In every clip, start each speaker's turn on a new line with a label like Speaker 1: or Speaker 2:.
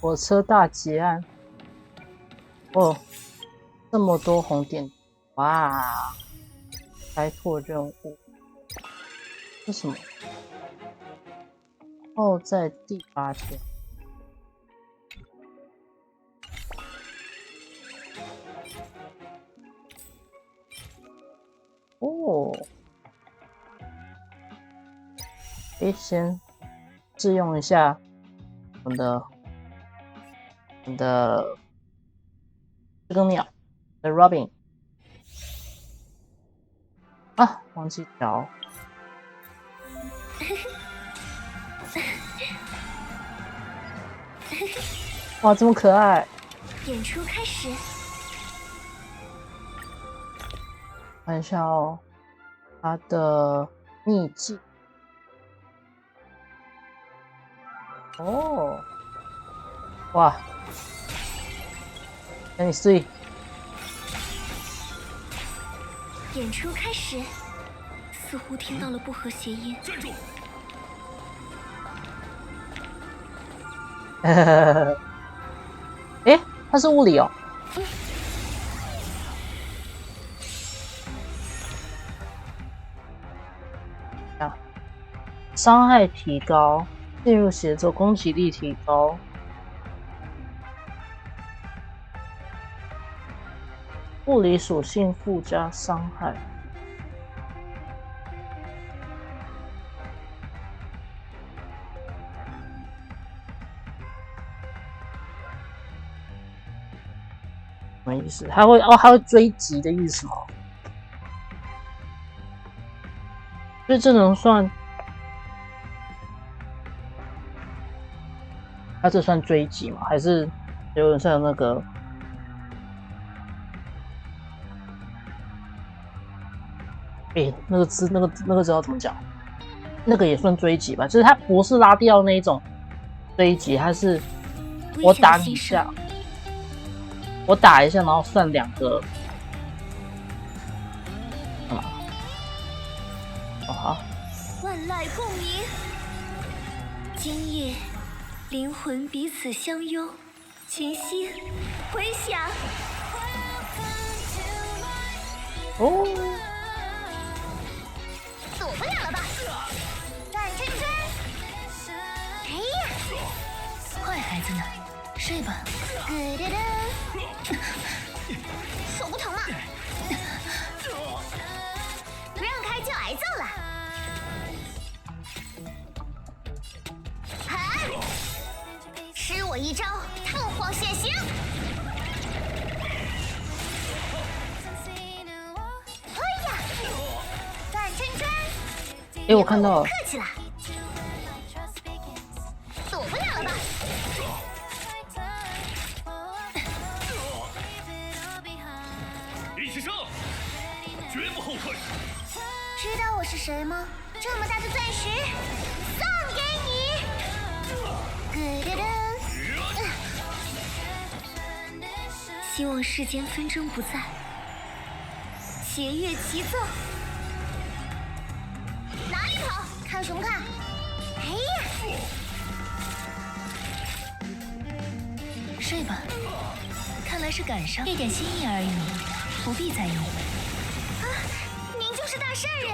Speaker 1: 火车大劫案。哦，这么多红点，哇！开拓任务，这是什么？哦，在第8天。哦，先试用一下我们的这个鸟的 Robin 啊，忘记调。哇，这么可爱！
Speaker 2: 演出开始。
Speaker 1: 看一下哦，它的秘技。哦，哇，那你睡。
Speaker 2: 演出开始，似乎听到了不和谐音。
Speaker 3: 站住！
Speaker 1: 诶，它是物理哦。啊，伤害提高，进入协奏，攻击力提高。物理属性附加伤害。什么意思？它会追击的意思吗？所以这能算？它这算追击吗？还是有点像那个？那个字，那个知道怎么讲？那个也算追击吧？就是它不是拉掉那一种追击，它是我打你一下。我打一下，然后算2个，干嘛？哦好。
Speaker 2: 万籁共鸣，今夜灵魂彼此相拥，群星回响。
Speaker 1: 哦，
Speaker 2: 躲不了了吧？转圈圈！哎呀，坏孩子呢，睡吧。手不疼吗？不让开就挨揍了。吃我一招，凤凰现形！哎呀，转圈圈！
Speaker 1: 我看到了。
Speaker 2: 客气了，躲不了了吧？
Speaker 3: 一起上，绝不后退！
Speaker 2: 知道我是谁吗？这么大的钻石，送给你！希望世间纷争不再，弦乐齐奏。哪里跑？看什么看？哎呀！睡吧，看来是赶上一点心意而已，不必在意。啊，您就是大善人。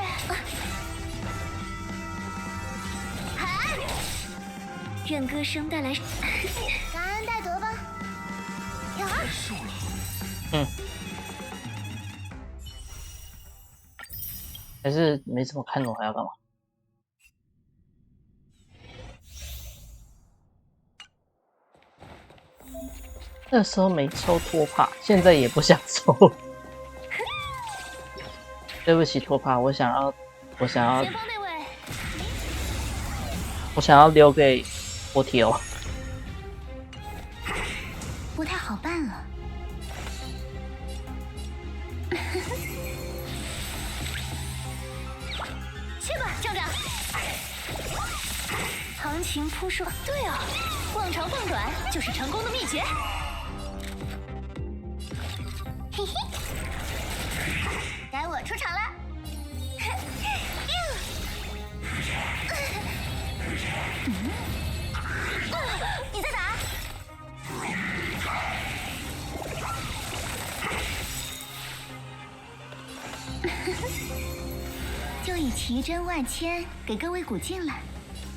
Speaker 2: 愿歌声带来感恩戴德吧。呀，
Speaker 3: 输了。
Speaker 1: 还是没怎么看懂，还要干嘛？那时候没抽托帕，现在也不想抽。对不起，托帕，我想要留给波提欧。
Speaker 2: 不太好办啊。去吧，站长。行情扑朔，对啊，逛长逛短就是成功的秘诀。嘿嘿，该我出场了。你在打？奇珍万千给各位古进来，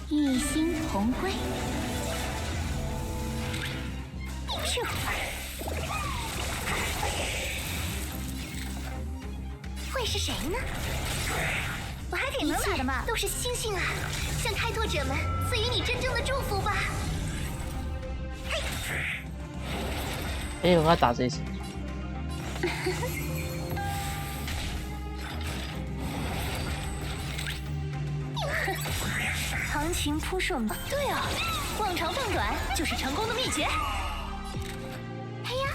Speaker 2: 一心同归。咻！会是谁呢？我还挺能打的嘛，都是星星啊！向开拓者们赐予你真正的祝福吧。
Speaker 1: 哎，我要打这一次。
Speaker 2: 长裙扑顺吧。对啊，逛长蹦短就是成功的秘诀。哎呀！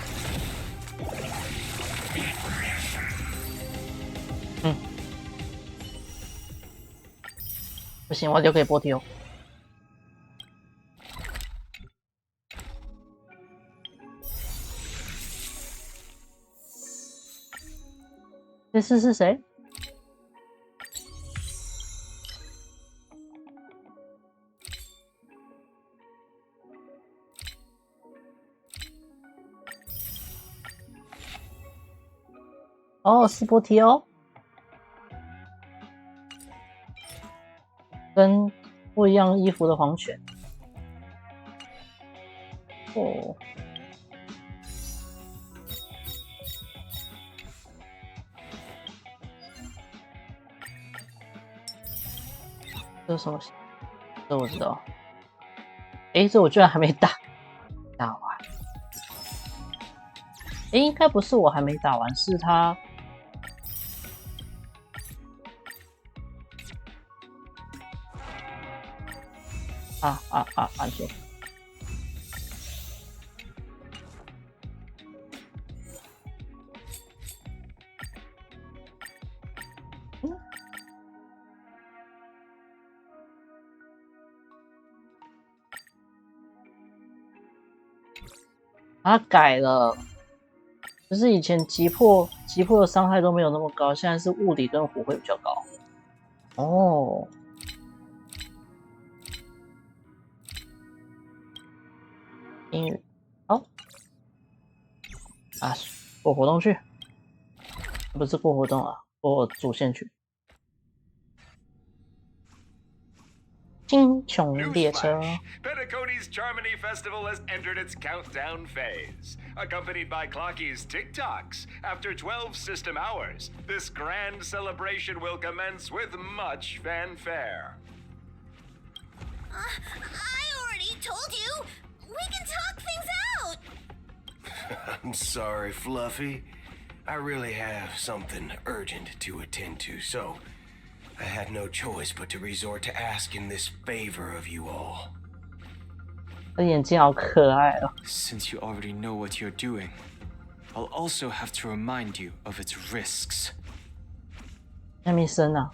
Speaker 1: 不行，我留给波提欧。这次是谁？哦，是波提欧，跟不一样衣服的黄犬。哦。这是什么？这我知道。哎，这我居然还没打完。哎，应该不是我还没打完，是他。就。他改了，就是以前击破的伤害都没有那么高，现在是物理跟火会比较高。哦，英语好啊，过活动去，不是过活动啊，过主线去。星穹列车。
Speaker 3: Penacony's Charmony Festival has entered its countdown phase. Accompanied by Clocky's TikToks, after 12 system hours, this grand celebration will commence with much fanfare.
Speaker 2: I already told you! We can talk things out!
Speaker 4: I'm sorry, Fluffy. I really have something urgent to attend to, so I had no choice but to resort to asking this favor of you all.
Speaker 1: 他眼睛好可爱哦。
Speaker 5: Since you already know what you're doing, I'll also have to remind you of its risks.
Speaker 1: 还没生啊。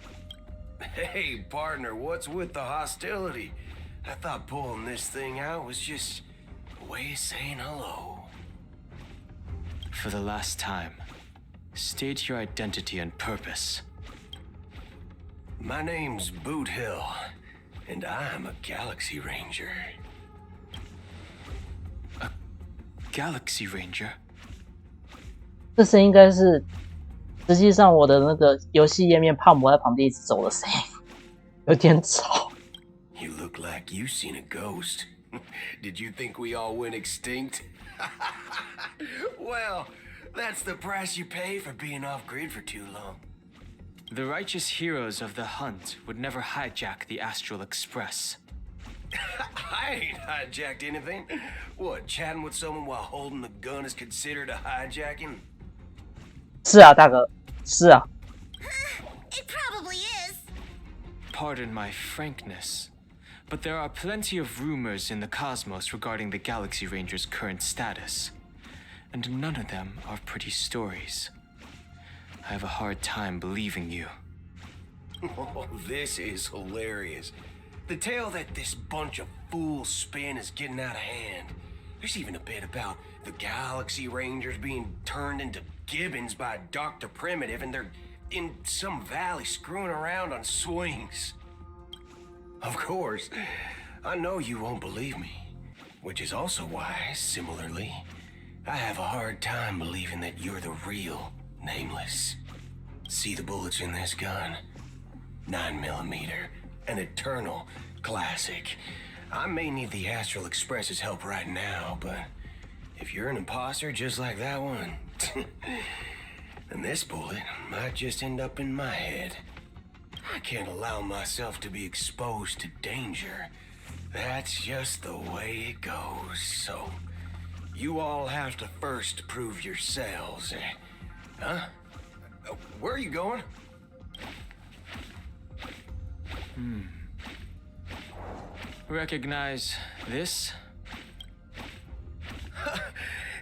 Speaker 4: Hey, partner, what's with the hostility? I thought pulling this thing out was just a way of saying hello.
Speaker 5: For the last time, state your identity and purpose.
Speaker 4: My name's Boot Hill, and I'm a Galaxy Ranger.
Speaker 5: A Galaxy Ranger?
Speaker 1: 这声音应该是，实际上我的那个游戏页面胖模在旁边一直走的声音，有点吵。
Speaker 4: You look like you've seen a ghost. Did you think we all went extinct? Well, that's the price you pay for being off-grid for too long.
Speaker 5: The righteous heroes of the hunt would never hijack the Astral Express.
Speaker 4: I ain't hijacked anything. What, chatting with someone while holding the gun is considered a hijacking?
Speaker 1: 是啊，大哥，是啊。
Speaker 2: It probably is.
Speaker 5: Pardon my frankness, but there are plenty of rumors in the cosmos regarding the Galaxy Ranger's current status, and none of them are pretty stories. I have a hard time believing you.
Speaker 4: Oh, this is hilarious. The tale that this bunch of fools spin is getting out of hand. There's even a bit about the Galaxy Rangers being turned into gibbons by Dr. Primitive, and they're in some valley screwing around on swings. Of course, I know you won't believe me, which is also why, similarly, I have a hard time believing that you're the real Nameless. See the bullets in this gun? 9mm, an eternal classic. I may need the Astral Express's help right now, but if you're an imposter just like that one, then this bullet might just end up in my head. I can't allow myself to be exposed to danger. That's just the way it goes. So, you all have to first prove yourselves. Huh? Where are you going?
Speaker 5: Recognize this?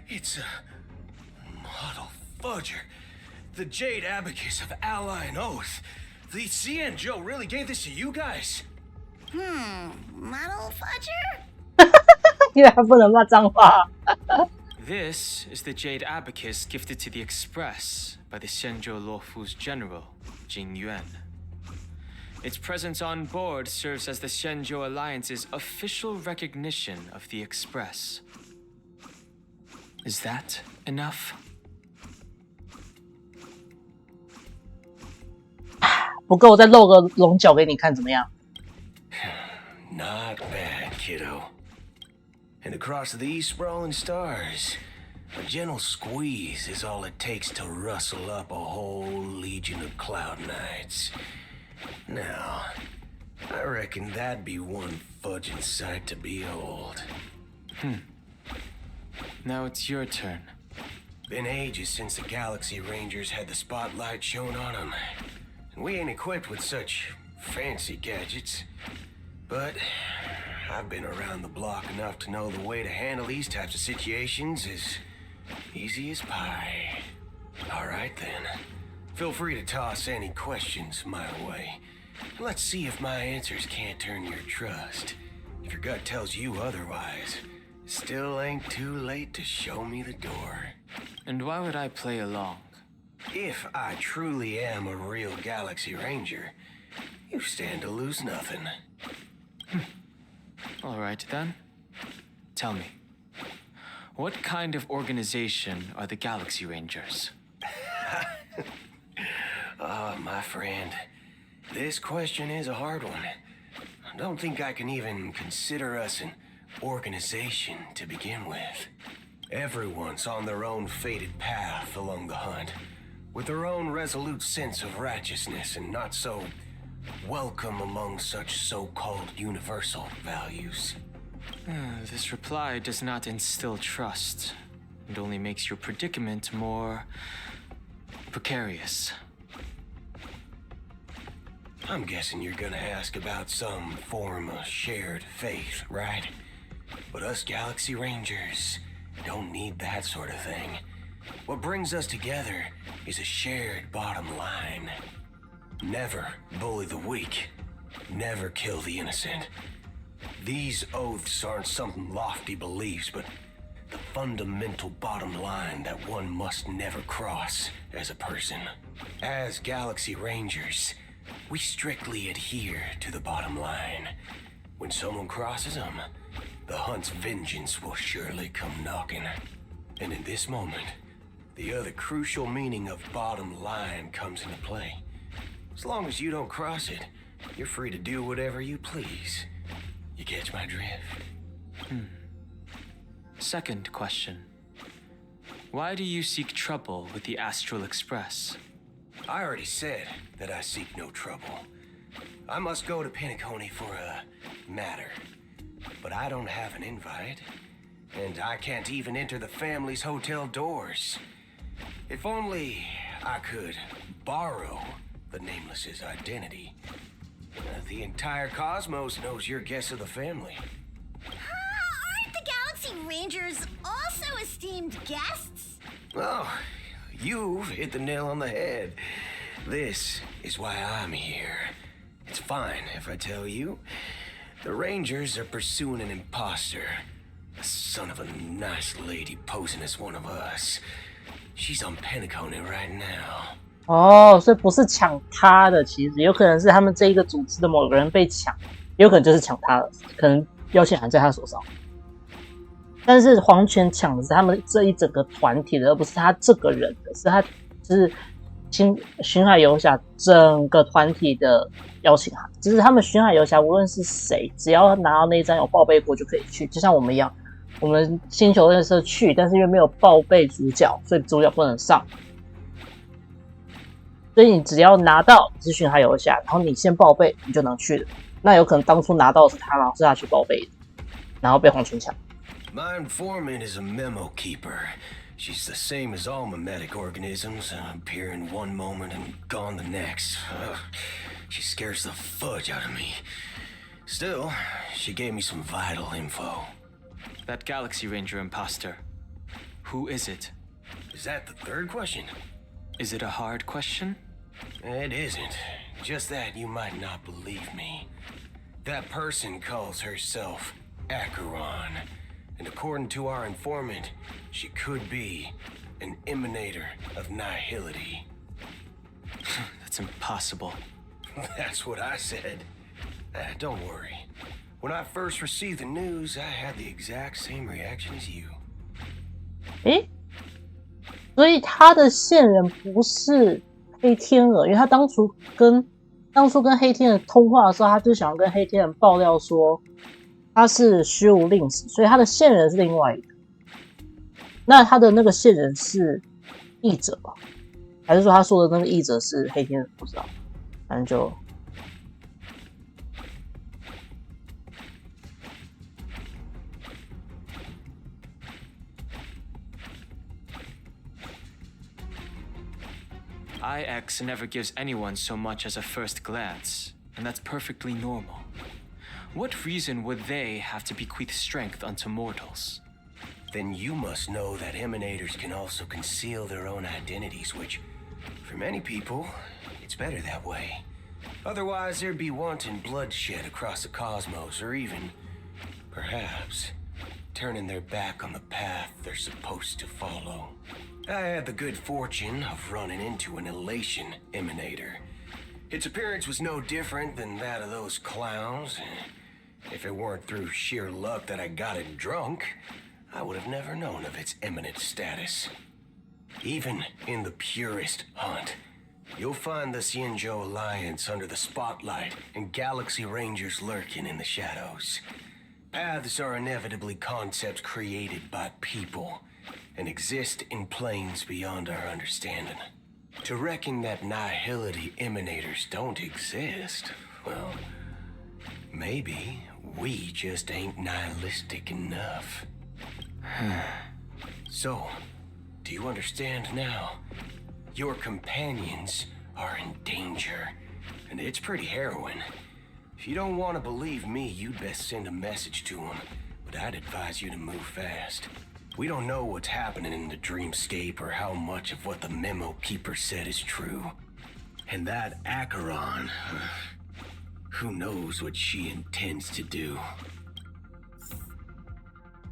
Speaker 4: It's a model fudger. The Jade Abacus of Ally and Oath. The CN Joe really gave this to you guys?
Speaker 2: Model fudger?
Speaker 1: 因为他不能骂脏话。
Speaker 5: This is the Jade Abacus gifted to the Express by the Xianzhou Luofu's general, Jing Yuan. Its presence on board serves as the Xianzhou Alliance's official recognition of the Express. Is that enough?
Speaker 1: 不够，我再露个龙角给你看，怎么样？
Speaker 4: Not bad, kiddo. And across these sprawling stars, a gentle squeeze is all it takes to rustle up a whole legion of cloud knights. Now, I reckon that'd be one fudging sight to behold.
Speaker 5: Now it's your turn.
Speaker 4: Been ages since the Galaxy Rangers had the spotlight shone on them. And we ain't equipped with such fancy gadgets. But I've been around the block enough to know the way to handle these types of situations is easy as pie. All right then. Feel free to toss any questions my way. Let's see if my answers can't turn your trust. If your gut tells you otherwise, it still ain't too late to show me the door.
Speaker 5: And why would I play along?
Speaker 4: If I truly am a real Galaxy Ranger, you stand to lose nothing.
Speaker 5: All right then. Tell me, what kind of organization are the Galaxy Rangers?
Speaker 4: Ah, my friend, this question is a hard one. I don't think I can even consider us an organization to begin with. Everyone's on their own fated path along the hunt, with their own resolute sense of righteousness and not so welcome among such so-called universal values.
Speaker 5: This reply does not instill trust. It only makes your predicament more precarious.
Speaker 4: I'm guessing you're gonna ask about some form of shared faith, right? But us Galaxy Rangers don't need that sort of thing. What brings us together is a shared bottom line. Never bully the weak. Never kill the innocent. These oaths aren't some lofty beliefs, but the fundamental bottom line that one must never cross as a person. As Galaxy Rangers, we strictly adhere to the bottom line. When someone crosses them, the hunt's vengeance will surely come knocking. And in this moment, the other crucial meaning of bottom line comes into play. As long as you don't cross it, you're free to do whatever you please. You catch my drift?
Speaker 5: Second question. Why do you seek trouble with the Astral Express?
Speaker 4: I already said that I seek no trouble. I must go to Penacony for a matter. But I don't have an invite. And I can't even enter the family's hotel doors. If only I could borrow the Nameless's identity. The entire cosmos knows you're guests of the family.
Speaker 2: Aren't the Galaxy Rangers also esteemed guests?
Speaker 4: Oh, you've hit the nail on the head. This is why I'm here. It's fine if I tell you. The Rangers are pursuing an imposter. A son of a nice lady posing as one of us. She's on Penacony right now.
Speaker 1: 哦，所以不是抢他的，其实有可能是他们这一个组织的某个人被抢，也有可能就是抢他的，可能标签还在他手上。但是皇权抢的是他们这一整个团体的，而不是他这个人的，是他就是巡海游侠整个团体的邀请函，就是他们巡海游侠无论是谁，只要拿到那一张有报备过就可以去，就像我们一样，我们星球认识去，但是因为没有报备主角，所以主角不能上。所以你只要拿到你是巡海游侠，然后你先报备，你就能去了。那有可能当初拿到的是他，然后是他去报备的，然后被黄群抢。
Speaker 4: My informant is a memo keeper. She's the same as all mimetic organisms, appear in one moment and gone the next. She scares the fudge out of me. Still, she gave me some vital info.
Speaker 5: That Galaxy Ranger imposter. Who is it?
Speaker 4: Is that the third question?
Speaker 5: Is it a hard question?
Speaker 4: It isn't. Just that you might not believe me. That person calls herself Acheron. And according to our informant, she could be an emanator of nihility.
Speaker 5: That's impossible.
Speaker 4: That's what I said. Don't worry. When I first received the news, I had the exact same reaction as you.
Speaker 1: 诶，所以他的线人不是黑天鹅，因为他当初跟黑天鹅通话的时候，他就想要跟黑天鹅爆料说他是虚无令使，所以他的线人是另外一个。那他的那个线人是译者吧？还是说他说的那个译者是黑天鹅？不知道，反正就。
Speaker 5: IX never gives anyone so much as a first glance, and that's perfectly normal. What reason would they have to bequeath strength unto mortals?
Speaker 4: Then you must know that emanators can also conceal their own identities, which, for many people, it's better that way. Otherwise, there'd be wanton bloodshed across the cosmos, or even, perhaps, turning their back on the path they're supposed to follow. I had the good fortune of running into an elation emanator. Its appearance was no different than that of those clowns. If it weren't through sheer luck that I got it drunk, I would have never known of its eminent status. Even in the purest hunt, you'll find the Xianzhou Alliance under the spotlight and Galaxy Rangers lurking in the shadows. Paths are inevitably concepts created by people and exist in planes beyond our understanding. To reckon that nihility emanators don't exist, well, maybe we just ain't nihilistic enough. So, do you understand now? Your companions are in danger, and it's pretty harrowing. If you don't want to believe me, you'd best send a message to them, but I'd advise you to move fast. We don't know what's happening in the dreamscape or how much of what the memo keeper said is true. And that Acheron, who knows what she intends to do.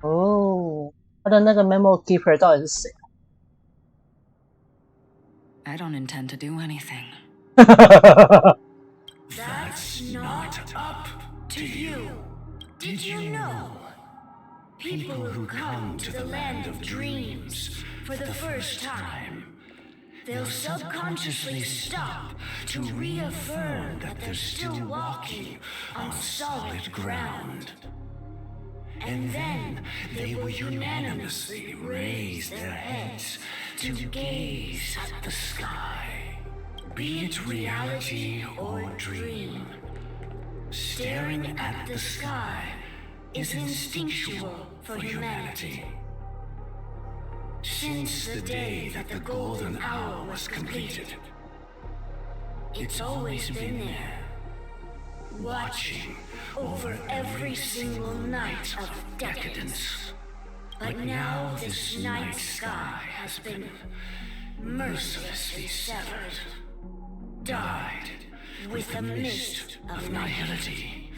Speaker 1: 哦，他的那个 memo keeper 到底是谁？
Speaker 6: I don't intend to do anything.
Speaker 2: That's not up to you. Did you know? People who come to the land of dreams for the first time, they'll subconsciously stop to reaffirm that they're still walking on solid ground. And then they will unanimously raise their heads to gaze at the sky. Be it reality or dream, staring at the sky is instinctual for humanity. Since the day that the golden hour was completed, it's always been there, watching over every single night of decadence. But now this night sky has been mercilessly severed, dyed with the mist of nihility.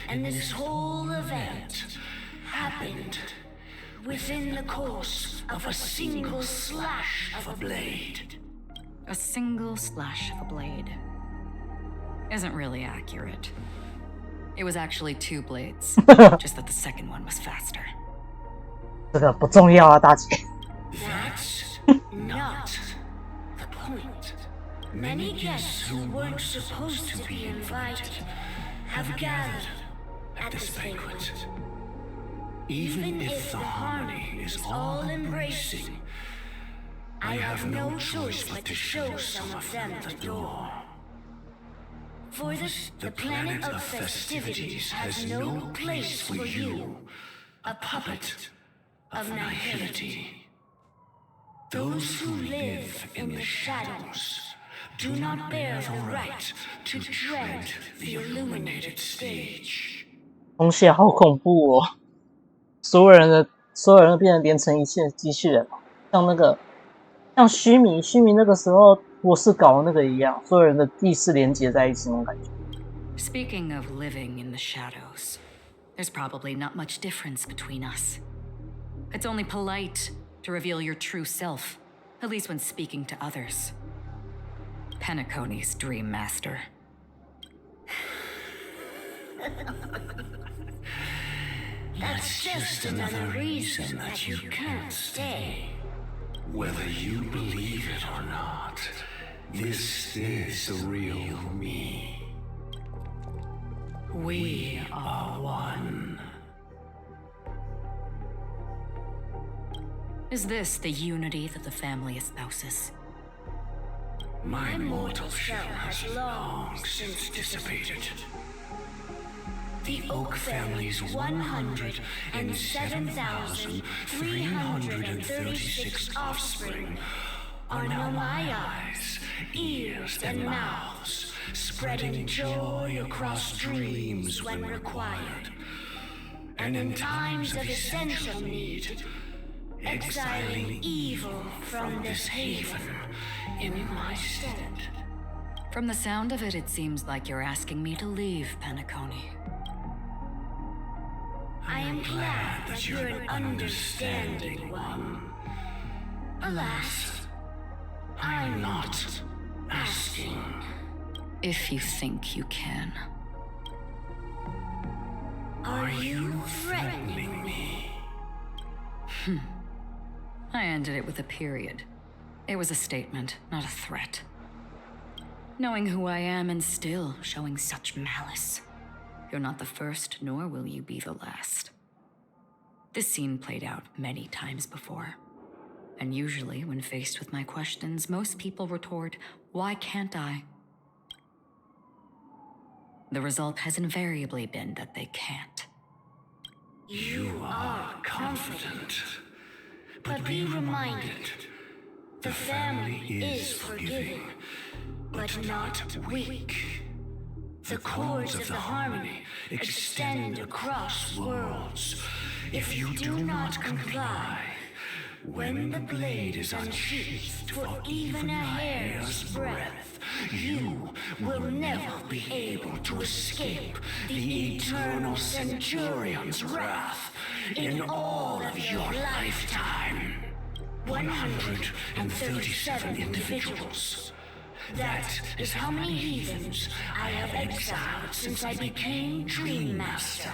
Speaker 2: And this whole event happened within the course of a single slash of a blade.
Speaker 6: A single slash of a blade isn't really accurate. It was actually 2 blades, just that the second one was faster.
Speaker 1: 这个不重要啊，大姐。
Speaker 2: That's not the point. Many guests who weren't supposed to be invited have gathered at this banquet. Even if the harmony is all-embracing, I have no choice but to show some of them the door. For the planet of festivities has no place for you, a puppet of nihility. Those who live in the shadows do not bear the right to tread the illuminated stage.
Speaker 1: 东西好恐怖哦！所有人都变成连成一线的机器人，像须弥那个时候博士搞的那个一样，所有人的意识连接在一起那种感觉。
Speaker 6: Speaking of living in the shadows, there's probably not much difference between us. It's only polite to reveal your true self, at least when speaking to others. Penacony's dream master.
Speaker 2: That's just another reason that you can't stay.
Speaker 4: Whether you believe it or not, this is the real me.
Speaker 2: We are one.
Speaker 6: Is this the unity that the family espouses?
Speaker 2: My mortal shell has long since dissipated. The Oak family's 107,336 offspring are now my eyes, ears, and mouths, spreading joy across dreams when required, and in times of essential need, exiling evil from this haven in my stead.
Speaker 6: From the sound of it, it seems like you're asking me to leave, Penacony.
Speaker 2: I am glad that you're an understanding one. Alas, I'm not asking.
Speaker 6: If you think you can.
Speaker 2: Are you threatening me?
Speaker 6: I ended it with a period. It was a statement, not a threat. Knowing who I am and still showing such malice. You're not the first, nor will you be the last. This scene played out many times before. And usually, when faced with my questions, most people retort, "Why can't I?" The result has invariably been that they can't.
Speaker 2: You are confident. But be reminded, the family is forgiving, but not weak. The chords of the harmony extend across worlds. If you do not comply, when the blade is unsheathed for even a hair's breadth, you will never be able to escape the eternal Centurion's wrath in all of your lifetime. 137 individuals. That is how many heathens I have exiled since I became Dream Master.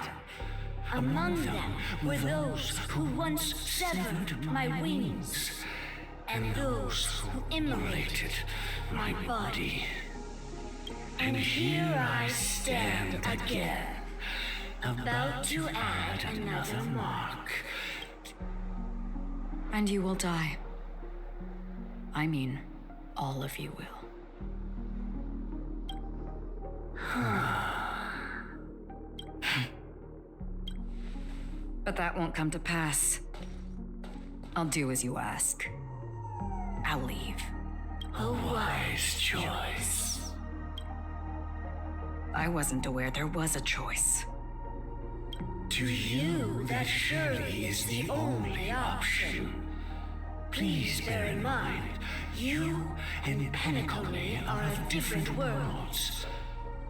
Speaker 2: Among them were those who once severed my wings, and those who immolated my body. And here I stand again, about to add another mark.
Speaker 6: And you will die. I mean, all of you will. But that won't come to pass. I'll do as you ask. I'll leave.
Speaker 2: A wise choice.
Speaker 6: I wasn't aware there was a choice.
Speaker 2: To you, that surely is the only option. Please bear in mind, you and Penacony are of different worlds.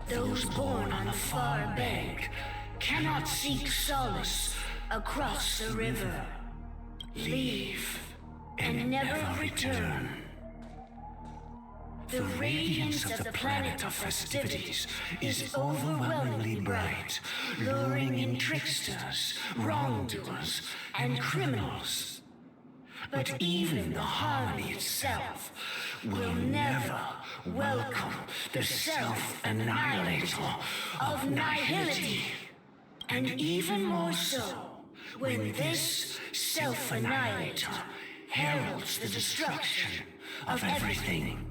Speaker 2: Those born on the far bank cannot seek solace across the river. Leave and never return. The radiance of the planet of festivities is overwhelmingly bright, luring in tricksters, wrongdoers, and criminals. But even the harmony itself, will never welcome the self-annihilator of nihility. And even more so, when this self-annihilator heralds the destruction of everything.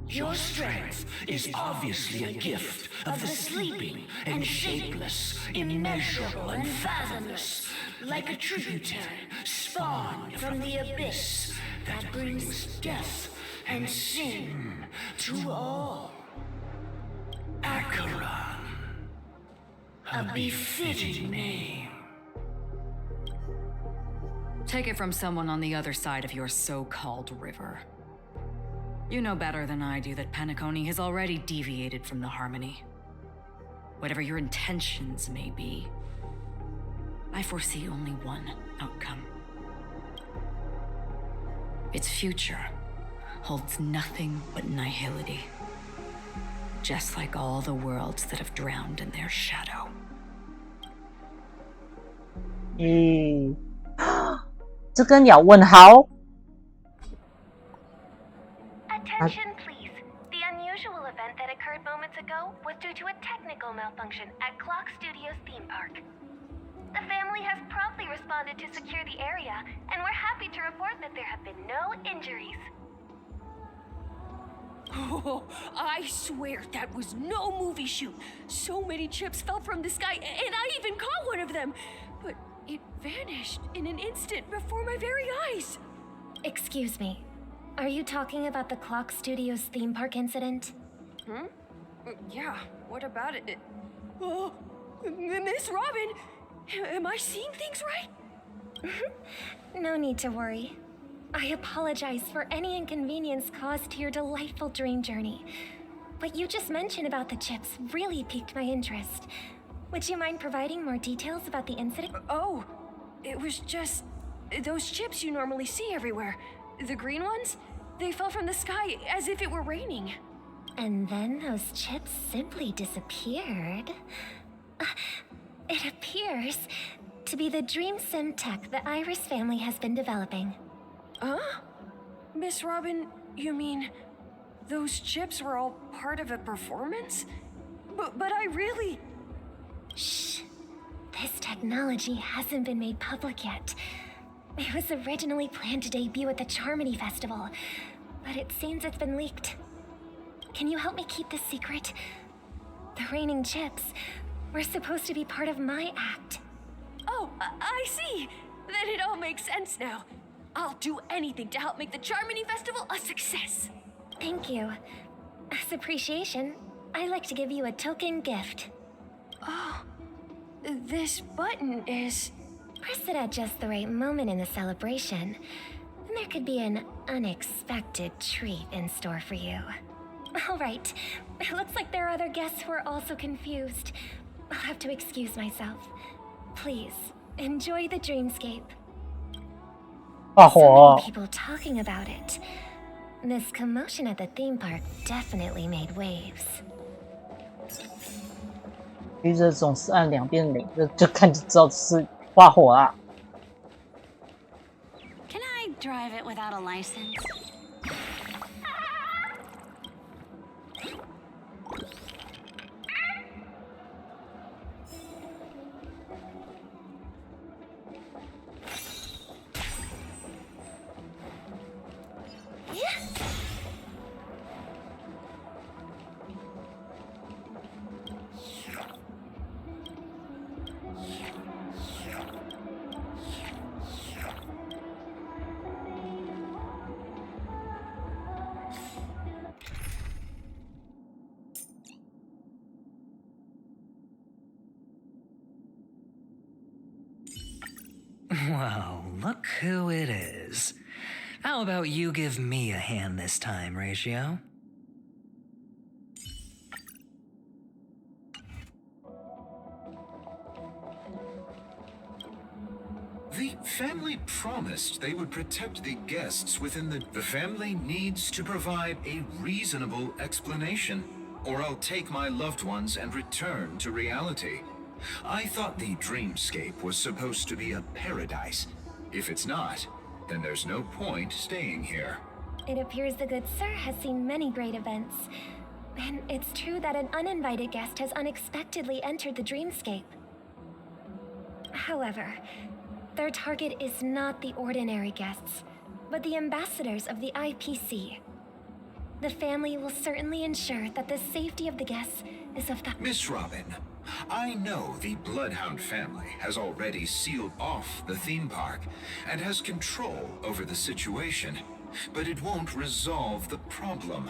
Speaker 2: Your strength is obviously a gift of the sleeping and shapeless, immeasurable and fathomless, like a tributary spawned from the abyss that brings death and sin to all. Acheron, a befitting name.
Speaker 6: Take it from someone on the other side of your so-called river. You know better than I do that Penacony has already deviated from the harmony. Whatever your intentions may be, I foresee only one outcome. Its future holds nothing but nihility, just like all the worlds that have drowned in their shadow.
Speaker 1: 这跟鸟问好。
Speaker 7: Attention, please. The unusual event that occurred moments ago was due to a technical malfunction at Clock Studios theme park. The family has promptly responded to secure the area, and we're happy to report that there have been no injuries.
Speaker 8: Oh, I swear that was no movie shoot. So many chips fell from the sky, and I even caught one of them. But it vanished in an instant before my very eyes.
Speaker 7: Excuse me. Are you talking about the Clock Studios theme park incident?
Speaker 8: Yeah, what about it? Oh, Miss Robin, am I seeing things right?
Speaker 7: No need to worry. I apologize for any inconvenience caused to your delightful dream journey. What you just mentioned about the chips really piqued my interest. Would you mind providing more details about the incident?
Speaker 8: Oh, it was just those chips you normally see everywhere. The green ones? They fell from the sky as if it were raining.
Speaker 7: And then those chips simply disappeared. It appears to be the Dream Sim tech the Iris family has been developing.
Speaker 8: Huh? Miss Robin, you mean those chips were all part of a performance? But I really...
Speaker 7: Shh. This technology hasn't been made public yet. It was originally planned to debut at the Charmony Festival, but it seems it's been leaked. Can you help me keep this secret? The raining chips were supposed to be part of my act.
Speaker 8: Oh, I see. Then it all makes sense now. I'll do anything to help make the Charmony Festival a success.
Speaker 7: Thank you. As appreciation, I'd like to give you a token gift.
Speaker 8: Oh, this button is...
Speaker 7: Press it at just the right moment in the celebration, and there could be an unexpected treat in store for you. All right, it looks like there are other guests who are also confused. I'll have to excuse myself. Please, enjoy the dreamscape. So many people talking about it. This commotion at the theme park definitely made waves.
Speaker 1: 其实总是按两边领，就看就知道是花火啊。
Speaker 9: Can I drive it without a license?
Speaker 10: Well, look who it is. How about you give me a hand this time, Ratio?
Speaker 3: The family promised they would protect the guests within the family needs to provide a reasonable explanation, or I'll take my loved ones and return to reality. I thought the dreamscape was supposed to be a paradise. If it's not, then there's no point staying here.
Speaker 7: It appears the good sir has seen many great events. And it's true that an uninvited guest has unexpectedly entered the dreamscape. However, their target is not the ordinary guests, but the ambassadors of the IPC. The family will certainly ensure that the safety of the guests is of the—
Speaker 11: Miss Robin, I know the Bloodhound family has already sealed off the theme park and has control over the situation, but it won't resolve the problem.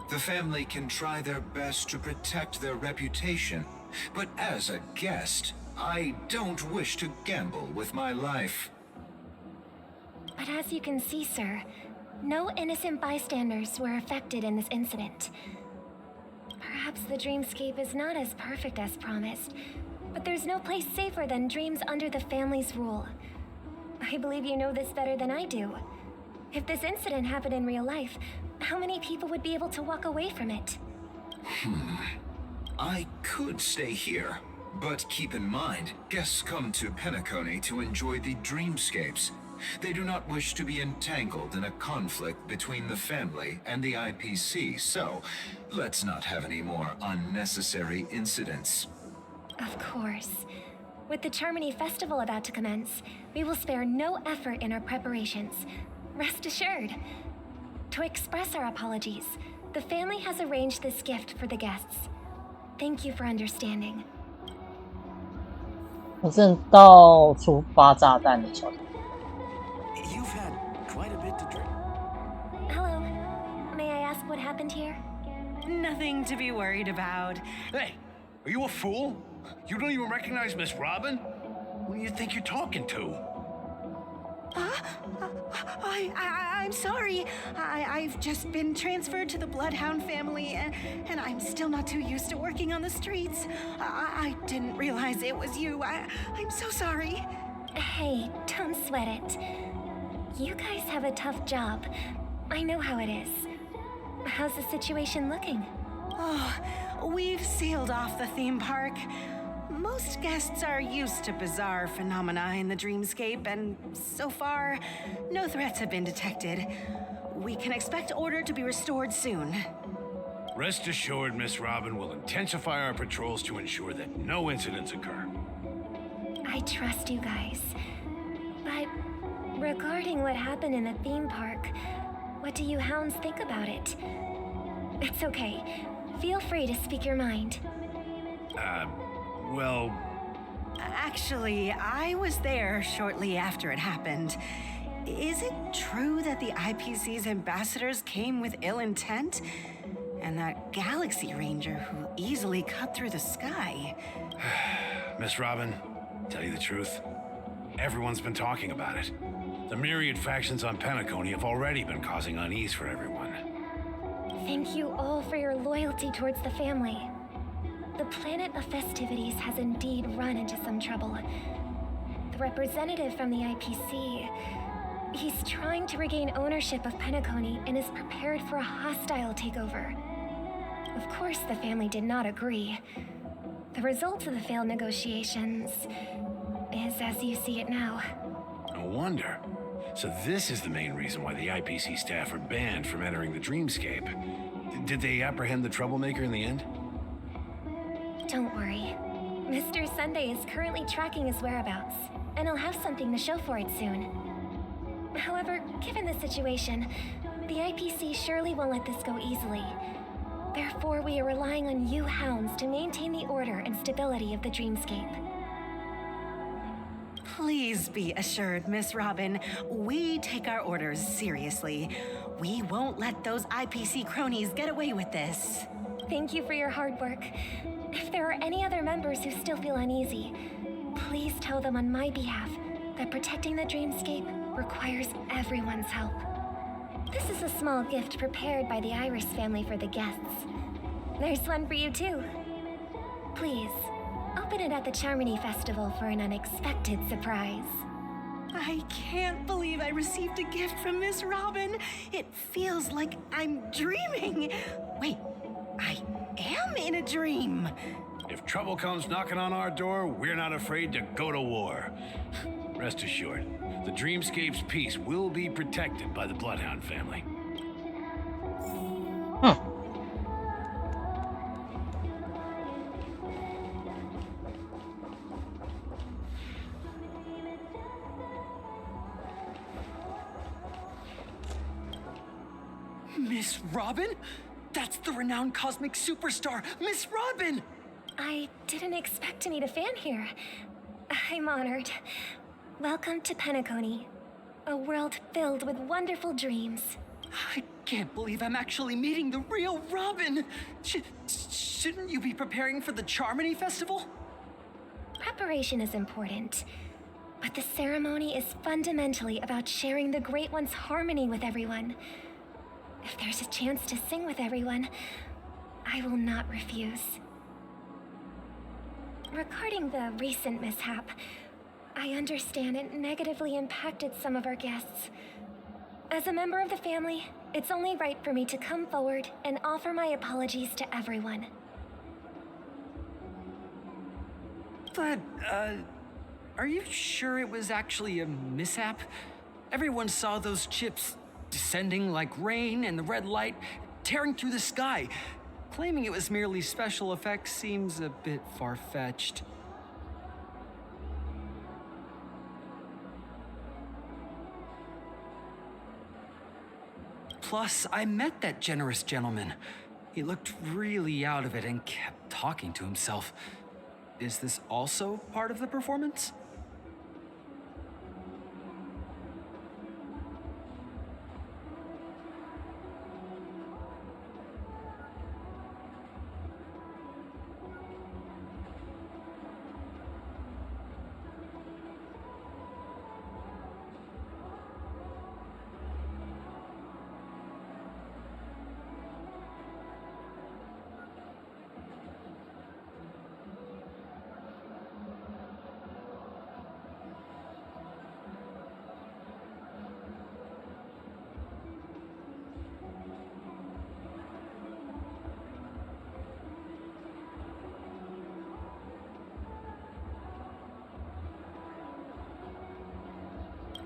Speaker 11: The family can try their best to protect their reputation, but as a guest, I don't wish to gamble with my life.
Speaker 7: But as you can see, sir, no innocent bystanders were affected in this incident. Perhaps the dreamscape is not as perfect as promised, but there's no place safer than dreams under the family's rule. I believe you know this better than I do. If this incident happened in real life, how many people would be able to walk away from it?
Speaker 11: I could stay here, but keep in mind, guests come to Penacony to enjoy the dreamscapes. They do not wish to be entangled in a conflict between the family and the IPC, so let's not have any more unnecessary incidents.
Speaker 7: Of course. With the Charmony Festival about to commence, we will spare no effort in our preparations. Rest assured. To express our apologies, the family has arranged this gift for the guests. Thank you for understanding.
Speaker 1: 我正到处发炸弹的桥段。
Speaker 2: You've had quite a bit to drink.
Speaker 7: Hello. May I ask what happened here?
Speaker 12: Nothing to be worried about.
Speaker 13: Hey, are you a fool? You don't even recognize Miss Robin? Who do you think you're talking to?
Speaker 12: I'm sorry. I've just been transferred to the Bloodhound family, and I'm still not too used to working on the streets. I didn't realize it was you. I'm so sorry.
Speaker 7: Hey, don't sweat it. You guys have a tough job. I know how it is. How's the situation looking?
Speaker 12: Oh, we've sealed off the theme park. Most guests are used to bizarre phenomena in the dreamscape, and so far, no threats have been detected. We can expect order to be restored soon.
Speaker 13: Rest assured, Miss Robin will intensify our patrols to ensure that no incidents occur.
Speaker 7: I trust you guys. But regarding what happened in the theme park, what do you hounds think about it? It's okay. Feel free to speak your mind.
Speaker 13: Well...
Speaker 12: Actually, I was there shortly after it happened. Is it true that the IPC's ambassadors came with ill intent? And that Galaxy Ranger who easily cut through the sky?
Speaker 13: Miss Robin, tell you the truth, everyone's been talking about it. The myriad factions on Penacony have already been causing unease for everyone.
Speaker 7: Thank you all for your loyalty towards the family. The planet of festivities has indeed run into some trouble. The representative from the IPC, he's trying to regain ownership of Penacony and is prepared for a hostile takeover. Of course, the family did not agree. The result of the failed negotiations is as you see it now.
Speaker 13: No wonder. So this is the main reason why the IPC staff are banned from entering the dreamscape. Did they apprehend the troublemaker in the end?
Speaker 7: Don't worry. Mr. Sunday is currently tracking his whereabouts, and he'll have something to show for it soon. However, given the situation, the IPC surely won't let this go easily. Therefore, we are relying on you hounds to maintain the order and stability of the dreamscape.
Speaker 12: Please be assured, Miss Robin, we take our orders seriously. We won't let those IPC cronies get away with this.
Speaker 7: Thank you for your hard work. If there are any other members who still feel uneasy, please tell them on my behalf that protecting the dreamscape requires everyone's help. This is a small gift prepared by the Iris family for the guests. There's one for you too. Please, open it at the Charmony Festival for an unexpected surprise.
Speaker 12: I can't believe I received a gift from Miss Robin. It feels like I'm dreaming. Wait, I am in a dream.
Speaker 13: If trouble comes knocking on our door, we're not afraid to go to war. Rest assured, the Dreamscape's peace will be protected by the Bloodhound family.
Speaker 10: Miss Robin? That's the renowned cosmic superstar, Miss Robin!
Speaker 7: I didn't expect to meet a fan here. I'm honored. Welcome to Penacony, a world filled with wonderful dreams.
Speaker 10: I can't believe I'm actually meeting the real Robin! Shouldn't you be preparing for the Charmony Festival?
Speaker 7: Preparation is important, but the ceremony is fundamentally about sharing the Great One's harmony with everyone. If there's a chance to sing with everyone, I will not refuse. Regarding the recent mishap, I understand it negatively impacted some of our guests. As a member of the family, it's only right for me to come forward and offer my apologies to everyone.
Speaker 10: But, are you sure it was actually a mishap? Everyone saw those chips descending like rain and the red light tearing through the sky. Claiming it was merely special effects seems a bit far-fetched. Plus, I met that generous gentleman. He looked really out of it and kept talking to himself. Is this also part of the performance?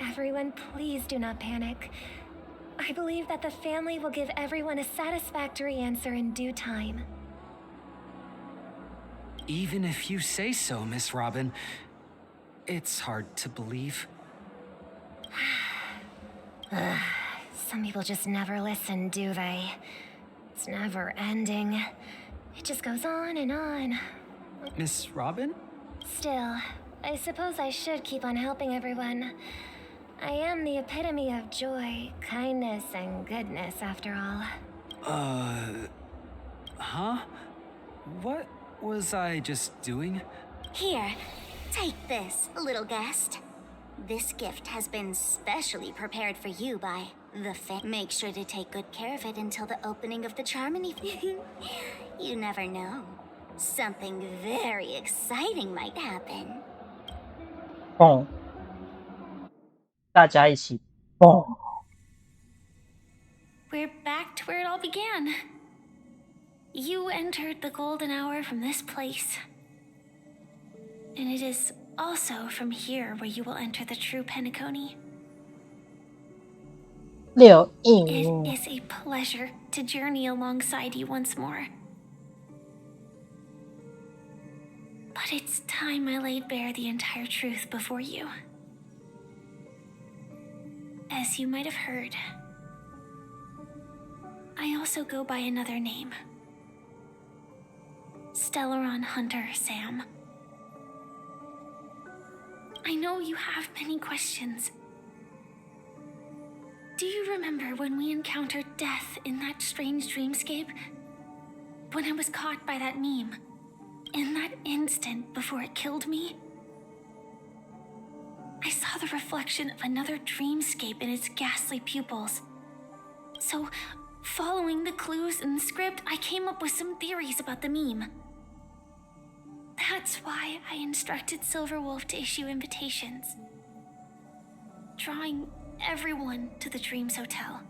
Speaker 7: Everyone, please do not panic. I believe that the family will give everyone a satisfactory answer in due time.
Speaker 10: Even if you say so, Miss Robin, it's hard to believe.
Speaker 7: Some people just never listen, do they? It's never ending. It just goes on and on.
Speaker 10: Miss Robin?
Speaker 7: Still, I suppose I should keep on helping everyone. I am the epitome of joy, kindness, and goodness, after all.
Speaker 10: Huh? What was I just doing?
Speaker 9: Here, take this, little guest. This gift has been specially prepared for you by the Make sure to take good care of it until the opening of the Charmony. You never know. Something very exciting might happen.
Speaker 1: 蹦，大家一起蹦。
Speaker 8: We're back to where it all began. You entered the golden hour from this place. And it is also from here where you will enter the true Penacony.
Speaker 1: 六
Speaker 8: It is a pleasure to journey alongside you once more. But it's time I laid bare the entire truth before you. As you might have heard, I also go by another name. Stellaron Hunter Sam. I know you have many questions. Do you remember when we encountered death in that strange dreamscape? When I was caught by that meme? In that instant before it killed me? I saw the reflection of another dreamscape in its ghastly pupils. So, following the clues in the script, I came up with some theories about the meme. That's why I instructed Silverwolf to issue invitations, drawing everyone to the Dreams Hotel.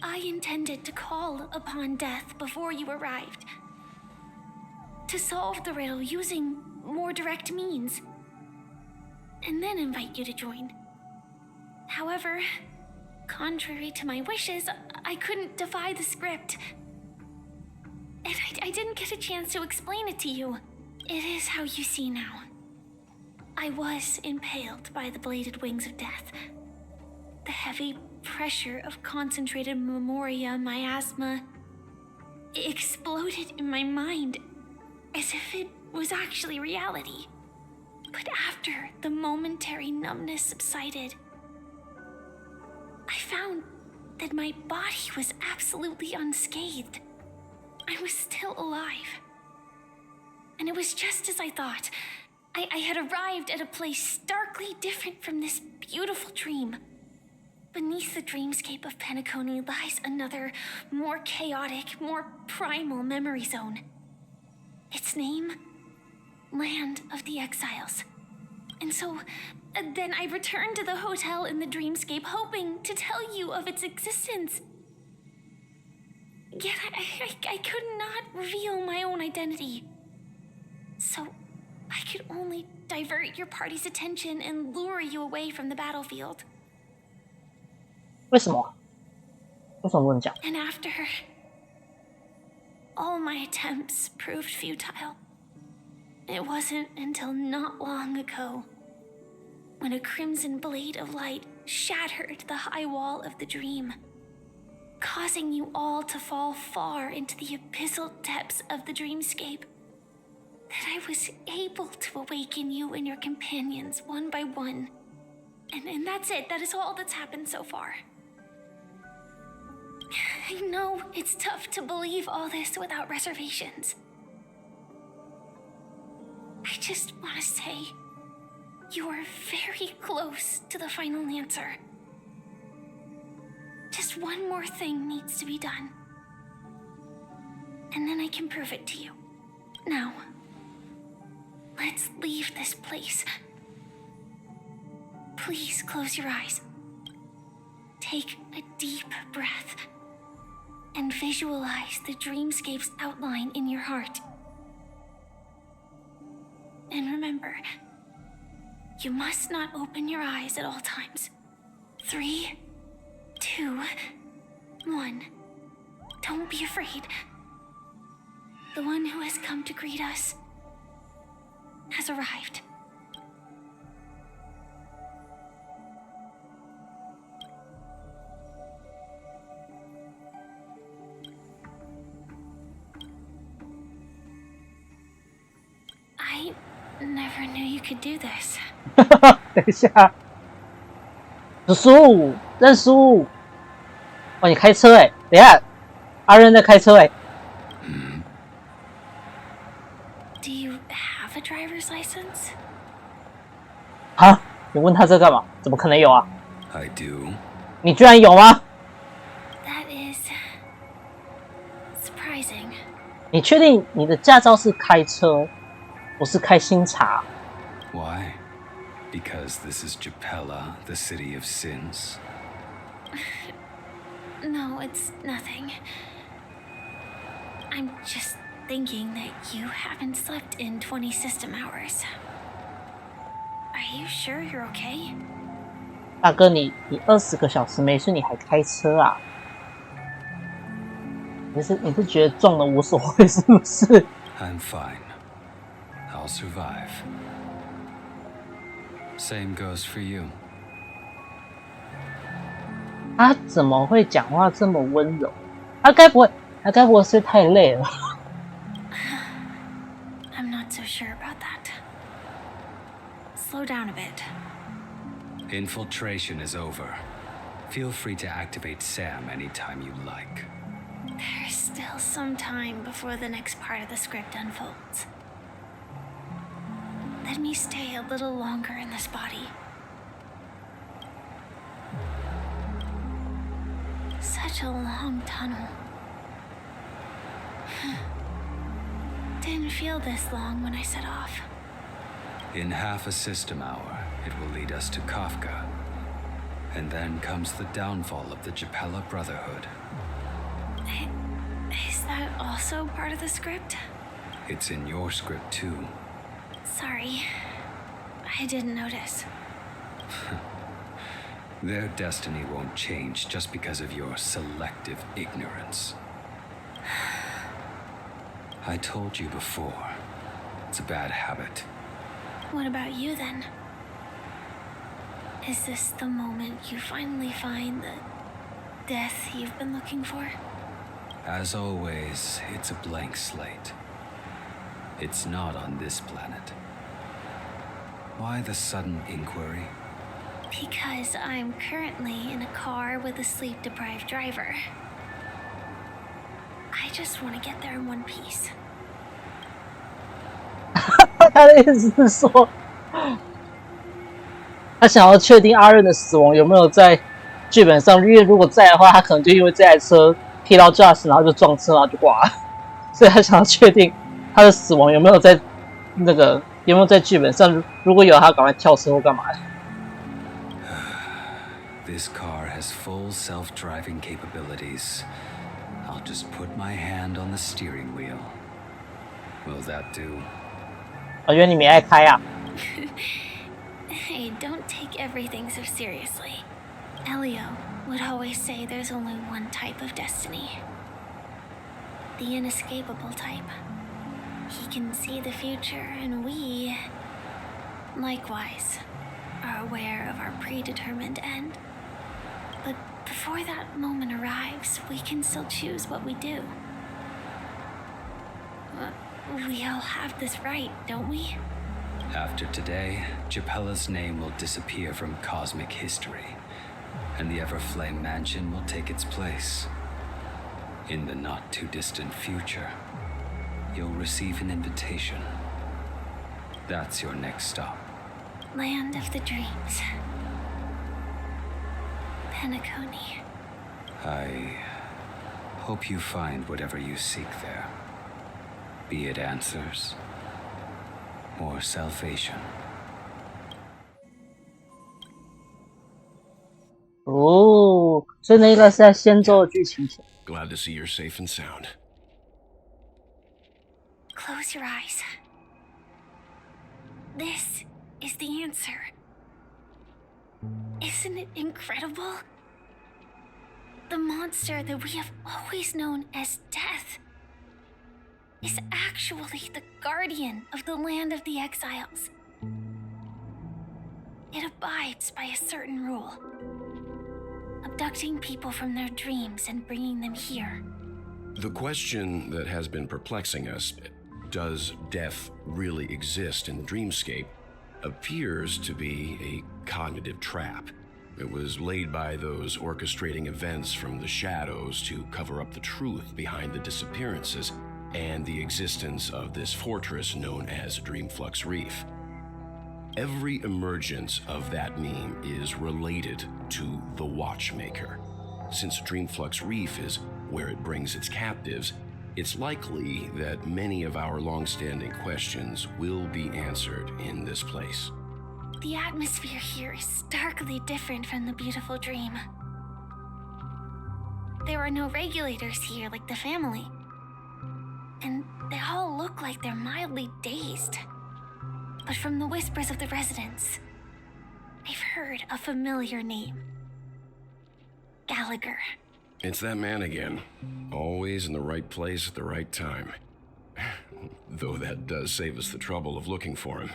Speaker 8: I intended to call upon death before you arrived, to solve the riddle using more direct means, and then invite you to join. However, contrary to my wishes, I couldn't defy the script, and I didn't get a chance to explain it to you. It is how you see now. I was impaled by the bladed wings of death. The heavy,
Speaker 7: pressure of concentrated memoria miasma exploded in my mind as if it was actually reality. But after the momentary numbness subsided, I found that my body was absolutely unscathed. I was still alive. And it was just as I thought. I had arrived at a place starkly different from this beautiful dream. Beneath the dreamscape of Penacony lies another, more chaotic, more primal memory zone. Its name? Land of the Exiles. And so, then I returned to the hotel in the dreamscape, hoping to tell you of its existence. Yet I could not reveal my own identity. So, I could only divert your party's attention and lure you away from the battlefield.
Speaker 1: 为什么？为什么不能讲？
Speaker 7: And after, all my attempts proved futile. It wasn't until not long ago when a crimson blade of light shattered the high wall of the dream, causing you all to fall far into the abyssal depths of the dreamscape, that I was able to awaken you and your companions one by one. And that's it. That is all that's happened so far. I know it's tough to believe all this without reservations. I just want to say, you are very close to the final answer. Just one more thing needs to be done. And then I can prove it to you. Now, let's leave this place. Please close your eyes. Take a deep breath and visualize the dreamscape's outline in your heart. And remember, you must not open your eyes at all times. 3, 2, 1. Don't be afraid. The one who has come to greet us has arrived. I never knew you could do this.
Speaker 1: 等一下，叔叔，认叔。哦，你开车哎！等一下，阿任在开车哎。
Speaker 7: Do you have a driver's license?
Speaker 1: 啊？你问他这干嘛？怎么可能有啊？
Speaker 4: I do.
Speaker 1: 你居然有吗？
Speaker 7: That is surprising.
Speaker 1: 你确定你的驾照是开车，不是开新茶？
Speaker 14: Why? Because this is Japella, the city of sins?
Speaker 7: No, it's nothing. I'm just thinking that you haven't slept in 20 system hours. Are you sure you're okay?
Speaker 1: 大哥，你20个小时没睡，你还开车啊？你是觉得撞了无所谓是不是？
Speaker 14: I'm fine. I'll survive. Same goes for you.
Speaker 1: 他怎么会讲话这么温柔？他该不会是太累了？
Speaker 7: I'm not so sure about that. Slow down a bit.
Speaker 14: Infiltration is over. Feel free to activate Sam anytime you like.
Speaker 7: There's still some time before the next part of the script unfolds. Let me stay a little longer in this body. Such a long tunnel. Didn't feel this long when I set off.
Speaker 14: In half a system hour, it will lead us to Kafka. And then comes the downfall of the Japella Brotherhood.
Speaker 7: Is that also part of the script?
Speaker 14: It's in your script too.
Speaker 7: Sorry. I didn't notice.
Speaker 14: Their destiny won't change just because of your selective ignorance. I told you before, it's a bad habit.
Speaker 7: What about you then? Is this the moment you finally find the death you've been looking for?
Speaker 14: As always, it's a blank slate. It's not on this planet. Why the sudden inquiry?
Speaker 7: Because I'm currently in a car with a sleep-deprived driver. I just want to get there in one piece.
Speaker 1: 他的意思是说，他想要确定阿任的死亡有没有在剧本上，因为如果在的话，他可能就因为这台车贴到驾驶，然后就撞车，然后就挂了。所以他想要确定他的死亡有没有在剧本上，如果有，他赶快跳车或干嘛的。
Speaker 14: This car has full self-driving capabilities. I'll just put my hand on the steering wheel. Will that do?
Speaker 1: 我觉得你没爱开啊。
Speaker 7: Hey, don't take everything so seriously. Elio would always say there's only one type of destiny. The inescapable type. He can see the future, and we, likewise, are aware of our predetermined end. But before that moment arrives, we can still choose what we do. We all have this right, don't we?
Speaker 14: After today, Japella's name will disappear from cosmic history, and the Everflame Mansion will take its place. In the not-too-distant future, you'll receive an invitation. That's your next stop.
Speaker 7: Land of the Dreams. Penacony.
Speaker 14: I hope you find whatever you seek there. Be it answers or salvation.
Speaker 1: 哦，所以那个是在仙州的剧情线。
Speaker 4: Glad to see you're safe and sound.
Speaker 7: Close your eyes. This is the answer. Isn't it incredible? The monster that we have always known as Death is actually the guardian of the land of the exiles. It abides by a certain rule, abducting people from their dreams and bringing them here.
Speaker 4: The question that has been perplexing us, does death really exist in the dreamscape, appears to be a cognitive trap. It was laid by those orchestrating events from the shadows to cover up the truth behind the disappearances and the existence of this fortress known as Dreamflux Reef. Every emergence of that meme is related to the Watchmaker. Since Dreamflux Reef is where it brings its captives, it's likely that many of our long-standing questions will be answered in this place.
Speaker 7: The atmosphere here is starkly different from the beautiful dream. There are no regulators here like the family. And they all look like they're mildly dazed. But from the whispers of the residents, I've heard a familiar name. Gallagher.
Speaker 4: It's that man again. Always in the right place at the right time. Though that does save us the trouble of looking for him.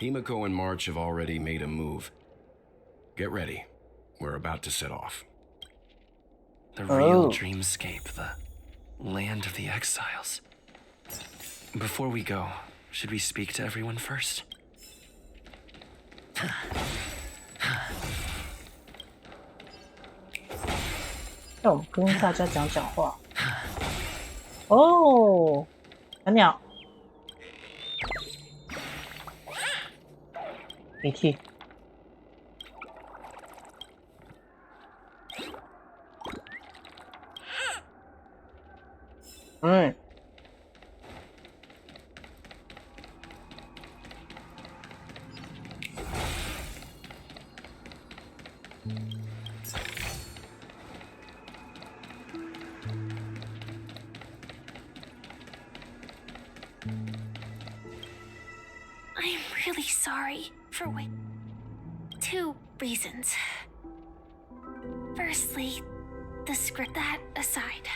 Speaker 4: Himiko and March have already made a move. Get ready. We're about to set off.
Speaker 5: The real dreamscape, the land of the exiles. Before we go, should we speak to everyone first?
Speaker 1: 让我跟大家讲讲话。哦，小鸟。鼻涕。嗯。
Speaker 7: I'm really sorry for two reasons. Firstly, the script. That aside,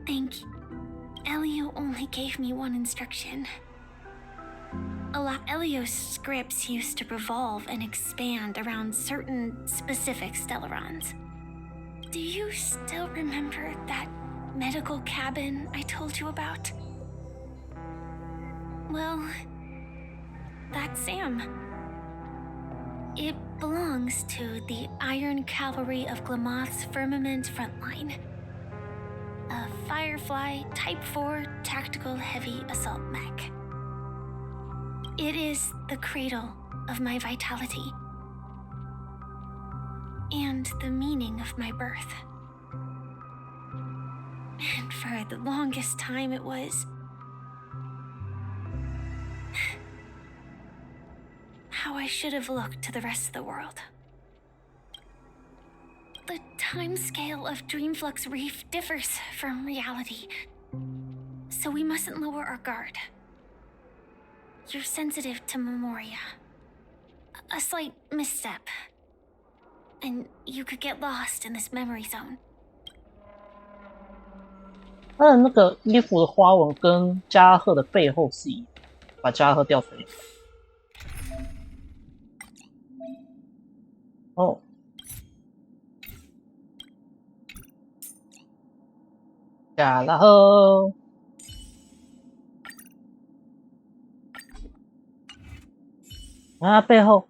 Speaker 7: thank you. Elio only gave me one instruction. Elios scripts used to revolve and expand around certain specific Stellarons. Do you still remember that medical cabin I told you about? Well, that's Sam. It belongs to the Iron Cavalry of Glamoth's Firmament Frontline. A Firefly Type 4 tactical heavy assault mech. It is the cradle of my vitality. And the meaning of my birth. And for the longest time it was how I should have looked to the rest of the world. The timescale of Dreamflux Reef differs from reality, so we mustn't lower our guard. You're sensitive to Memoria. A slight misstep, and you could get lost in this memory zone.
Speaker 1: 他的那个衣服的花纹跟加拉赫的背后是一样，把加拉赫调出来。哦，加拉赫，看它背后，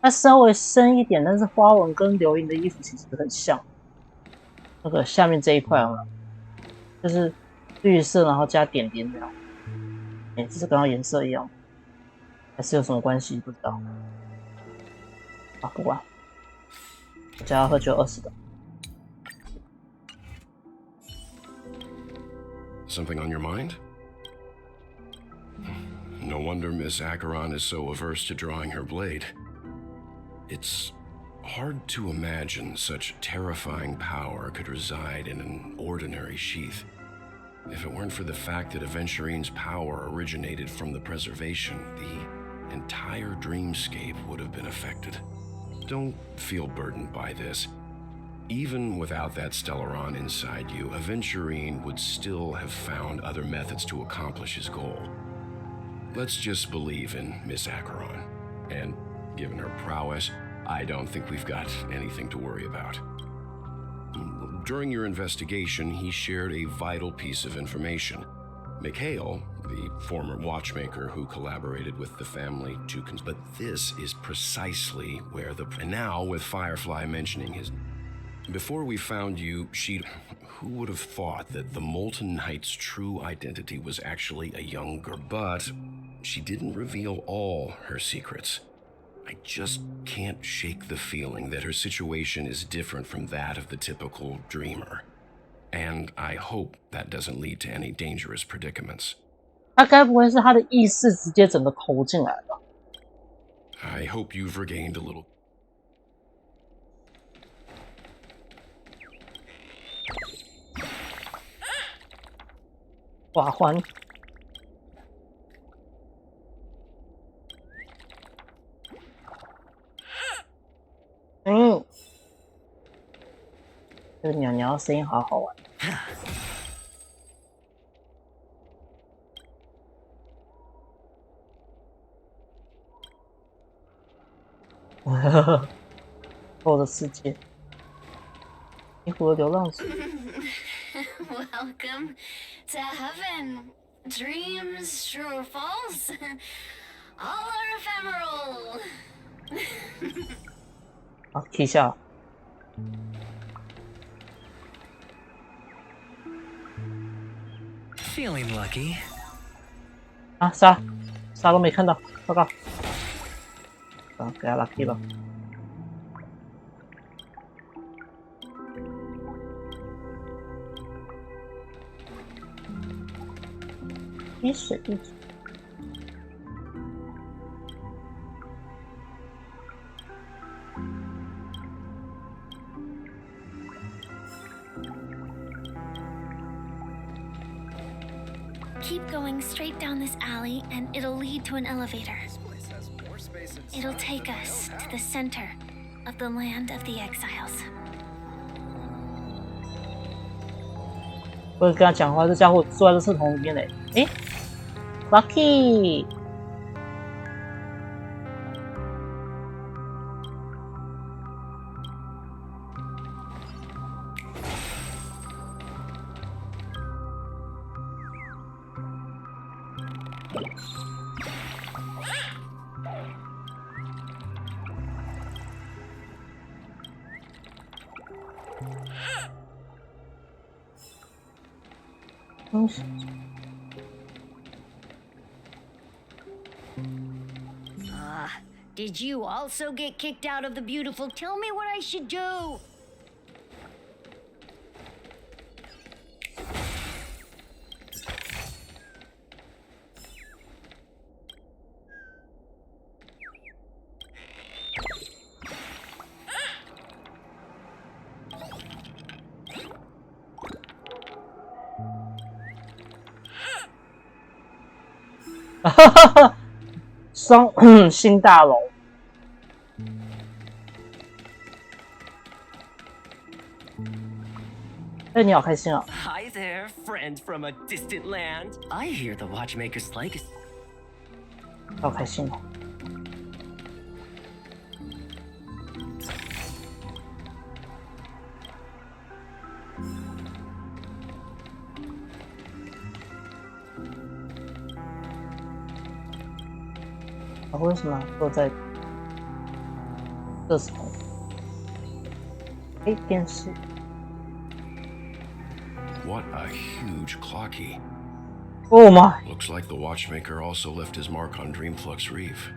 Speaker 1: 它稍微深一点，但是花纹跟刘莹的衣服其实很像。那个下面这一块啊，就是绿色，然后加点点这样。哎，这是跟它颜色一样，还是有什么关系？不知道。啊，不管，我加喝酒20的。
Speaker 4: Something on your mind? No wonder Miss Acheron is so averse to drawing her blade. It's hard to imagine such terrifying power could reside in an ordinary sheath. If it weren't for the fact that Aventurine's power originated from the preservation, the entire dreamscape would have been affected. Don't feel burdened by this. Even without that Stellaron inside you, Aventurine would still have found other methods to accomplish his goal. Let's just believe in Miss Acheron. And given her prowess, I don't think we've got anything to worry about. During your investigation, he shared a vital piece of information. Mikhail, the former watchmaker who collaborated with the family to but this is precisely where and now with Firefly mentioning his... Before we found you, who would have thought that the Molten Knight's true identity was actually a younger, but she didn't reveal all her secrets. I just can't shake the feeling that her situation is different from that of the typical dreamer. And I hope that doesn't lead to any dangerous predicaments.
Speaker 1: 他该不会是他的意识直接整个投进来吧？
Speaker 4: I hope you've regained a little.
Speaker 1: 瓦环。这个鸟鸟声音好好玩。我的世界，一湖的流浪者。
Speaker 9: Welcome to heaven. Dreams, true or false, all are ephemeral.
Speaker 1: 好，踢下。
Speaker 10: Feeling lucky.
Speaker 1: 啊，杀都没看到，报告。啊，给他 lucky 吧。滴水滴水。
Speaker 7: Keep going straight down this alley and it'll lead to an elevator. It'll take us to the center of the land of the exiles.
Speaker 1: 我跟他讲话，这家伙坐在这车筒里面嘞。诶 ，Lucky，
Speaker 2: Did you also get kicked out of the beautiful? Tell me what I should do.
Speaker 1: 新大楼。哎，你好开心啊！
Speaker 15: Hi there, friend from a distant land. I hear the Watchmaker's legacy.
Speaker 1: 好开心哦！啊，为什么都在这时候？哎，电视。
Speaker 4: What a huge clocky.
Speaker 1: Oh my!
Speaker 4: Looks like the watchmaker also left his mark on Dreamflux Reef.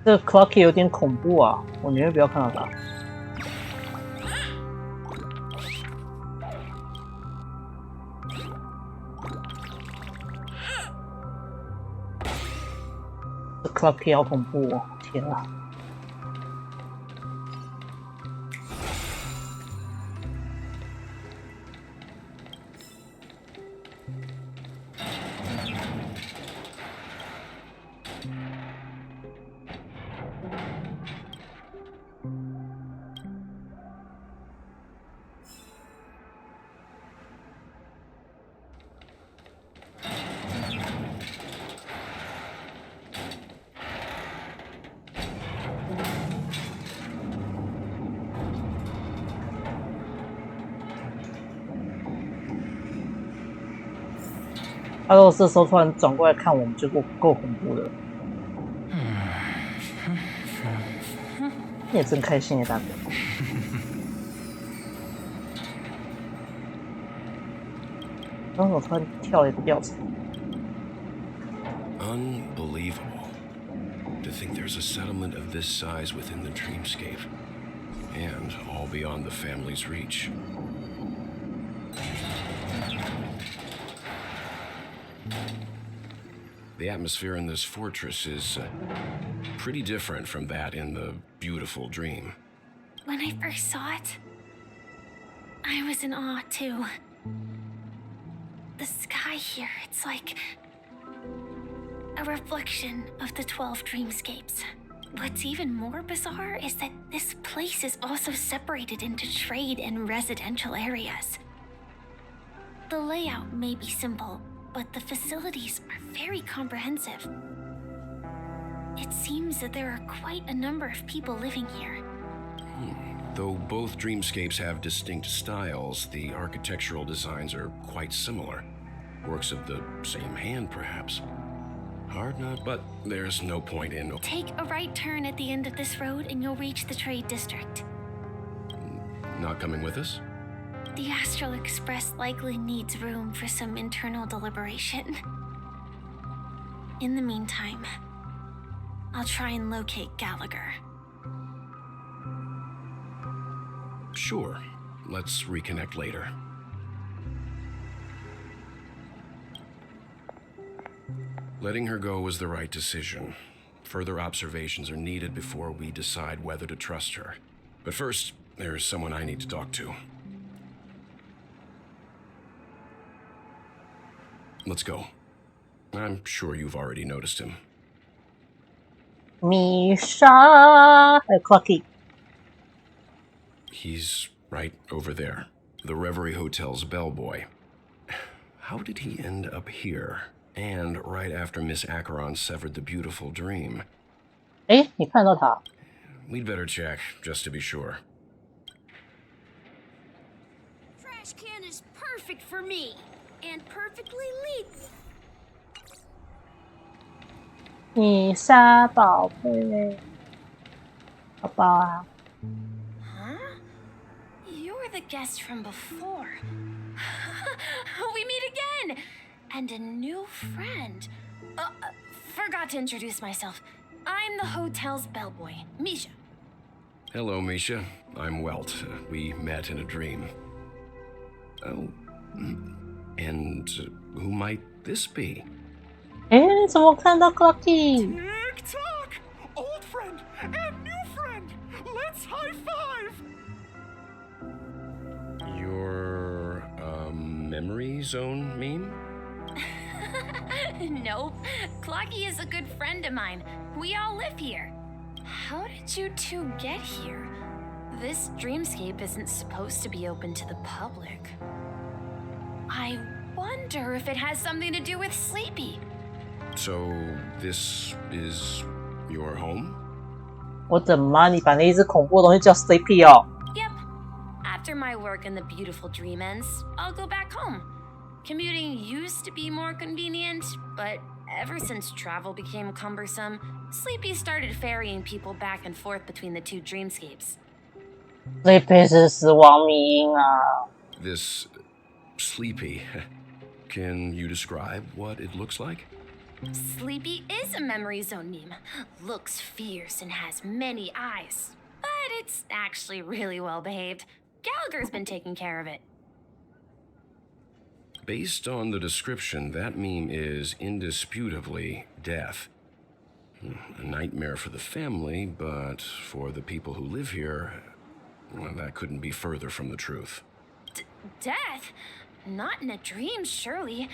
Speaker 1: 这个 clocky 有点恐怖啊，我宁愿不要看到它。这 clocky 好恐怖哦！天啊！ 他如果这时候突然转过来看我们，就够恐怖的。你也真开心耶，大哥。然后我突然跳了一个吊绳。
Speaker 4: Unbelievable. To think there's a settlement of this size within the dreamscape, and all beyond the family's reach. The atmosphere in this fortress is pretty different from that in the beautiful dream.
Speaker 7: When I first saw it, I was in awe too. The sky here, it's like a reflection of the 12 dreamscapes. What's even more bizarre is that this place is also separated into trade and residential areas. The layout may be simple, but the facilities are very comprehensive. It seems that there are quite a number of people living here.
Speaker 4: Though both dreamscapes have distinct styles, the architectural designs are quite similar. Works of the same hand, perhaps. Hard not, but there's no point in...
Speaker 7: Take a right turn at the end of this road and you'll reach the trade district.
Speaker 4: Not coming with us?
Speaker 7: The Astral Express likely needs room for some internal deliberation. In the meantime, I'll try and locate Gallagher.
Speaker 4: Sure. Let's reconnect later. Letting her go was the right decision. Further observations are needed before we decide whether to trust her. But first, there's someone I need to talk to. Let's go. I'm sure you've already noticed him.
Speaker 1: Misha! Clocky.
Speaker 4: He's right over there. The Reverie Hotel's bellboy. How did he end up here? And right after Miss Acheron severed the beautiful dream.
Speaker 1: 哎，你看到他？
Speaker 4: We'd better check, just to be sure.
Speaker 8: Trash can is perfect for me. And perfectly legal.
Speaker 1: 米莎宝贝，宝宝啊。
Speaker 8: Huh? You're the guest from before. We meet again! And a new friend. Forgot to introduce myself. I'm the hotel's bellboy, Misha.
Speaker 4: Hello, Misha. I'm Welt. We met in a dream. Oh, and who might this be?
Speaker 1: 哎，你怎么看到 Clocky？
Speaker 16: Tick-tock! Old friend and new friend! Let's high five!
Speaker 4: Your, memory zone meme?
Speaker 8: Nope. Clocky is a good friend of mine. We all live here. How did you two get here? This dreamscape isn't supposed to be open to the public. I wonder if it has something to do with Sleepy.
Speaker 4: So, this is your home?
Speaker 1: 我的妈！你把那一只恐怖的东西叫 CP 哦？
Speaker 8: Yep. After my work in the beautiful dream ends, I'll go back home. Commuting used to be more convenient, but ever since travel became cumbersome, Sleepy started ferrying people back and forth between the two dreamscapes.
Speaker 1: Sleepy 是死亡迷因啊。
Speaker 4: This Sleepy. Can you describe what it looks like?
Speaker 8: Sleepy is a memory zone meme. Looks fierce and has many eyes. But it's actually really well behaved. Gallagher's been taking care of it.
Speaker 4: Based on the description, that meme is indisputably death. A nightmare for the family, but for the people who live here, well, that couldn't be further from the truth.
Speaker 8: Death? Not in a dream, surely.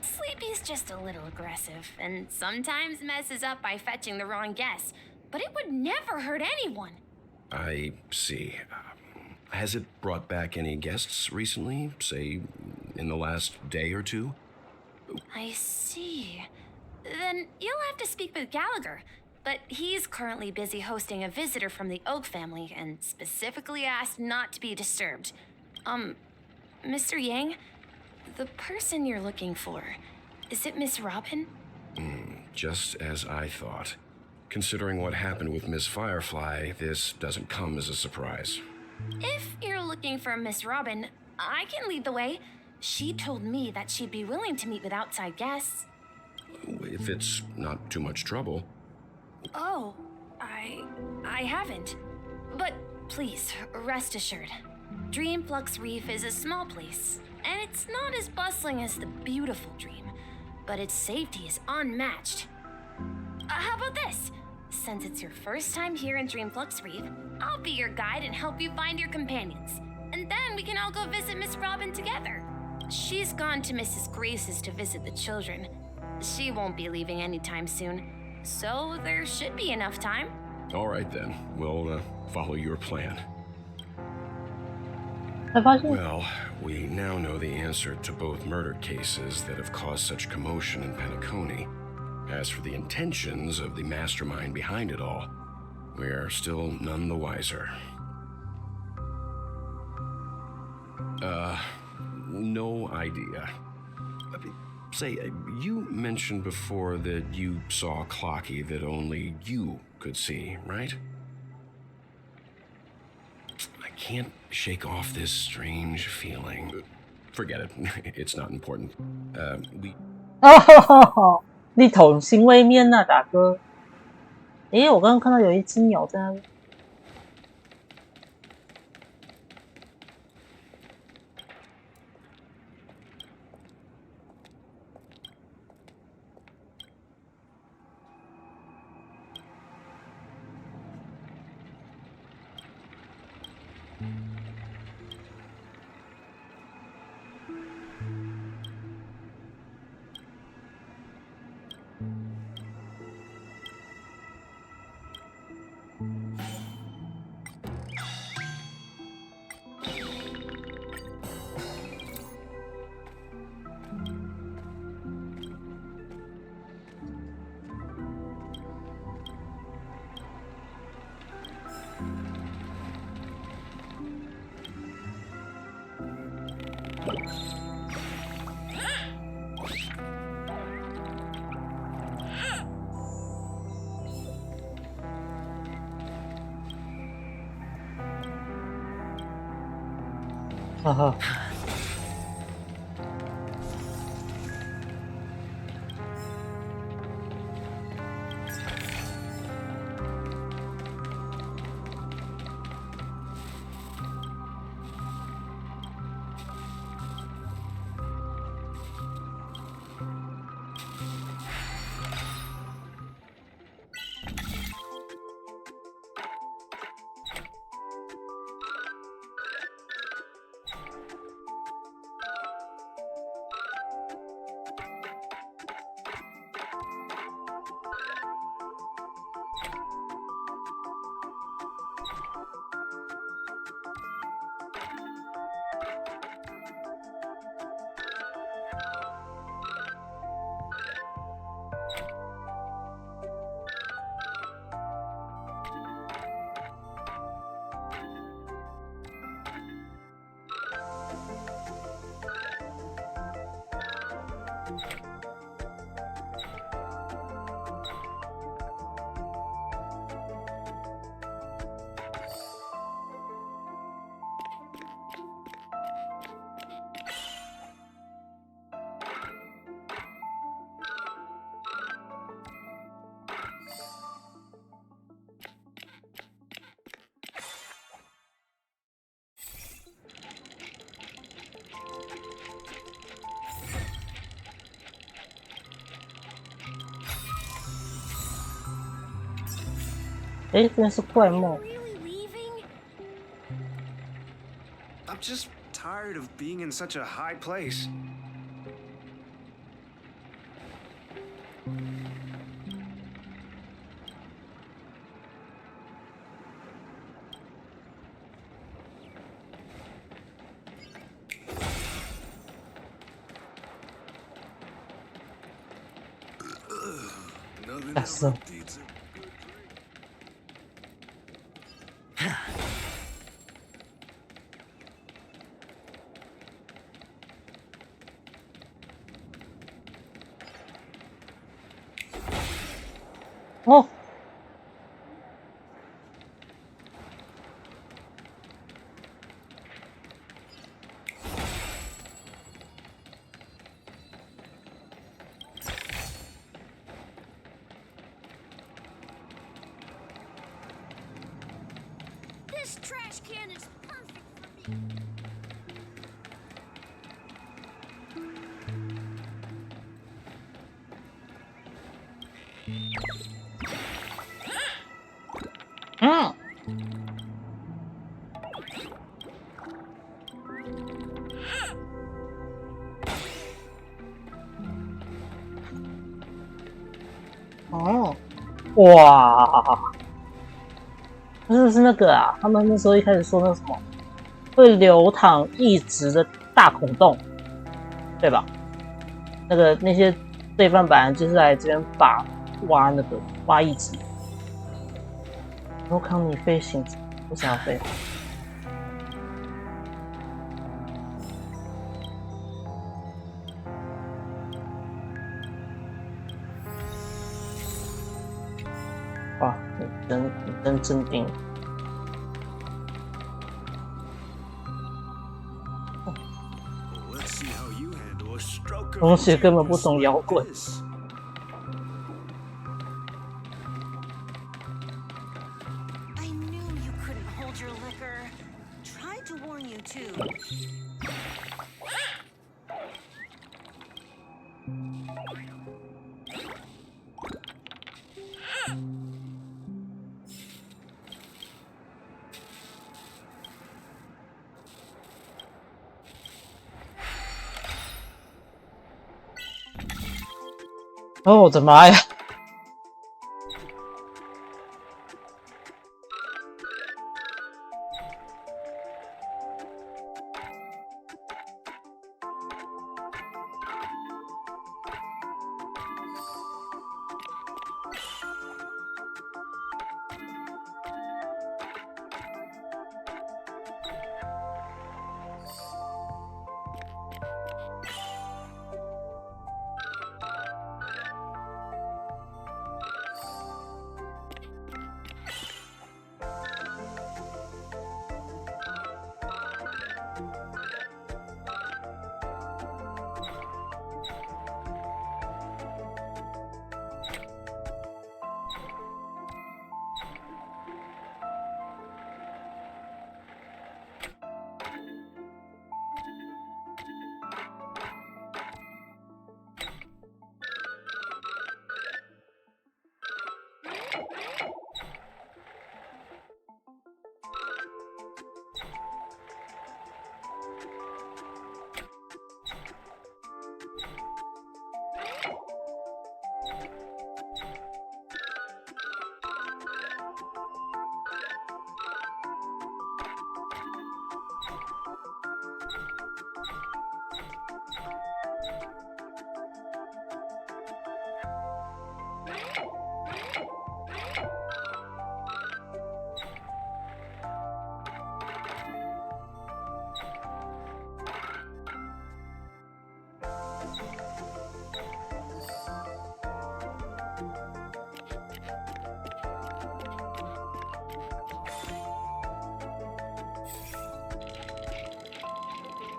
Speaker 8: Sleepy's just a little aggressive, and sometimes messes up by fetching the wrong guess. But it would never hurt anyone.
Speaker 4: I see. Has it brought back any guests recently, say, in the last day or two?
Speaker 8: I see. Then you'll have to speak with Gallagher. But he's currently busy hosting a visitor from the Oak family and specifically asked not to be disturbed. Mr. Yang, the person you're looking for, is it Miss Robin?
Speaker 4: Just as I thought. Considering what happened with Miss Firefly, this doesn't come as a surprise.
Speaker 8: If you're looking for Miss Robin, I can lead the way. She told me that she'd be willing to meet with outside guests.
Speaker 4: If it's not too much trouble.
Speaker 8: Oh, I haven't. But please, rest assured. Dreamflux Reef is a small place, and it's not as bustling as the beautiful Dream, but its safety is unmatched. How about this? Since it's your first time here in Dreamflux Reef, I'll be your guide and help you find your companions. And then we can all go visit Miss Robin together. She's gone to Mrs. Grace's to visit the children. She won't be leaving anytime soon, so there should be enough time.
Speaker 4: All right then, we'll follow your plan. Well, we now know the answer to both murder cases that have caused such commotion in Penacony. As for the intentions of the mastermind behind it all, we are still none the wiser. No idea. Say, you mentioned before that you saw Clocky that only you could see, right? I can't shake off this strange feeling. Forget it. It's not important. We...
Speaker 1: 你捅心未面呐，大哥。诶，我刚刚看到有一只鸟在那里。哈哈。哎，这边是怪梦。
Speaker 17: I'm just tired of being in such a high place.
Speaker 1: That's a... 哦，嗯，哦，哇，那是不是那个啊？他们那时候一开始说那什么会流淌异质的大孔洞，对吧？那些罪犯本来就是来这边挖那个挖异质。我看你飞行，不想要飞。哇，你真镇定。同学根本不懂摇滚。哦，我的妈呀！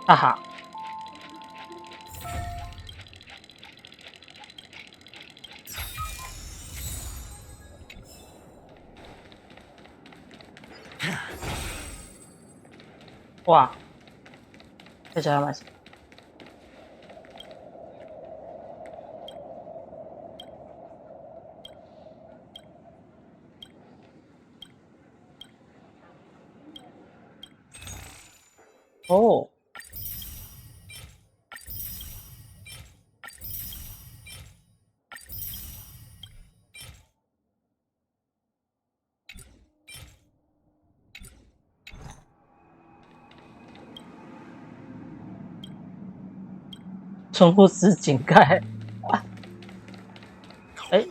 Speaker 1: 哈哈。哇！再加上买什么？哦。重复死井盖。哎。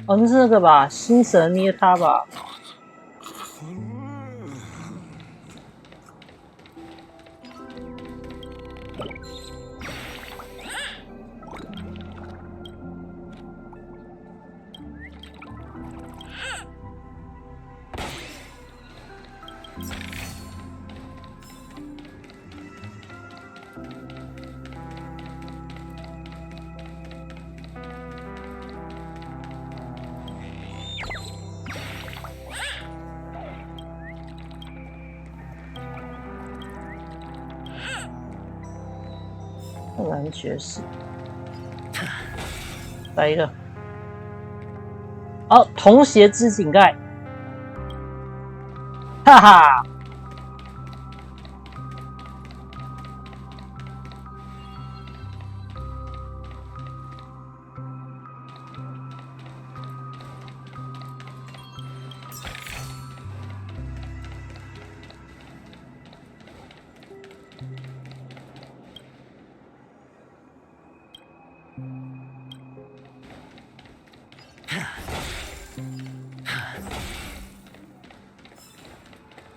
Speaker 1: 哦，那是那个吧？心神捏他吧？难爵士，来一个。哦，童鞋之井盖，哈哈。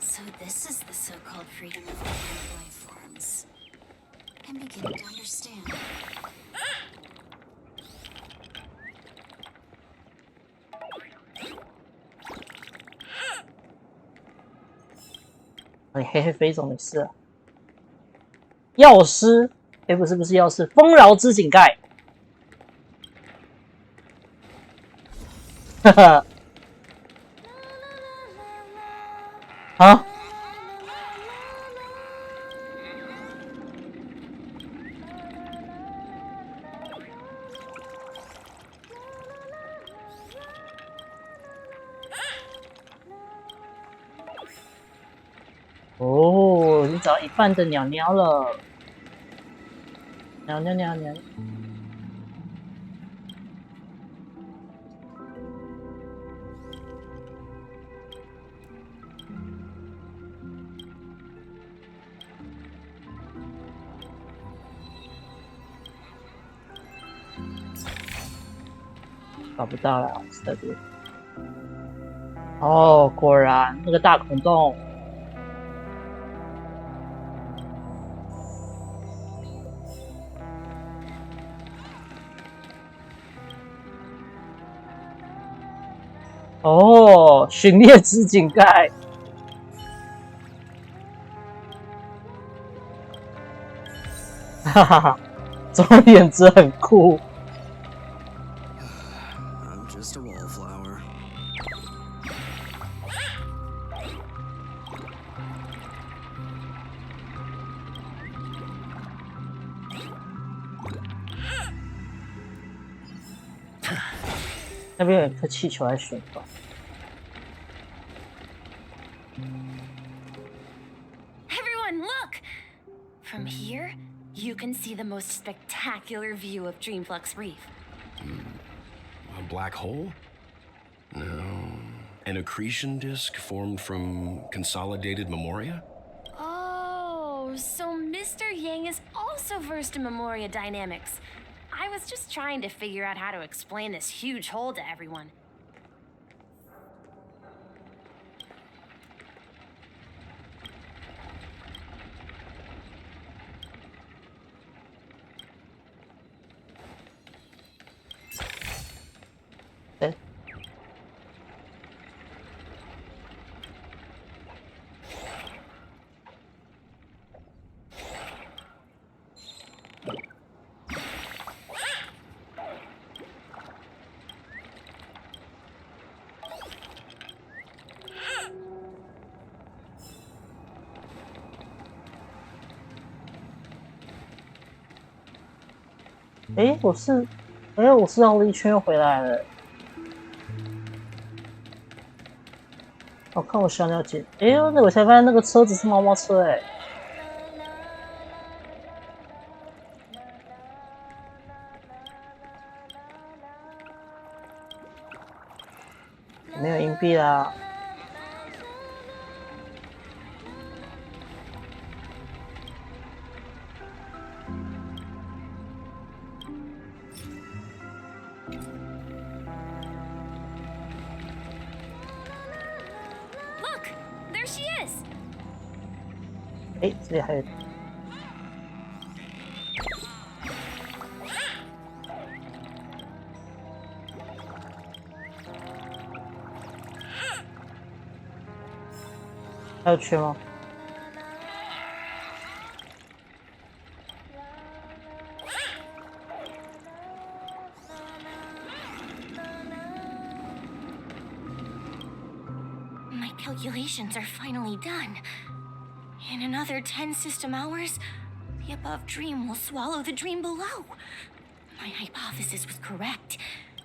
Speaker 9: So this is the so-called freedom of all life forms. I'm beginning to understand.
Speaker 1: 哎，嘿嘿，飞走没事啊。药师，哎，不是药师，丰饶之井盖。哈哈。啊！哦，你找一半的鸟鸟了，鸟。找不到了，是这边。哦，果然那个大孔洞。哦，寻猎之井盖。哈哈哈，总而言之很酷。
Speaker 17: I'm just a wallflower.
Speaker 1: 那边有一颗气球在旋转。
Speaker 8: Everyone, look! From here, you can see the most spectacular view of Dreamflux Reef.
Speaker 4: A black hole? No. An accretion disk formed from consolidated memoria?
Speaker 8: Oh, so Mr. Yang is also versed in memoria dynamics. I was just trying to figure out how to explain this huge hole to everyone.
Speaker 1: 我是绕了一圈又回来了。我看我想了解，那我才发现那个车子是猫猫车没有硬币啦。
Speaker 8: Look, there she is.
Speaker 1: 这里还有。还有缺吗？My
Speaker 7: calculations are finally done. In another 10 system hours, the above dream will swallow the dream below. My hypothesis was correct.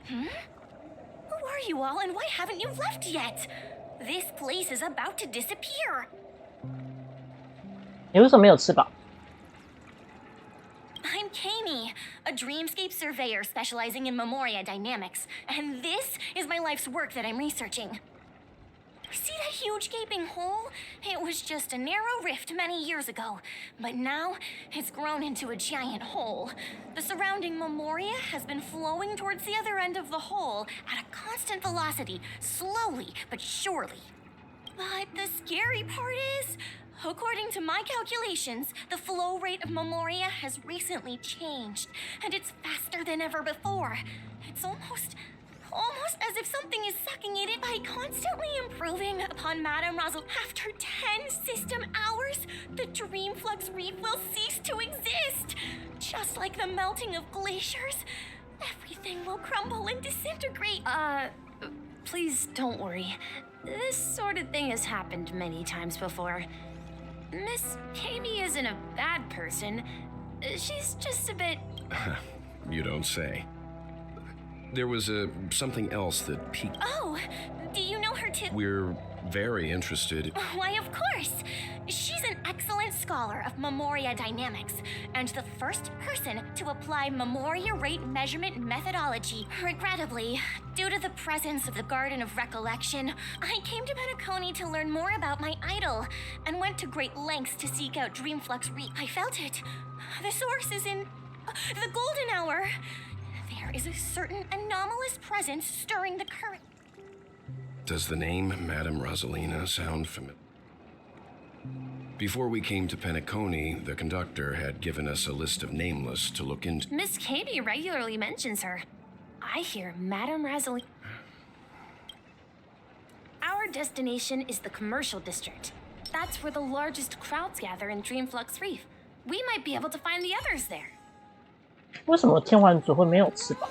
Speaker 7: Who are you all, and why haven't you left yet? This place is about to disappear.
Speaker 1: 你为什么没有翅膀？
Speaker 7: I'm Kami, a dreamscape surveyor specializing in Memoria dynamics, and this is my life's work that I'm researching. See that huge gaping hole? It was just a narrow rift many years ago, but now it's grown into a giant hole. The surrounding Memoria has been flowing towards the other end of the hole at a constant velocity, slowly but surely. But the scary part is, according to my calculations, the flow rate of Memoria has recently changed, and it's faster than ever before. It's almost as if something is sucking it in by constantly improving upon Madame Razzle. After 10 system hours, the Dreamflux Reef will cease to exist. Just like the melting of glaciers, everything will crumble and disintegrate.
Speaker 8: Please don't worry. This sort of thing has happened many times before. Miss Kami isn't a bad person. She's just a bit...
Speaker 4: You don't say. There was something else that piqued...
Speaker 7: Oh, do you know her too?
Speaker 4: We're very interested.
Speaker 7: Why, of course. She's an excellent scholar of Memoria dynamics, and the first person to apply Memoria rate measurement methodology. Regrettably, due to the presence of the Garden of Recollection, I came to Penacony to learn more about my idol, and went to great lengths to seek out Dreamflux Reef. I felt it. The source is in the golden hour. There is a certain anomalous presence stirring the current.
Speaker 4: Does the name Madame Rosalina sound familiar? Before we came to Penacony, the conductor had given us a list of nameless to look into.
Speaker 8: Miss Kami regularly mentions her. I hear Madame Razzle. Our destination is the commercial district. That's where the largest crowds gather in Dreamflux Reef. We might be able to find the others there.
Speaker 1: 为什么天环族会没有翅膀？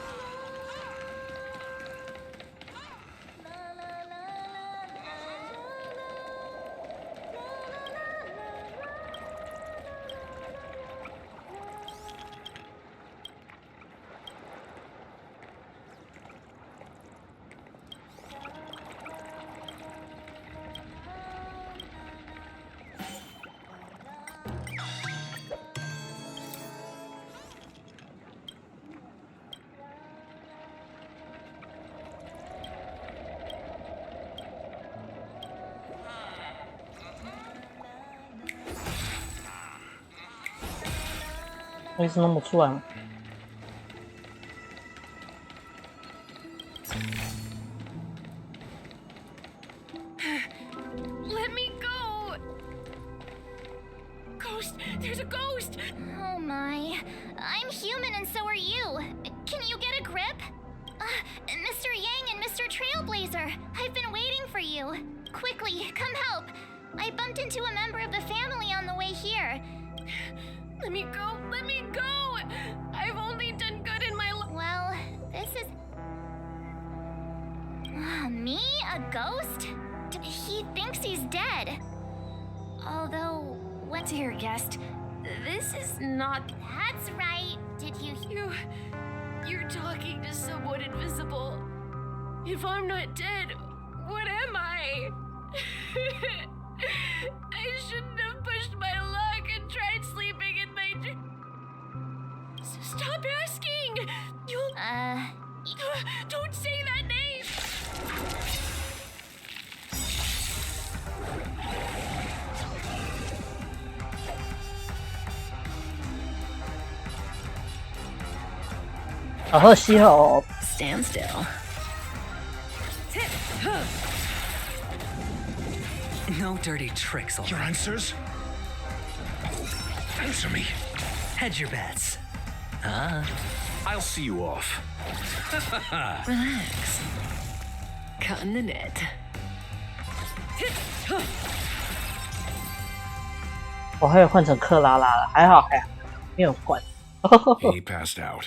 Speaker 1: 为什么弄不出来吗？
Speaker 8: Let me go! Ghost! There's a ghost!
Speaker 7: Oh my. I'm human and so are you. Can you get a grip? Mr. Yang and Mr. Trailblazer, I've been waiting for you. Quickly, come help. I bumped into a member of the family on the way here.
Speaker 8: Let me go! Let me go! I've only done good in my life.
Speaker 7: Well, this is... Me? A ghost? He thinks he's dead. Although, what...
Speaker 8: Dear guest, This is not.
Speaker 7: That's right. Did
Speaker 8: You're talking to someone invisible. If I'm not dead, what am I? I shouldn't have pushed my luck and tried sleeping in my dream. Stop asking! You'll. Don't say that name!
Speaker 1: 好喝西哦。
Speaker 6: Stand still.
Speaker 10: No dirty tricks, all
Speaker 13: Your
Speaker 10: right?
Speaker 13: answers? Answer me.
Speaker 10: Hedge your bets.
Speaker 13: I'll see you off.
Speaker 6: Relax. Cutting the net.
Speaker 1: 我还有换成克拉拉了，还好没有换。
Speaker 4: He passed out.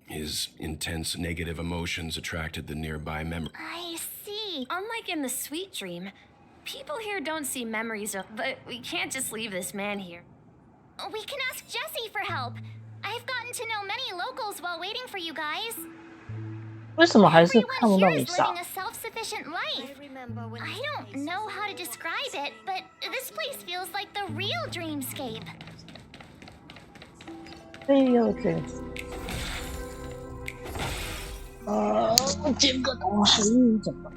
Speaker 4: His intense negative emotions attracted the nearby memory.
Speaker 7: I see.
Speaker 8: Unlike in the sweet dream, people here don't see memories of. But we can't just leave this man here.
Speaker 7: We can ask Jessie for help. I've gotten to know many locals while waiting for you guys.
Speaker 1: 为什么还是看不到
Speaker 7: Everyone here
Speaker 1: 米
Speaker 7: is
Speaker 1: 莎
Speaker 7: living a self-sufficient life. I don't know how to describe it, but this place feels like the real dreamscape.
Speaker 1: real dreams。捡个东西怎么？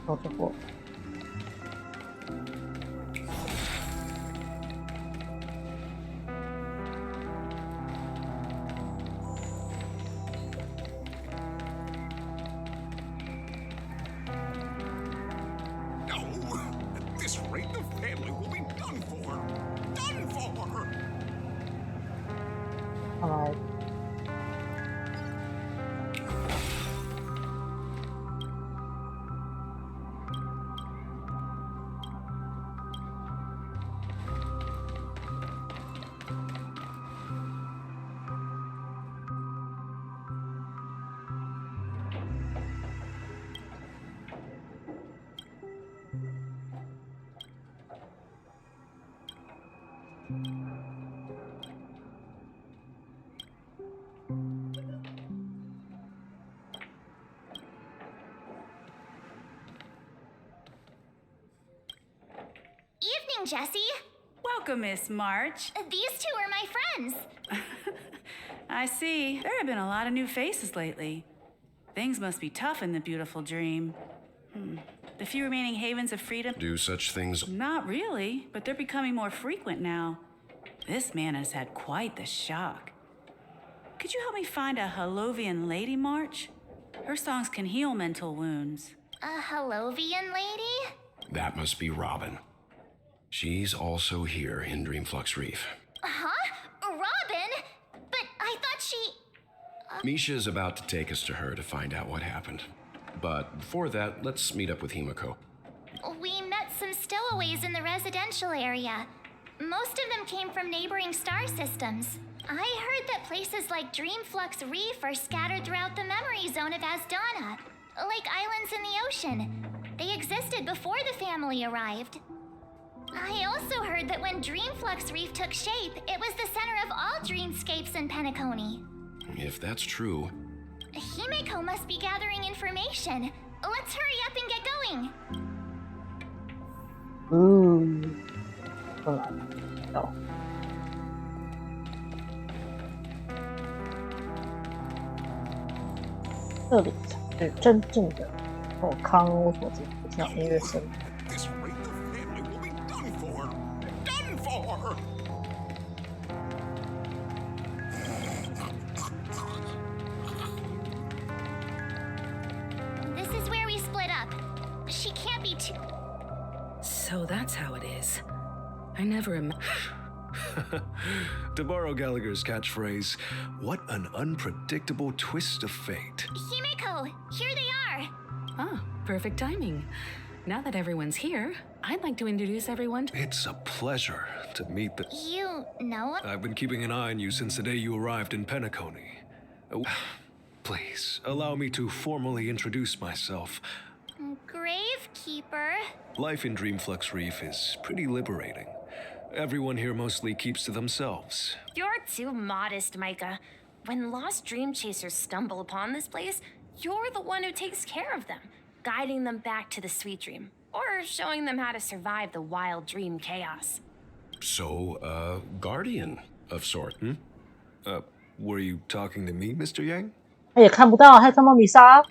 Speaker 1: 哦，这货。
Speaker 16: At this rate, the family will be done for. Done for!
Speaker 1: 好。
Speaker 7: Evening, Jessie.
Speaker 12: Welcome, Miss March.
Speaker 7: These two are my friends.
Speaker 12: I see. There have been a lot of new faces lately. Things must be tough in the beautiful dream. The few remaining havens of freedom.
Speaker 4: Do such things?
Speaker 12: Not really, but they're becoming more frequent now. This man has had quite the shock. Could you help me find a Halovian lady, March? Her songs can heal mental wounds.
Speaker 7: A Halovian lady?
Speaker 4: That must be Robin. She's also here in Dreamflux Reef.
Speaker 7: Huh? Robin? But I thought she...
Speaker 4: Misha's about to take us to her to find out what happened. But before that, let's meet up with Himiko.
Speaker 7: We met some stowaways in the residential area. Most of them came from neighboring star systems. I heard that places like Dreamflux Reef are scattered throughout the memory zone of Asdana, like islands in the ocean. They existed before the family arrived. I also heard that when Dreamflux Reef took shape, it was the center of all dreamscapes in Penacony.
Speaker 4: If that's true...
Speaker 7: Himiko must be gathering information. Let's hurry up and get going.
Speaker 1: Ooh. 这里才是真正的康我所知，不听音乐声。
Speaker 16: At this rate, the family will be done for. Done for!
Speaker 7: This is where we split up. She can't be too...
Speaker 6: So that's how it is. I never
Speaker 17: To borrow Gallagher's catchphrase, what an unpredictable twist of fate.
Speaker 7: Himiko, here they are.
Speaker 6: Ah, perfect timing. Now that everyone's here, I'd like to introduce everyone to...
Speaker 17: It's a pleasure to meet the...
Speaker 7: You know?
Speaker 17: I've been keeping an eye on you since the day you arrived in Penacony. Please, allow me to formally introduce myself.
Speaker 9: Keeper.
Speaker 18: Life in Dreamflux Reef is pretty liberating. Everyone here mostly keeps to themselves.
Speaker 7: You're too modest, Micah. When lost dream chasers stumble upon this place, you're the one who takes care of them, guiding them back to the sweet dream, or showing them how to survive the wild dream chaos.
Speaker 11: So, guardian of sort,
Speaker 18: Were you talking to me, Mr. Yang?
Speaker 1: 他也看不到，还看到米莎。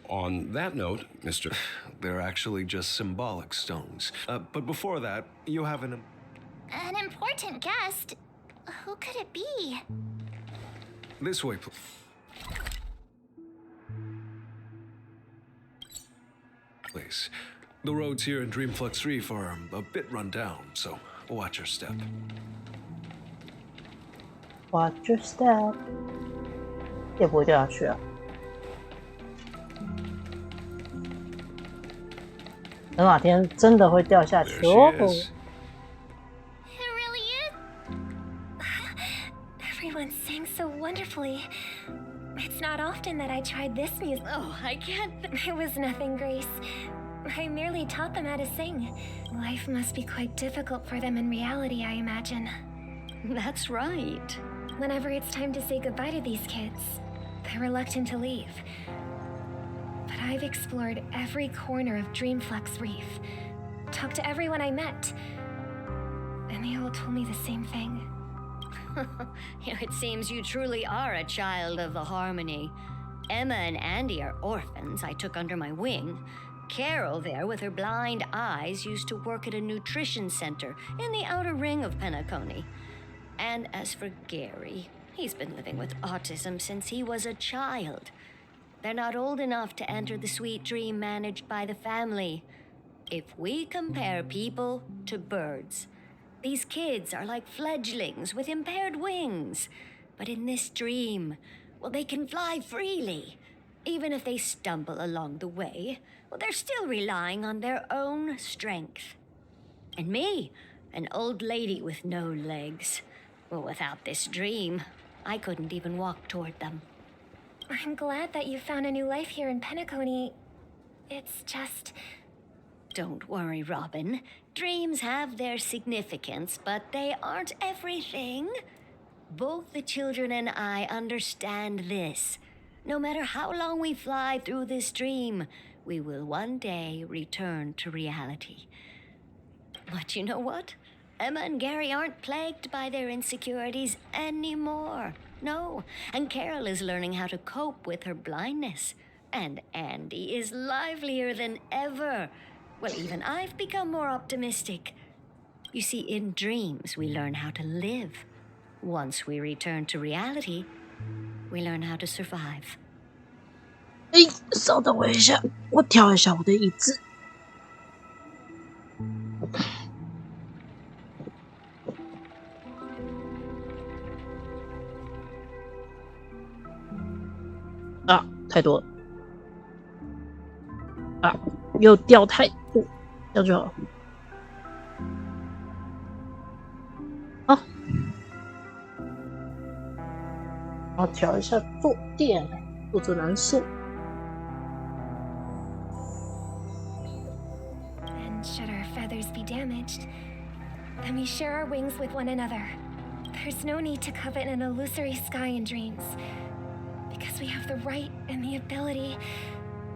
Speaker 11: On that note, Mr.
Speaker 18: They're actually just symbolic stones. But before that, you have an
Speaker 9: important guest? Who could it be?
Speaker 18: This way, please. The roads here in Dreamflux Reef are a bit run down, so watch your step.
Speaker 1: Watch your step. 也不会掉下去啊。等哪天真的会掉下去哦。
Speaker 7: It really is. Everyone sang so wonderfully. It's not often that I tried this music.
Speaker 8: Oh, I can't.
Speaker 7: It was nothing, Grace. I merely taught them how to sing. Life must be quite difficult for them in reality, I imagine.
Speaker 6: That's right.
Speaker 7: Whenever it's time to say goodbye to these kids, they're reluctant to leave. But I've explored every corner of Dreamflux Reef, talked to everyone I met, and they all told me the same thing.
Speaker 19: It seems you truly are a child of the Harmony. Emma and Andy are orphans I took under my wing. Carol there, with her blind eyes, used to work at a nutrition center in the outer ring of Penacony. And as for Gary, he's been living with autism since he was a child. They're not old enough to enter the sweet dream managed by the family. If we compare people to birds, these kids are like fledglings with impaired wings. But in this dream, well, they can fly freely. Even if they stumble along the way, well, they're still relying on their own strength. And me, an old lady with no legs. Well, without this dream, I couldn't even walk toward them.
Speaker 7: I'm glad that you found a new life here in Penacony. It's just...
Speaker 19: Don't worry, Robin. Dreams have their significance, but they aren't everything. Both the children and I understand this. No matter how long we fly through this dream, we will one day return to reality. But you know what? Emma and Gary aren't plagued by their insecurities anymore. No, and Carol is learning how to cope with her blindness. And Andy is livelier than ever. Well, even I've become more optimistic. You see, in dreams, we learn how to live. Once we return to reality, we learn how to survive.
Speaker 1: 稍等我一下，我调一下我的椅子。啊，太多了。啊，又掉太多，这样就好了。好，然后调一下坐垫，坐着难受。
Speaker 7: And should our feathers be damaged, then we share our wings with one another. There's no need to covet an illusory sky in dreams, because we have the right and the ability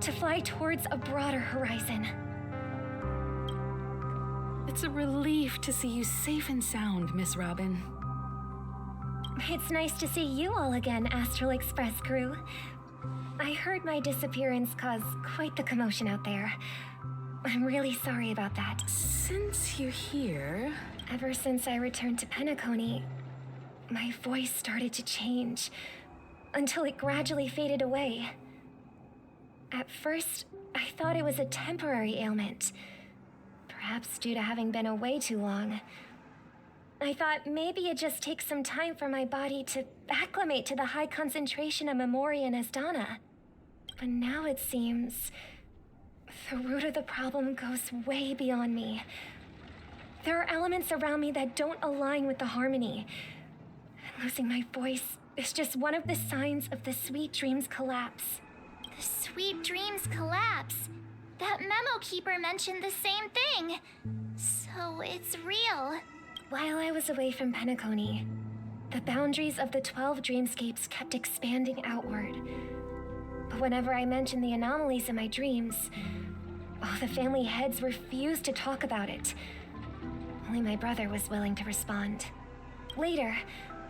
Speaker 7: to fly towards a broader horizon.
Speaker 8: It's a relief to see you safe and sound, Miss Robin.
Speaker 7: It's nice to see you all again, Astral Express crew. I heard my disappearance caused quite the commotion out there. I'm really sorry about that.
Speaker 8: Since you're here...
Speaker 7: Ever since I returned to Penacony, my voice started to change, until it gradually faded away. At first, I thought it was a temporary ailment, perhaps due to having been away too long. I thought maybe it just takes some time for my body to acclimate to the high concentration of Memory and Asdana. But now it seems the root of the problem goes way beyond me. There are elements around me that don't align with the harmony. And losing my voice is just one of the signs of the sweet dream's collapse. The sweet dreams collapse. That memo keeper mentioned the same thing. So it's real. While I was away from Penacony, the boundaries of the 12 dreamscapes kept expanding outward. But whenever I mentioned the anomalies in my dreams, all the family heads refused to talk about it. Only my brother was willing to respond. Later,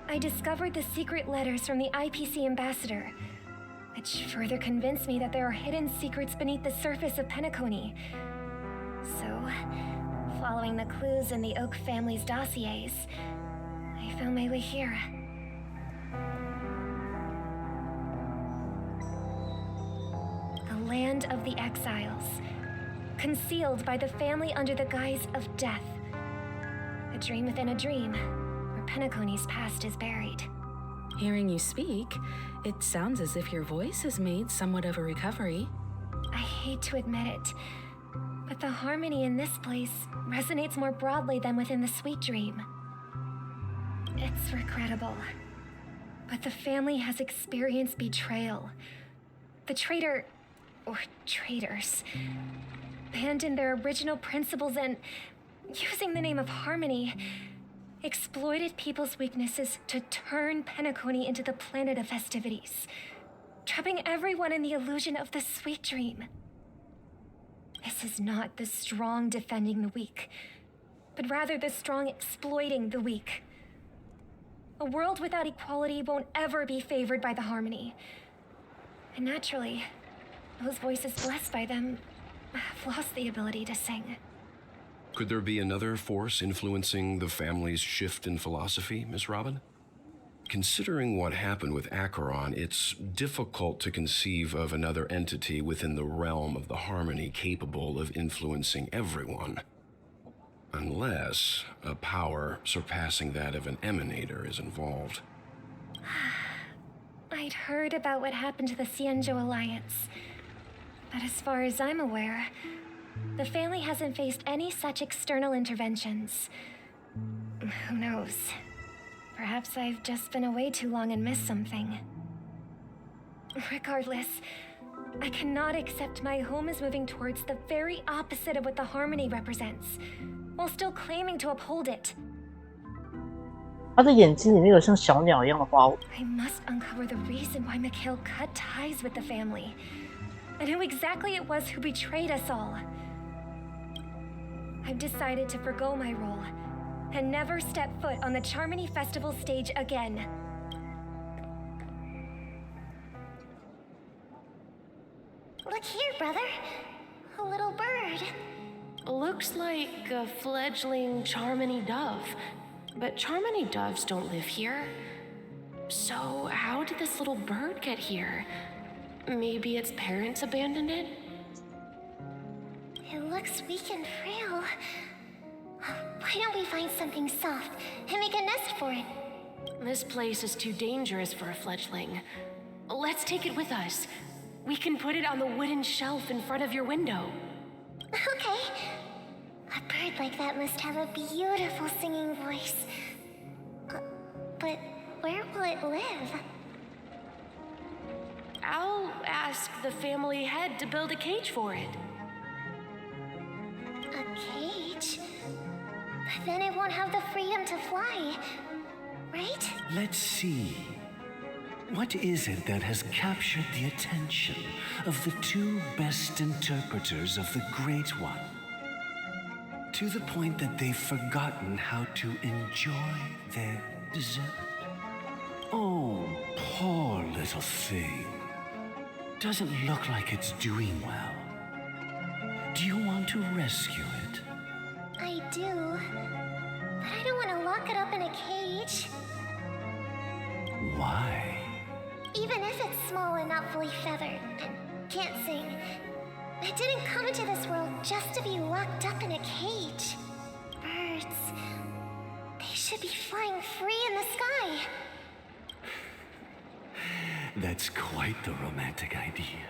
Speaker 7: I discovered the secret letters from the IPC ambassador, which further convinced me that there are hidden secrets beneath the surface of Penacony. So, following the clues in the Oak family's dossiers, I found my way here. The land of the exiles, concealed by the family under the guise of death. A dream within a dream, where Penacony's past is buried.
Speaker 20: Hearing you speak, it sounds as if your voice has made somewhat of a recovery.
Speaker 7: I hate to admit it, but the harmony in this place resonates more broadly than within the sweet dream. It's regrettable, but the family has experienced betrayal. The traitor, or traitors, abandoned their original principles and, using the name of harmony, exploited people's weaknesses to turn Penacony into the planet of festivities, trapping everyone in the illusion of the sweet dream. This is not the strong defending the weak, but rather the strong exploiting the weak. A world without equality won't ever be favored by the harmony. And naturally, those voices blessed by them have lost the ability to sing.
Speaker 21: Could there be another force influencing the family's shift in philosophy, Miss Robin? Considering what happened with Acheron, it's difficult to conceive of another entity within the realm of the harmony capable of influencing everyone. Unless a power surpassing that of an emanator is involved.
Speaker 7: I'd heard about what happened to the Cienjo Alliance, but as far as I'm aware, the family hasn't faced any such external interventions. Who knows? Perhaps I've just been away too long and missed something. Regardless, I cannot accept my home is moving towards the very opposite of what the harmony represents, while still claiming to uphold it.
Speaker 1: 他的眼睛里面有像小鸟一样的花。
Speaker 7: I must uncover the reason why Mikhail cut ties with the family, and who exactly it was who betrayed us all. I've decided to forgo my role and never step foot on the Charmony Festival stage again.
Speaker 9: Look here, brother. A little bird.
Speaker 8: Looks like a fledgling Charmony dove. But Charmony doves don't live here. So how did this little bird get here? Maybe its parents abandoned it?
Speaker 7: It looks weak and frail. Why don't we find something soft and make a nest for it?
Speaker 8: This place is too dangerous for a fledgling. Let's take it with us. We can put it on the wooden shelf in front of your window.
Speaker 7: Okay. A bird like that must have a beautiful singing voice. But where will it live?
Speaker 8: I'll ask the family head to build a cage for it.
Speaker 7: A cage? But then it won't have the freedom to fly, right?
Speaker 22: Let's see. What is it that has captured the attention of the two best interpreters of the Great One? To the point that they've forgotten how to enjoy their dessert. Oh, poor little thing. Doesn't look like it's doing well. Do you want to rescue it?
Speaker 7: I do. But I don't want to lock it up in a cage.
Speaker 22: Why?
Speaker 7: Even if it's small and not fully feathered and can't sing, it didn't come into this world just to be locked up in a cage. Birds, they should be flying free in the sky.
Speaker 22: That's quite the romantic idea.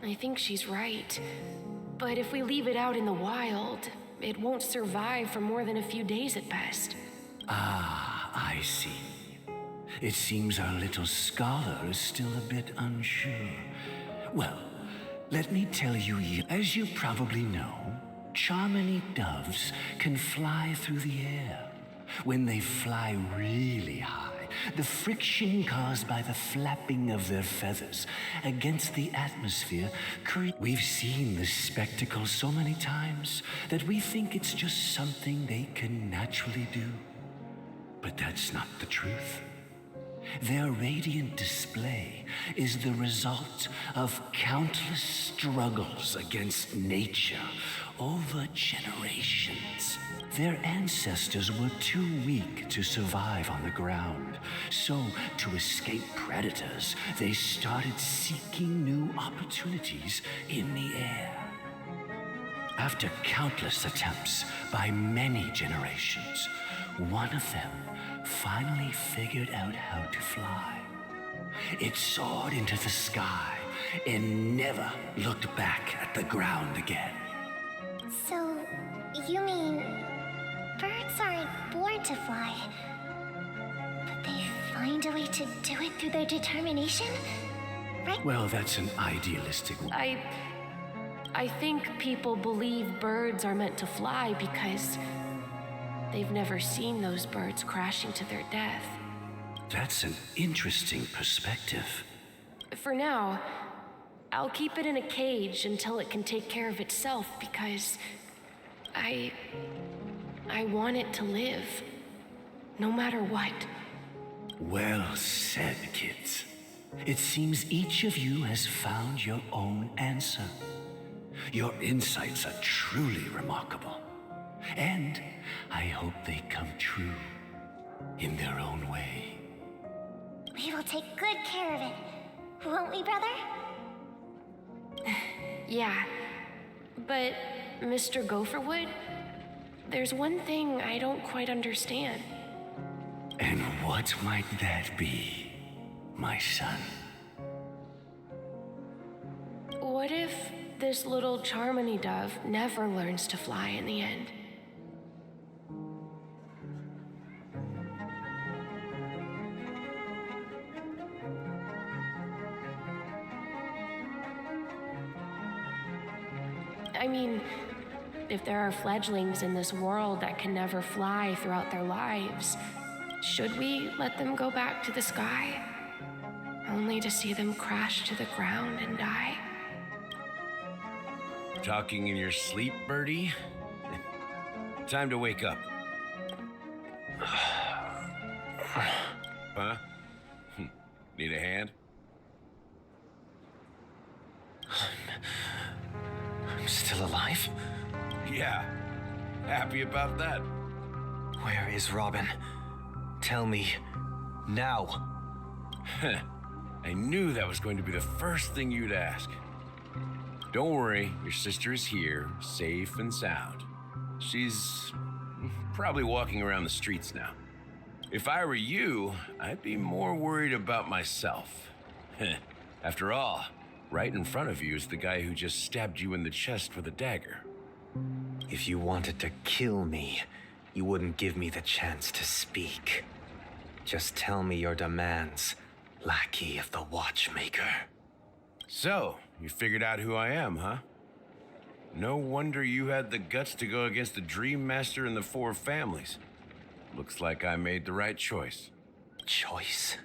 Speaker 8: I think she's right. But if we leave it out in the wild, it won't survive for more than a few days at best.
Speaker 22: Ah, I see. It seems our little scholar is still a bit unsure. Well, let me tell you, as you probably know, Charmony doves can fly through the air. When they fly really high, the friction caused by the flapping of their feathers against the atmosphere We've seen this spectacle so many times that we think it's just something they can naturally do. But that's not the truth. Their radiant display is the result of countless struggles against nature over generations. Their ancestors were too weak to survive on the ground, so to escape predators, they started seeking new opportunities in the air. After countless attempts by many generations, one of them finally figured out how to fly. It soared into the sky and never looked back at the ground again.
Speaker 7: So, you mean birds aren't born to fly, but they find a way to do it through their determination? Right?
Speaker 22: Well, that's an idealistic...
Speaker 8: I think people believe birds are meant to fly because they've never seen those birds crashing to their death.
Speaker 22: That's an interesting perspective.
Speaker 8: For now, I'll keep it in a cage until it can take care of itself because I want it to live, no matter what.
Speaker 22: Well said, kids. It seems each of you has found your own answer. Your insights are truly remarkable. And I hope they come true in their own way.
Speaker 7: We will take good care of it, won't we, brother?
Speaker 8: Yeah, but Mr. Gopherwood, there's one thing I don't quite understand.
Speaker 22: And what might that be, my son?
Speaker 8: What if this little Charmony dove never learns to fly in the end? I mean, if there are fledglings in this world that can never fly throughout their lives, should we let them go back to the sky, only to see them crash to the ground and die?
Speaker 4: Talking in your sleep, Birdie? Time to wake up. Huh? Need a hand?
Speaker 15: I'm still alive?
Speaker 4: Yeah. Happy about that.
Speaker 15: Where is Robin? Tell me now.
Speaker 4: I knew that was going to be the first thing you'd ask. Don't worry, your sister is here, safe and sound. She's probably walking around the streets now. If I were you, I'd be more worried about myself. After all, right in front of you is the guy who just stabbed you in the chest with a dagger.
Speaker 15: If you wanted to kill me, you wouldn't give me the chance to speak. Just tell me your demands, lackey of the Watchmaker.
Speaker 4: So, you figured out who I am, huh? No wonder you had the guts to go against the Dream Master and the Four Families. Looks like I made the right choice.
Speaker 15: Choice?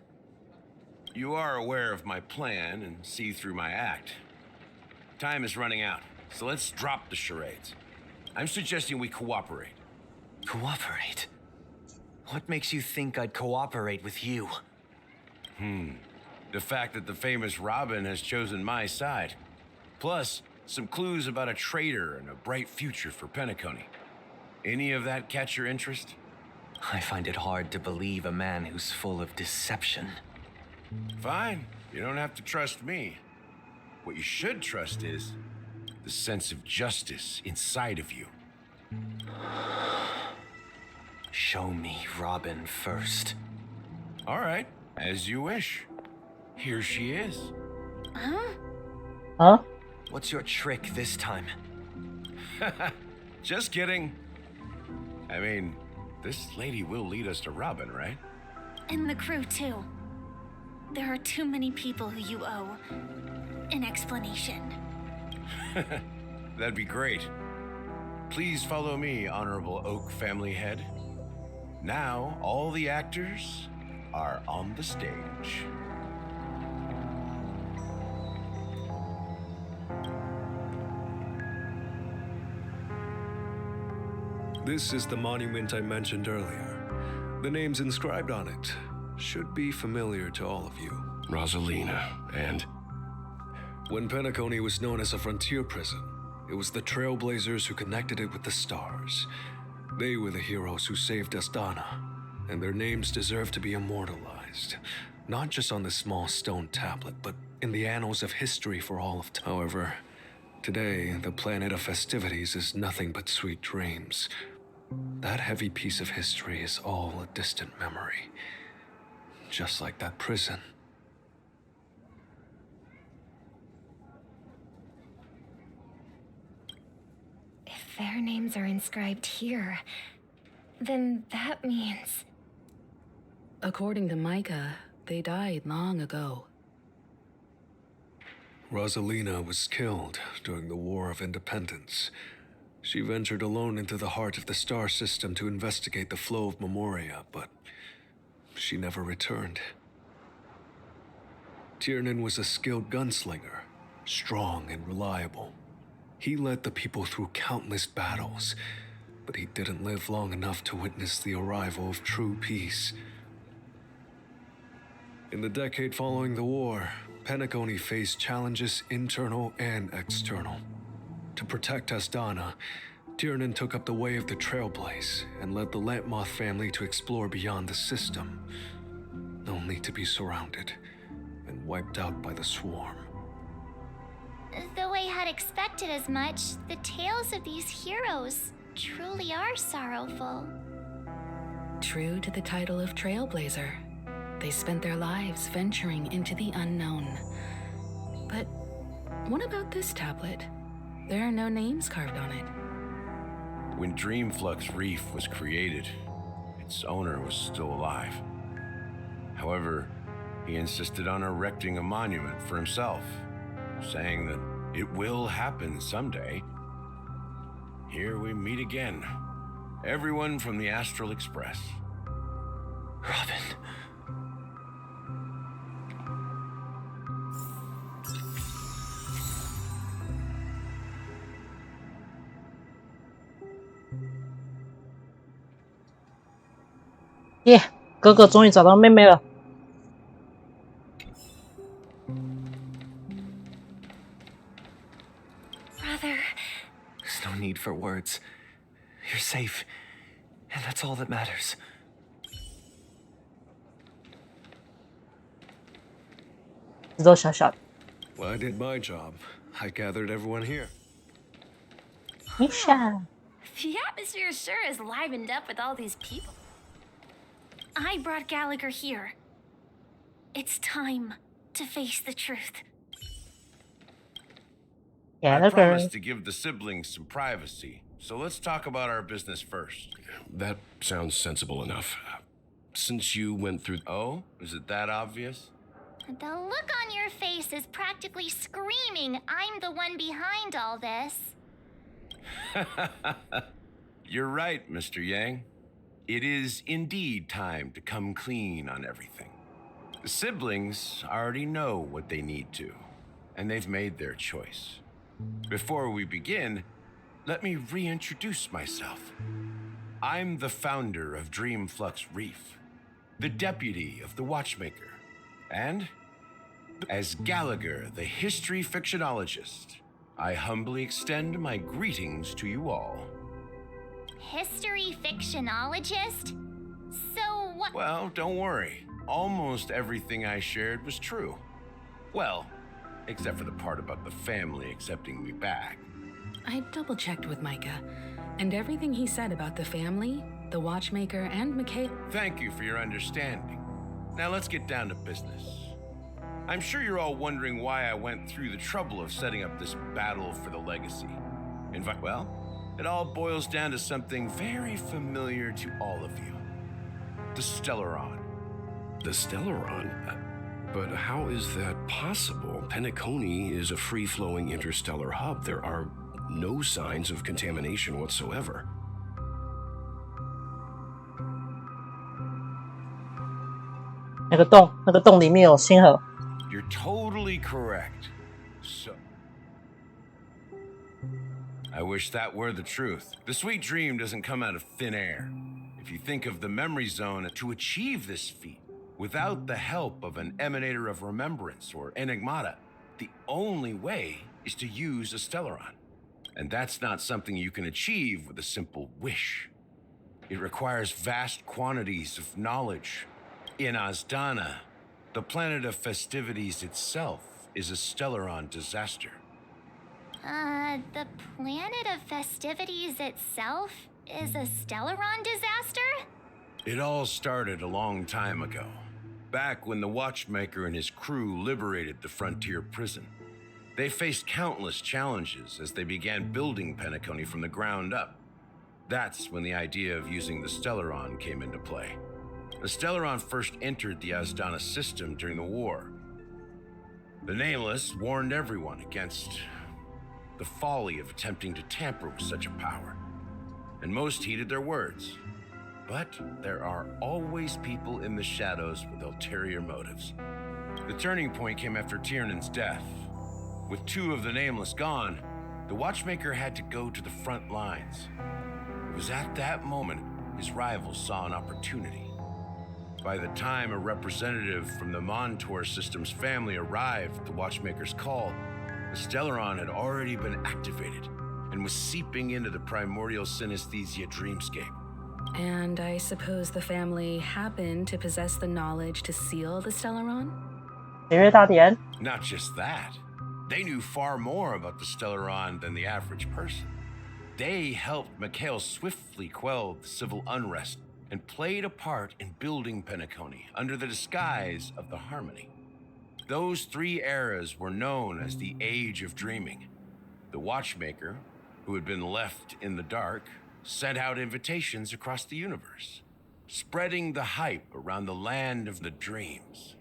Speaker 4: You are aware of my plan and see through my act. Time is running out, so let's drop the charades. I'm suggesting we cooperate.
Speaker 15: Cooperate? What makes you think I'd cooperate with you?
Speaker 4: The fact that the famous Robin has chosen my side. Plus, some clues about a traitor and a bright future for Penacony. Any of that catch your interest?
Speaker 15: I find it hard to believe a man who's full of deception.
Speaker 4: Fine. You don't have to trust me. What you should trust is the sense of justice inside of you.
Speaker 15: Show me Robin first.
Speaker 4: All right, as you wish. Here she is.
Speaker 1: Huh?
Speaker 15: What's your trick this time?
Speaker 4: Just kidding. I mean, this lady will lead us to Robin, right?
Speaker 7: And the crew, too. There are too many people who you owe. an explanation.
Speaker 4: That'd be great. Please follow me, Honorable Oak Family Head. Now, all the actors are on the stage.
Speaker 18: This is the monument I mentioned earlier. The names inscribed on it should be familiar to all of you.
Speaker 21: Rosalina, and?
Speaker 18: When Penacony was known as a frontier prison, it was the Trailblazers who connected it with the stars. They were the heroes who saved Astana, and their names deserve to be immortalized. Not just on this small stone tablet, but in the annals of history for all of time. However, today, the planet of festivities is nothing but sweet dreams. That heavy piece of history is all a distant memory. Just like that prison.
Speaker 7: If their names are inscribed here, then that means...
Speaker 20: According to Micah, they died long ago.
Speaker 18: Rosalina was killed during the War of Independence. She ventured alone into the heart of the star system to investigate the flow of Memoria, but she never returned. Tiernan was a skilled gunslinger, strong and reliable. He led the people through countless battles, but he didn't live long enough to witness the arrival of true peace. In the decade following the war, Penacony faced challenges internal and external. To protect Astana, Tiernan took up the way of the Trailblaze and led the Lampmoth family to explore beyond the system, only to be surrounded and wiped out by the Swarm.
Speaker 9: Though I had expected as much, the tales of these heroes truly are sorrowful.
Speaker 20: True to the title of Trailblazer, they spent their lives venturing into the unknown. But what about this tablet? There are no names carved on it.
Speaker 4: When Dreamflux Reef was created, its owner was still alive. However, he insisted on erecting a monument for himself, saying that it will happen someday. Here we meet again. Everyone from the Astral Express.
Speaker 15: Robin.
Speaker 1: 耶，哥哥终于找到妹妹了。
Speaker 9: Brother.
Speaker 15: There's no need for words. You're safe, and that's all that matters.
Speaker 1: Well,
Speaker 18: I did my job. I gathered everyone here.
Speaker 1: Misha.
Speaker 7: The atmosphere sure is livened up with all these people. I brought Gallagher here. It's time to face the truth.
Speaker 4: I promised to give the siblings some privacy, so let's talk about our business first.
Speaker 21: That sounds sensible enough. Since you went through...
Speaker 4: Oh? Is it that obvious?
Speaker 9: The look on your face is practically screaming, I'm the one behind all this.
Speaker 4: You're right, Mr. Yang. It is indeed time to come clean on everything. The siblings already know what they need to, and they've made their choice. Before we begin, let me reintroduce myself. I'm the founder of Dreamflux Reef, the deputy of the Watchmaker, and as Gallagher, the history fictionologist, I humbly extend my greetings to you all.
Speaker 9: History fictionologist? So what?
Speaker 4: Well, don't worry. Almost everything I shared was true. Well, except for the part about the family accepting me back.
Speaker 20: I double-checked with Micah, and everything he said about the family, the Watchmaker, and McKay...
Speaker 4: Thank you for your understanding. Now let's get down to business. I'm sure you're all wondering why I went through the trouble of setting up this battle for the legacy. Well, it all boils down to something very familiar to all of you. The Stellaron.
Speaker 21: The Stellaron? but how is that possible? Penacony is a free-flowing interstellar hub. There are no signs of contamination whatsoever.
Speaker 1: 那个洞里面有星河。
Speaker 13: You're totally correct. So, I wish that were the truth. The sweet dream doesn't come out of thin air. If you think of the memory zone, to achieve this feat, without the help of an emanator of remembrance or enigmata, the only way is to use a Stellaron. And that's not something you can achieve with a simple wish. It requires vast quantities of knowledge. In Azdana, the planet of festivities itself is a Stellaron disaster.
Speaker 9: The planet of festivities itself is a Stellaron disaster?
Speaker 13: It all started a long time ago, back when the Watchmaker and his crew liberated the frontier prison. They faced countless challenges as they began building Penacony from the ground up. That's when the idea of using the Stellaron came into play. The Stellaron first entered the Azdana system during the war. The Nameless warned everyone against the folly of attempting to tamper with such a power, and most heeded their words. But there are always people in the shadows with ulterior motives. The turning point came after Tiernan's death. With two of the Nameless gone, the Watchmaker had to go to the front lines. It was at that moment his rivals saw an opportunity. By the time a representative from the Montour Systems family arrived at the Watchmaker's call, the Stellaron had already been activated and was seeping into the primordial synesthesia dreamscape.
Speaker 20: And I suppose the family happened to possess the knowledge to seal the Stellaron?
Speaker 13: Not just that. They knew far more about the Stellaron than the average person. They helped Mikhail swiftly quell the civil unrest and played a part in building Penacony under the disguise of the Harmony. Those three eras were known as the Age of Dreaming. The Watchmaker, who had been left in the dark, sent out invitations across the universe, spreading the hype around the land of the dreams.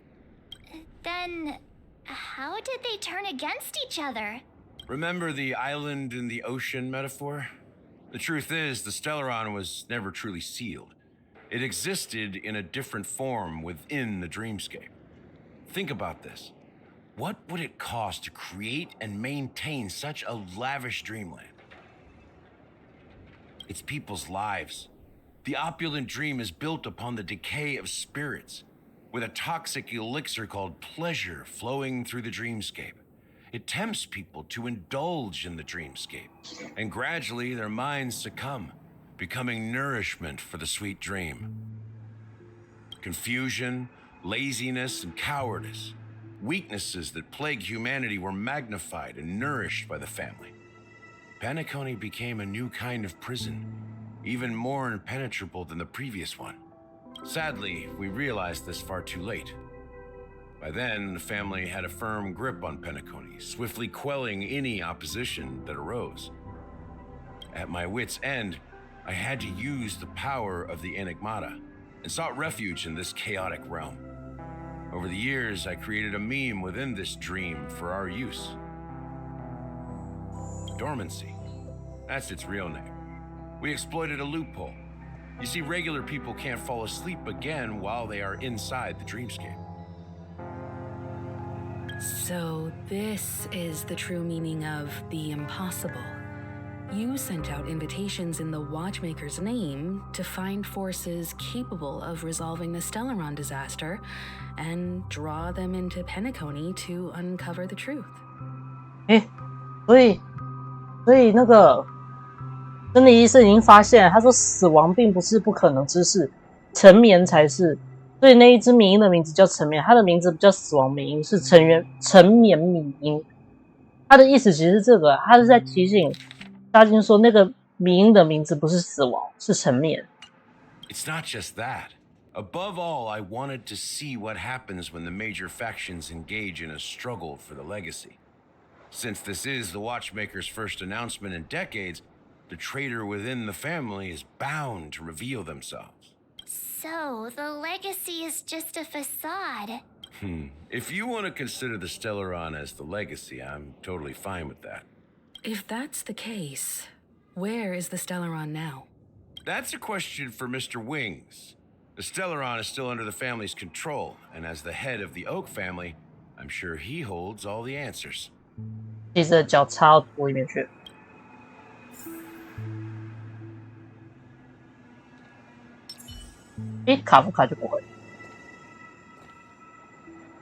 Speaker 9: Then, how did they turn against each other?
Speaker 13: Remember the island in the ocean metaphor? The truth is, the Stellaron was never truly sealed. It existed in a different form within the dreamscape. Think about this. What would it cost to create and maintain such a lavish dreamland? It's people's lives. The opulent dream is built upon the decay of spirits, with a toxic elixir called pleasure flowing through the dreamscape. It tempts people to indulge in the dreamscape, and gradually their minds succumb, becoming nourishment for the sweet dream. Confusion, laziness, and cowardice, weaknesses that plague humanity, were magnified and nourished by the family. Penacony became a new kind of prison, even more impenetrable than the previous one. Sadly, we realized this far too late. By then, the family had a firm grip on Penacony, swiftly quelling any opposition that arose. At my wit's end, I had to use the power of the Enigmata and sought refuge in this chaotic realm. Over the years, I created a meme within this dream for our use. Dormancy. That's its real name. We exploited a loophole. You see, regular people can't fall asleep again while they are inside the dreamscape.
Speaker 20: So this is the true meaning of the impossible. You sent out invitations in the Watchmaker's name to find forces capable of resolving the Stellaron disaster and draw them into Penacony to uncover the truth.
Speaker 1: 所以那个真理医生已经发现了，他说死亡并不是不可能之事，沉眠才是。所以那一只迷因的名字叫沉眠，它的名字不叫死亡迷因，是沉眠迷因。他的意思其实是这个，他是在提醒大金说，那个迷因的名字不是死亡，是沉眠。
Speaker 13: It's not just that. Above all, I wanted to see what happens when the major factions engage in a struggle for the legacy. Since this is the Watchmaker's first announcement in decades, the traitor within the family is bound to reveal themselves.
Speaker 9: So, the legacy is just a facade.
Speaker 13: If you want to consider the Stellaron as the legacy, I'm totally fine with that.
Speaker 20: If that's the case, where is the Stellaron now?
Speaker 13: That's a question for Mr. Wings. The Stellaron is still under the family's control, and as the head of the Oak family, I'm sure he holds all the answers.
Speaker 1: 记着脚插到土里面去。诶，卡不卡就不会。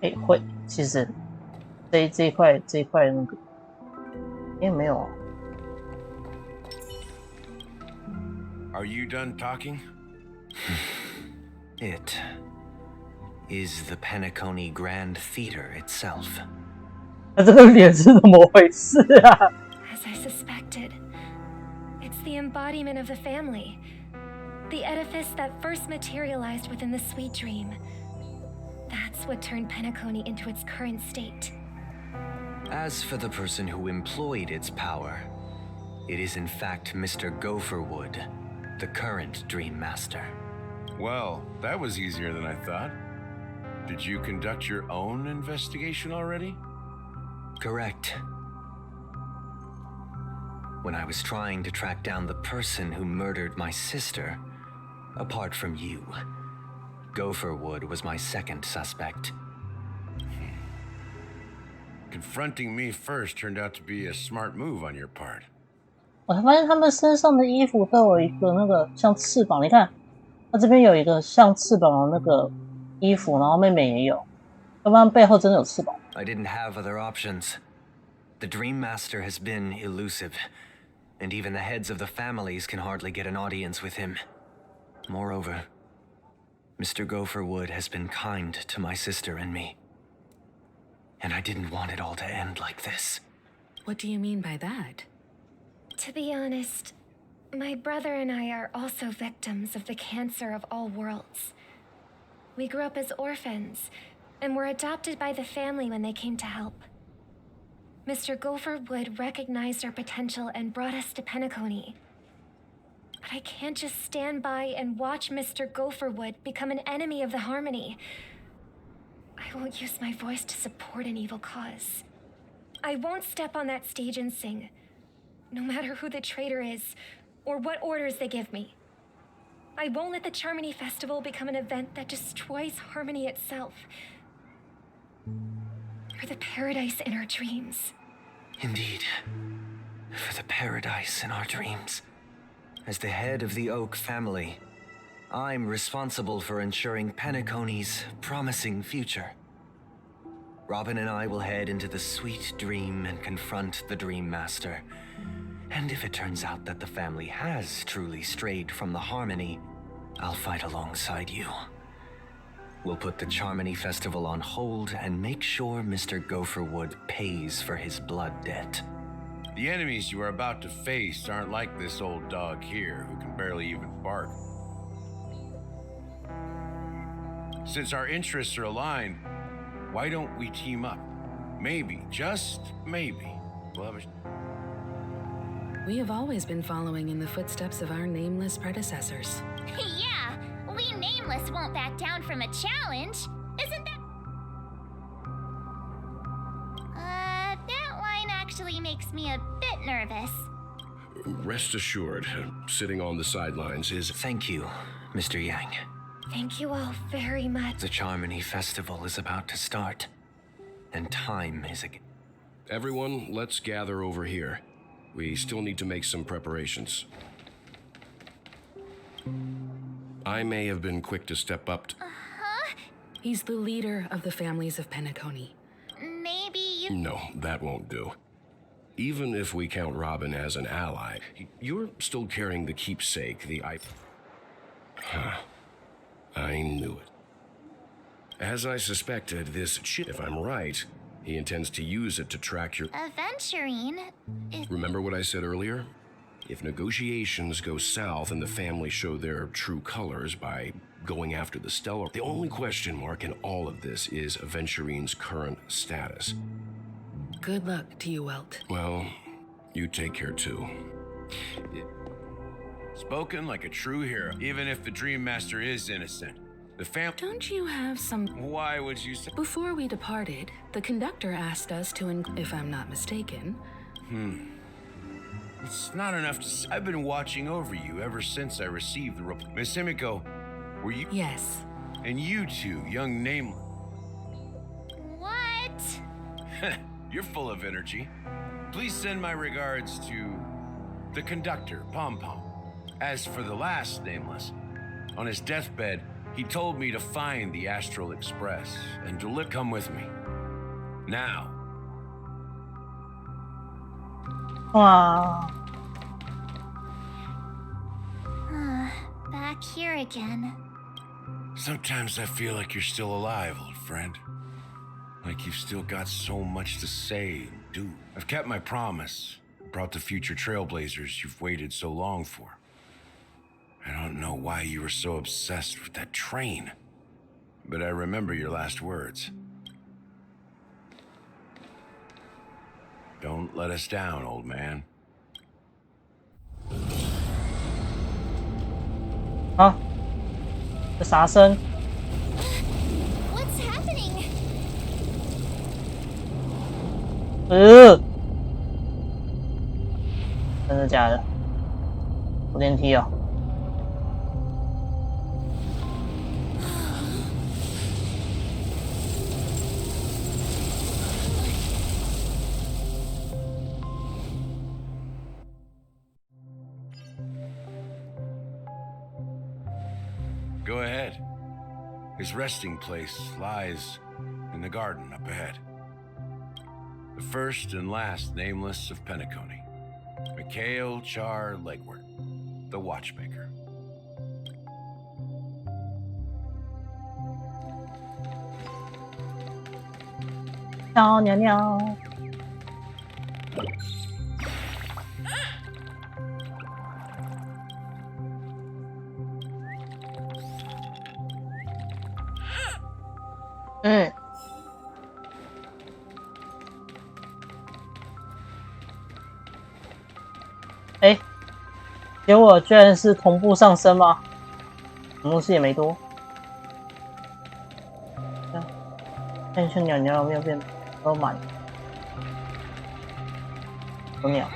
Speaker 1: 诶，会。其实这一块那个，诶没有。
Speaker 13: Are you done talking?
Speaker 15: It is the Penacony Grand Theater itself.
Speaker 1: 他这个脸是怎么回事啊？
Speaker 7: As I suspected, it's the embodiment of the family. The edifice that first materialized within the sweet dream. That's what turned Penacony into its current state.
Speaker 15: As for the person who employed its power, it is in fact Mr. Gopherwood, the current Dream Master.
Speaker 13: Well, that was easier than I thought. Did you conduct your own investigation already?
Speaker 15: Correct. When I was trying to track down the person who murdered my sister, apart from you, Gopherwood was my second suspect.
Speaker 13: Confronting me first turned out to be a smart move on your part.
Speaker 1: 我才发现他们身上的衣服都有一个那个像翅膀，你看，它这边有一个像翅膀的那个衣服，然后妹妹也有，要不然背后真的有翅膀。
Speaker 15: I didn't have other options. The Dream Master has been elusive, and even the heads of the families can hardly get an audience with him. Moreover, Mr. Gopherwood has been kind to my sister and me. And I didn't want it all to end like this.
Speaker 20: What do you mean by that?
Speaker 7: To be honest, my brother and I are also victims of the cancer of all worlds. We grew up as orphans, and were adopted by the family when they came to help. Mr. Gopherwood recognized our potential and brought us to Penacony. But I can't just stand by and watch Mr. Gopherwood become an enemy of the Harmony. I won't use my voice to support an evil cause. I won't step on that stage and sing, no matter who the traitor is, or what orders they give me. I won't let the Charmony Festival become an event that destroys Harmony itself. For the paradise in our dreams.
Speaker 15: Indeed. For the paradise in our dreams. As the head of the Oak family, I'm responsible for ensuring Penacony's promising future. Robin and I will head into the sweet dream and confront the Dream Master. And if it turns out that the family has truly strayed from the Harmony, I'll fight alongside you. We'll put the Charmony Festival on hold and make sure Mr. Gopherwood pays for his blood debt.
Speaker 13: The enemies you are about to face aren't like this old dog here, who can barely even bark. Since our interests are aligned, why don't we team up? Maybe, just maybe, we'll have a...
Speaker 20: We have always been following in the footsteps of our nameless predecessors.
Speaker 9: Yeah, we Nameless won't back down from a challenge. Isn't that... that line actually makes me a bit nervous.
Speaker 21: Rest assured, sitting on the sidelines is...
Speaker 15: Thank you, Mr. Yang.
Speaker 7: Thank you all very much.
Speaker 15: The Charmony Festival is about to start, and time is again.
Speaker 21: Everyone, let's gather over here. We still need to make some preparations. I may have been quick to step up to...
Speaker 20: He's the leader of the families of Penacony.
Speaker 9: Maybe you...
Speaker 21: No, that won't do. Even if we count Robin as an ally, you're still carrying the keepsake, the I knew it. As I suspected, this chip, if I'm right, he intends to use it to track your...
Speaker 9: Aventurine is...
Speaker 21: Remember what I said earlier? If negotiations go south and the family show their true colors by going after the Stellar, the only question mark in all of this is Aventurine's current status.
Speaker 20: Good luck to you, Welt.
Speaker 21: Well, you take care too.
Speaker 13: Spoken like a true hero, even if the Dream Master is innocent. The family.
Speaker 20: Don't you have some...
Speaker 13: Why would you say...
Speaker 20: Before we departed, the conductor asked us to, if I'm not mistaken...
Speaker 13: It's not enough to say. I've been watching over you ever since I received the report. Miss Himiko, were you...
Speaker 20: Yes.
Speaker 13: And you two, young nameless...
Speaker 9: What?
Speaker 13: You're full of energy. Please send my regards to the conductor, Pom Pom. As for the last nameless, on his deathbed, he told me to find the Astral Express and to come with me. Now.
Speaker 1: Wow.
Speaker 9: Back here again.
Speaker 13: Sometimes I feel like you're still alive, old friend. Like you've still got so much to say and do. I've kept my promise. Brought the future trailblazers you've waited so long for. I don't know why you were so obsessed with that train. But I remember your last words. Don't let us down, old man.
Speaker 1: 啊，这啥声？
Speaker 9: What's happening?
Speaker 1: 真的假的？坐电梯哦。
Speaker 13: Go ahead. His resting place lies in the garden up ahead. The first and last nameless of Penacony. Mikhail Char Legwart, the watchmaker.
Speaker 1: Meow, meow, meow.哎，结果居然是同步上升吗？东西也没多。看一下鸟鸟有没有变都满。有鸟。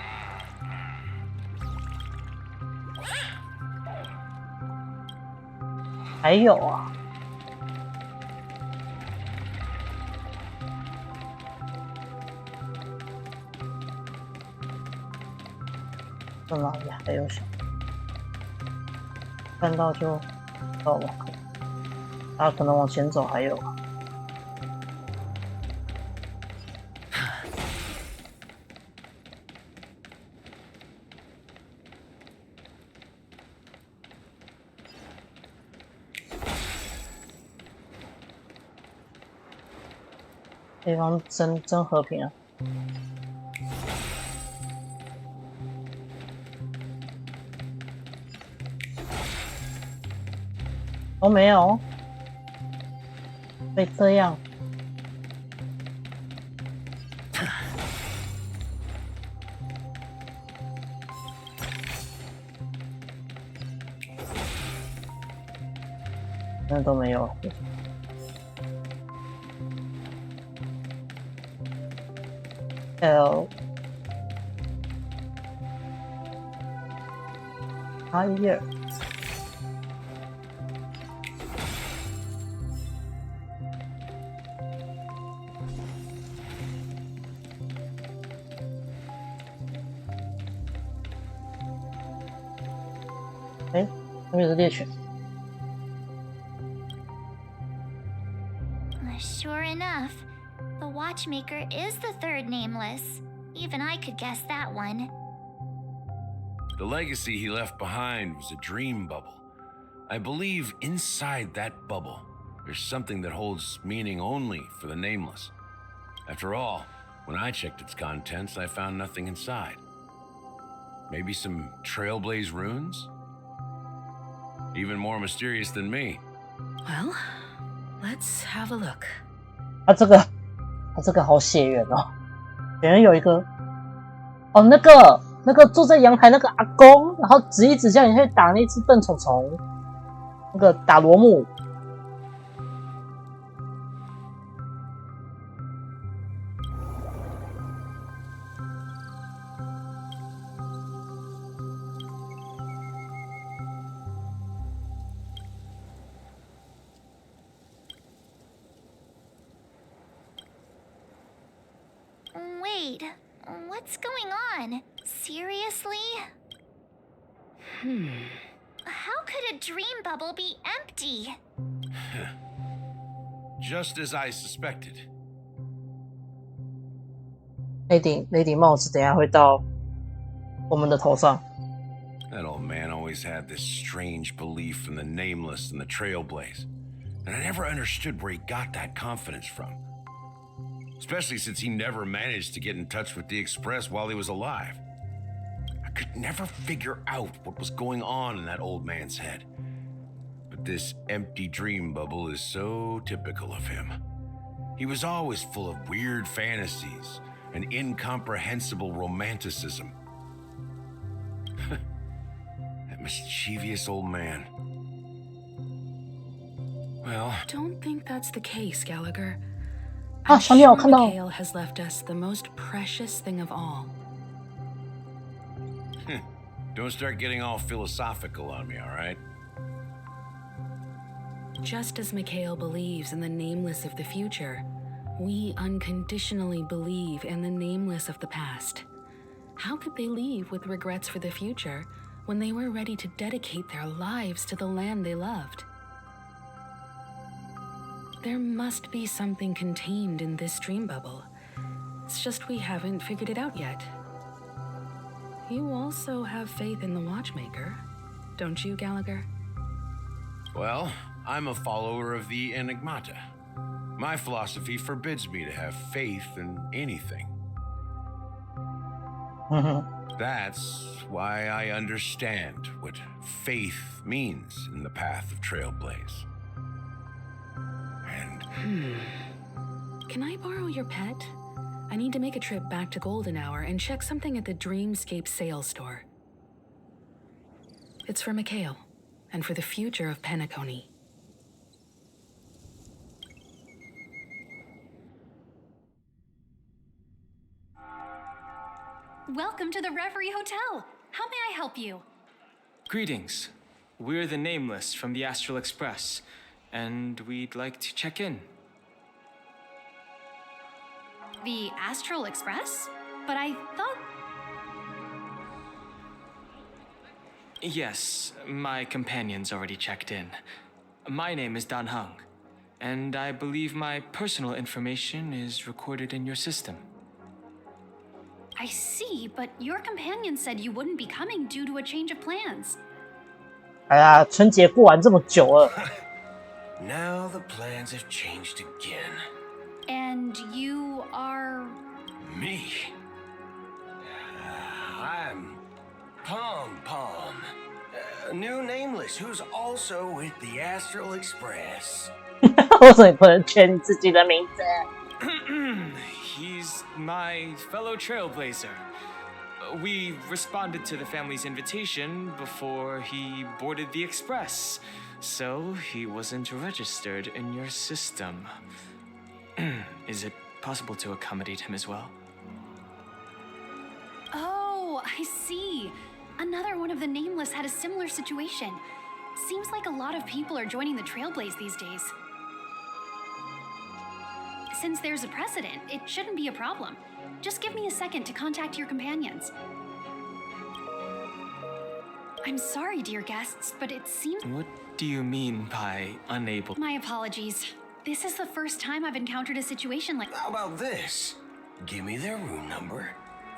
Speaker 1: 还有啊。在哪里还有小？看到就到了，可能往前走还有。地方真和平啊！都没有被这样，那都没有。L higher。哎，那边是猎犬。
Speaker 9: Sure enough, the watchmaker is the third nameless. Even I could guess that one.
Speaker 13: The legacy he left behind was a dream bubble. I believe inside that bubble, there's something that holds meaning only for the nameless. After all, when I checked its contents, I found nothing inside. Maybe some trailblaze runes? Even more mysterious than me.
Speaker 20: Well, let's have a look.
Speaker 1: 它这个好血缘哦，别人有一个哦，那个坐在阳台那个阿公，然后指一指叫你去打那只笨虫虫，那个打罗姆，
Speaker 7: Wait, what's going on? Seriously? How could a dream bubble be empty?
Speaker 13: Just as I suspected.
Speaker 1: 那顶帽子等一下会到我们的头上。
Speaker 13: That old man always had this strange belief in the nameless and the trailblaze, and I never understood where he got that confidence from. Especially since he never managed to get in touch with the Express while he was alive. I could never figure out what was going on in that old man's head. But this empty dream bubble is so typical of him. He was always full of weird fantasies and incomprehensible romanticism. That mischievous old man.
Speaker 20: Well, I don't think that's the case, Gallagher.
Speaker 1: 啊，小鸟，我看到。
Speaker 20: Mikhail has left us the most precious thing of all.
Speaker 13: Don't start getting all philosophical on me, all right?
Speaker 20: Just as Mikhail believes in the nameless of the future, we unconditionally believe in the nameless of the past. How could they leave with regrets for the future when they were ready to dedicate their lives to the land they loved? There must be something contained in this dream bubble. It's just we haven't figured it out yet. You also have faith in the Watchmaker, don't you, Gallagher?
Speaker 13: Well, I'm a follower of the Enigmata. My philosophy forbids me to have faith in anything. That's why I understand what faith means in the path of Trailblaze. And...
Speaker 20: Can I borrow your pet? I need to make a trip back to Golden Hour and check something at the Dreamscape sales store. It's for Mikhail, and for the future of Penacony.
Speaker 3: Welcome to the Reverie Hotel. How may I help you?
Speaker 5: Greetings. We're the Nameless from the Astral Express, and we'd like to check in.
Speaker 3: The Astral Express? But I thought...
Speaker 5: Yes, my companion's already checked in. My name is Dan Hung, and I believe my personal information is recorded in your system.
Speaker 3: I see, but your companion said you wouldn't be coming due to a change of plans.
Speaker 1: 哎呀，春节过完这么久了。
Speaker 4: Now the plans have changed again.
Speaker 3: And you are...
Speaker 4: Me? I'm Pom Pom. New Nameless, who's also with the Astral Express.
Speaker 1: 为什么你不能签你自己的名字？
Speaker 5: He's my fellow trailblazer. We responded to the family's invitation before he boarded the express, so he wasn't registered in your system. Is it possible to accommodate him as well?
Speaker 3: Oh, I see. Another one of the Nameless had a similar situation. Seems like a lot of people are joining the Trailblaze these days. Since there's a precedent, it shouldn't be a problem. Just give me a second to contact your companions. I'm sorry, dear guests, but it seems...
Speaker 5: What do you mean by unable?
Speaker 3: My apologies. This is the first time I've encountered a situation like...
Speaker 4: How about this? Give me their room number,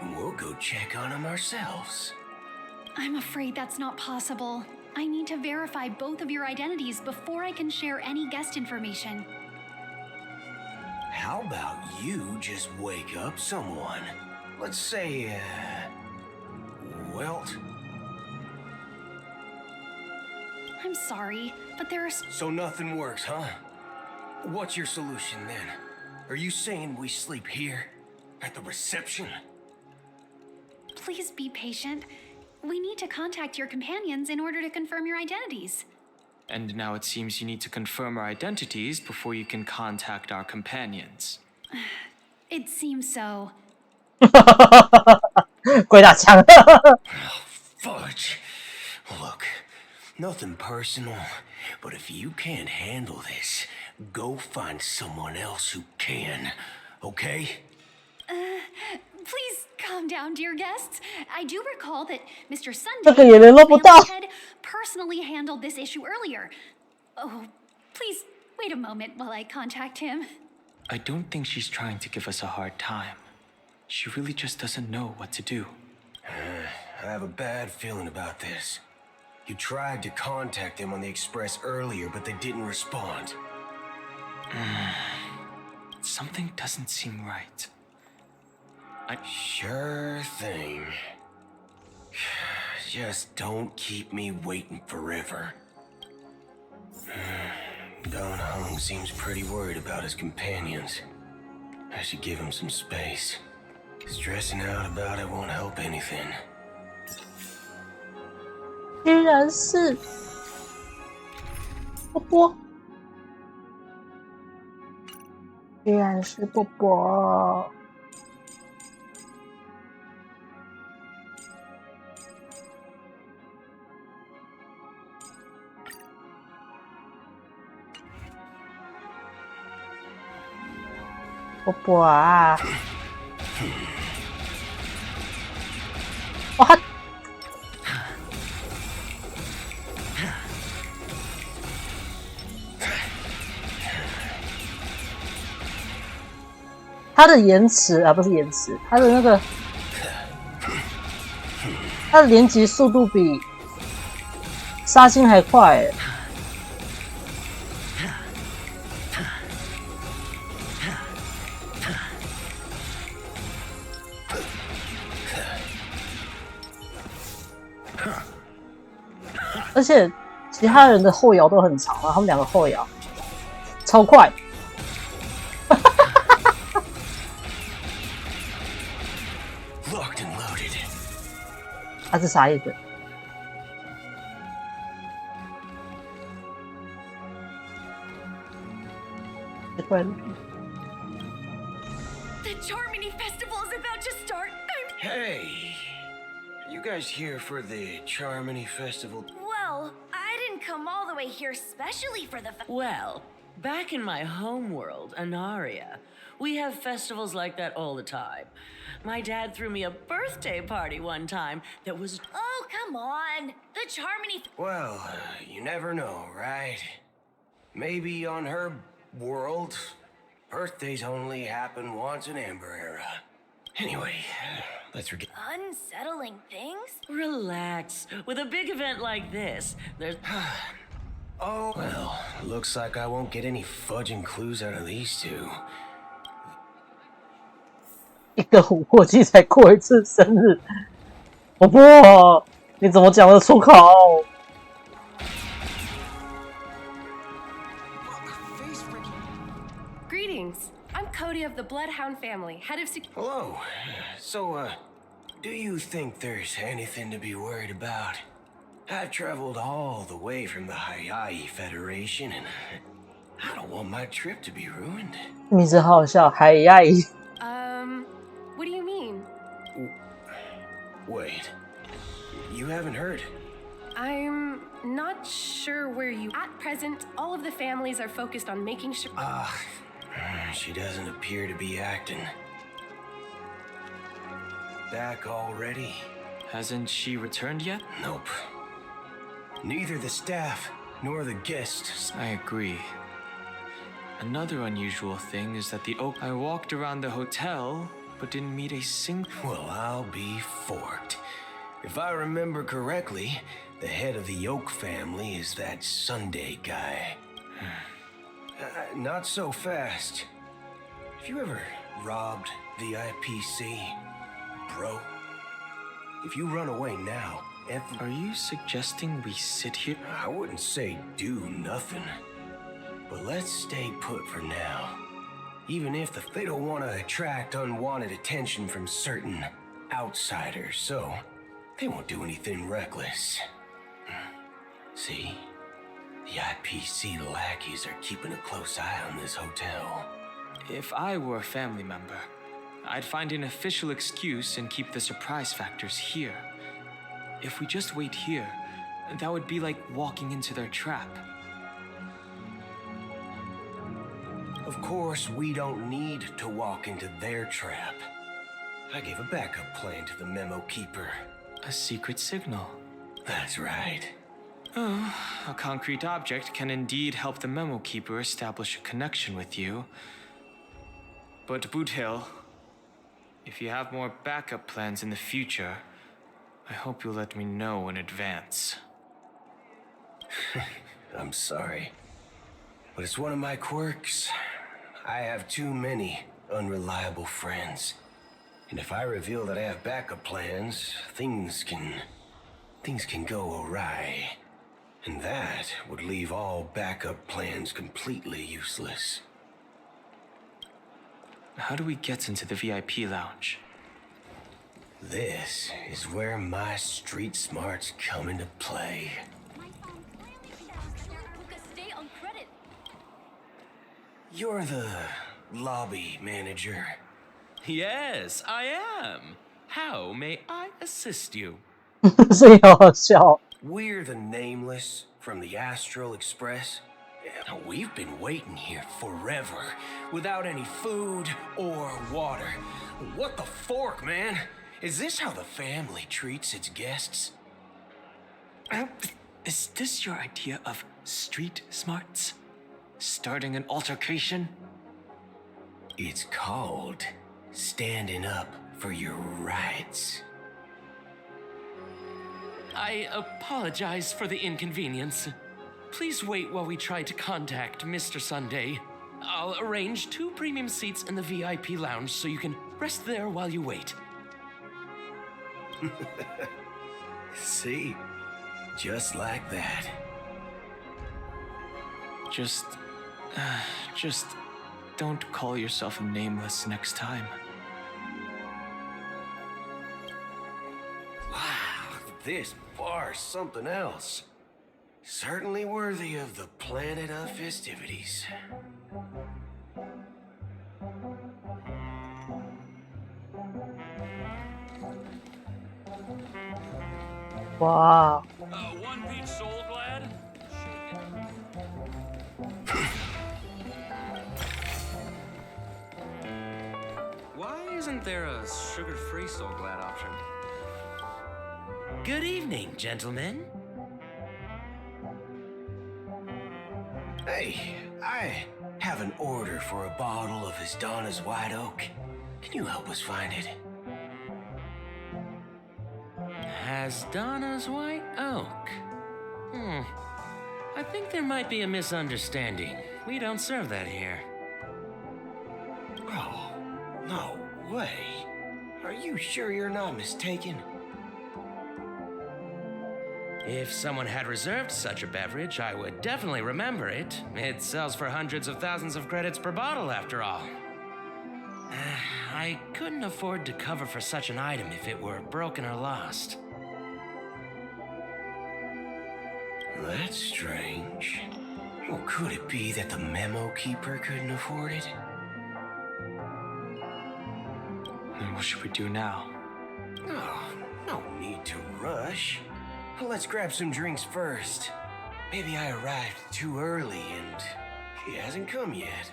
Speaker 4: and we'll go check on them ourselves.
Speaker 3: I'm afraid that's not possible. I need to verify both of your identities before I can share any guest information.
Speaker 4: How about you just wake up someone? Let's say, Welt?
Speaker 3: I'm sorry, but there are...
Speaker 4: So nothing works, huh? What's your solution then? Are you saying we sleep here? At the reception?
Speaker 3: Please be patient. We need to contact your companions in order to confirm your identities.
Speaker 5: And now it seems you need to confirm our identities before you can contact our companions.
Speaker 3: It seems so.
Speaker 1: 鬼打墙。
Speaker 4: Fudge. Look, nothing personal, but if you can't handle this, go find someone else who can, okay?
Speaker 3: Calm down, dear guests. I do recall that Mr.
Speaker 1: 这
Speaker 3: Sunday
Speaker 1: 个也联络不到。
Speaker 3: had personally handled this issue earlier. Oh, please wait a moment while I contact him.
Speaker 5: I don't think she's trying to give us a hard time. She really just doesn't know what to do.
Speaker 4: I have a bad feeling about this. You tried to contact them on the express earlier, but they didn't respond.
Speaker 5: Something doesn't seem right.
Speaker 4: Sure thing. Just don't keep me waiting forever. Don Hung seems pretty worried about his companions. I should give him some space. Stressing out about it won't help anything.
Speaker 1: 居然是波波，居然是波波。波波啊！哇，他的延迟啊，不是延迟，他的那个，他的连击速度比杀星还快欸。而且其他人的后摇都很长啊，他们两个后摇超快。他是啥意思？奇怪了。
Speaker 8: The Charmony Festival is about to start.
Speaker 4: Hey, are you guys here for the Charmony Festival?
Speaker 8: Well, I didn't come all the way here specially for the
Speaker 2: Well, back in my home world, Anaria, we have festivals like that all the time. My dad threw me a birthday party one time that was...
Speaker 8: Oh, come on. The Charmony...
Speaker 4: Well, you never know, right? Maybe on her world, birthdays only happen once in Amber Era. Anyway, let's forget...
Speaker 8: Unsettling things?
Speaker 2: Relax. With a big event like this, there's...
Speaker 4: Oh, well, looks like I won't get any fudging clues out of these two.
Speaker 1: 一个琥珀季才过一次生日，婆婆，你怎么讲得出口？
Speaker 14: Greetings. I'm Cody of the Bloodhound family, head of
Speaker 4: Hello. So, do you think there's anything to be worried about? I've traveled all the way from the Hayaii Federation, and I don't want my trip to be ruined.
Speaker 1: 名字好好笑，海亚裔。
Speaker 14: What do you mean?
Speaker 4: Wait, you haven't heard?
Speaker 14: I'm not sure where you... At present, all of the families are focused on making sure...
Speaker 4: She doesn't appear to be acting. Back already?
Speaker 5: Hasn't she returned yet?
Speaker 4: Nope. Neither the staff nor the guests.
Speaker 5: I agree. Another unusual thing is that the Oak... I walked around the hotel, but didn't meet a single...
Speaker 4: Well, I'll be forked. If I remember correctly, the head of the Oak family is that Sunday guy. Not so fast. Have you ever robbed the IPC, bro? If you run away now,
Speaker 5: Are you suggesting we sit here?
Speaker 4: I wouldn't say do nothing. But let's stay put for now. Even if they don't want to attract unwanted attention from certain outsiders, so they won't do anything reckless. See? The IPC lackeys are keeping a close eye on this hotel.
Speaker 5: If I were a family member, I'd find an official excuse and keep the surprise factors here. If we just wait here, that would be like walking into their trap.
Speaker 4: Of course, we don't need to walk into their trap. I gave a backup plan to the memo keeper.
Speaker 5: A secret signal.
Speaker 4: That's right.
Speaker 5: Oh, a concrete object can indeed help the memo keeper establish a connection with you. But Boothill, if you have more backup plans in the future, I hope you'll let me know in advance.
Speaker 4: I'm sorry, but it's one of my quirks. I have too many unreliable friends. And if I reveal that I have backup plans, things can go awry. And that would leave all backup plans completely useless.
Speaker 5: How do we get into the VIP lounge?
Speaker 4: This is where my street smarts come into play.
Speaker 8: Stay on credit.
Speaker 4: You're the lobby manager.
Speaker 10: Yes, I am. How may I assist you?
Speaker 1: 这也好笑。
Speaker 4: We're the Nameless from the Astral Express. We've been waiting here forever, without any food or water. What the fork, man? Is this how the family treats its guests?
Speaker 5: Is this your idea of street smarts? Starting an altercation?
Speaker 4: It's called standing up for your rights.
Speaker 10: I apologize for the inconvenience. Please wait while we try to contact Mr. Sunday. I'll arrange 2 premium seats in the VIP lounge so you can rest there while you wait.
Speaker 4: See? Just like that.
Speaker 5: Just don't call yourself Nameless next time.
Speaker 4: Wow, this bar's something else. Certainly worthy of the planet of festivities.
Speaker 1: Wow.
Speaker 10: One beach soul glad? Why isn't there a sugar-free soul glad option?
Speaker 2: Good evening, gentlemen.
Speaker 4: Hey, I have an order for a bottle of Donna's White Oak. Can you help us find it?
Speaker 2: Donna's White Oak. I think there might be a misunderstanding. We don't serve that here.
Speaker 4: Oh, no way. Are you sure you're not mistaken?
Speaker 2: If someone had reserved such a beverage, I would definitely remember it. It sells for hundreds of thousands of credits per bottle, after all. I couldn't afford to cover for such an item if it were broken or lost.
Speaker 4: That's strange. Well, could it be that the memo keeper couldn't afford it?
Speaker 5: Then what should we do now?
Speaker 4: Oh, no need to rush. Let's grab some drinks first. Maybe I arrived too early and he hasn't come yet.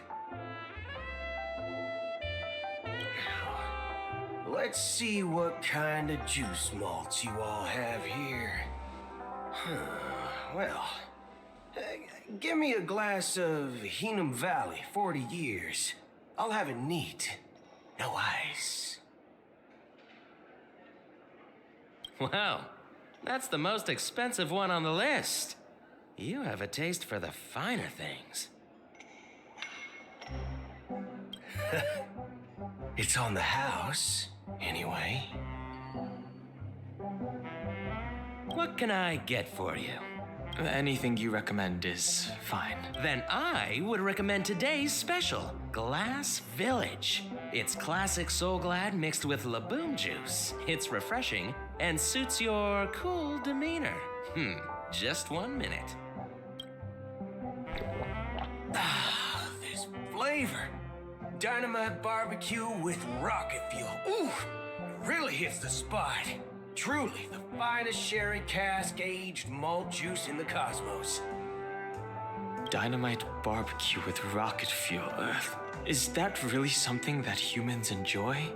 Speaker 4: Let's see what kind of juice malts you all have here. Well, give me a glass of Heenum Valley, 40 years. I'll have it neat. No ice.
Speaker 2: Wow, that's the most expensive one on the list. You have a taste for the finer things.
Speaker 4: It's on the house, anyway.
Speaker 2: What can I get for you?
Speaker 5: Anything you recommend is fine.
Speaker 2: Then I would recommend today's special, Glass Village. It's classic Soul Glad mixed with Laboom juice. It's refreshing and suits your cool demeanor. Just 1 minute.
Speaker 4: Ah, this flavor. Dynamite barbecue with rocket fuel. Ooh, it really hits the spot. Truly the finest sherry cask-aged malt juice in the cosmos.
Speaker 5: Dynamite barbecue with rocket fuel. Is that really something that humans enjoy?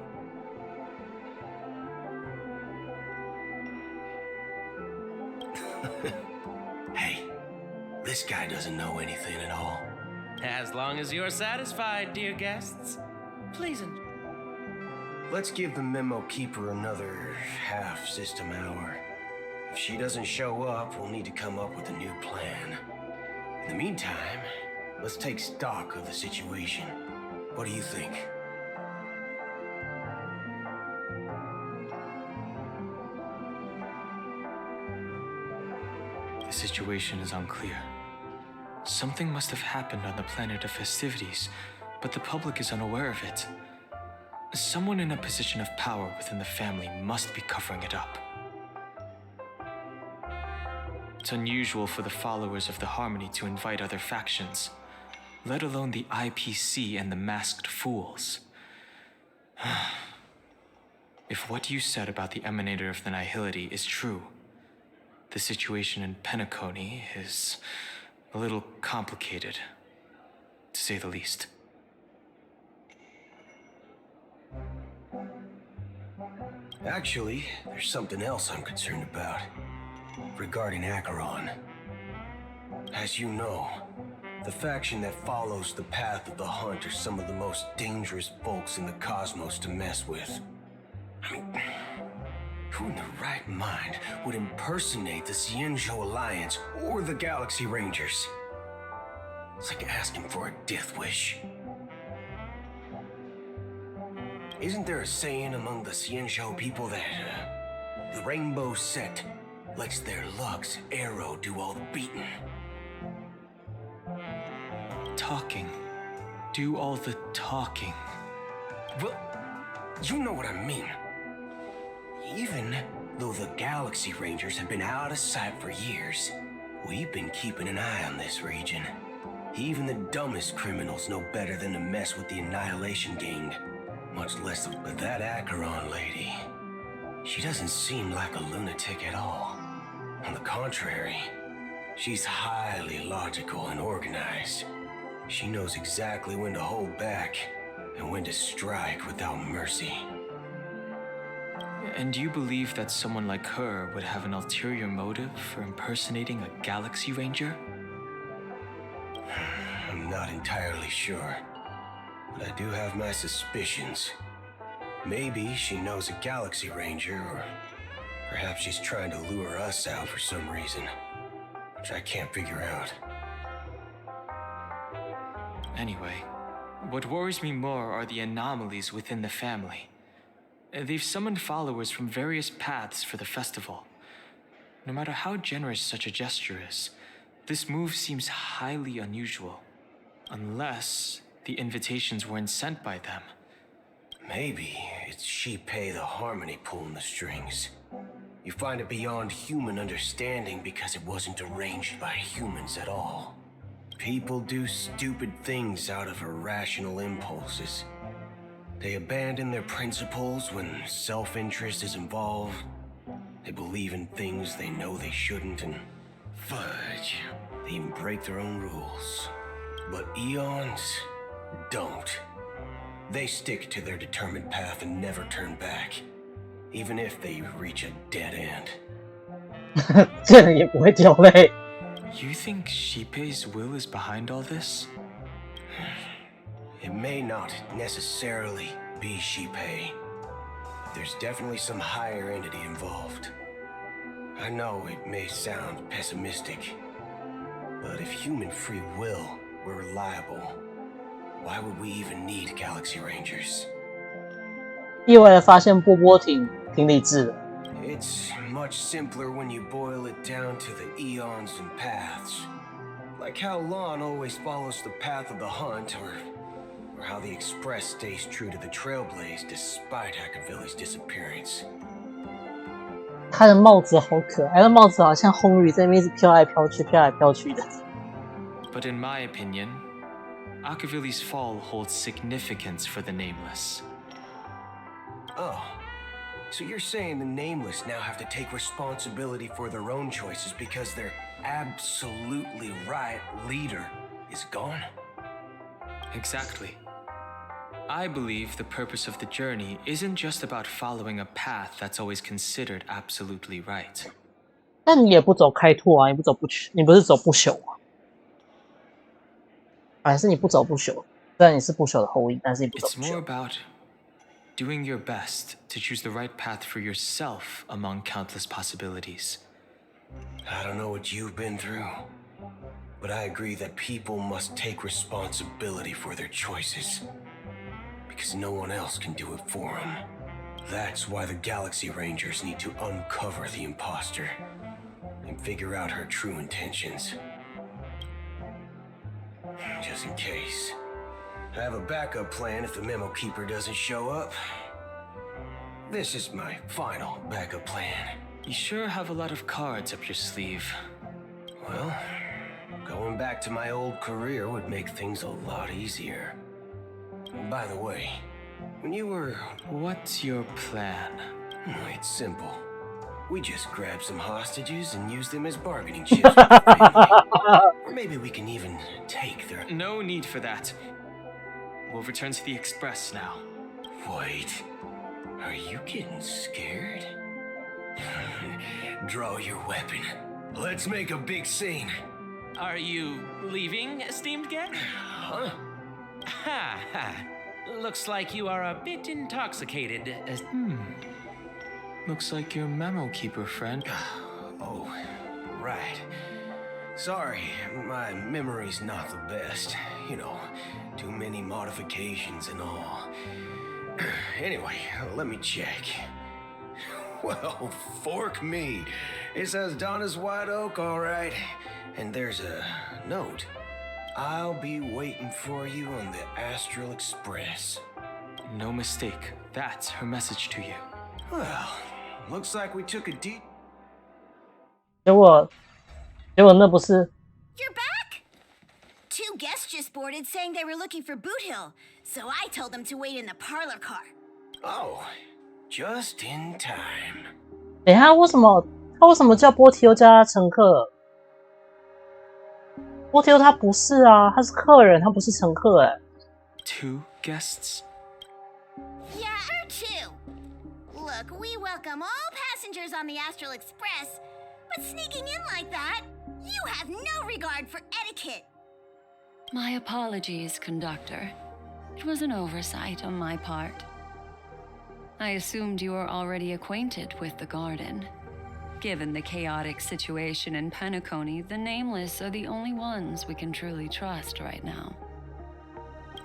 Speaker 4: Hey, this guy doesn't know anything at all.
Speaker 2: As long as you're satisfied, dear guests. Please enjoy.
Speaker 4: Let's give the memo keeper another half system hour. If she doesn't show up, we'll need to come up with a new plan. In the meantime, let's take stock of the situation. What do you think?
Speaker 5: The situation is unclear. Something must have happened on the planet of festivities, but the public is unaware of it. Someone in a position of power within the family must be covering it up. It's unusual for the followers of the Harmony to invite other factions, let alone the IPC and the Masked Fools. If what you said about the Emanator of the Nihility is true, the situation in Penacony is a little complicated, to say the least.
Speaker 4: Actually, there's something else I'm concerned about. Regarding Acheron. As you know, the faction that follows the path of the Hunt are some of the most dangerous folks in the cosmos to mess with. I mean, who in their right mind would impersonate the Xianzhou Alliance or the Galaxy Rangers? It's like asking for a death wish. Isn't there a saying among the Xianzhou people that the Rainbow Set lets their Lux arrow do all the beating?
Speaker 5: Talking. Do all the talking.
Speaker 4: Well, you know what I mean. Even though the Galaxy Rangers have been out of sight for years, we've been keeping an eye on this region. Even the dumbest criminals know better than to mess with the Annihilation Gang, much less with that Acheron lady. She doesn't seem like a lunatic at all. On the contrary, she's highly logical and organized. She knows exactly when to hold back and when to strike without mercy.
Speaker 5: And you believe that someone like her would have an ulterior motive for impersonating a Galaxy Ranger?
Speaker 4: I'm not entirely sure, but I do have my suspicions. Maybe she knows a Galaxy Ranger, or perhaps she's trying to lure us out for some reason, which I can't figure out.
Speaker 5: Anyway, what worries me more are the anomalies within the family. They've summoned followers from various paths for the festival. No matter how generous such a gesture is, this move seems highly unusual. Unless the invitations weren't sent by them.
Speaker 4: Maybe it's Shipei the Harmony pulling the strings. You find it beyond human understanding because it wasn't arranged by humans at all. People do stupid things out of irrational impulses. They abandon their principles when self-interest is involved. They believe in things they know they shouldn't, and fudge, they even break their own rules. But Eons don't. They stick to their determined path and never turn back, even if they reach a dead end.
Speaker 1: 这人也不会掉泪。
Speaker 5: You think Shipei's will is behind all this?
Speaker 4: It may not necessarily be Shipei. There's definitely some higher entity involved. I know it may sound pessimistic, but if human free will were reliable, why would we even need Galaxy Rangers?
Speaker 1: 意外的发现波波挺理智的。
Speaker 4: It's much simpler when you boil it down to the eons and paths. Like how Lon always follows the path of the Hunt, or how the Express stays true to the Trailblaze despite Akavilli's disappearance.
Speaker 1: 他的帽子好可爱，他的帽子好像红雨在那边一直飘来飘去，飘来飘去的。
Speaker 5: But in my opinion, Akavilli's fall holds significance for the Nameless.
Speaker 4: Oh, so you're saying the Nameless now have to take responsibility for their own choices because their absolutely right leader is gone?
Speaker 5: Exactly. I believe the purpose of the journey isn't just about following a path that's always considered absolutely right.
Speaker 1: 但你也不走开拓啊，你不走不朽，你不是走不朽啊？还是你不走不朽？虽然你是不朽的后裔，但是你不走
Speaker 5: It's
Speaker 1: 不
Speaker 5: more
Speaker 1: 朽。
Speaker 5: about doing your best to choose the right path for yourself among countless possibilities.
Speaker 4: I don't know what you've been through, but I agree that people must take responsibility for their choices. Because no one else can do it for them. That's why the Galaxy Rangers need to uncover the imposter and figure out her true intentions. Just in case. I have a backup plan if the Memo Keeper doesn't show up. This is my final backup plan.
Speaker 5: You sure have a lot of cards up your sleeve.
Speaker 4: Well, going back to my old career would make things a lot easier. By the way, when you were...
Speaker 5: What's your plan?
Speaker 4: It's simple. We just grab some hostages and use them as bargaining chips with the family. Or maybe we can even take their...
Speaker 5: No need for that. We'll return to the Express now.
Speaker 4: Wait. Are you getting scared? Draw your weapon. Let's make a big scene.
Speaker 10: Are you leaving, esteemed guest?
Speaker 4: Huh?
Speaker 10: Ha ha. Looks like you are a bit intoxicated.
Speaker 5: Looks like your Memo Keeper friend.
Speaker 4: Oh, right. Sorry, my memory's not the best. You know, too many modifications and all. Anyway, let me check. Well, fork me. It says Donna's White Oak, all right. And there's a note. I'll be waiting for you on the Astral Express.
Speaker 5: No mistake. That's her message to you.
Speaker 4: Well, looks like we took a deep...
Speaker 1: 结果那不是
Speaker 9: You're back? Two guests just boarded saying they were looking for Boot Hill, so I told them to wait in the parlor car.
Speaker 4: Oh, just in time.
Speaker 1: 等一下，他为什么叫波提欧加乘客？波提欧他不是啊，他是客人，他不是乘客哎。
Speaker 5: Two guests?
Speaker 9: Yeah, or two. Look, we welcome all passengers on the Astral Express, but sneaking in like that, you have no regard for etiquette.
Speaker 6: My apologies, conductor. It was an oversight on my part. I assumed you were already acquainted with the garden. Given the chaotic situation in Penacony, the Nameless are the only ones we can truly trust right now.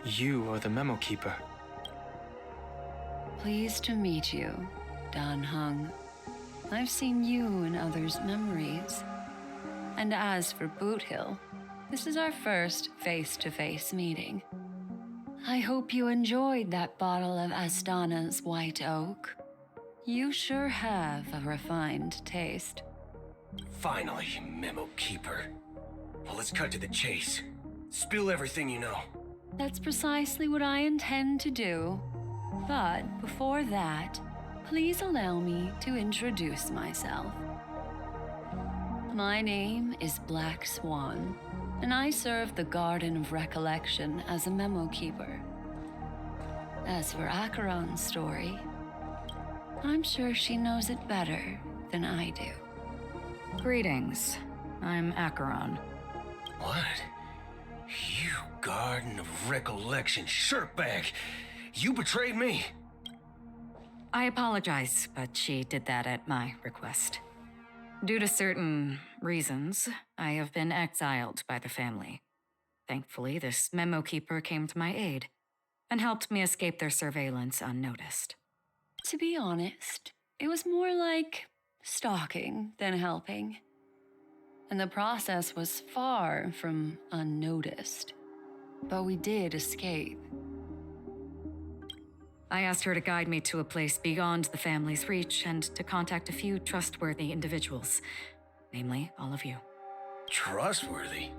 Speaker 5: You are the Memo Keeper.
Speaker 6: Pleased to meet you, Dan Hung. I've seen you in others' memories. And as for Boot Hill, this is our first face-to-face meeting. I hope you enjoyed that bottle of Astana's White Oak. You sure have a refined taste.
Speaker 4: Finally, Memo Keeper. Well, let's cut to the chase. Spill everything you know.
Speaker 6: That's precisely what I intend to do. But before that, please allow me to introduce myself. My name is Black Swan, and I serve the Garden of Recollection as a Memo Keeper. As for Acheron's story, I'm sure she knows it better than I do. Greetings. I'm Acheron.
Speaker 4: What? You Garden of Recollection shirtbag! You betrayed me!
Speaker 6: I apologize, but she did that at my request. Due to certain reasons, I have been exiled by the family. Thankfully, this Memo Keeper came to my aid and helped me escape their surveillance unnoticed. To be honest, it was more like stalking than helping. And the process was far from unnoticed. But we did escape. I asked her to guide me to a place beyond the family's reach and to contact a few trustworthy individuals, namely all of you.
Speaker 4: Trustworthy?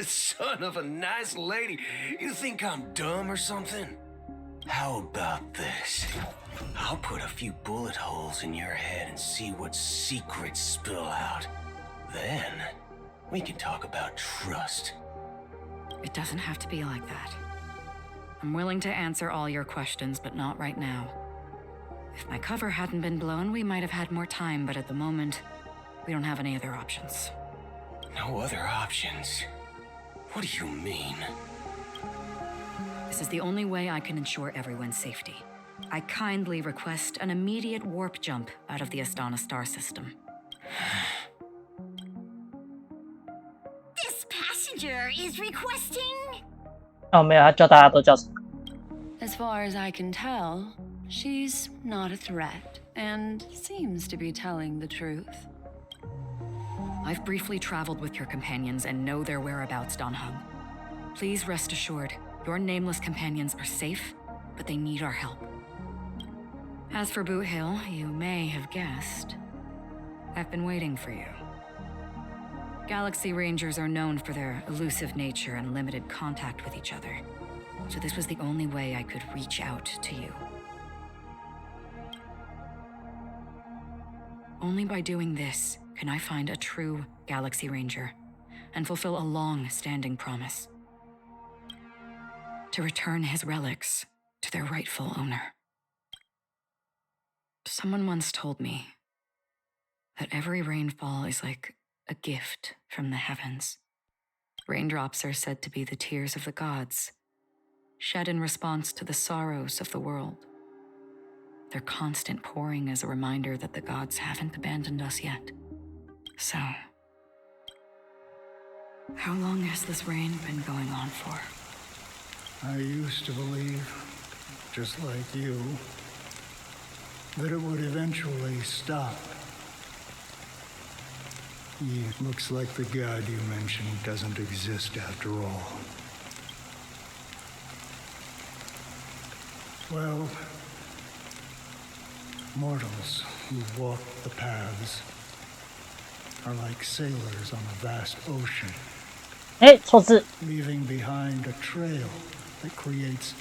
Speaker 4: Son of a nice lady. You think I'm dumb or something? How about this? I'll put a few bullet holes in your head and see what secrets spill out. Then, we can talk about trust.
Speaker 6: It doesn't have to be like that. I'm willing to answer all your questions, but not right now. If my cover hadn't been blown, we might have had more time, but at the moment, we don't have any other options.
Speaker 4: No other options? What do you mean?
Speaker 6: This is the only way I can ensure everyone's safety. I kindly request an immediate warp jump out of the Astana star system.
Speaker 9: This passenger is requesting.
Speaker 1: 哦，没有，他叫大家都叫什么？
Speaker 6: As far as I can tell, she's not a threat and seems to be telling the truth. I've briefly traveled with your companions and know their whereabouts, Dan Heng. Please rest assured, your nameless companions are safe, but they need our help. As for Boot Hill, you may have guessed. I've been waiting for you. Galaxy Rangers are known for their elusive nature and limited contact with each other, so this was the only way I could reach out to you. Only by doing this can I find a true Galaxy Ranger and fulfill a long-standing promise. To return his relics to their rightful owner. Someone once told me that every rainfall is like a gift from the heavens. Raindrops are said to be the tears of the gods, shed in response to the sorrows of the world. Their constant pouring is a reminder that the gods haven't abandoned us yet. So, how long has this rain been going on for?
Speaker 12: I used to believe, just like you, that it would eventually stop. It looks like the god you mentioned doesn't exist after all. Well, mortals who walk the paths are like sailors on a vast ocean.
Speaker 1: 哎，错字。
Speaker 12: Leaving behind a trail that creates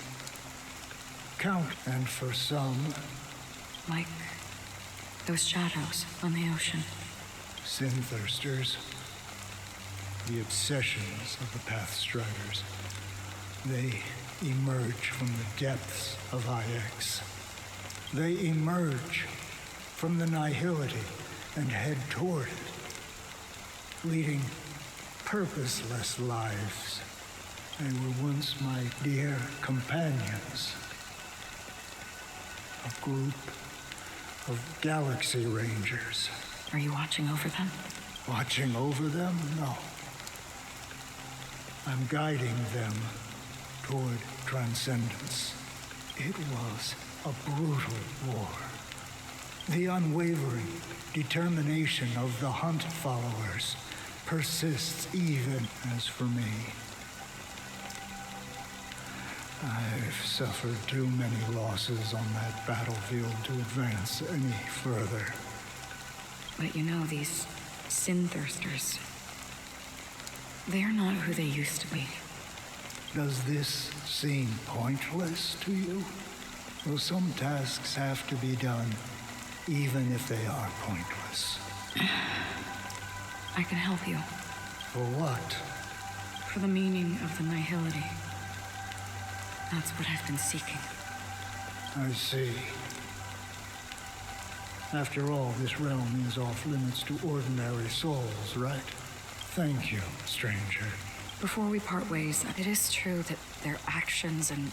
Speaker 12: count, and for some,
Speaker 6: like those shadows on the ocean.
Speaker 12: Sin-thirsters, the obsessions of the Pathstriders. They emerge from the depths of IX. They emerge from the nihility and head toward it, leading purposeless lives. They were once my dear companions. A group of Galaxy Rangers.
Speaker 6: Are you watching over them?
Speaker 12: Watching over them? No. I'm guiding them toward transcendence. It was a brutal war. The unwavering determination of the Hunt followers persists even as for me. I've suffered too many losses on that battlefield to advance any further.
Speaker 6: But you know, these sin-thirsters, they're not who they used to be.
Speaker 12: Does this seem pointless to you? Well, some tasks have to be done, even if they are pointless.
Speaker 6: I can help you.
Speaker 12: For what?
Speaker 6: For the meaning of the nihility. That's what I've been seeking.
Speaker 12: I see. After all, this realm is off limits to ordinary souls, right? Thank you, stranger.
Speaker 6: Before we part ways, it is true that their actions and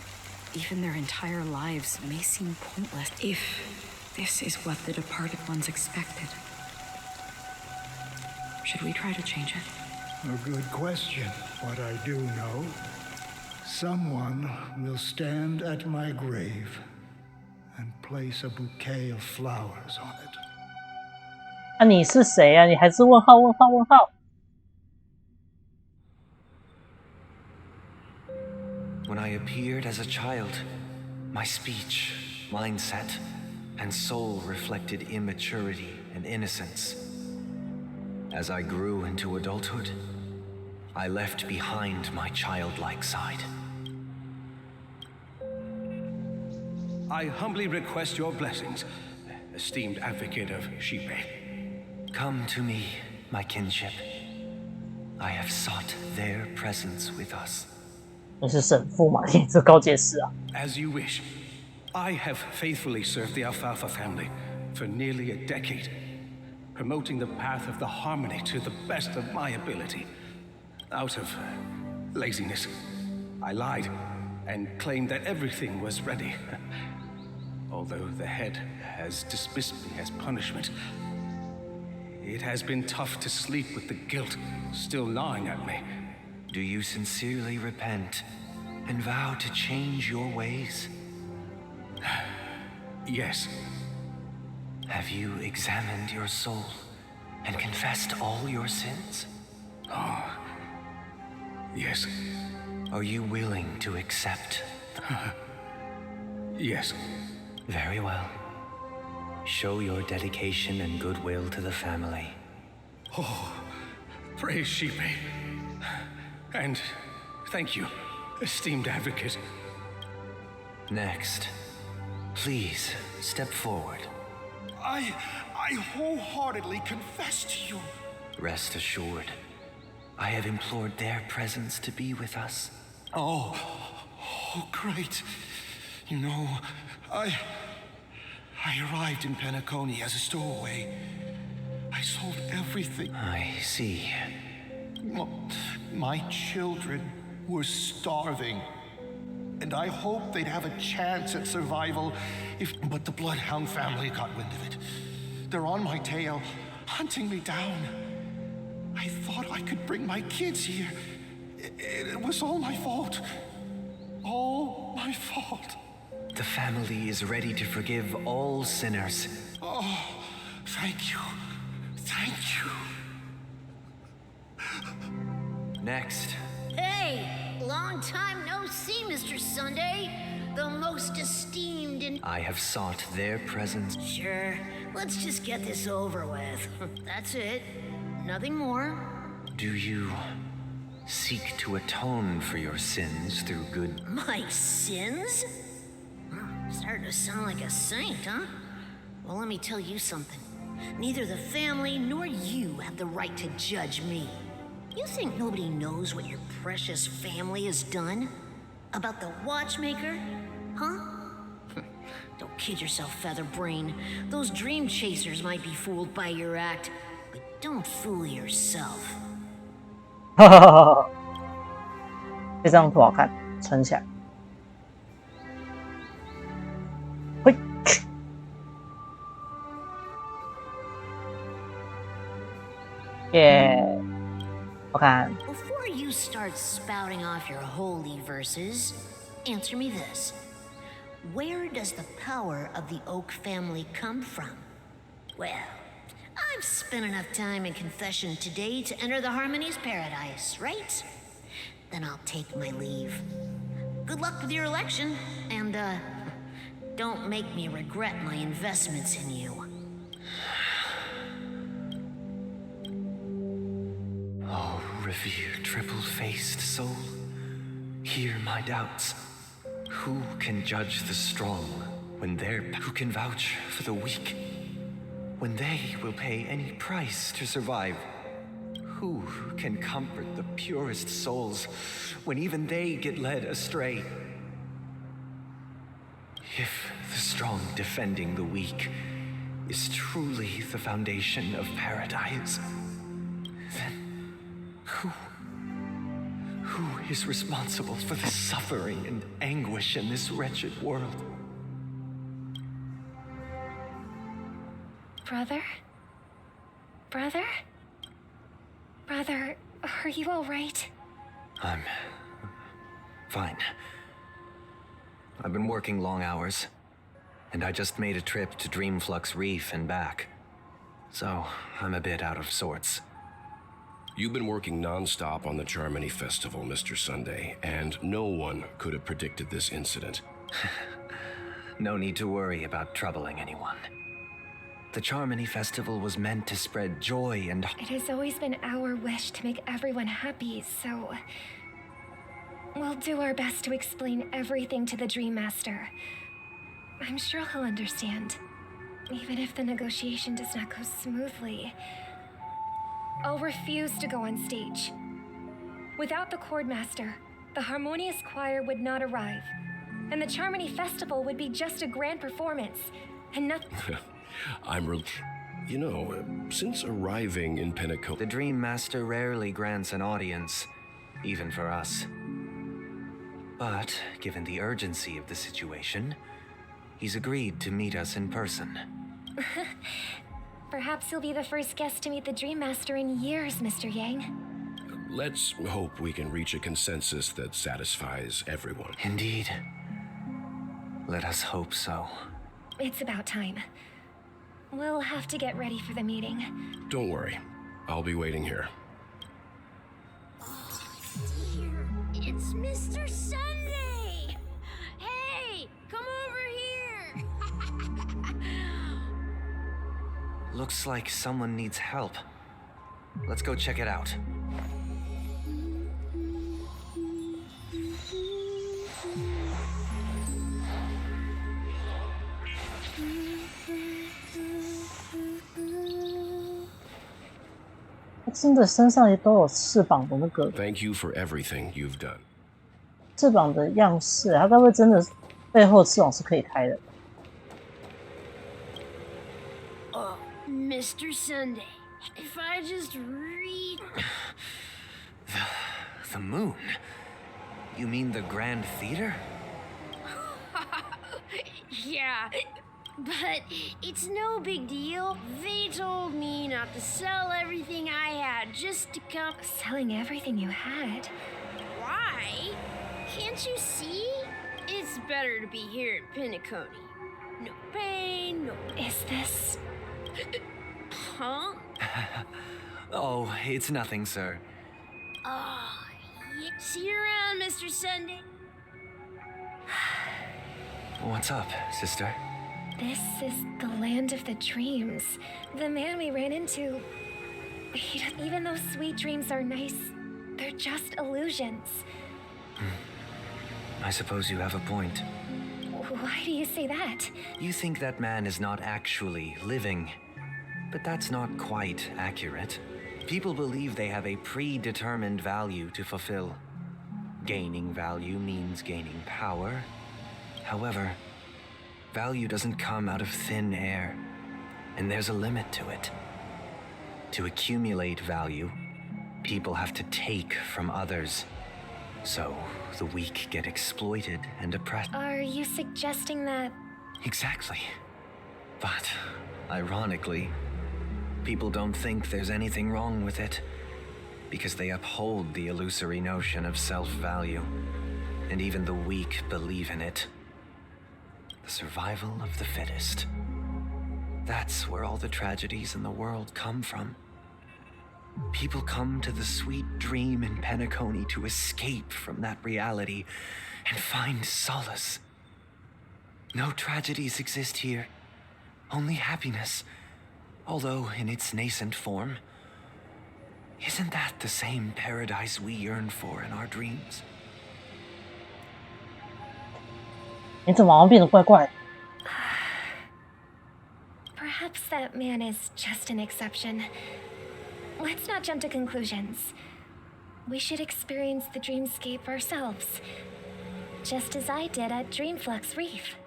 Speaker 6: even their entire lives may seem pointless if this is what the departed ones expected. Should we try to change it?
Speaker 12: A good question. What I do know, someone will stand at my grave and place a bouquet of flowers on it.
Speaker 1: 啊，你是谁啊？你还是问号问号问号？
Speaker 15: When I appeared as a child, my speech, mindset, and soul reflected immaturity and innocence. As I grew into adulthood, I left behind my childlike side.
Speaker 18: I humbly request your blessings, esteemed advocate of Shipe.
Speaker 15: Come to me, my kinship. I have sought their presence with us.
Speaker 1: 你是神父吗？你是高阶师啊？
Speaker 18: As you wish.
Speaker 16: I have faithfully served the Alfalfa family for nearly a decade, promoting the path of the harmony to the best of my ability. Out of laziness, I lied and claimed that everything was ready. Although the head has dismissed me as punishment, it has been tough to sleep with the guilt still gnawing at me.
Speaker 15: Do you sincerely repent and vow to change your ways?
Speaker 16: Yes.
Speaker 15: Have you examined your soul and confessed all your sins?
Speaker 16: Oh, yes.
Speaker 15: Are you willing to accept?
Speaker 16: Yes.
Speaker 15: Very well. Show your dedication and goodwill to the family.
Speaker 16: Oh, praise Sheepy. And thank you, esteemed advocate.
Speaker 15: Next, please step forward.
Speaker 17: I wholeheartedly confess to you.
Speaker 15: Rest assured, I have implored their presence to be with us.
Speaker 17: Oh, great. You know, I arrived in Penacony as a stowaway. I sold everything.
Speaker 15: I see.
Speaker 17: My children were starving, and I hoped they'd have a chance at survival but the Bloodhound family got wind of it. They're on my tail, hunting me down. I thought I could bring my kids here. It was all my fault. All my fault.
Speaker 15: The family is ready to forgive all sinners.
Speaker 17: Oh, thank you. Thank you.
Speaker 15: Next.
Speaker 23: Hey, long time no see, Mr. Sunday. The most esteemed and...
Speaker 15: I have sought their presence.
Speaker 23: Sure, let's just get this over with. That's it. Nothing more.
Speaker 15: Do you seek to atone for your sins through good...
Speaker 23: My sins? Starting to sound like a saint, huh? Well, let me tell you something. Neither the family nor you have the right to judge me. You think nobody knows what your precious family has done? About the watchmaker? Huh? Don't kid yourself, Featherbrain. Those dream chasers might be fooled by your act, but don't fool yourself.
Speaker 1: 这张图好看，撑起来。嘿，耶，好看。
Speaker 23: Before you start spouting off your holy verses, answer me this. Where does the power of the Oak family come from? Well, I've spent enough time in confession today to enter the Harmony's paradise, right? Then I'll take my leave. Good luck with your election, and, don't make me regret my investments in you.
Speaker 15: Oh, revered triple-faced soul, hear my doubts. Who can judge the strong who can vouch for the weak? When they will pay any price to survive? Who can comfort the purest souls when even they get led astray? If the strong defending the weak is truly the foundation of paradise, then who is responsible for the suffering and anguish in this wretched world?
Speaker 7: Brother? Brother? Brother, are you all right?
Speaker 15: I'm fine. I've been working long hours, and I just made a trip to Dreamflux Reef and back. So, I'm a bit out of sorts.
Speaker 21: You've been working non-stop on the Charmony Festival, Mr. Sunday, and no one could have predicted this incident.
Speaker 15: No need to worry about troubling anyone. The Charmony Festival was meant to spread joy and...
Speaker 7: It has always been our wish to make everyone happy, so... We'll do our best to explain everything to the Dream Master. I'm sure he'll understand. Even if the negotiation does not go smoothly. I'll refuse to go on stage. Without the Chord Master, the harmonious choir would not arrive. and the Charmony Festival would be just a grand performance, and nothing.
Speaker 21: You know, since arriving in Pentecost...
Speaker 15: The Dream Master rarely grants an audience, even for us. But, given the urgency of the situation, he's agreed to meet us in person.
Speaker 7: Perhaps you'll be the first guest to meet the Dream Master in years, Mr. Yang.
Speaker 21: Let's hope we can reach a consensus that satisfies everyone.
Speaker 15: Indeed. Let us hope so.
Speaker 7: It's about time. We'll have to get ready for the meeting.
Speaker 21: Don't worry. I'll be waiting here.
Speaker 23: Oh, dear. It's Mr. Sunday! Hey, come over here!
Speaker 15: Looks like someone needs help. Let's go check it out.
Speaker 1: 真的身上也都有翅膀的那个
Speaker 21: Thank you for everything you've done.
Speaker 1: 翅膀的样式，它该不会真的背后翅膀是可以开的？
Speaker 8: Mr. Sunday, if I just read...
Speaker 15: The moon? You mean the Grand Theater?
Speaker 8: Yeah, but it's no big deal. They told me not to sell everything I had, just to come...
Speaker 7: Selling everything you had?
Speaker 8: Why? Can't you see? It's better to be here at Pentecoty. No pain, no...
Speaker 7: Is this...
Speaker 8: Huh?
Speaker 15: Oh, it's nothing, sir.
Speaker 8: Oh, yeah. See you around, Mr. Sunday.
Speaker 15: What's up, sister?
Speaker 7: This is the land of the dreams. The man we ran into... Even though sweet dreams are nice, they're just illusions.
Speaker 15: I suppose you have a point.
Speaker 7: Why do you say that?
Speaker 15: You think that man is not actually living. But that's not quite accurate. People believe they have a predetermined value to fulfill. Gaining value means gaining power. However, value doesn't come out of thin air, and there's a limit to it. To accumulate value, people have to take from others. So, the weak get exploited and oppressed.
Speaker 7: Are you suggesting that...
Speaker 15: Exactly. But, ironically, people don't think there's anything wrong with it, because they uphold the illusory notion of self-value, and even the weak believe in it. The survival of the fittest. That's where all the tragedies in the world come from. People come to the sweet dream in Pentecoty to escape from that reality and find solace. No tragedies exist here, only happiness. Although in its nascent form, isn't that the same paradise we yearn for in our dreams?
Speaker 1: 你怎么好像变得怪怪的？
Speaker 7: Perhaps that man is just an exception. Let's not jump to conclusions. We should experience the dreamscape ourselves, just as I did at Dreamflux Reef.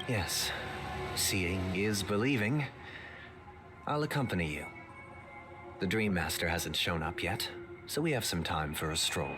Speaker 15: Yes, seeing is believing. I'll accompany you. The Dream Master hasn't shown up yet, so we have some time for a stroll.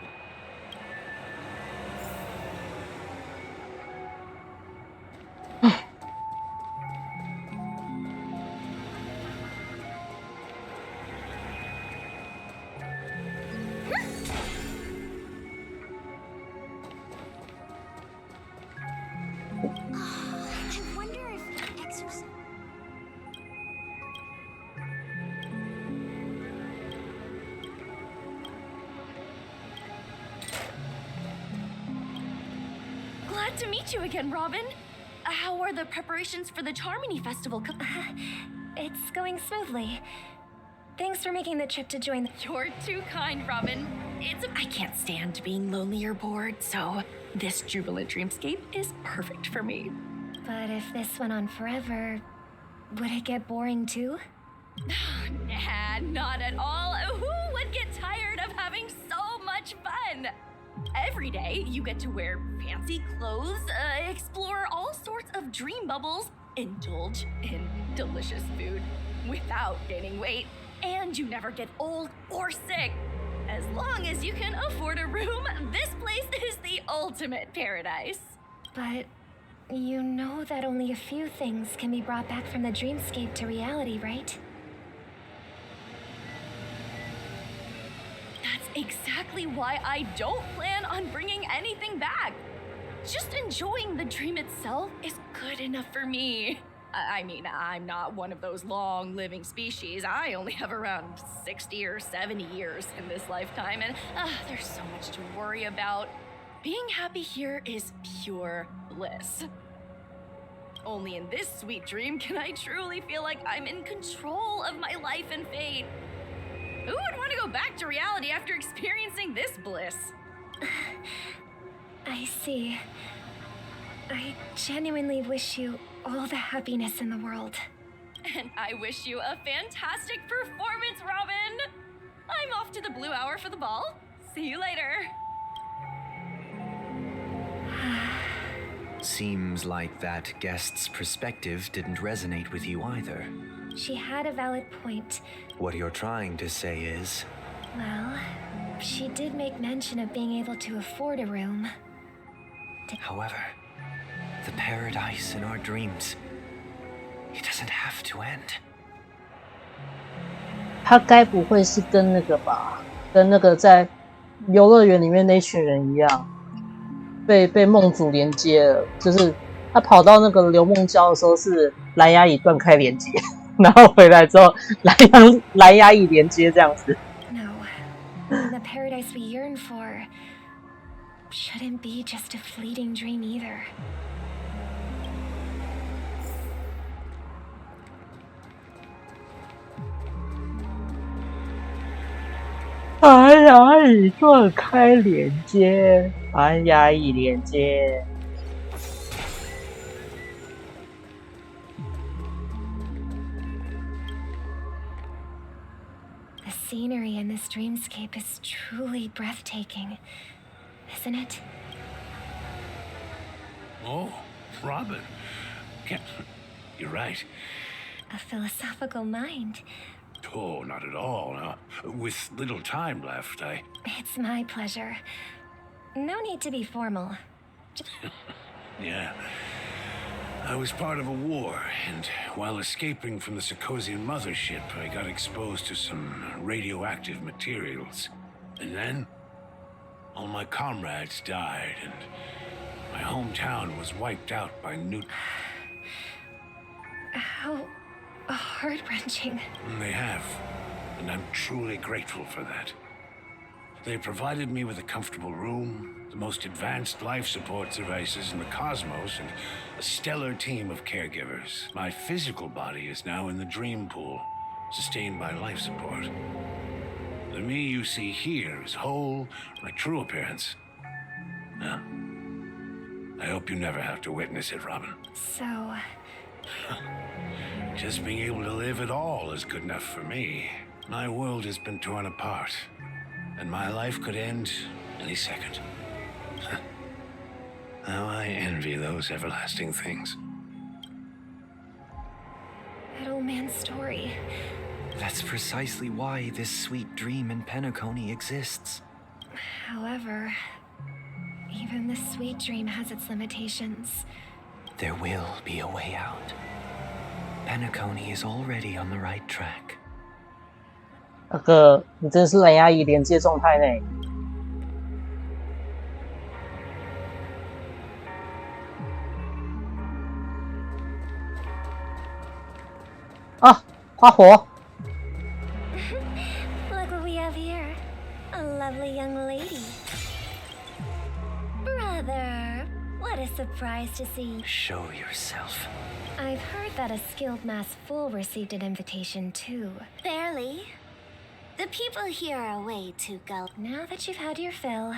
Speaker 3: Glad to meet you again, Robin. How are the preparations for the Charmony Festival?
Speaker 7: It's going smoothly. Thanks for making the trip to join.
Speaker 3: You're too kind, Robin. I can't stand being lonely or bored, so this jubilant dreamscape is perfect for me.
Speaker 7: But if this went on forever, would it get boring too?
Speaker 8: Not at all. Who would get tired of having so much fun? Every day, you get to wear fancy clothes, explore all sorts of dream bubbles, indulge in delicious food without gaining weight, and you never get old or sick. As long as you can afford a room, this place is the ultimate paradise.
Speaker 7: But you know that only a few things can be brought back from the dreamscape to reality, right?
Speaker 8: That's exactly why I don't plan on bringing anything back. Just enjoying the dream itself is good enough for me. I mean, I'm not one of those long-living species. I only have around 60 or 70 years in this lifetime, and there's so much to worry about. Being happy here is pure bliss. Only in this sweet dream can I truly feel like I'm in control of my life and fate. Who would want to go back to reality after experiencing this bliss?
Speaker 7: I see. I genuinely wish you all the happiness in the world.
Speaker 8: And I wish you a fantastic performance, Robin! I'm off to the Blue Hour for the ball. See you later.
Speaker 15: Seems like that guest's perspective didn't resonate with you either.
Speaker 7: She had a valid point.
Speaker 15: What you're trying to say is...
Speaker 7: Well, she did make mention of being able to afford a room.
Speaker 15: However, the paradise in our dreams, it doesn't have to end.
Speaker 1: 他该不会是跟那个吧，跟那个在游乐园里面那群人一样，被梦主连接了，就是他跑到那个流梦礁的时候是蓝牙椅断开连接，然后回来之后蓝牙椅连接这样子。
Speaker 7: No, the paradise we yearn for shouldn't be just a fleeting dream either.
Speaker 1: 蓝牙椅断开连接，蓝牙椅连接。
Speaker 7: The scenery in this dreamscape is truly breathtaking, isn't it?
Speaker 17: Oh, Robin. You're right.
Speaker 7: A philosophical mind.
Speaker 17: Oh, not at all. With little time left,
Speaker 7: It's my pleasure. No need to be formal.
Speaker 17: Yeah. I was part of a war, and while escaping from the Sikosian mothership, I got exposed to some radioactive materials. And then, all my comrades died, and my hometown was wiped out by
Speaker 7: How heart-wrenching.
Speaker 17: They have, and I'm truly grateful for that. They provided me with a comfortable room, the most advanced life support devices in the cosmos, and a stellar team of caregivers. My physical body is now in the dream pool, sustained by life support. The me you see here is whole, my true appearance. Now, I hope you never have to witness it, Robin.
Speaker 7: So...
Speaker 17: Just being able to live at all is good enough for me. My world has been torn apart, and my life could end any second. How I envy those everlasting things.
Speaker 7: That old man's story.
Speaker 15: That's precisely why this sweet dream in Penacony exists.
Speaker 7: However, even this sweet dream has its limitations.
Speaker 15: There will be a way out. Penacony is already on the right track.
Speaker 1: 那个，你真是蓝牙椅连接状态呢。啊，花火！
Speaker 7: Look what we have here. A lovely young lady. Brother, what a surprise to see.
Speaker 15: Show yourself.
Speaker 7: I've heard that a skilled mass fool received an invitation too.
Speaker 9: Barely. The people here are way too gullible.
Speaker 7: Now that you've had your fill,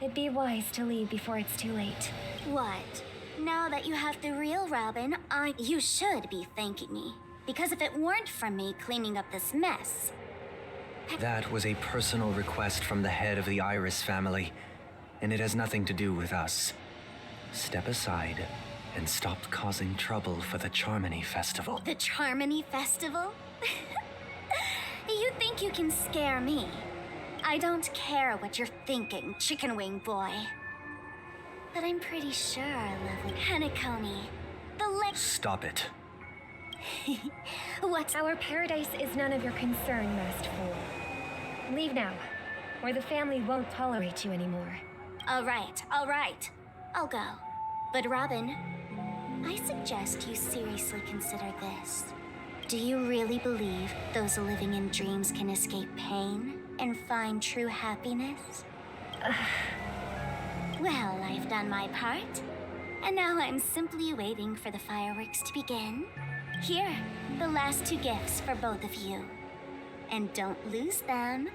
Speaker 7: it'd be wise to leave before it's too late.
Speaker 9: What? Now that you have the real Robin, you should be thanking me. Because if it weren't for me cleaning up this mess...
Speaker 15: That was a personal request from the head of the Iris family, and it has nothing to do with us. Step aside and stop causing trouble for the Charmony Festival.
Speaker 9: The Charmony Festival? You think you can scare me? I don't care what you're thinking, chicken wing boy. But I'm pretty sure our lovely Penacony,
Speaker 15: Stop it.
Speaker 9: What?
Speaker 7: Our paradise is none of your concern, masked fool. Leave now, or the family won't tolerate you anymore.
Speaker 9: All right. I'll go. But Robin, I suggest you seriously consider this. Do you really believe those living in dreams can escape pain and find true happiness? Well, I've done my part, and now I'm simply waiting for the fireworks to begin. Here, the last 2 gifts for both of you. And don't lose them.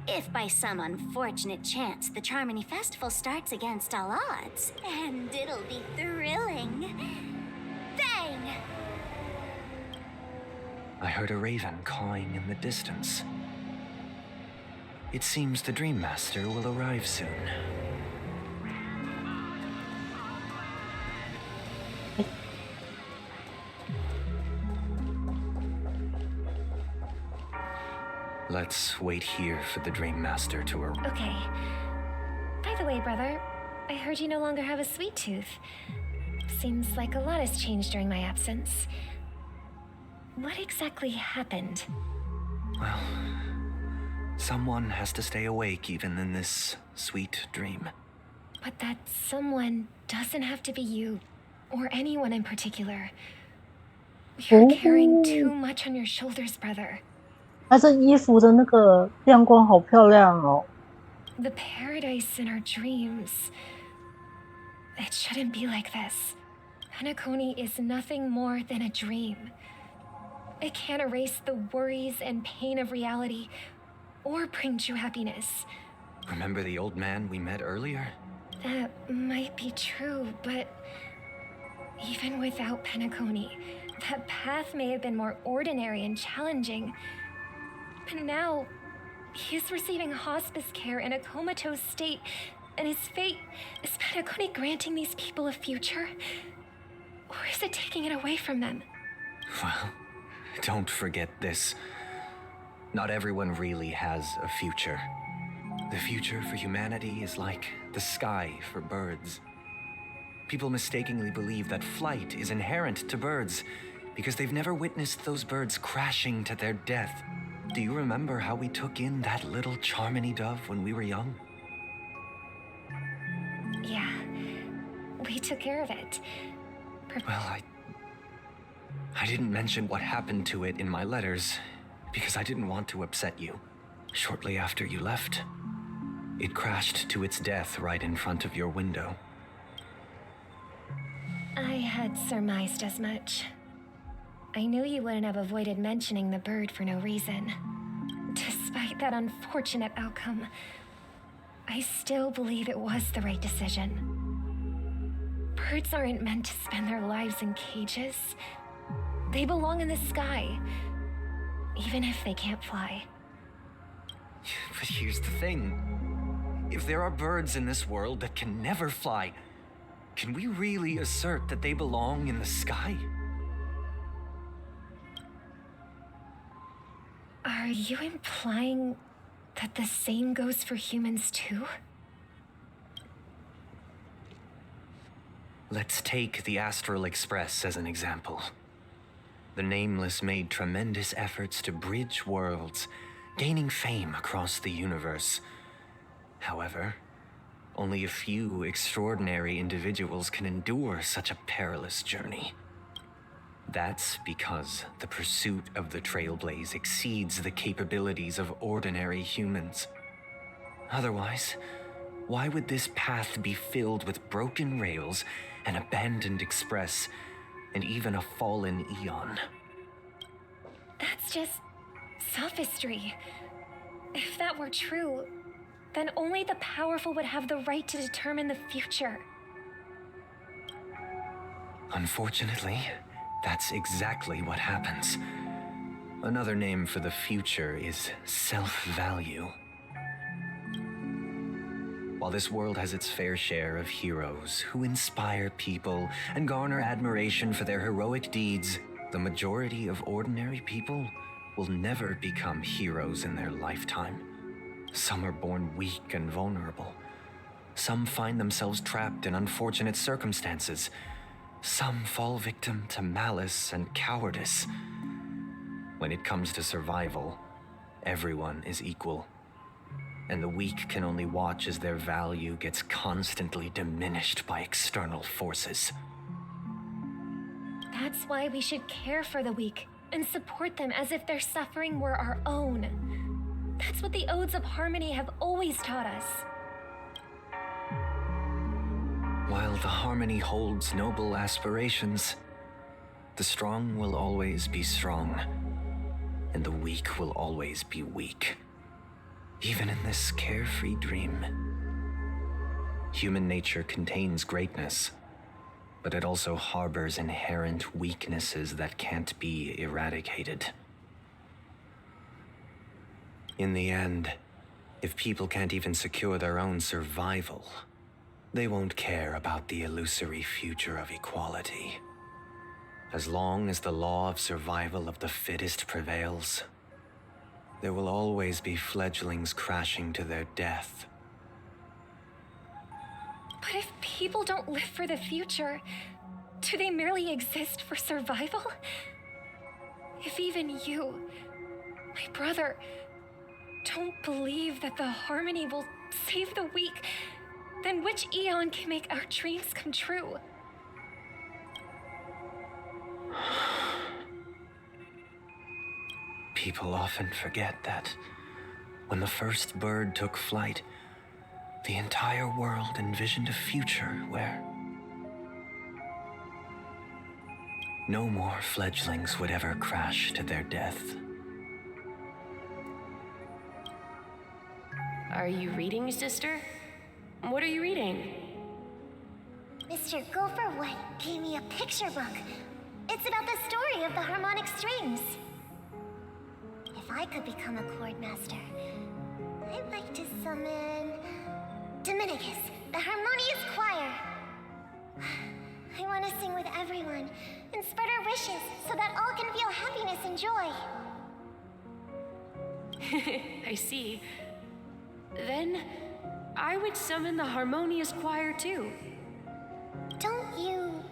Speaker 9: If by some unfortunate chance the Charmony Festival starts against all odds, and it'll be thrilling. Bang!
Speaker 15: I heard a raven cawing in the distance. It seems the Dream Master will arrive soon. Let's wait here for the Dream Master to arrive.
Speaker 7: Okay. By the way, brother, I heard you no longer have a sweet tooth. Seems like a lot has changed during my absence. What exactly happened?
Speaker 15: Well, someone has to stay awake even in this sweet dream.
Speaker 7: But that someone doesn't have to be you, or anyone in particular. You're carrying too much on your shoulders, brother.
Speaker 1: 它这衣服的那个亮光好漂亮哦。
Speaker 7: The paradise in our dreams. It shouldn't be like this. Penacony is nothing more than a dream. It can't erase the worries and pain of reality, or bring true happiness.
Speaker 15: Remember the old man we met earlier?
Speaker 7: That might be true, but even without Penacony, that path may have been more ordinary and challenging. But now, he's receiving hospice care in a comatose state, and his fate is Penacony granting these people a future? Or is it taking it away from them?
Speaker 15: Well, don't forget this. Not everyone really has a future. The future for humanity is like the sky for birds. People mistakenly believe that flight is inherent to birds because they've never witnessed those birds crashing to their death. Do you remember how we took in that little Charmony dove when we were young?
Speaker 7: Yeah, we took care of it.
Speaker 15: Well, I didn't mention what happened to it in my letters because I didn't want to upset you. Shortly after you left, it crashed to its death right in front of your window.
Speaker 7: I had surmised as much. I knew you wouldn't have avoided mentioning the bird for no reason. Despite that unfortunate outcome, I still believe it was the right decision. Birds aren't meant to spend their lives in cages. They belong in the sky, even if they can't fly.
Speaker 15: But here's the thing. If there are birds in this world that can never fly, can we really assert that they belong in the sky?
Speaker 7: Are you implying that the same goes for humans too?
Speaker 15: Let's take the Astral Express as an example. The Nameless made tremendous efforts to bridge worlds, gaining fame across the universe. However, only a few extraordinary individuals can endure such a perilous journey. That's because the pursuit of the Trailblaze exceeds the capabilities of ordinary humans. Otherwise, why would this path be filled with broken rails, an abandoned express, and even a fallen eon?
Speaker 7: That's just sophistry. If that were true, then only the powerful would have the right to determine the future.
Speaker 15: Unfortunately, That's exactly what happens. Another name for the future is self-value. While this world has its fair share of heroes who inspire people and garner admiration for their heroic deeds, the majority of ordinary people will never become heroes in their lifetime. Some are born weak and vulnerable. Some find themselves trapped in unfortunate circumstances. Some fall victim to malice and cowardice. When it comes to survival, everyone is equal. And the weak can only watch as their value gets constantly diminished by external forces.
Speaker 7: That's why we should care for the weak and support them as if their suffering were our own. That's what the Odes of Harmony have always taught us.
Speaker 15: While the Harmony holds noble aspirations, the strong will always be strong, and the weak will always be weak. Even in this carefree dream, human nature contains greatness, but it also harbors inherent weaknesses that can't be eradicated. In the end, if people can't even secure their own survival, they won't care about the illusory future of equality. As long as the law of survival of the fittest prevails, there will always be fledglings crashing to their death.
Speaker 7: But if people don't live for the future, do they merely exist for survival? If even you, my brother, don't believe that the Harmony will save the weak, then which eon can make our dreams come true?
Speaker 15: People often forget that when the first bird took flight, the entire world envisioned a future where no more fledglings would ever crash to their death.
Speaker 14: Are you reading, sister? What are you reading?
Speaker 7: Mr. Gopher White gave me a picture book. It's about the story of the harmonic strings. If I could become a chord master, I'd like to summon Dominicus, the harmonious choir. I want to sing with everyone and spread our wishes so that all can feel happiness and joy.
Speaker 14: I see. Then I would summon the harmonious choir too.
Speaker 7: Don't you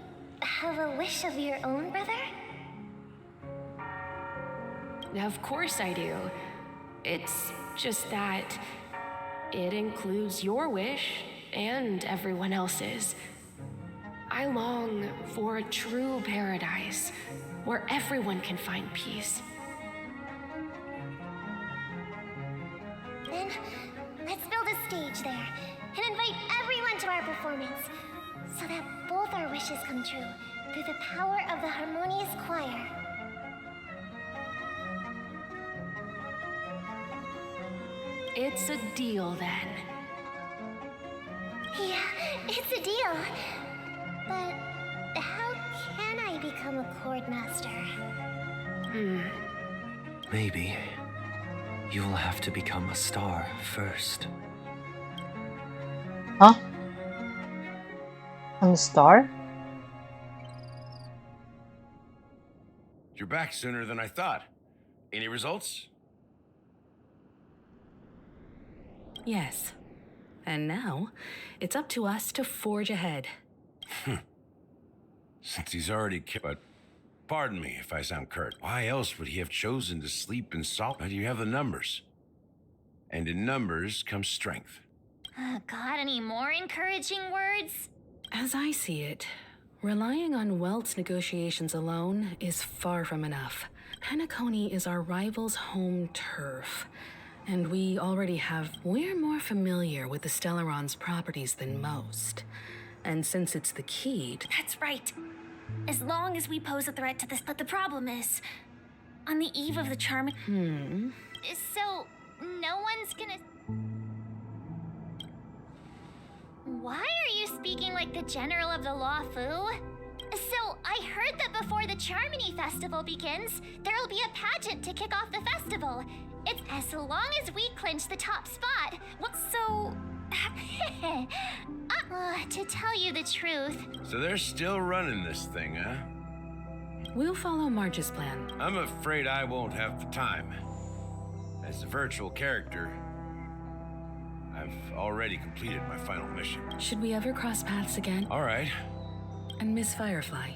Speaker 7: have a wish of your own, brother?
Speaker 14: Of course I do. It's just that it includes your wish and everyone else's. I long for a true paradise where everyone can find peace.
Speaker 7: Then let's build a stage there and invite everyone to our performance so that both our wishes come true through the power of the harmonious choir.
Speaker 14: It's a deal then.
Speaker 7: Yeah, it's a deal. But how can I become a chord master?
Speaker 15: Maybe you will have to become a star first.
Speaker 1: Huh? I'm a star?
Speaker 13: You're back sooner than I thought. Any results?
Speaker 20: Yes. And now, it's up to us to forge ahead.
Speaker 13: Since he's already but pardon me if I sound curt. Why else would he have chosen to sleep in salt? You have the numbers. And in numbers comes strength.
Speaker 9: Got any more encouraging words?
Speaker 20: As I see it, relying on Welt's negotiations alone is far from enough. Penacony is our rival's home turf. And we already we're more familiar with the Stellaron's properties than most. And since it's the key to...
Speaker 9: That's right. As long as we pose a threat to this, but the problem is, on the eve of the charming... So, no one's gonna... Why are you speaking like the general of the Law Fu?
Speaker 7: So, I heard that before the Charmony Festival begins, there'll be a pageant to kick off the festival. It's as long as we clinch the top spot. What, so... to tell you the truth...
Speaker 13: So they're still running this thing, huh?
Speaker 20: We'll follow Marge's plan.
Speaker 13: I'm afraid I won't have the time. As a virtual character, I've already completed my final mission.
Speaker 20: Should we ever cross paths again?
Speaker 13: All right.
Speaker 20: And Miss Firefly,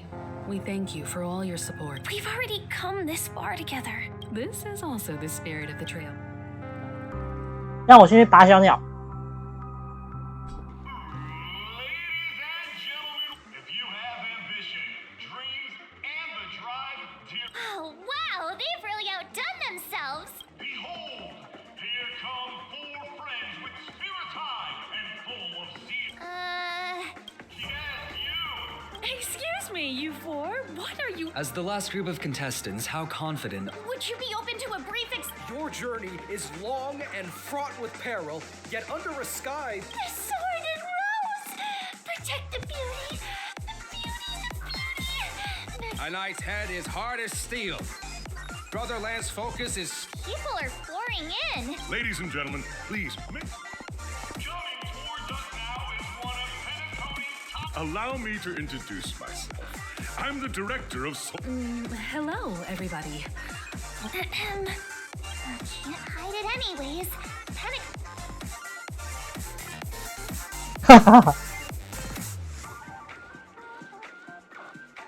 Speaker 20: we thank you for all your support.
Speaker 3: We've already come this far together.
Speaker 20: This is also the spirit of the trail.
Speaker 1: 让我先去拔小鸟。
Speaker 7: Oh, wow! They've really outdone themselves!
Speaker 11: Behold! Here come 4 friends with spirit high and full of zeal. Yes, you!
Speaker 8: Excuse me, you 4. What are you?
Speaker 15: As the last group of contestants, how confident...
Speaker 3: Would you be open to a brief
Speaker 19: Your journey is long and fraught with peril, yet under a sky...
Speaker 7: The sword and rose! Protect the beauty!
Speaker 19: A knight's head is hard as steel. Brother Lance Focus is...
Speaker 7: People are pouring in!
Speaker 11: Ladies and gentlemen, please... Allow me to introduce myself. I'm the director of...
Speaker 20: Hello, everybody.
Speaker 7: Can't hide it anyways. Panic...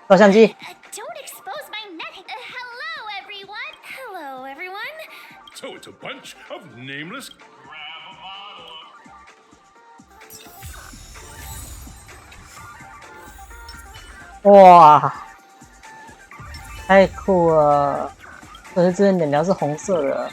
Speaker 1: 照相机。
Speaker 7: Don't expose my neck. Hello, everyone.
Speaker 3: Hello, everyone.
Speaker 11: So it's a bunch of nameless...
Speaker 1: Grab a bottle. 哇，太酷了！可是这个鸟鸟是红色的。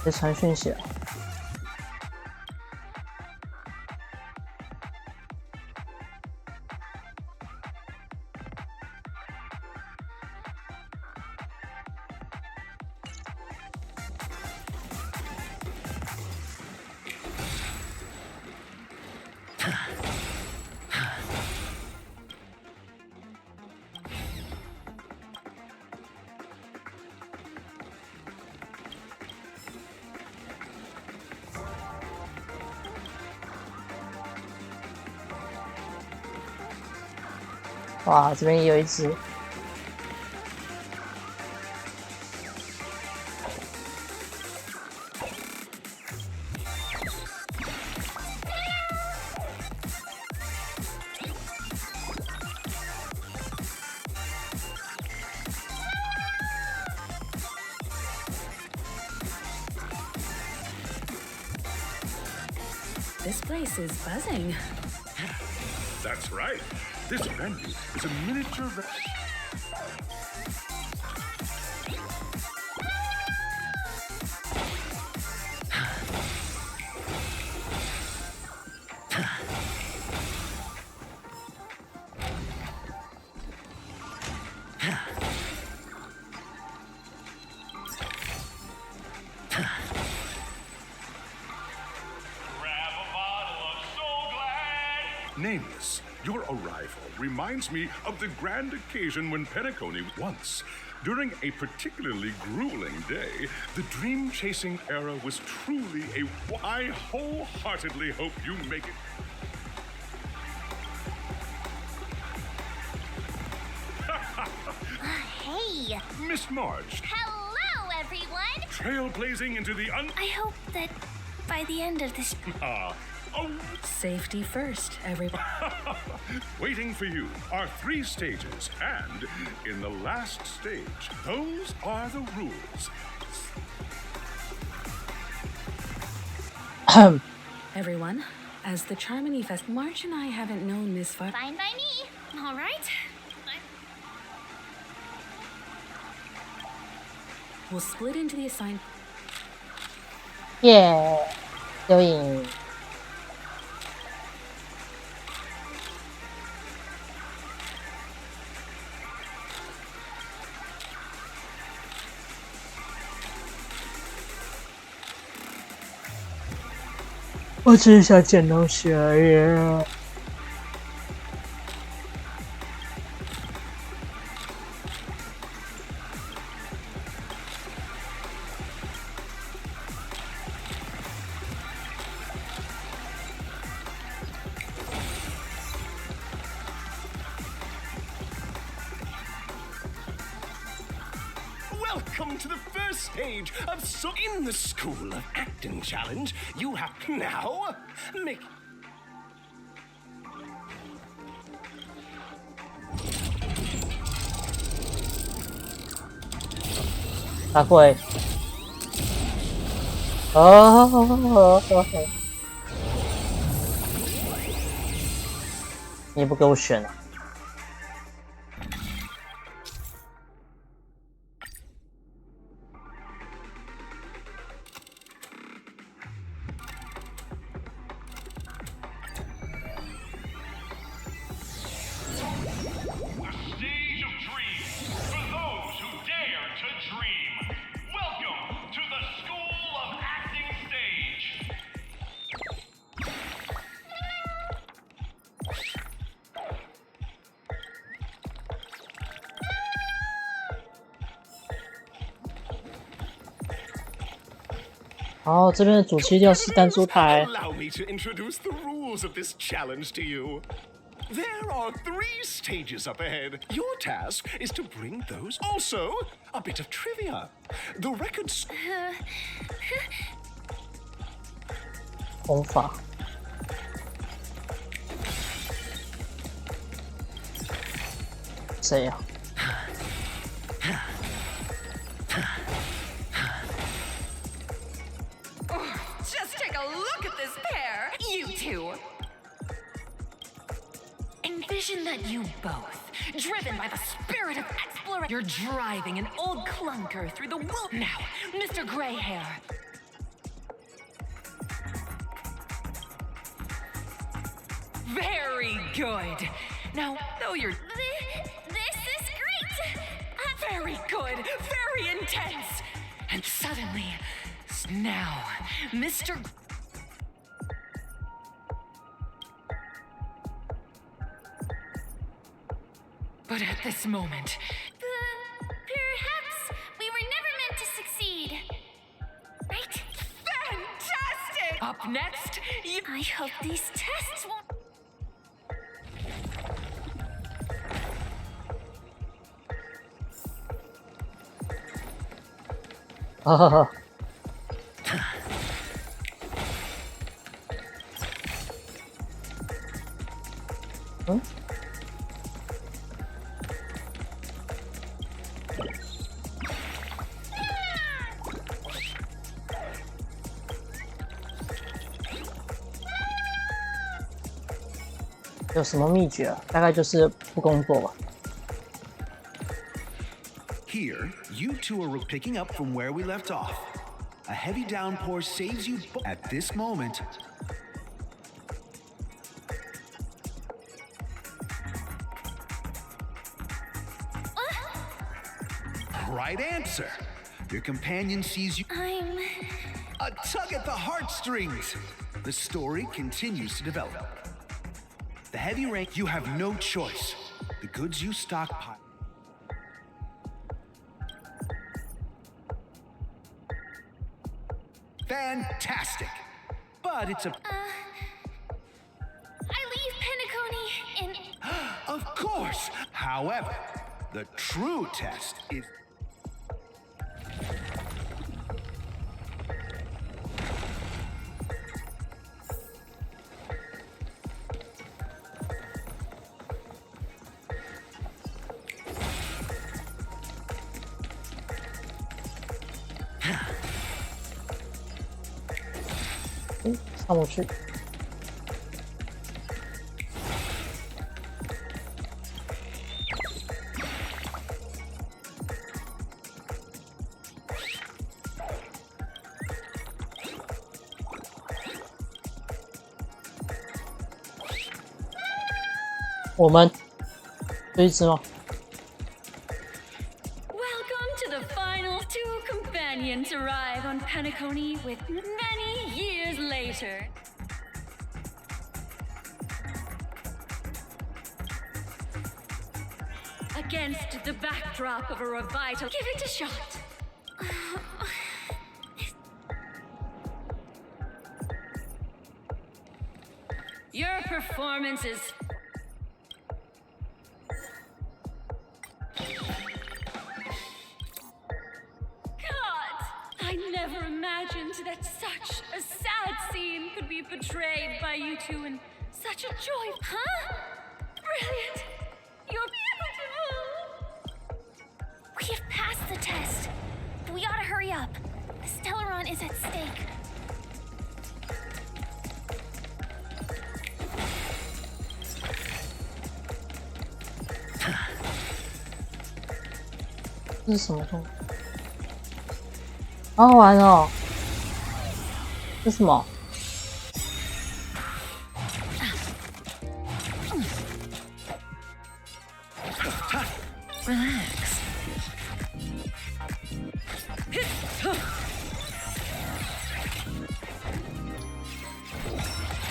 Speaker 1: 在传讯息了。哇，这边也有一只。
Speaker 20: This place is buzzing.
Speaker 11: That's right. This venue is a miniature... Nameless, your arrival reminds me of the grand occasion when Penacony once, during a particularly grueling day, the dream-chasing era was truly a... I wholeheartedly hope you make it...
Speaker 7: Hey!
Speaker 11: Miss Marge,
Speaker 7: Hello, everyone!
Speaker 11: trailblazing into the
Speaker 3: I hope that by the end of this...
Speaker 20: Safety first, everybody.
Speaker 11: Waiting for you are 3 stages, and in the last stage, those are the rules.
Speaker 20: Everyone, as the Charmony Fest, Marge and I haven't known Miss
Speaker 7: Fine by me.
Speaker 3: All right.
Speaker 20: We'll split into the assigned...
Speaker 1: Yeah, 有影。我只是想捡东西而已。
Speaker 2: Welcome to the first stage of in the School of Acting Challenge. You have now make.
Speaker 1: 大会。哦，你不给我选啊？ 哦，这边的主切掉是弹珠台。
Speaker 2: Allow me to introduce the rules of this challenge to you. There are 3 stages up ahead. Your task is to bring those. Also, a bit of trivia. The records.
Speaker 1: 功法。谁呀？
Speaker 6: Just take a look at this pair, you two. Envision that you both, driven by the spirit of exploration, you're driving an old clunker through the wilderness. Now, Mr. Greyhair. Very good. Now, though you're...
Speaker 3: This is great!
Speaker 6: Very good, very intense. And suddenly, now, Mr. But at this moment...
Speaker 3: Perhaps we were never meant to succeed. Right?
Speaker 6: Fantastic! Up next,
Speaker 3: I hope these tests won't...
Speaker 1: Ah. 嗯？有什么秘诀啊？大概就是不工作吧。
Speaker 10: Here, you two are picking up from where we left off. A heavy downpour saves you at this moment. Right answer. Your companion sees you.
Speaker 3: I'm...
Speaker 10: A tug at the heartstrings. The story continues to develop. The heavy rain, you have no choice. The goods you stockpile. Fantastic. But it's a...
Speaker 3: I leave Penacony in...
Speaker 10: Of course. However, the true test is...
Speaker 1: 嗯，上不去。我们这一只吗？
Speaker 8: Welcome to the final 2 companions arrive on Penacony with many years later. against the backdrop of a revital. Give it a shot. Your performance is... God! I never imagined that such a sad scene could be portrayed by you two in such a joy. Huh? Brilliant! You're beautiful!
Speaker 7: We have passed the test. We ought to hurry up. The Stellaron is at stake.
Speaker 1: 这是什么东西？好好玩哦！这是什么？
Speaker 15: Relax.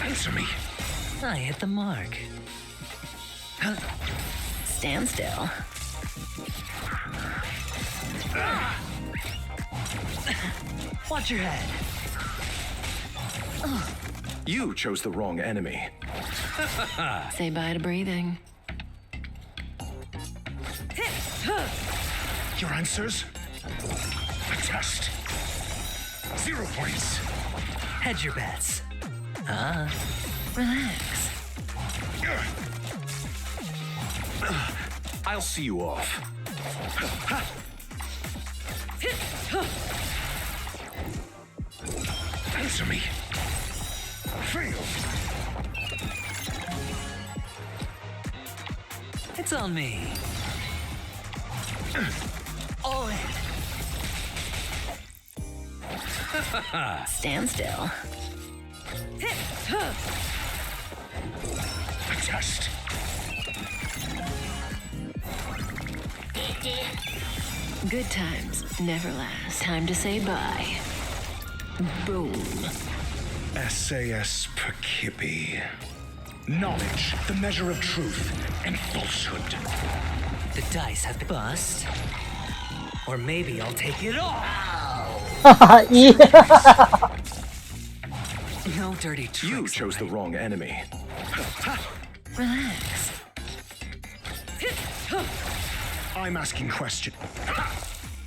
Speaker 10: Answer me.
Speaker 15: I hit the mark. Stand still. Watch your head.
Speaker 10: You chose the wrong enemy.
Speaker 6: Say bye to breathing.
Speaker 10: Your answers? A test. 0 points.
Speaker 15: Hedge your bets. Relax.
Speaker 10: I'll see you off. Answer me. Fail.
Speaker 15: It's on me. All in. Stand still.
Speaker 10: A test.
Speaker 6: Good times never last. Time to say bye. Boom.
Speaker 10: SAS Perkipi. Knowledge, the measure of truth and falsehood.
Speaker 15: The dice have been bust. Or maybe I'll take it all. No dirty tricks.
Speaker 10: You chose the wrong enemy.
Speaker 15: Relax.
Speaker 10: I'm asking questions.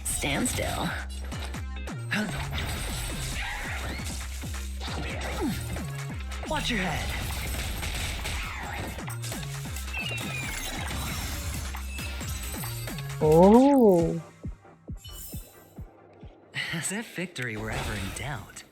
Speaker 6: Stand still.
Speaker 15: Watch your head.
Speaker 1: Oh.
Speaker 15: As if victory were ever in doubt.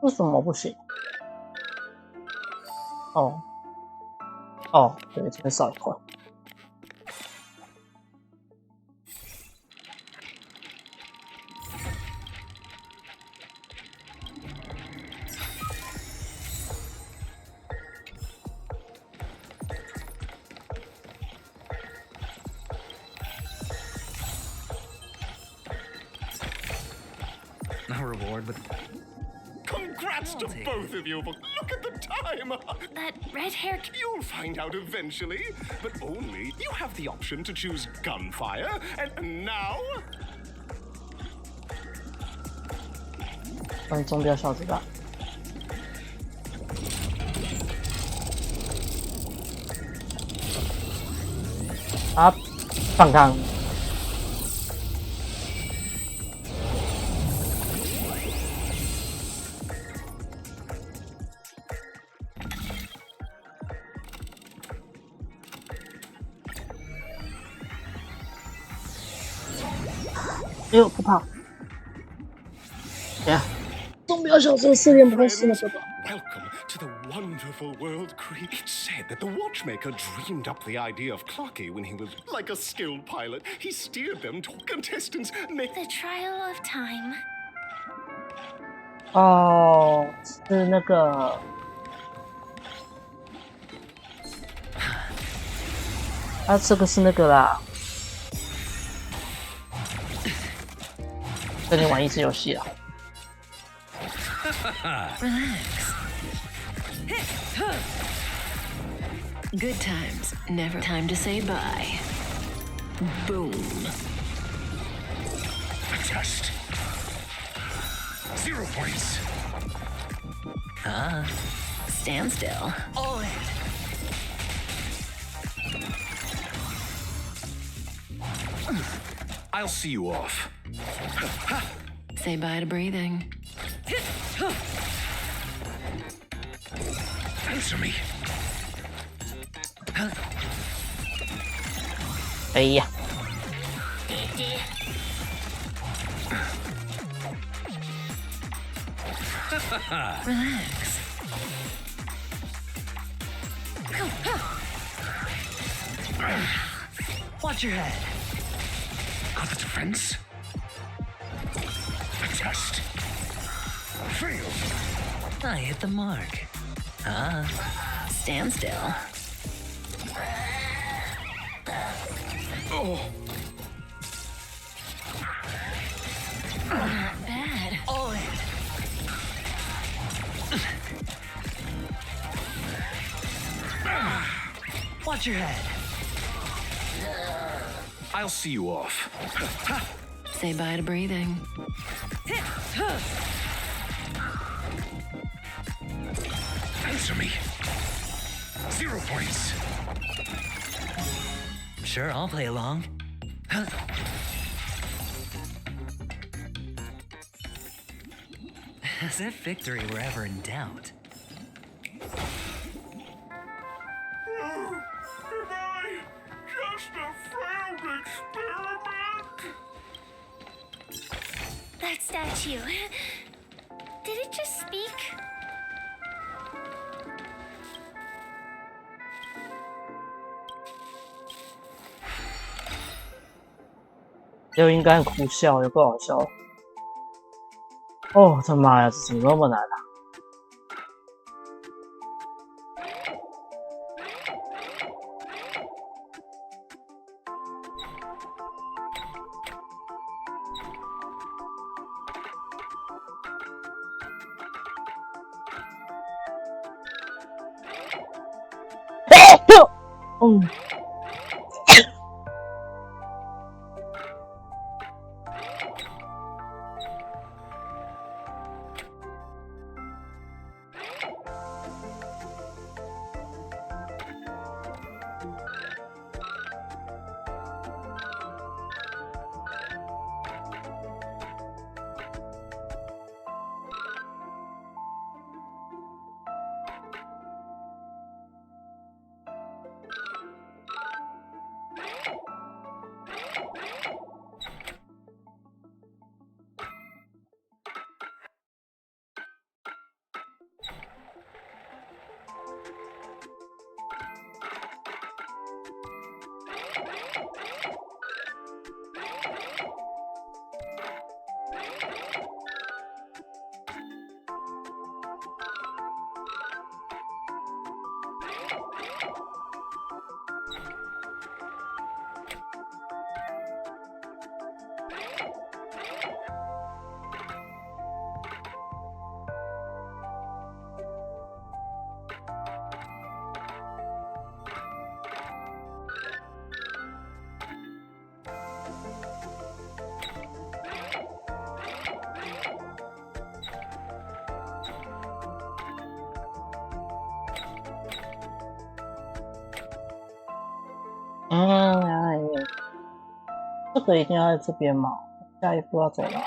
Speaker 1: 为什么不行？哦，对，这边少一块。
Speaker 15: No reward, but
Speaker 2: Congrats to both of you, but look at the time!
Speaker 7: That red hair...
Speaker 2: You'll find out eventually, but only you have the option to choose gunfire, and now...
Speaker 1: 终标小子弹。啊，反抗。哎呦，不怕！哎呀，钟表小时4点不会死了，对吧？
Speaker 2: Welcome to the wonderful world It's said that the watchmaker dreamed up the idea of Clocky when he was like a skilled pilot. He steered them to contestants make
Speaker 7: the trial of time.
Speaker 1: 哦，是那个，啊，这个是那个啦，跟你玩益智游戏啊。
Speaker 6: Relax. Good times, never time to say bye. Boom.
Speaker 2: Adjust. 0 points.
Speaker 6: Stand still.
Speaker 2: Oh.
Speaker 10: I'll see you off.
Speaker 6: Say bye to breathing.
Speaker 10: Answer me.
Speaker 1: 哎呀！
Speaker 6: Relax.
Speaker 10: Watch your head. Got the defense. Adjust. Fail.
Speaker 6: I hit the mark. Stand still.
Speaker 10: Oh.
Speaker 6: Not bad.
Speaker 10: Oh. Watch your head. I'll see you off.
Speaker 6: Say bye to breathing.
Speaker 10: Answer me. 0 points.
Speaker 15: Sure, I'll play along. As if victory were ever in doubt.
Speaker 2: Just a failed experiment.
Speaker 7: That statue. Did it just speak?
Speaker 1: 就应该很哭笑，有够好笑。哦，他妈呀，这怎么那么难啊？嗯。这个一定要在这边吗？下一步要走哪？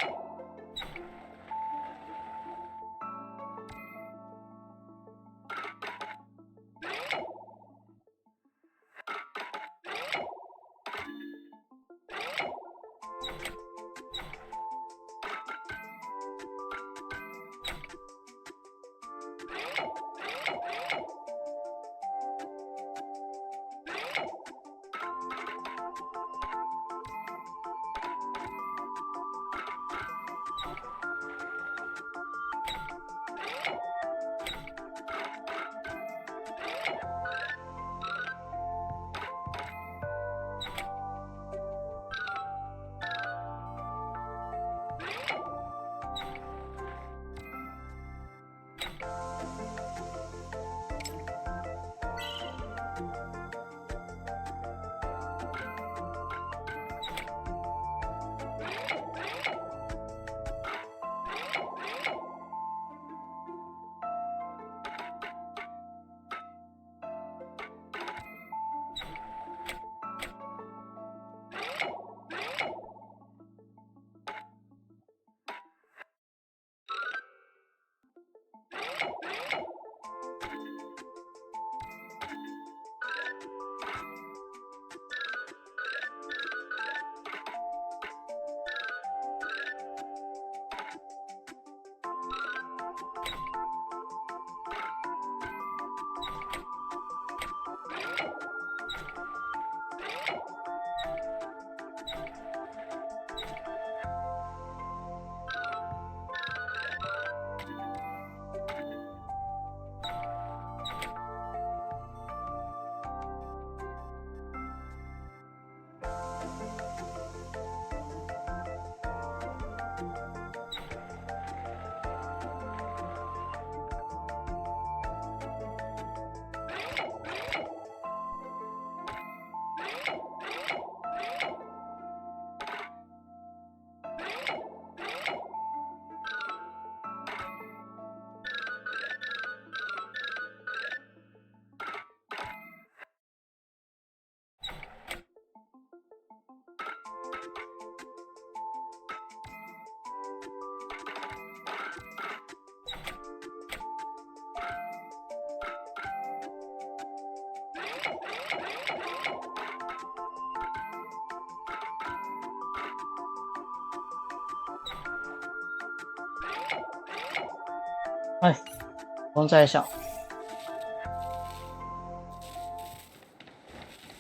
Speaker 1: 哎，不用再想，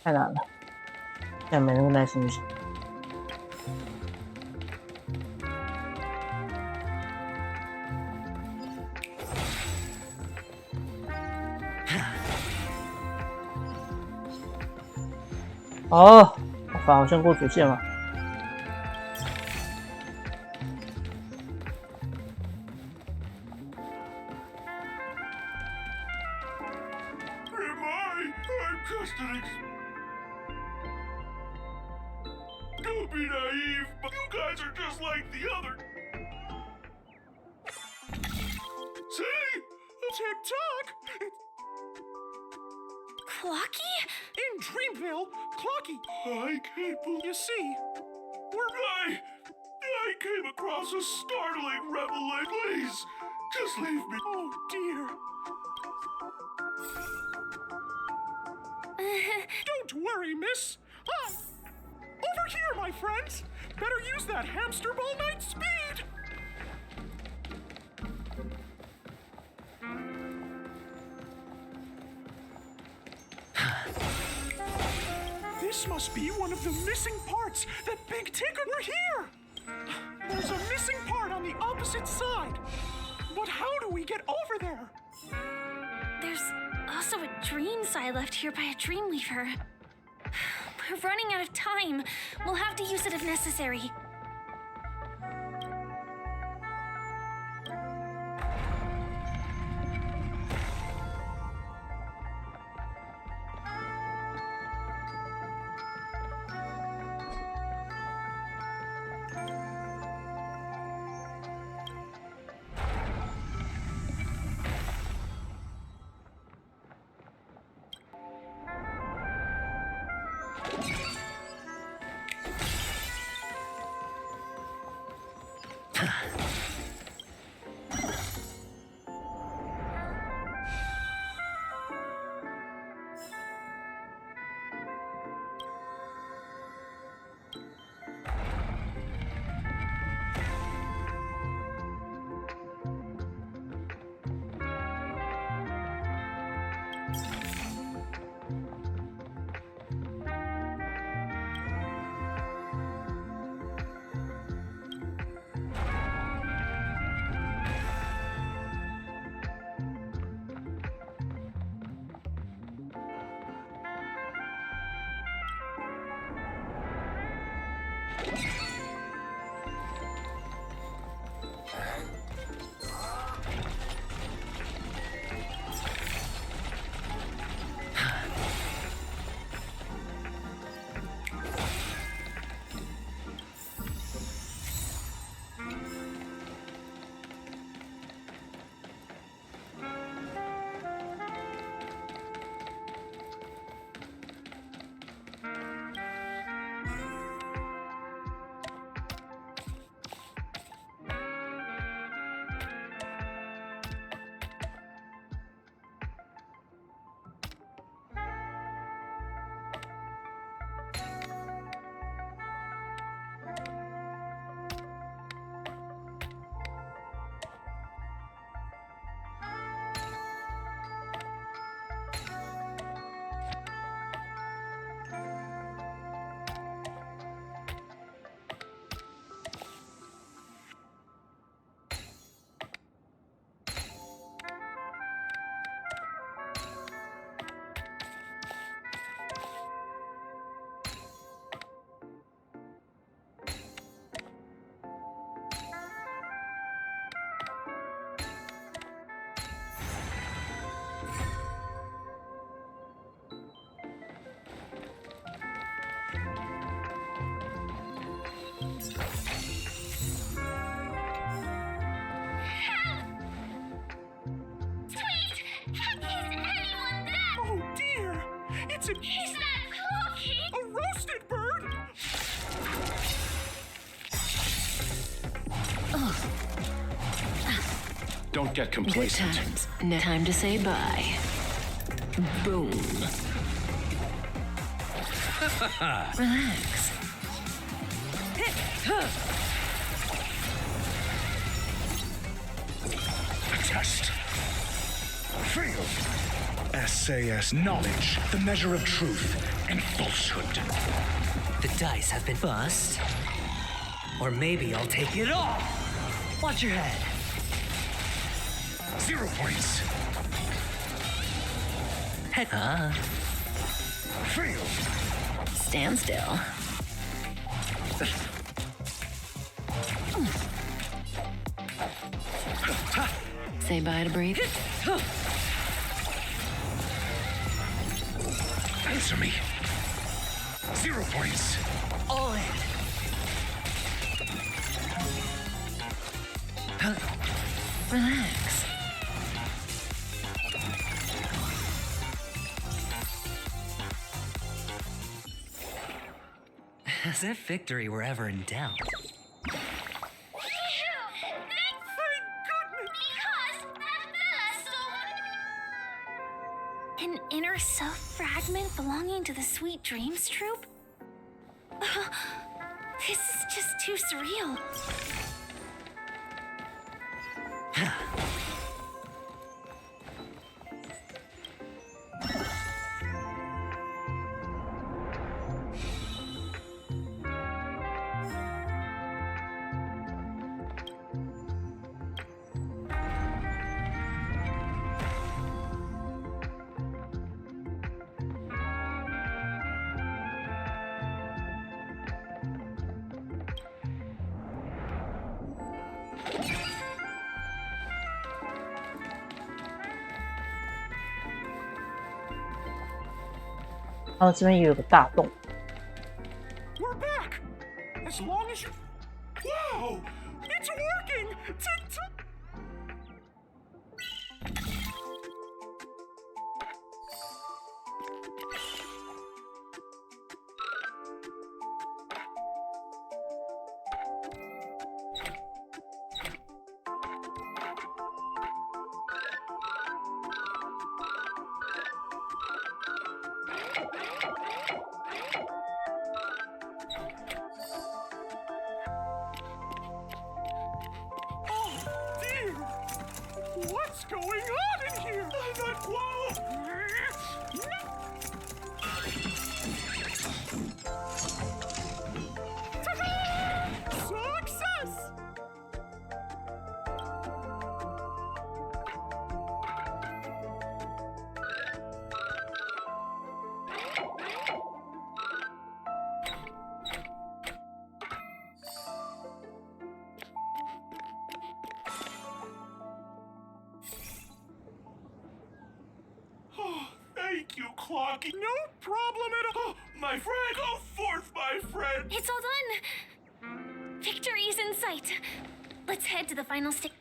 Speaker 1: 太难了，现在没那个耐心去想。哦，好烦，我先过主线嘛。
Speaker 11: Don't be naive, but you guys are just like the other. See? Tick-tock!
Speaker 8: Clocky?
Speaker 17: In Dreamville, Clocky.
Speaker 11: I can't believe...
Speaker 17: You see,
Speaker 11: I came across a startling revelation. Please, just leave me.
Speaker 17: Oh, dear. Don't worry, miss. Over here, my friends. Better use that hamster ball night speed. This must be one of the missing parts that Big Tigger were here. There's a missing part on the opposite side. But how do we get over there?
Speaker 3: There's also a dream side left here by a Dreamweaver. We're running out of time. We'll have to use it if necessary.
Speaker 2: He's not cooking! A roasted bird!
Speaker 19: Don't get complacent.
Speaker 6: Good times. No time to say bye. Boom. Relax.
Speaker 10: Test. Fail. SAS knowledge, the measure of truth and falsehood.
Speaker 15: The dice have been bust. Or maybe I'll take it all. Watch your head.
Speaker 10: 0 points.
Speaker 15: Heck,
Speaker 10: Fail.
Speaker 6: Stand still. Say bye to breathe.
Speaker 10: Answer me. 0 points.
Speaker 15: All in.
Speaker 6: Relax.
Speaker 15: As if victory were ever in doubt.
Speaker 3: An inner self fragment belonging to the Sweet Dreams troupe? This is just too surreal.
Speaker 1: 然后这边也有个大洞。
Speaker 2: We're back! As long as you... Whoa! It's working! What's going on in here? Whoa! make you clock. No problem at all. My friend, go forth, my friend.
Speaker 3: It's all done. Victory's in sight. Let's head to the final stage.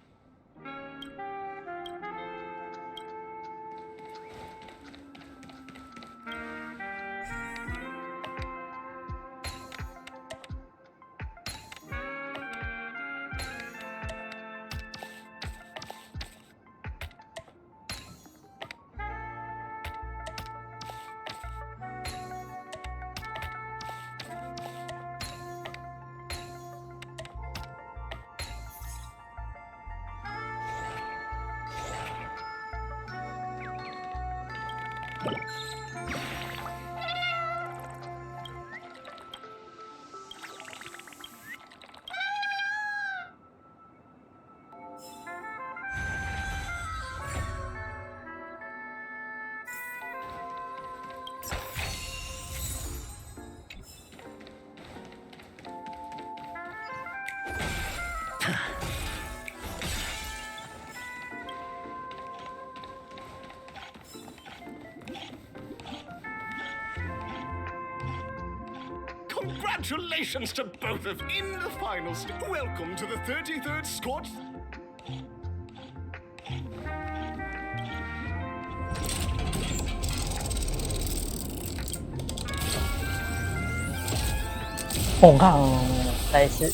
Speaker 2: Congratulations to both of you in the finals. Welcome to the 33rd Scorch.
Speaker 1: 碰抗赛事。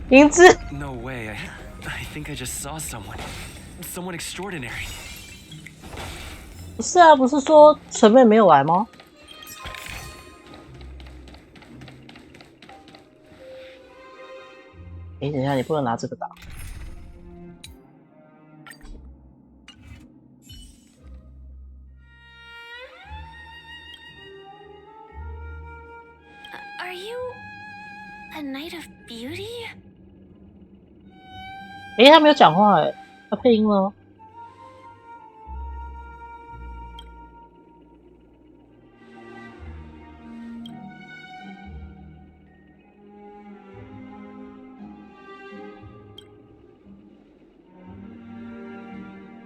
Speaker 1: 银子
Speaker 15: No way. I think I just saw someone. Someone extraordinary.
Speaker 1: 不是啊，不是说陈妹没有来吗？等一下，你不能拿这个打。
Speaker 3: Are you a knight of beauty?
Speaker 1: 他没有讲话他配音了。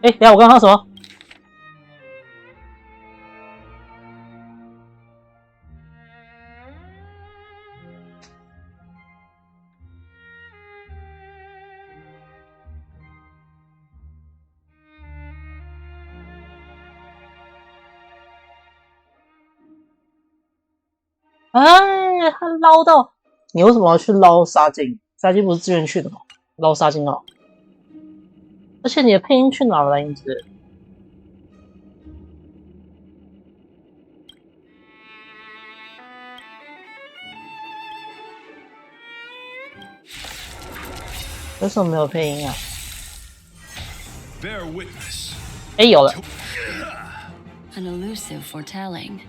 Speaker 1: 等下我刚刚说什么？哎，他捞到！你为什么要去捞沙金？沙金不是自愿去的吗？捞沙金哦！而且你的配音去哪了，英子？为什么没有配音啊？有了。
Speaker 6: An elusive foretelling.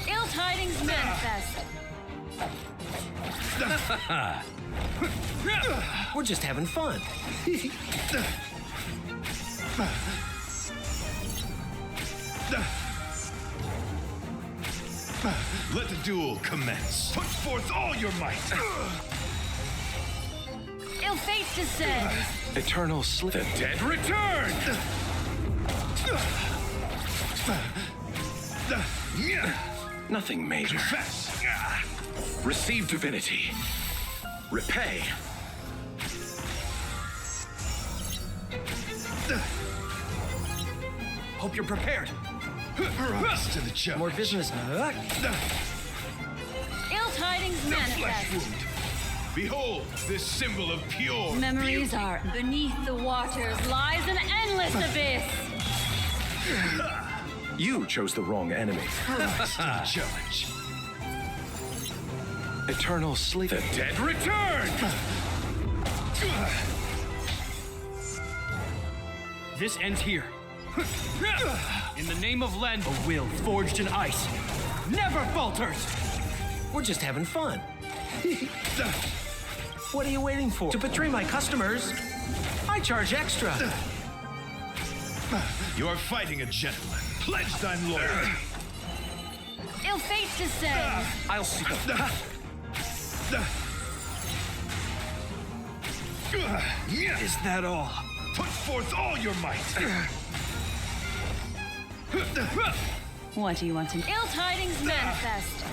Speaker 8: Ill tidings manifest.
Speaker 15: We're just having fun.
Speaker 2: Let the duel commence. Put forth all your might.
Speaker 8: Ill fate descends.
Speaker 15: Eternal slip.
Speaker 2: The dead return.
Speaker 13: Nothing major.
Speaker 2: Confess.
Speaker 13: Receive divinity. Repay.
Speaker 15: Hope you're prepared.
Speaker 2: Rise to the challenge.
Speaker 15: More business.
Speaker 8: Ill tidings manifest.
Speaker 2: Behold, this symbol of pure
Speaker 8: Memories are beneath the waters lies an endless abyss.
Speaker 13: You chose the wrong enemy.
Speaker 2: Rise to the challenge.
Speaker 15: Eternal sleep.
Speaker 2: The dead return.
Speaker 4: This ends here. In the name of Len, a will forged in ice never falters.
Speaker 15: We're just having fun. What are you waiting for? To betray my customers, I charge extra.
Speaker 13: You're fighting a gentleman, pledged on loyalty.
Speaker 8: Ill fate descends.
Speaker 15: I'll see.
Speaker 10: Is that all? Put forth all your might.
Speaker 6: What do you want to?
Speaker 8: Ill tidings manifest.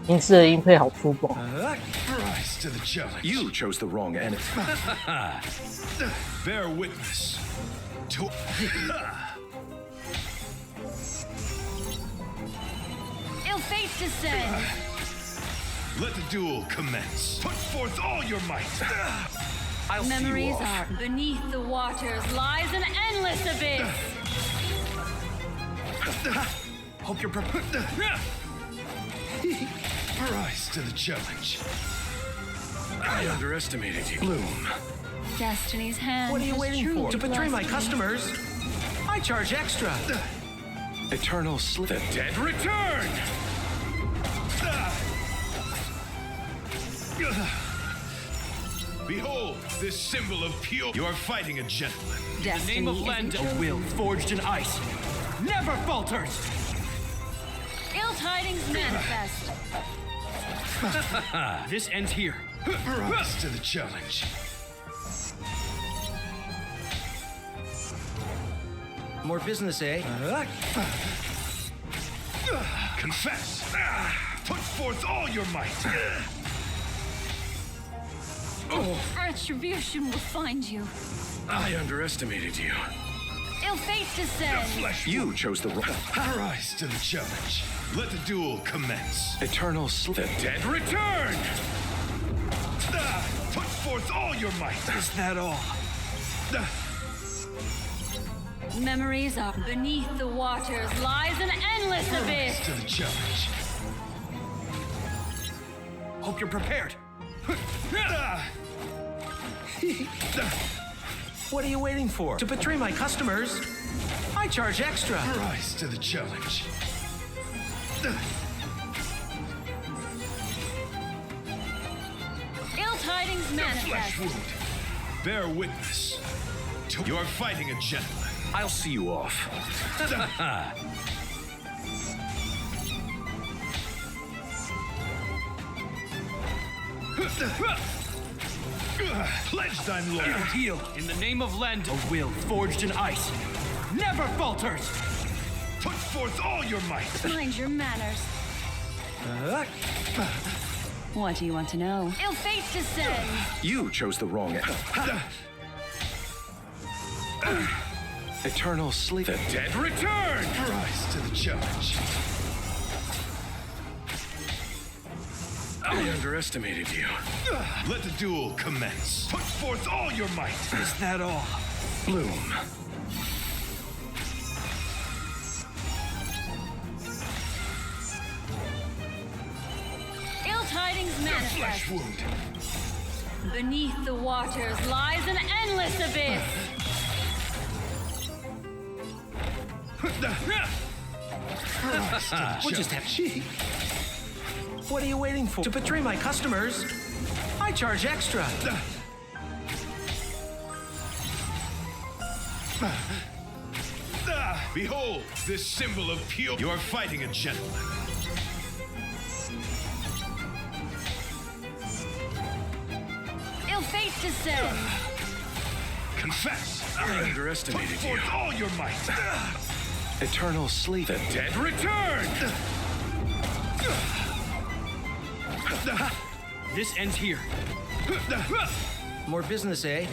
Speaker 1: 银丝的音配好粗犷。
Speaker 10: Rise to the challenge.
Speaker 11: You chose the wrong enemy.
Speaker 10: Bear witness to.
Speaker 8: Ill fate descends.
Speaker 10: Let the duel commence. Put forth all your might. I'll
Speaker 8: Memories
Speaker 10: see you off.
Speaker 8: are beneath the waters lies an endless abyss.
Speaker 10: Hope you're prepared. Rise to the challenge.
Speaker 11: I underestimated you.
Speaker 10: Bloom.
Speaker 8: Destiny's hand.
Speaker 15: What are you
Speaker 8: has
Speaker 15: waiting
Speaker 8: truly
Speaker 15: for? To betray my
Speaker 8: blessed me.
Speaker 15: customers, I charge extra.
Speaker 11: Eternal sleep. The dead return!
Speaker 10: Behold, this symbol of pure.
Speaker 13: You're fighting a gentleman.
Speaker 4: In the name of Len, a will forged in ice never falters.
Speaker 8: Ill tidings manifest.
Speaker 4: This ends here.
Speaker 10: Rise to the challenge.
Speaker 15: More business, eh?
Speaker 10: Confess. Put forth all your might.
Speaker 8: Retribution will find you.
Speaker 11: I underestimated you.
Speaker 8: Ill fate descends.
Speaker 11: You chose the wrong.
Speaker 10: Rise to the challenge. Let the duel commence.
Speaker 11: Eternal sleep. The dead return!
Speaker 10: Put forth all your might.
Speaker 15: Is that all?
Speaker 8: Memories are beneath the waters lies an endless
Speaker 10: Rise
Speaker 8: abyss.
Speaker 10: to the challenge.
Speaker 4: Hope you're prepared.
Speaker 15: What are you waiting for? To betray my customers, I charge extra.
Speaker 10: Rise to the challenge.
Speaker 8: Ill tidings
Speaker 10: Flesh
Speaker 8: manifest.
Speaker 10: wound. Bear witness to.
Speaker 13: You're fighting a gentleman.
Speaker 11: I'll see you off.
Speaker 10: Pledged on loyalty.
Speaker 4: Heal. In the name of Len, a will forged in ice never falters.
Speaker 10: Put forth all your might.
Speaker 8: Mind your manners.
Speaker 6: What do you want to know?
Speaker 8: Ill fate descends.
Speaker 11: You chose the wrong enemy. Eternal sleep. The dead return!
Speaker 10: Rise to the challenge.
Speaker 11: I underestimated you.
Speaker 10: Let the duel commence. Put forth all your might.
Speaker 15: Is that all?
Speaker 11: Bloom.
Speaker 8: Ill tidings
Speaker 10: Flesh
Speaker 8: manifest.
Speaker 10: wound.
Speaker 8: Beneath the waters lies an endless abyss.
Speaker 10: Rise to the
Speaker 15: We'll just
Speaker 10: challenge.
Speaker 15: have. What are you waiting for? To betray my customers, I charge extra.
Speaker 10: Behold, this symbol of pure.
Speaker 13: You're fighting a gentleman.
Speaker 8: Ill fate descends.
Speaker 10: Confess.
Speaker 11: I underestimated
Speaker 10: Put
Speaker 11: you.
Speaker 10: forth all your might.
Speaker 11: Eternal sleep. The dead return!
Speaker 4: This ends here.
Speaker 15: More business, eh?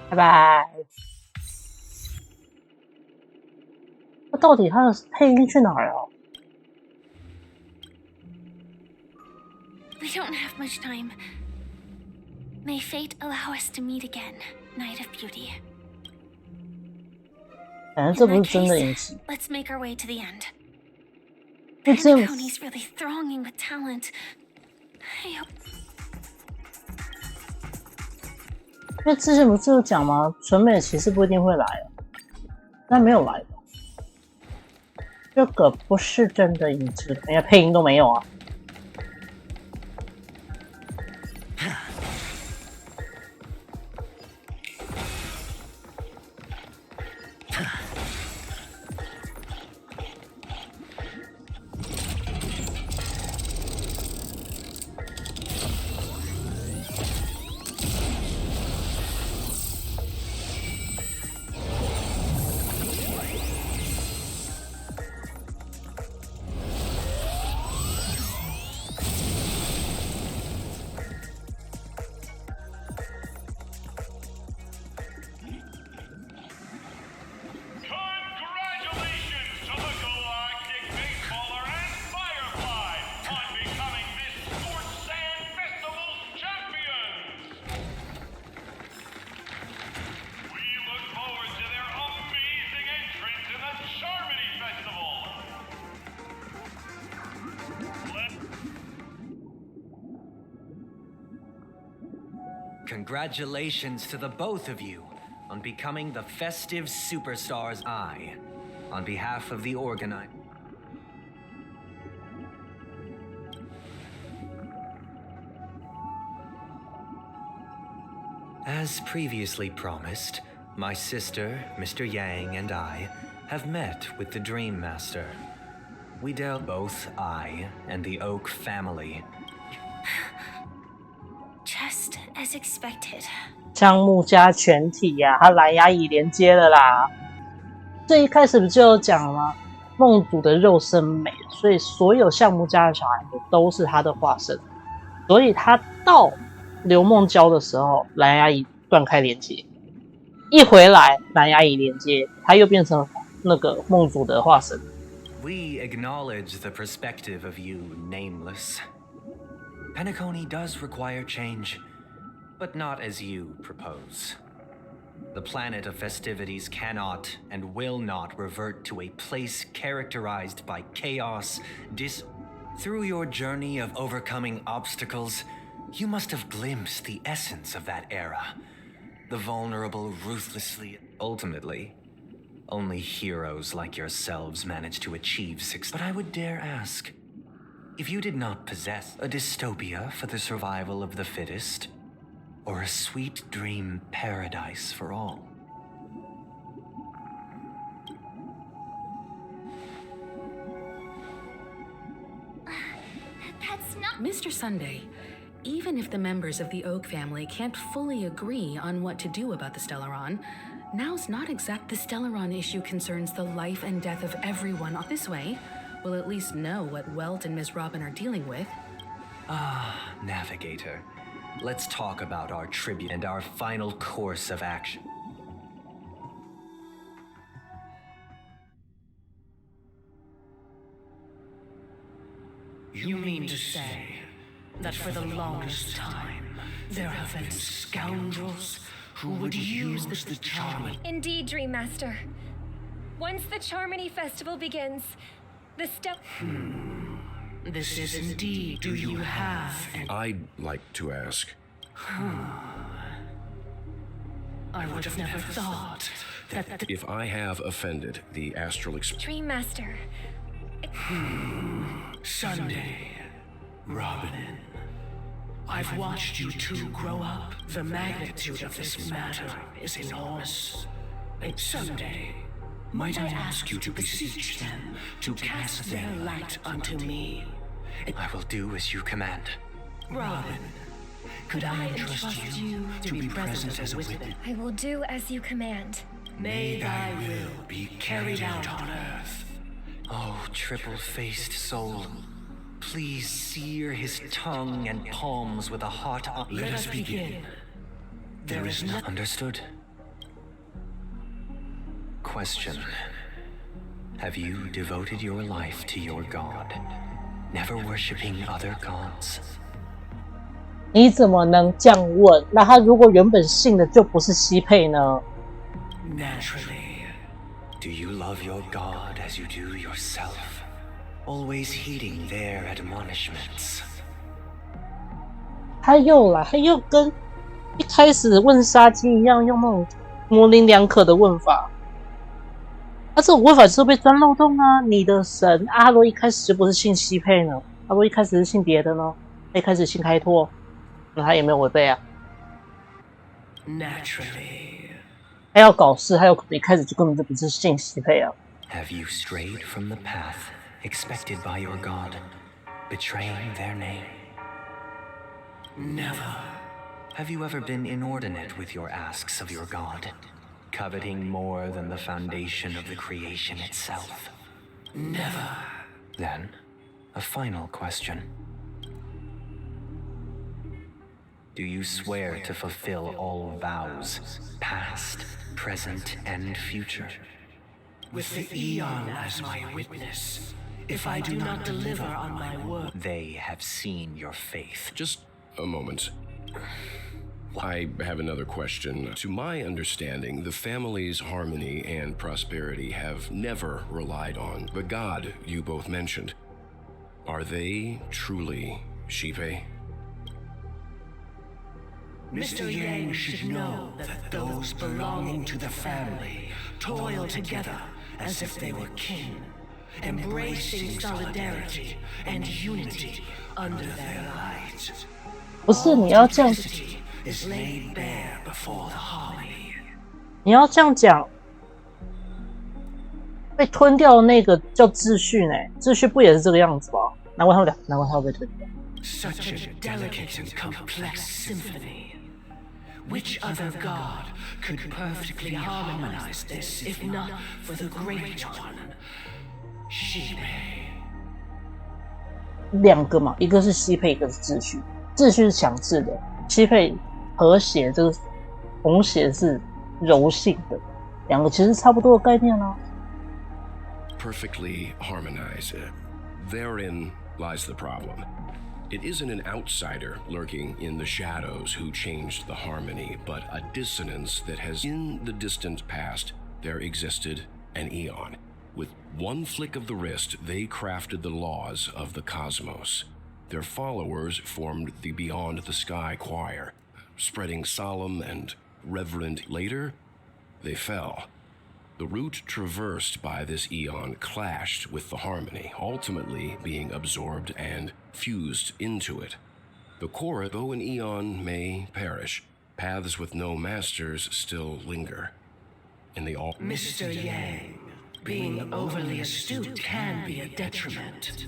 Speaker 1: 拜拜。那到底他的配音去哪儿了？
Speaker 3: We don't have much time. May fate allow us to meet again, Night of Beauty.
Speaker 1: 反正这不是真的影集。
Speaker 3: Let's make our way to the end. Penacony's really thronging with talent. I hope.
Speaker 1: 因为之前不是有讲吗？纯美骑士不一定会来，但没有来。这个不是真的影子，连配音都没有啊。
Speaker 15: Congratulations to the both of you on becoming the festive superstars. On behalf of the organizer. As previously promised, my sister, Mr. Yang, and I have met with the Dream Master. We dealt both I and the Oak family.
Speaker 3: Just as expected.
Speaker 1: 项目加全体呀、它蓝牙已连接了啦。这一开始不就有讲了吗？梦祖的肉身美，所以所有项目家的小孩子都是他的化身。所以他到刘梦娇的时候，蓝牙已断开连接，一回来蓝牙已连接，他又变成那个梦祖的化身。
Speaker 15: We acknowledge the perspective of you, Nameless. Penacony does require change, but not as you propose. The planet of festivities cannot and will not revert to a place characterized by chaos, Through your journey of overcoming obstacles, you must have glimpsed the essence of that era. The vulnerable ruthlessly. Ultimately, only heroes like yourselves manage to achieve success. But I would dare ask, if you did not possess a dystopia for the survival of the fittest, or a sweet dream paradise for all.
Speaker 3: That's not.
Speaker 20: Mr. Sunday, even if the members of the Oak family can't fully agree on what to do about the Stellaron, now's not exact. The Stellaron issue concerns the life and death of everyone. This way, we'll at least know what Welt and Ms. Robin are dealing with.
Speaker 15: Navigator. Let's talk about our tribute and our final course of action.
Speaker 5: You mean to say that for the longest time, there have been scoundrels who would use the charm?
Speaker 7: Indeed, Dream Master. Once the Charmony Festival begins, the
Speaker 5: This is indeed. Do you have an...
Speaker 21: I'd like to ask.
Speaker 5: I would have never thought that
Speaker 21: If I have offended the astral
Speaker 7: Dream Master.
Speaker 5: Sunday, Robin, I've watched you two grow up. The magnitude of this matter is enormous. Sunday, might I ask you to beseech them to cast their light unto me?
Speaker 15: I will do as you command.
Speaker 5: Robin, could I entrust you to be present as a witness?
Speaker 7: I will do as you command.
Speaker 5: May thy will be carried out on earth.
Speaker 15: Oh, triple-faced soul, please sear his tongue and palms with a hot...
Speaker 5: Let us begin. There is no...
Speaker 15: Understood. Question. Have you devoted your life to your god, never worshipping other gods?
Speaker 1: 你怎么能这样问？那他如果原本信的就不是西佩呢？
Speaker 5: Naturally.
Speaker 15: Do you love your god as you do yourself? always heeding their admonishments.
Speaker 1: 他又跟一开始问杀鸡一样，用那种模棱两可的问法。他这种问法就是被钻漏洞啊！你的神阿罗一开始就不是姓西佩呢，阿罗一开始是姓别的呢，他一开始姓开拓，那他也没有违背啊。
Speaker 5: Naturally.
Speaker 1: 他要搞事，他有可能一开始就根本就不是姓西佩啊。
Speaker 15: Have you strayed from the path expected by your god, betraying their name?
Speaker 5: Never.
Speaker 15: Have you ever been inordinate with your asks of your god, coveting more than the foundation of the creation itself?
Speaker 5: Never.
Speaker 15: Then, a final question. Do you swear to fulfill all vows, past, present, and future?
Speaker 5: With the Eon as my witness, if I do not deliver on my word...
Speaker 15: They have seen your faith.
Speaker 21: Just a moment. I have another question. To my understanding, the family's harmony and prosperity have never relied on the god you both mentioned. Are they truly Shipe?
Speaker 5: Mr. Yang should know that those belonging to the family toil together as if they were kin, embracing solidarity and unity under their light.
Speaker 1: 不是你要这样，
Speaker 5: is laid bare before the harmony.
Speaker 1: 你要这样讲，被吞掉的那个叫秩序呢？秩序不也是这个样子吗？难怪他会被吞掉。
Speaker 5: Such a delicate and complex symphony. Which other god could perfectly harmonize this, if not for the great one, Shipe?
Speaker 1: 两个嘛，一个是西配，一个是秩序。秩序是强制的，西配和谐，这个红血是柔性的，两个其实差不多的概念啊。
Speaker 21: Perfectly harmonized. Therein lies the problem. It isn't an outsider lurking in the shadows who changed the harmony, but a dissonance that has, in the distant past, there existed an eon. With one flick of the wrist, they crafted the laws of the cosmos. Their followers formed the Beyond the Sky choir, spreading solemn and reverent. Later, they fell. The route traversed by this eon clashed with the harmony, ultimately being absorbed and fused into it. The core, though an eon may perish, paths with no masters still linger. In the all...
Speaker 5: Mr. Yang, being overly astute can be a detriment.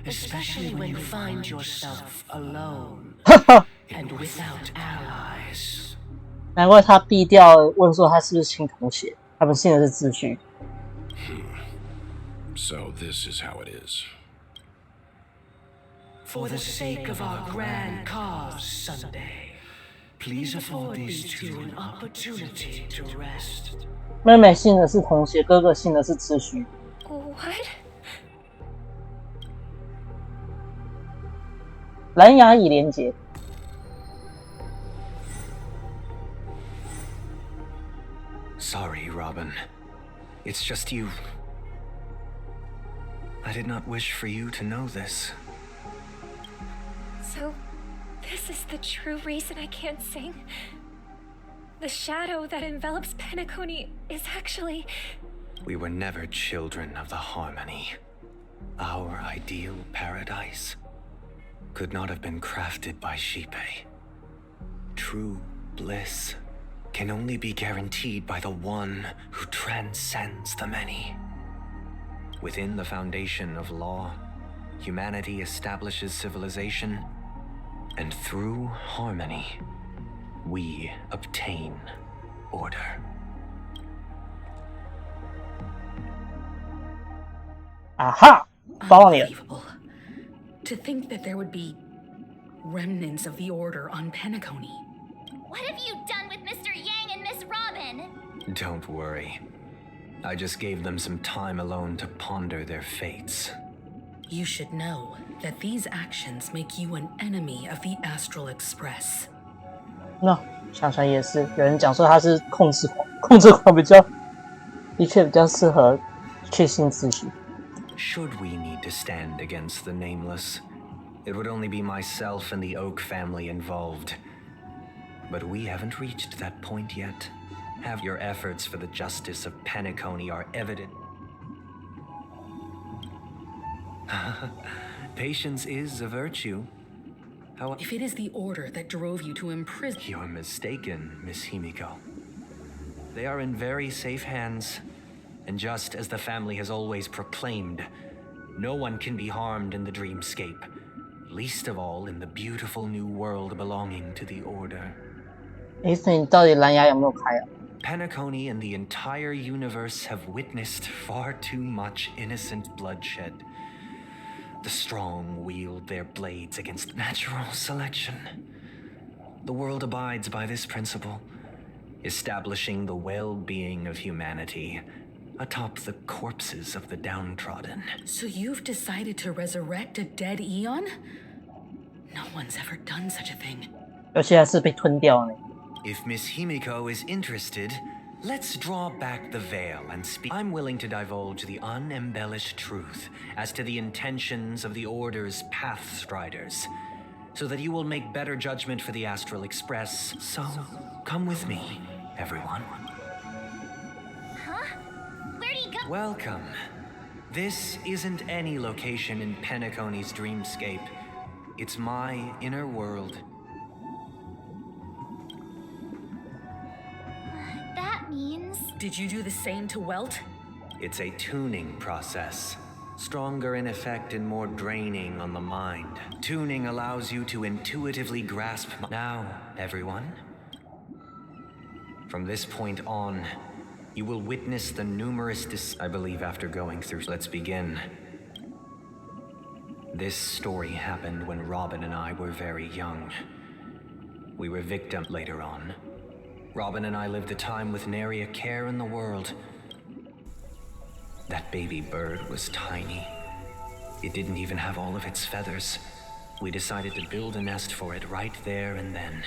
Speaker 5: Especially when you find yourself alone and without allies.
Speaker 1: 难怪他避掉问说他是不是亲同血，他们信的是秩序。
Speaker 21: So this is how it is.
Speaker 5: For the sake of our grand cause, Sunday, please afford these two an opportunity to rest.
Speaker 1: 妹妹信的是同血，哥哥信的是秩序。
Speaker 7: What?
Speaker 1: 蓝牙已连接。
Speaker 15: Sorry, Robin. It's just you. I did not wish for you to know this.
Speaker 7: So, this is the true reason I can't sing? The shadow that envelops Penacony is actually...
Speaker 15: We were never children of the harmony. Our ideal paradise could not have been crafted by Shipe. True bliss can only be guaranteed by the one who transcends the many. Within the foundation of law, humanity establishes civilization, and through harmony, we obtain order.
Speaker 1: Aha!
Speaker 20: Unbelievable. To think that there would be remnants of the order on Penacony.
Speaker 9: What have you done with Mr. Yang and Miss Robin?
Speaker 15: Don't worry. I just gave them some time alone to ponder their fates.
Speaker 20: You should know that these actions make you an enemy of the Astral Express.
Speaker 1: 那想想也是，有人讲说他是控制狂，控制狂的确比较适合确信秩序。
Speaker 15: Should we need to stand against the Nameless, it would only be myself and the Oak family involved. But we haven't reached that point yet. Have your efforts for the justice of Penacony are evident. Patience is a virtue.
Speaker 20: If it is the order that drove you to imprison...
Speaker 15: You're mistaken, Miss Himiko. They are in very safe hands. And just as the family has always proclaimed, no one can be harmed in the dreamscape, least of all in the beautiful new world belonging to the Order.
Speaker 1: 所以你到底蓝牙有没有开啊？
Speaker 15: Penacony and the entire universe have witnessed far too much innocent bloodshed. The strong wield their blades against natural selection. The world abides by this principle, establishing the well-being of humanity atop the corpses of the downtrodden.
Speaker 20: So you've decided to resurrect a dead Eon? No one's ever done such a thing.
Speaker 1: 而且还是被吞掉呢。
Speaker 15: If Miss Himiko is interested, let's draw back the veil and speak. I'm willing to divulge the unembellished truth as to the intentions of the Order's Pathstriders, so that you will make better judgment for the Astral Express. So, come with me, everyone.
Speaker 7: Huh? Where'd he go?
Speaker 15: Welcome. This isn't any location in Penacony's dreamscape. It's my inner world.
Speaker 7: That means...
Speaker 20: Did you do the same to Welt?
Speaker 15: It's a tuning process. Stronger in effect and more draining on the mind. Tuning allows you to intuitively grasp... Now, everyone. From this point on, you will witness the numerous I believe after going through... Let's begin. This story happened when Robin and I were very young. We were victims later on. Robin and I lived a time with nary a care in the world. That baby bird was tiny. It didn't even have all of its feathers. We decided to build a nest for it right there and then.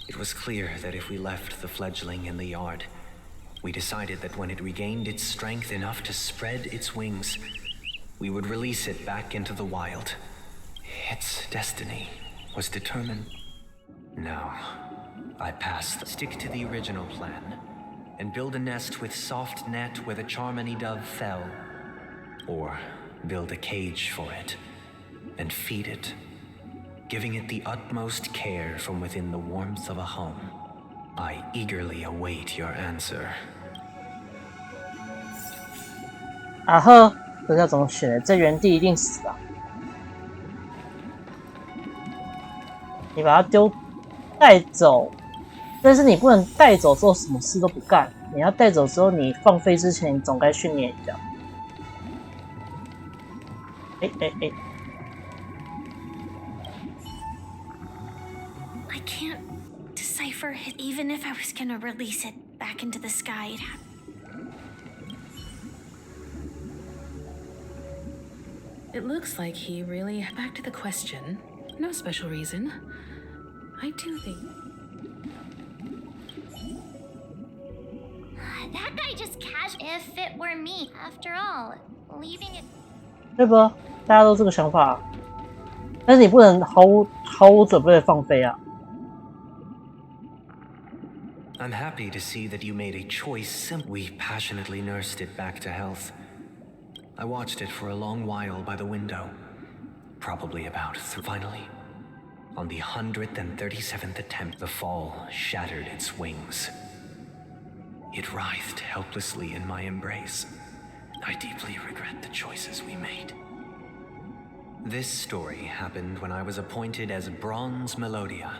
Speaker 15: It was clear that if we left the fledgling in the yard, we decided that when it regained its strength enough to spread its wings, we would release it back into the wild. Its destiny was determined. Now, I stick to the original plan and build a nest with soft net where the Charmony dove fell. Or build a cage for it and feed it, giving it the utmost care from within the warmth of a home. I eagerly await your answer.
Speaker 1: 啊呵，这要怎么选？在原地一定死啊！你把它带走，但是你不能带走之后什么事都不干。你要带走之后，你放飞之前，你总该训练一下。哎。
Speaker 3: I can't decipher it, even if I was gonna release it back into the sky.
Speaker 20: It looks like he really... Back to the question. No special reason. I do think...
Speaker 7: That guy just casual. If it were me, after all, leaving it...
Speaker 1: 对不？大家都这个想法，但是你不能毫无准备的放飞啊。
Speaker 15: I'm happy to see that you made a choice. We passionately nursed it back to health. I watched it for a long while by the window. Probably about finally. On the 137th attempt, the fall shattered its wings. It writhed helplessly in my embrace. I deeply regret the choices we made. This story happened when I was appointed as Bronze Melodia,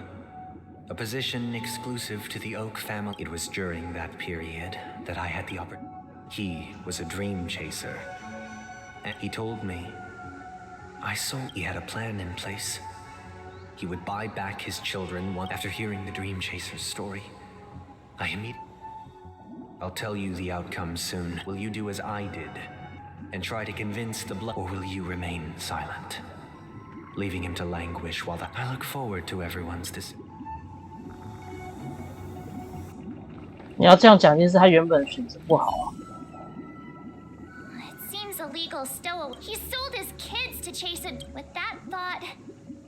Speaker 15: a position exclusive to the Oak family. It was during that period that I had the opportunity. He was a dream chaser, and he told me I saw he had a plan in place. He would buy back his children after hearing the dream chaser's story. I'll tell you the outcome soon. Will you do as I did and try to convince the blood, or will you remain silent, leaving him to languish while I look forward to everyone's decision.
Speaker 1: 你要这样讲，就是他原本选择不好啊。
Speaker 7: It seems a illegal stowaway. He sold his kids to chase it. With that thought,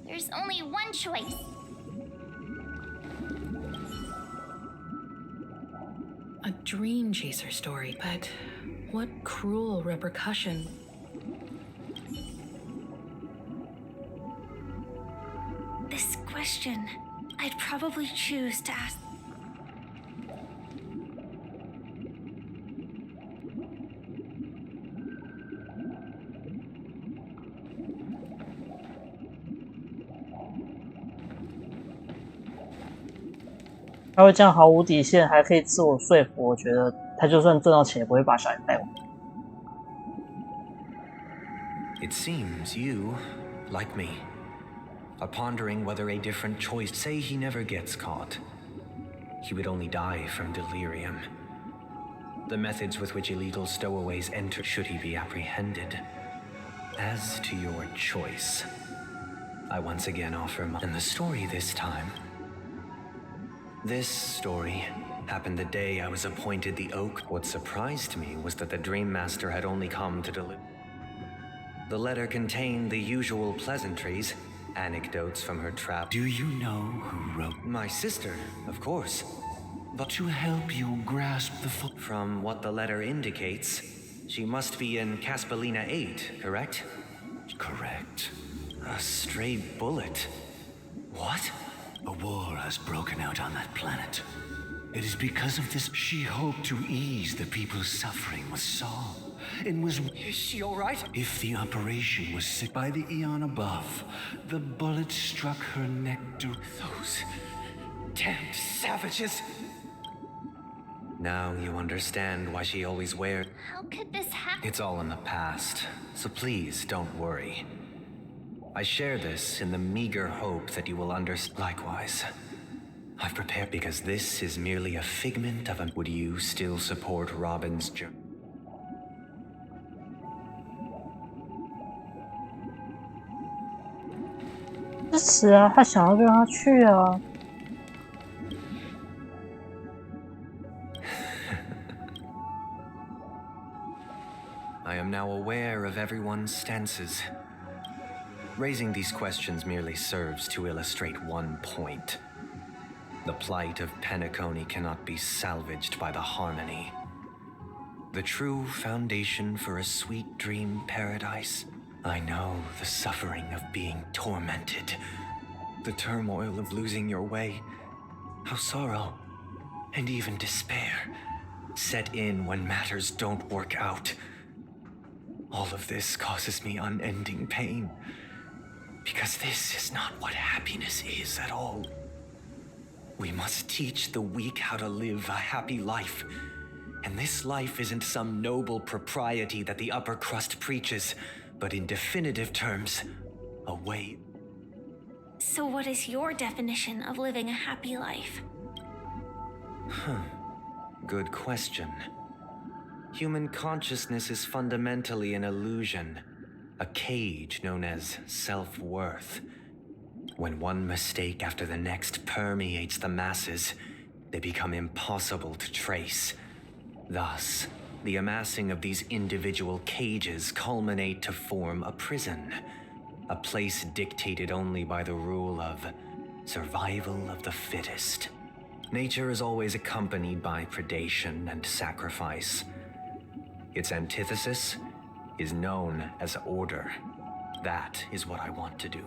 Speaker 7: there's only one choice.
Speaker 20: A dream chaser story, but what cruel repercussion.
Speaker 3: This question, I'd probably choose to ask.
Speaker 1: 他会这样毫无底线，还可以自我说服，我觉得他就算挣到钱，也不会把小孩带回。
Speaker 15: It seems you, like me, are pondering whether a different choice. Say he never gets caught. He would only die from delirium. The methods with which illegal stowaways enter should he be apprehended. As to your choice, I once again offer my... And the story this time... This story happened the day I was appointed the Oak. What surprised me was that the Dream Master had only come to deliver. The letter contained the usual pleasantries, anecdotes from her trap.
Speaker 10: Do you know who wrote?
Speaker 15: My sister, of course.
Speaker 10: But to help you grasp the full...
Speaker 15: From what the letter indicates, she must be in Caspelina 8, correct?
Speaker 10: Correct.
Speaker 15: A stray bullet. What?
Speaker 10: A war has broken out on that planet. It is because of this she hoped to ease the people's suffering with song. And was...
Speaker 15: Is she all right?
Speaker 10: If the operation was sick by the eon above, the bullet struck her neck to...
Speaker 15: Those damned savages! Now you understand why she always wears...
Speaker 7: How could this happen?
Speaker 15: It's all in the past, so please don't worry. I share this in the meager hope that you will understand. Likewise, I've prepared because this is merely a figment of a... Would you still support Robin's journey? I am now aware of everyone's stances. Raising these questions merely serves to illustrate one point. The plight of Penacony cannot be salvaged by the harmony. The true foundation for a sweet dream paradise. I know the suffering of being tormented. The turmoil of losing your way. How sorrow, and even despair, set in when matters don't work out. All of this causes me unending pain. Because this is not what happiness is at all. We must teach the weak how to live a happy life. And this life isn't some noble propriety that the upper crust preaches, but in definitive terms, a way.
Speaker 3: So what is your definition of living a happy life?
Speaker 15: Good question. Human consciousness is fundamentally an illusion. A cage known as self-worth. When one mistake after the next permeates the masses, they become impossible to trace. Thus, the amassing of these individual cages culminate to form a prison. A place dictated only by the rule of survival of the fittest. Nature is always accompanied by predation and sacrifice. Its antithesis is known as order. That is what I want to do.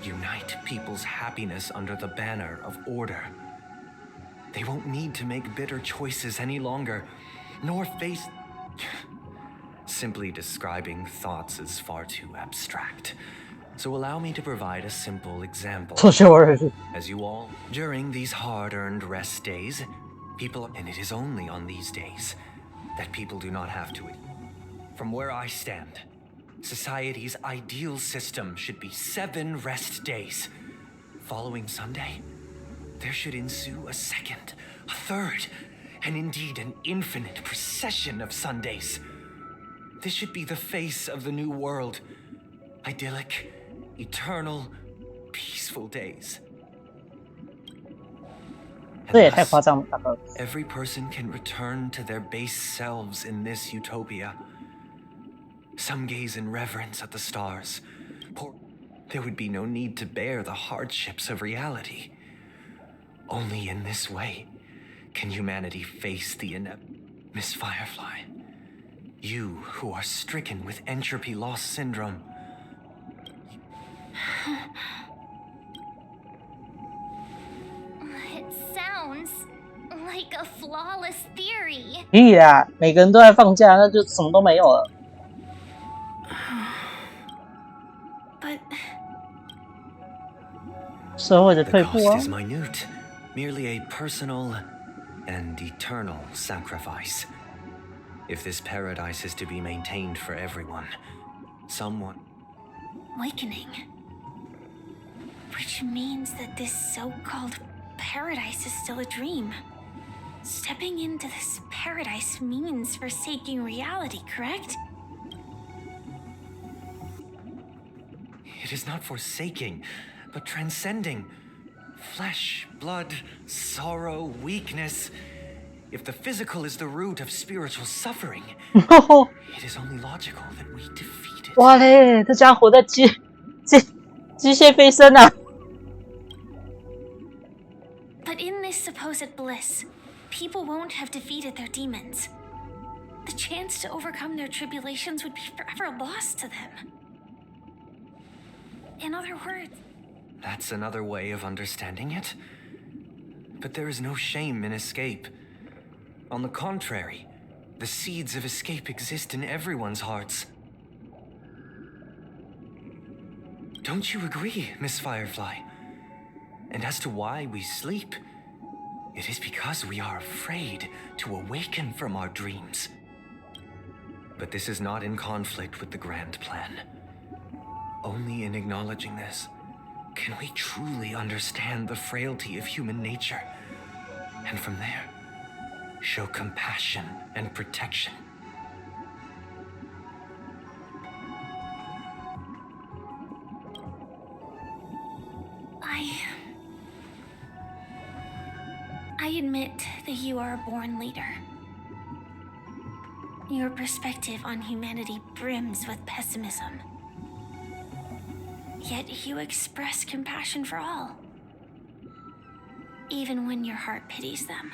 Speaker 15: Unite people's happiness under the banner of order. They won't need to make bitter choices any longer, nor face... Simply describing thoughts is far too abstract. So allow me to provide a simple example. As you all, during these hard-earned rest days, people... And it is only on these days that people do not have to... From where I stand, society's ideal system should be 7 rest days. Following Sunday, there should ensue a second, a third, and indeed an infinite procession of Sundays. This should be the face of the new world. Idyllic, eternal, peaceful days. Every person can return to their base selves in this utopia. Some gaze in reverence at the stars. There would be no need to bear the hardships of reality. Only in this way can humanity face the Miss Firefly. You who are stricken with entropy loss syndrome.
Speaker 7: It sounds like a flawless theory.
Speaker 1: 屁呀，每个人都在放假，那就什么都没有了。
Speaker 3: But
Speaker 1: 社会的退
Speaker 15: The
Speaker 1: 步
Speaker 15: cost
Speaker 1: 啊
Speaker 15: is minute, merely a personal and eternal sacrifice. If this paradise is to be maintained for everyone, someone...
Speaker 3: awakening. Which means that this so-called paradise is still a dream. Stepping into this paradise means forsaking reality, correct?
Speaker 15: It is not forsaking, but transcending. Flesh, blood, sorrow, weakness. If the physical is the root of spiritual suffering, it is only logical that we defeat it.
Speaker 1: 哇嘞，这家伙在机械飞升啊！
Speaker 3: But in this supposed bliss, people won't have defeated their demons. The chance to overcome their tribulations would be forever lost to them. In other words...
Speaker 15: That's another way of understanding it. But there is no shame in escape. On the contrary, the seeds of escape exist in everyone's hearts. Don't you agree, Miss Firefly? And as to why we sleep, it is because we are afraid to awaken from our dreams. But this is not in conflict with the grand plan. Only in acknowledging this can we truly understand the frailty of human nature, and from there, show compassion and protection.
Speaker 3: I admit that you are a born leader. Your perspective on humanity brims with pessimism. Yet you express compassion for all, even when your heart pities them.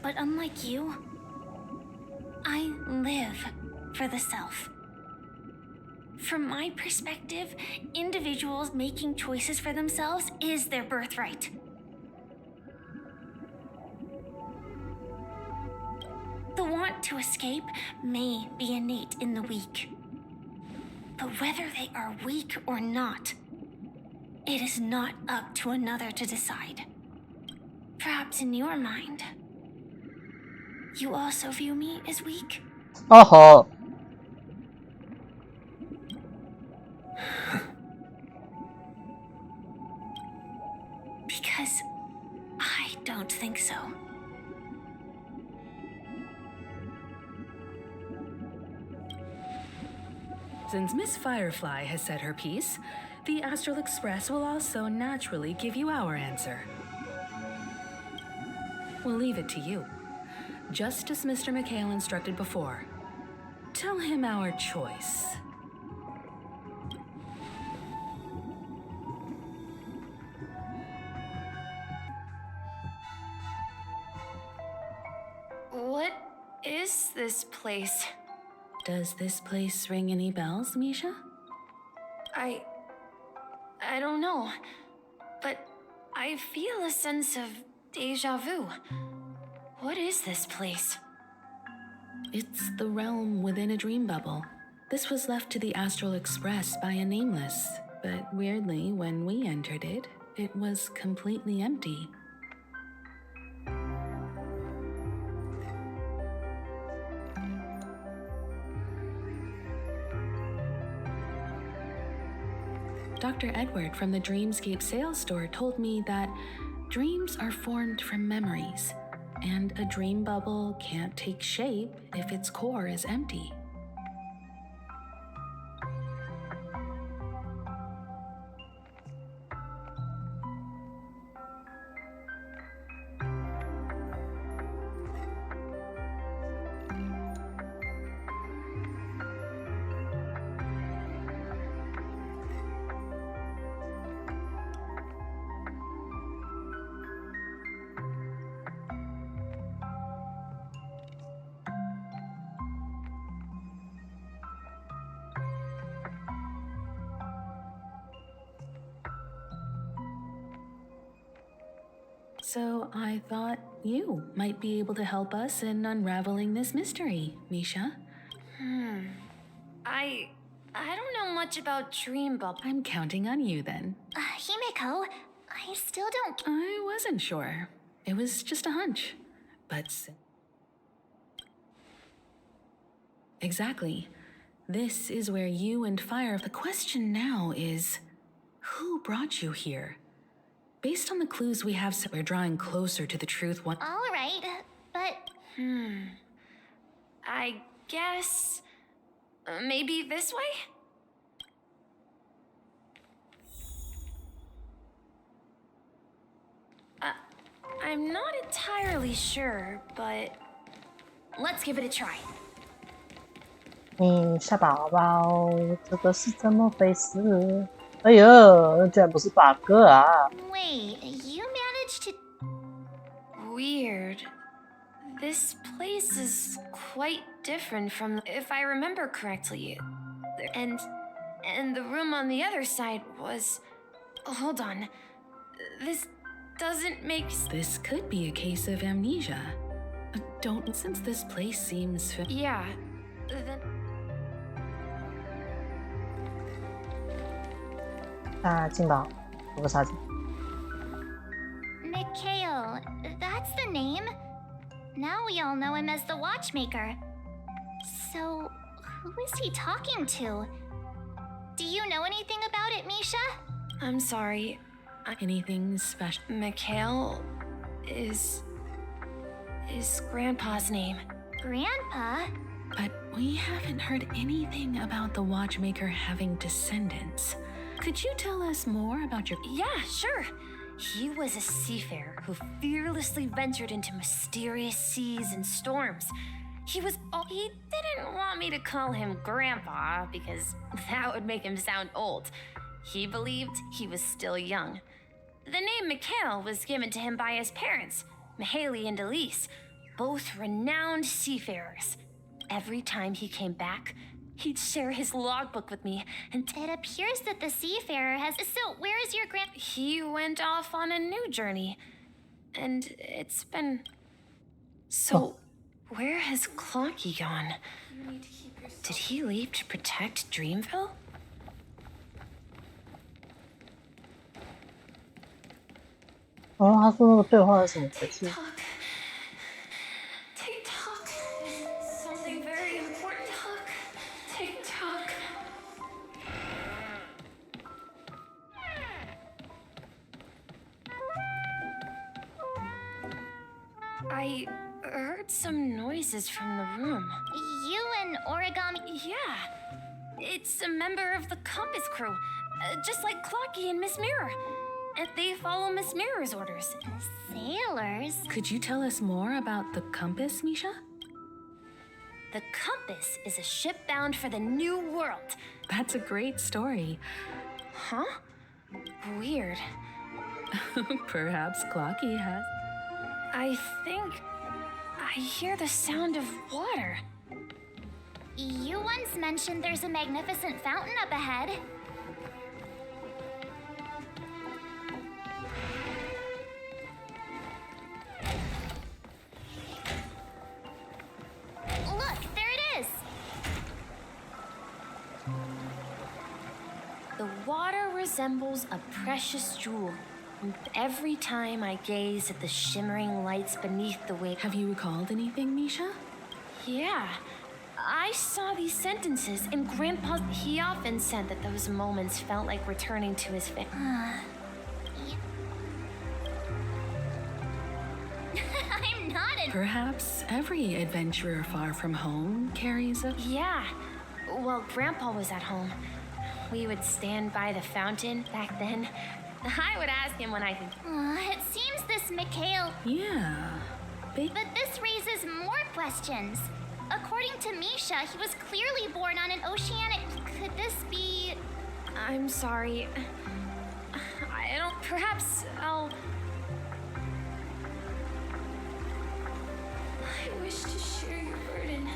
Speaker 3: But unlike you, I live for the self. From my perspective, individuals making choices for themselves is their birthright. The want to escape may be innate in the weak. But whether they are weak or not, it is not up to another to decide. Perhaps in your mind, you also view me as weak?
Speaker 1: Oh.
Speaker 3: Because I don't think so.
Speaker 20: Since Miss Firefly has said her piece, the Astral Express will also naturally give you our answer. We'll leave it to you, just as Mr. McHale instructed before. Tell him our choice.
Speaker 14: What is this place?
Speaker 20: Does this place ring any bells, Misha?
Speaker 14: I don't know, but I feel a sense of deja vu. What is this place?
Speaker 20: It's the realm within a dream bubble. This was left to the Astral Express by a nameless, but weirdly, when we entered it, it was completely empty. Dr. Edward from the Dreamscape sales store told me that dreams are formed from memories, and a dream bubble can't take shape if its core is empty. So I thought you might be able to help us in unraveling this mystery, Misha.
Speaker 3: I don't know much about dream bubble.
Speaker 20: I'm counting on you then.
Speaker 7: Himeko, I still don't...
Speaker 20: I wasn't sure. It was just a hunch. But... Exactly. This is where you and Fire... The question now is... Who brought you here? Based on the clues we have, we're drawing closer to the truth.
Speaker 7: All right, but...
Speaker 3: I guess... maybe this way? I'm not entirely sure, but... let's give it a try.
Speaker 1: 小宝宝，这个是怎么回事？哎呦，居然不是bug啊
Speaker 7: Wait, you managed to...
Speaker 3: Weird. This place is quite different from, if I remember correctly. And the room on the other side was... Hold on. This doesn't make sense.
Speaker 20: This could be a case of amnesia. Since this place seems...
Speaker 3: Yeah. Then...
Speaker 1: 金宝，有个啥子？
Speaker 7: Mikhail, that's the name. Now we all know him as the Watchmaker. So, who is he talking to? Do you know anything about it, Misha?
Speaker 3: I'm sorry.
Speaker 20: Anything special?
Speaker 3: Mikhail is Grandpa's name.
Speaker 7: Grandpa?
Speaker 20: But we haven't heard anything about the Watchmaker having descendants. Could you tell us more about your...
Speaker 3: Yeah, sure. He was a seafarer who fearlessly ventured into mysterious seas and storms. He didn't want me to call him Grandpa because that would make him sound old. He believed he was still young. The name Mikhail was given to him by his parents, Mihaly and Elise, both renowned seafarers. Every time he came back, he'd share his logbook with me, and
Speaker 7: it appears that the seafarer has... So, where is your
Speaker 3: He went off on a new journey, and it's been... So, where has Clocky gone? Did he leave to protect Dreamville?
Speaker 1: Oh, 他说那个对话是什么回事？
Speaker 3: Something very important, Huck. Tick-tock. I heard some noises from the room.
Speaker 7: You and Origami...
Speaker 3: Yeah. It's a member of the Compass crew. Just like Clocky and Miss Mirror. And they follow Miss Mirror's orders.
Speaker 7: Sailors?
Speaker 20: Could you tell us more about the Compass, Misha?
Speaker 3: The Compass is a ship bound for the New World.
Speaker 20: That's a great story.
Speaker 3: Huh? Weird.
Speaker 20: Perhaps Clocky has...
Speaker 3: I think I hear the sound of water.
Speaker 7: You once mentioned there's a magnificent fountain up ahead. Look, there it is!
Speaker 3: The water resembles a precious jewel. Every time I gaze at the shimmering lights beneath the waves...
Speaker 20: Have you recalled anything, Misha?
Speaker 3: Yeah. I saw these sentences in Grandpa's... He often said that those moments felt like returning to his family.
Speaker 7: I'm not in...
Speaker 20: Perhaps every adventurer far from home carries a...
Speaker 3: Yeah. Well, Grandpa was at home. We would stand by the fountain back then. I would ask him when I could...
Speaker 7: it seems this Mikhail...
Speaker 20: Yeah.
Speaker 7: But this raises more questions. According to Misha, he was clearly born on an oceanic... Could this be...
Speaker 3: I'm sorry. I don't... Perhaps I'll... I wish to share your burden.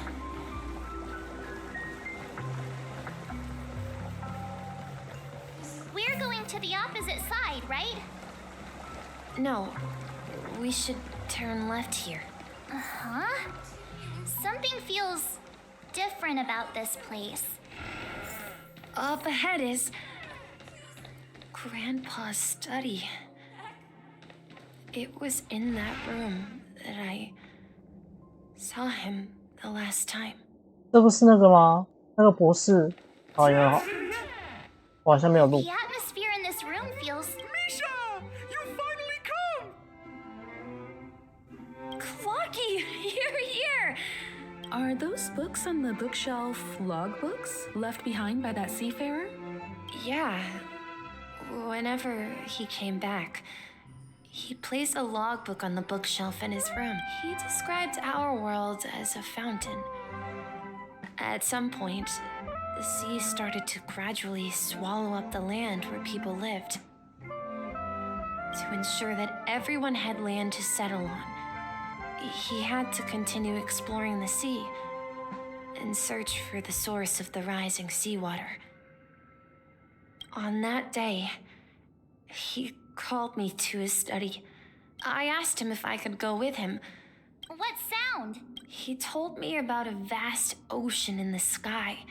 Speaker 7: We're going to the opposite side, right?
Speaker 3: No.
Speaker 7: We should turn left here.
Speaker 9: Uh-huh. Something feels different about this place.
Speaker 7: Up ahead is Grandpa's study. It was in that room that I saw him the last time.
Speaker 1: 这不是那个吗？那个博士，哦，有没有？我好像没有录。
Speaker 9: The atmosphere in this room feels...
Speaker 4: Misha! You finally come!
Speaker 20: Clocky! Here! Are those books on the bookshelf logbooks left behind by that seafarer?
Speaker 7: Yeah. Whenever he came back, he placed a logbook on the bookshelf in his room. He described our world as a fountain. At some point, the sea started to gradually swallow up the land where people lived. To ensure that everyone had land to settle on, he had to continue exploring the sea and search for the source of the rising seawater. On that day, he called me to his study. I asked him if I could go with him.
Speaker 9: What sound?
Speaker 7: He told me about a vast ocean in the sky.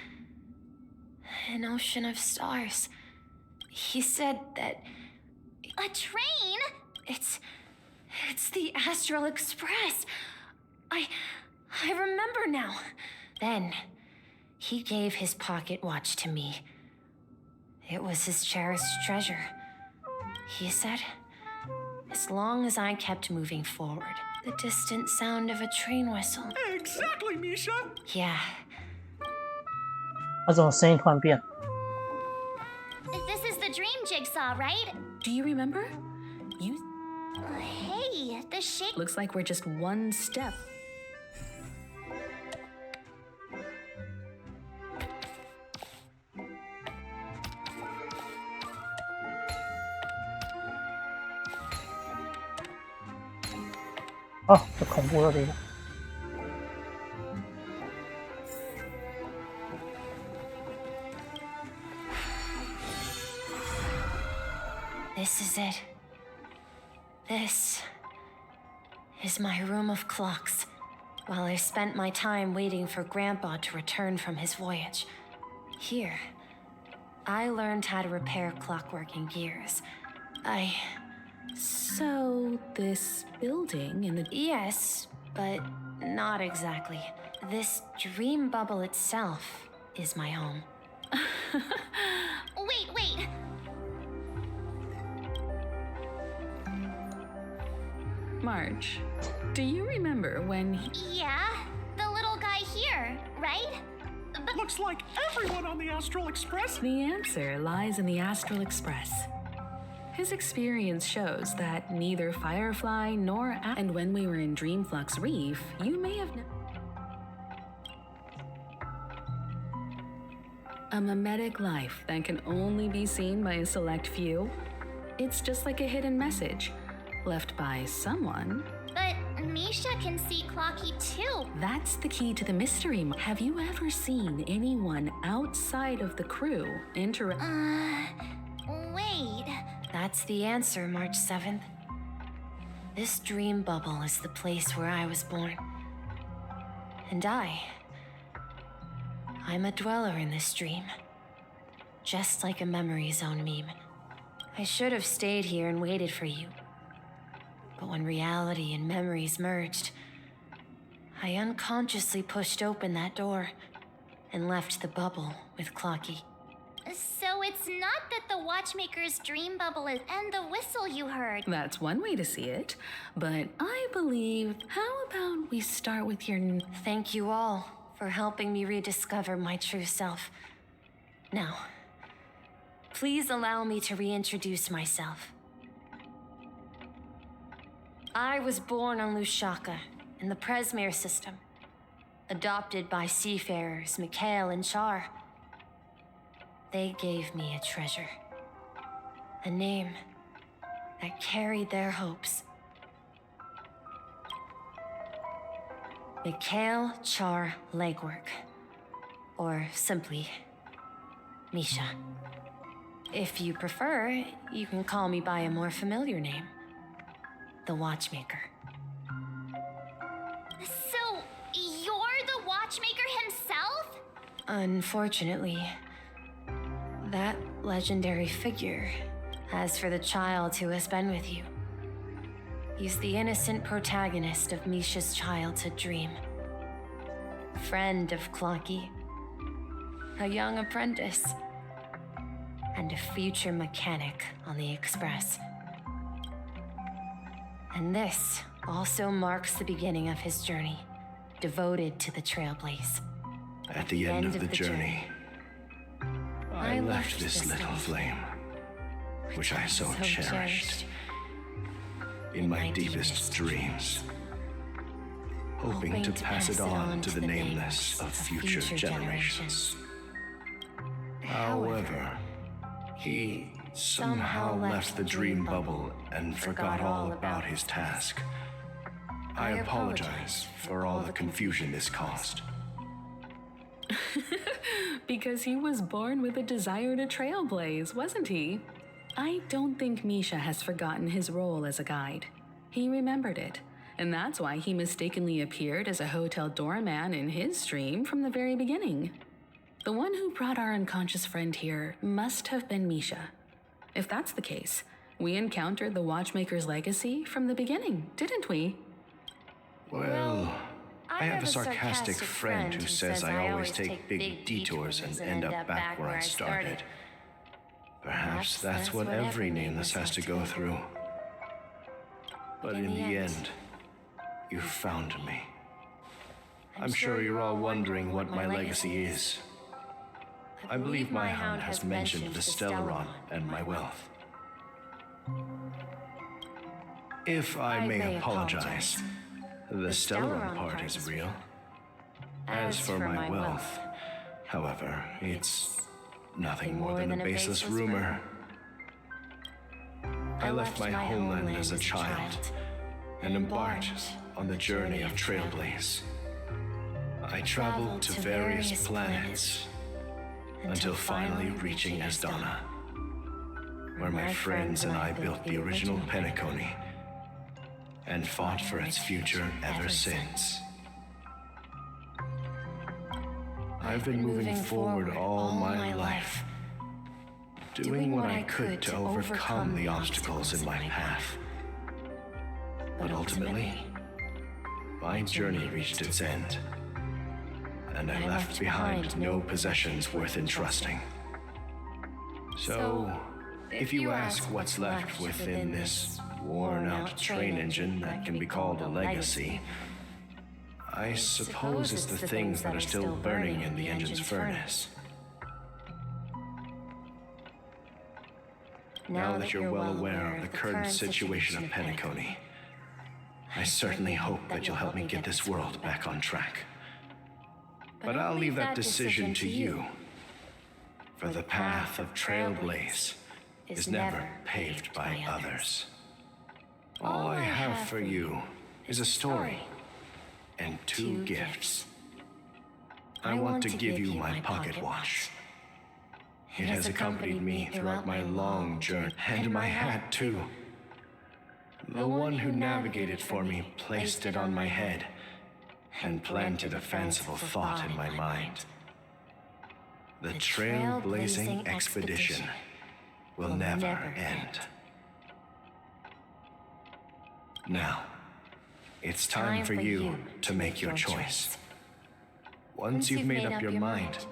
Speaker 7: An ocean of stars. He said that...
Speaker 9: A train?
Speaker 7: It's the Astral Express. I remember now. Then, he gave his pocket watch to me. It was his cherished treasure. He said, as long as I kept moving forward, the distant sound of a train whistle.
Speaker 4: Exactly, Misha!
Speaker 7: Yeah.
Speaker 1: 那种声音突然变。
Speaker 9: This is the dream jigsaw, right?
Speaker 20: Do you remember?
Speaker 9: Hey, the shape...
Speaker 20: Looks like we're just one step.
Speaker 1: Oh, 这恐怖的地方。
Speaker 7: This is it. This is my room of clocks. While I spent my time waiting for Grandpa to return from his voyage. Here, I learned how to repair clockworking gears.
Speaker 20: So, this building in the...
Speaker 7: Yes, but not exactly. This dream bubble itself is my home.
Speaker 9: Wait.
Speaker 20: Marge, do you remember when...
Speaker 9: Yeah, the little guy here, right?
Speaker 4: But looks like everyone on the Astral Express...
Speaker 20: The answer lies in the Astral Express. His experience shows that neither Firefly nor... And when we were in Dreamflux Reef, you may have... A mimetic life that can only be seen by a select few. It's just like a hidden message, left by someone.
Speaker 9: But Misha can see Clocky too.
Speaker 20: That's the key to the mystery. Have you ever seen anyone outside of the crew
Speaker 9: Wait.
Speaker 7: That's the answer, March 7th. This dream bubble is the place where I was born. And I'm a dweller in this dream. Just like a memory zone meme. I should have stayed here and waited for you. But when reality and memories merged, I unconsciously pushed open that door and left the bubble with Clocky.
Speaker 9: So it's not that the watchmaker's dream bubble is and the whistle you heard.
Speaker 20: That's one way to see it, but I believe... How about we start with your...
Speaker 7: Thank you all for helping me rediscover my true self. Now, please allow me to reintroduce myself. I was born on Lushaka, in the Presmere system, adopted by seafarers Mikhail and Char. They gave me a treasure, a name that carried their hopes. Mikhail Char Legwork, or simply, Misha. If you prefer, you can call me by a more familiar name.
Speaker 6: the Watchmaker.
Speaker 9: So, you're the Watchmaker himself?
Speaker 6: Unfortunately, that legendary figure, as for the child who has been with you, he's the innocent protagonist of Misha's childhood dream. Friend of Clonky, a young apprentice, and a future mechanic on the Express. And this also marks the beginning of his journey, devoted to the Trailblaze.
Speaker 10: At the end of the journey, I left this little flame, which I so cherished, in my deepest dreams, hoping to pass it on to the nameless of future generations. However, he somehow left the dream bubble and forgot all about his task. I apologize for all the confusion this caused.
Speaker 20: Because he was born with a desire to trailblaze, wasn't he? I don't think Misha has forgotten his role as a guide. He remembered it, and that's why he mistakenly appeared as a hotel doorman in his dream from the very beginning. The one who brought our unconscious friend here must have been Misha. If that's the case, we encountered the Watchmaker's legacy from the beginning, didn't we?
Speaker 10: Well, I have a sarcastic friend who says I always take big detours and end up back where I started. Perhaps that's what every nameless has to go through. But in the end, you found me. I'm sure you're all wondering what my legacy is. I believe my hound has mentioned the Stellaron and my wealth. If I may apologize, the Stellaron part is real. As for my wealth, however, it's nothing more than a baseless rumor. I left my homeland as a child and embarked on the journey of Trailblaze. I traveled to various planets until finally reaching Asdana, where my friends and I built the original Penacony and fought for its future ever since. I've been moving forward all my life, doing what I could to overcome the obstacles in my path. But ultimately, my journey reached its end, and I left behind no possessions worth entrusting. So, if you ask what's left within this worn-out train engine that can be called a legacy, I suppose it's the things that are still burning in the engine's furnace. Now that you're well aware of the current situation of Penacony, I certainly hope that you'll help me get this world back on track. But I'll leave that decision to you, for the path of Trailblaze is never paved by others. All I have for you is a story and 2 gifts. I want to give you my pocket watch. It has accompanied me throughout my long journey, and my hat too. The one who navigated for me placed it on my head and planted a fanciful thought in my mind. The trailblazing expedition will never end. Now, it's time for you to make your choice. Once you've made up your mind,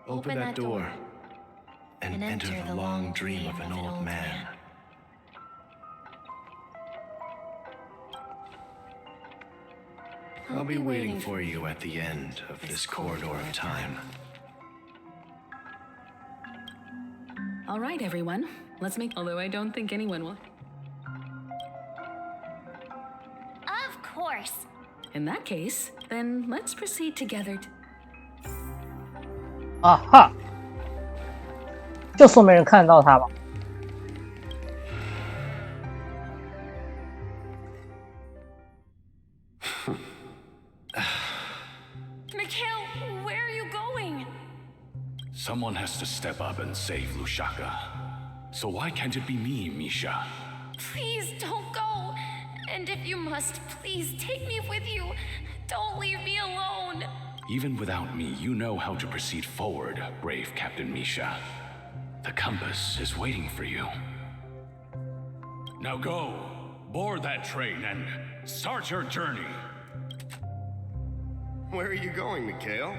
Speaker 10: open that door and enter the long dream of an old man. I'll be waiting for you at the end of this corridor of time.
Speaker 20: All right, everyone. Let's make... Although I don't think anyone will...
Speaker 9: Of course.
Speaker 20: In that case, then let's proceed together to...
Speaker 1: 啊哈！就说没人看到他吧。
Speaker 8: Mikhail, where are you going?
Speaker 11: Someone has to step up and save Lushaka. So why can't it be me, Misha?
Speaker 8: Please don't go. And if you must, please take me with you. Don't leave me alone.
Speaker 11: Even without me, you know how to proceed forward, brave Captain Misha. The compass is waiting for you. Now go, board that train and start your journey.
Speaker 10: Where are you going, Mikhail?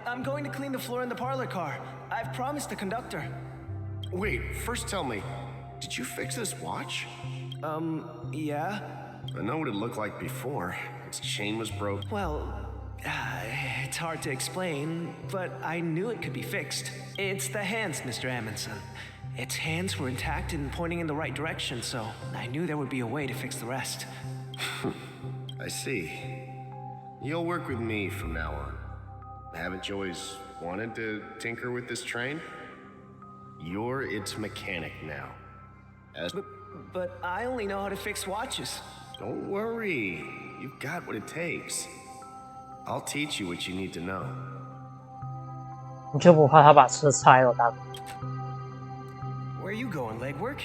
Speaker 15: I'm going to clean the floor in the parlor car. I've promised the conductor.
Speaker 10: Wait, first tell me, did you fix this watch?
Speaker 15: Yeah?
Speaker 10: I know what it looked like before. Its chain was broke.
Speaker 15: Well, it's hard to explain, but I knew it could be fixed. It's the hands, Mr. Amundsen. Its hands were intact and pointing in the right direction, so I knew there would be a way to fix the rest.
Speaker 10: I see. You'll work with me from now on. Haven't you always wanted to tinker with this train? You're its mechanic now.
Speaker 15: But I only know how to fix watches.
Speaker 10: Don't worry. You've got what it takes. I'll teach you what you need to know.
Speaker 1: 你就不怕他把车拆了，大哥？
Speaker 15: Where are you going, legwork?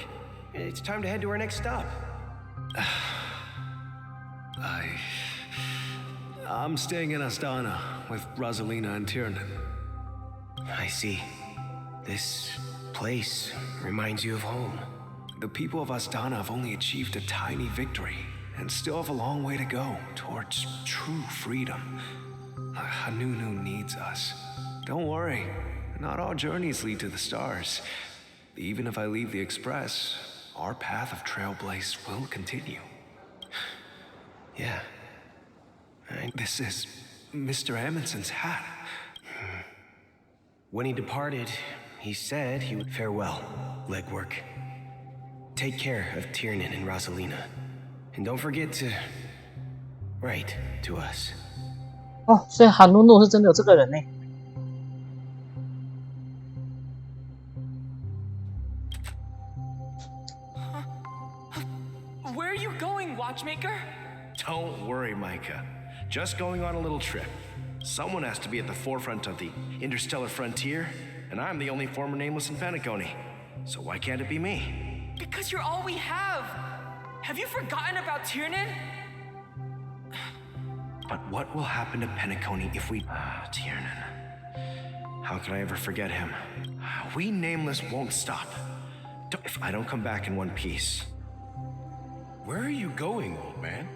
Speaker 15: It's time to head to our next stop. I'm staying in Astana with Rosalina and Tiernan. I see. This place reminds you of home. The people of Astana have only achieved a tiny victory and still have a long way to go towards true freedom. Hanunu needs us. Don't worry, not all journeys lead to the stars. Even if I leave the Express, our path of trailblaze will continue. Yeah. And this is Mr. Amundsen's hat. When he departed, he said he would farewell, legwork. Take care of Tiernan and Rosalina. And don't forget to write to us.
Speaker 1: 哦，所以韩露露是真的有这个人呢。
Speaker 4: Where are you going, watchmaker?
Speaker 10: Don't worry, Micah. Just going on a little trip. Someone has to be at the forefront of the interstellar frontier, and I'm the only former nameless in Penacony. So why can't it be me?
Speaker 4: Because you're all we have. Have you forgotten about Tiernan?
Speaker 15: But what will happen to Penacony if we... Tiernan. How could I ever forget him?
Speaker 10: We nameless won't stop. If I don't come back in one piece.
Speaker 13: Where are you going, old man?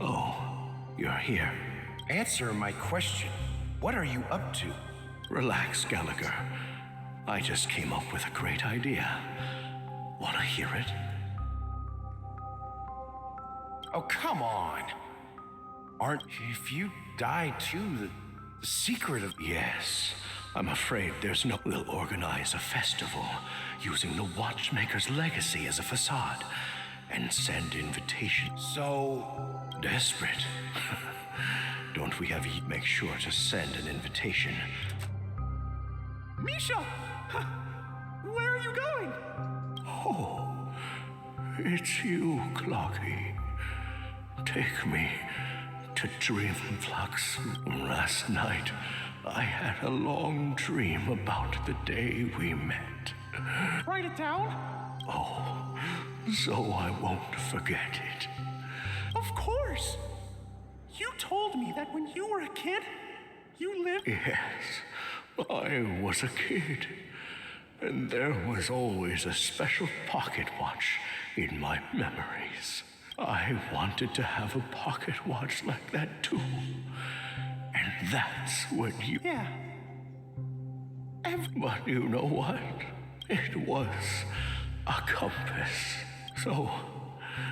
Speaker 10: Oh, you're here.
Speaker 13: Answer my question. What are you up to?
Speaker 10: Relax, Gallagher. I just came up with a great idea. Want to hear it?
Speaker 13: Oh, come on. If you die too, the secret of...
Speaker 10: Yes. I'm afraid there's no... We'll organize a festival using the watchmaker's legacy as a facade and send invitations.
Speaker 13: So...
Speaker 10: Desperate. Don't we have you make sure to send an invitation?
Speaker 4: Misha! Where are you going?
Speaker 10: Oh, it's you, Clocky. Take me to Dreamflux. Last night, I had a long dream about the day we met.
Speaker 4: Write it down?
Speaker 10: Oh, so I won't forget it.
Speaker 4: Of course! You told me that when you were a kid, you lived...
Speaker 10: Yes, I was a kid. And there was always a special pocket watch in my memories. I wanted to have a pocket watch like that too. And that's when you...
Speaker 4: Yeah.
Speaker 10: But you know what? It was a compass. So,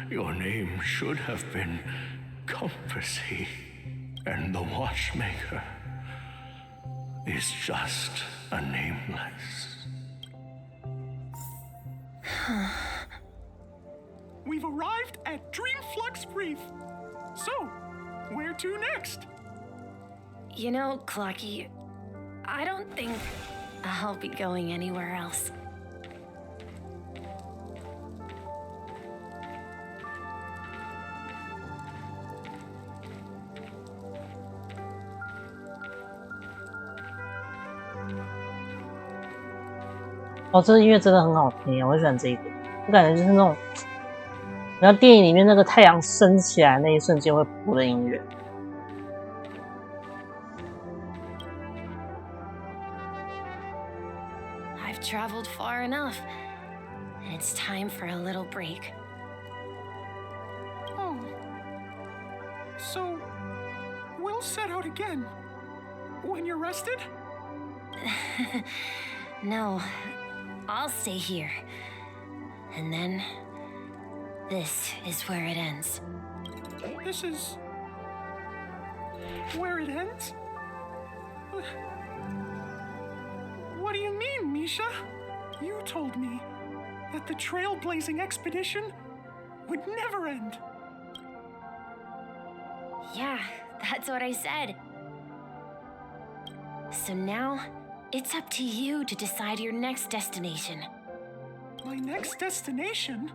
Speaker 10: your name should have been Compassy. And the watchmaker is just a nameless.
Speaker 4: We've arrived at Dreamflux Reef. So, where to next?
Speaker 3: You know, Clocky, I don't think I'll be going anywhere else.
Speaker 1: 哦，这个音乐真的很好听，我很喜欢这一点。我感觉就是那种然后电影里面那个太阳升起来那一瞬间会播的音乐。
Speaker 3: I've traveled far enough, and it's time for a little break.
Speaker 12: Oh. So, we'll set out again. When you're rested?
Speaker 3: No, I'll stay here. And then, this is where it ends.
Speaker 12: This is... where it ends? What do you mean, Misha? You told me that the trailblazing expedition would never end.
Speaker 3: Yeah, that's what I said. So now, it's up to you to decide your next destination.
Speaker 12: My next destination?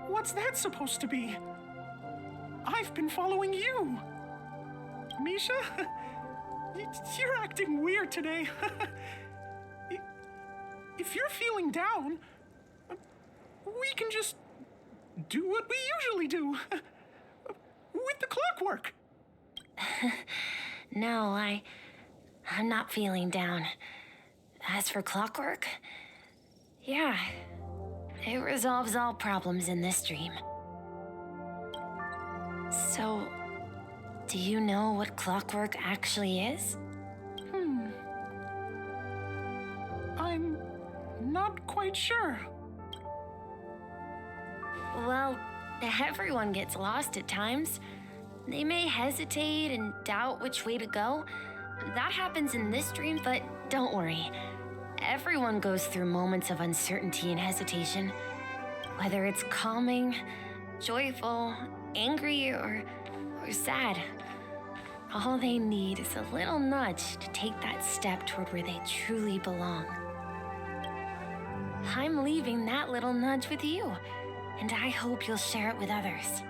Speaker 12: What's that supposed to be? I've been following you. Misha? You're acting weird today. If you're feeling down, we can just do what we usually do. With the clockwork.
Speaker 3: No, I'm not feeling down. As for clockwork, yeah, it resolves all problems in this dream. So, do you know what clockwork actually is?
Speaker 12: I'm not quite sure.
Speaker 3: Well, everyone gets lost at times. They may hesitate and doubt which way to go. That happens in this dream, but don't worry. Everyone goes through moments of uncertainty and hesitation. Whether it's calming, joyful, angry, or sad. All they need is a little nudge to take that step toward where they truly belong. I'm leaving that little nudge with you, and I hope you'll share it with others.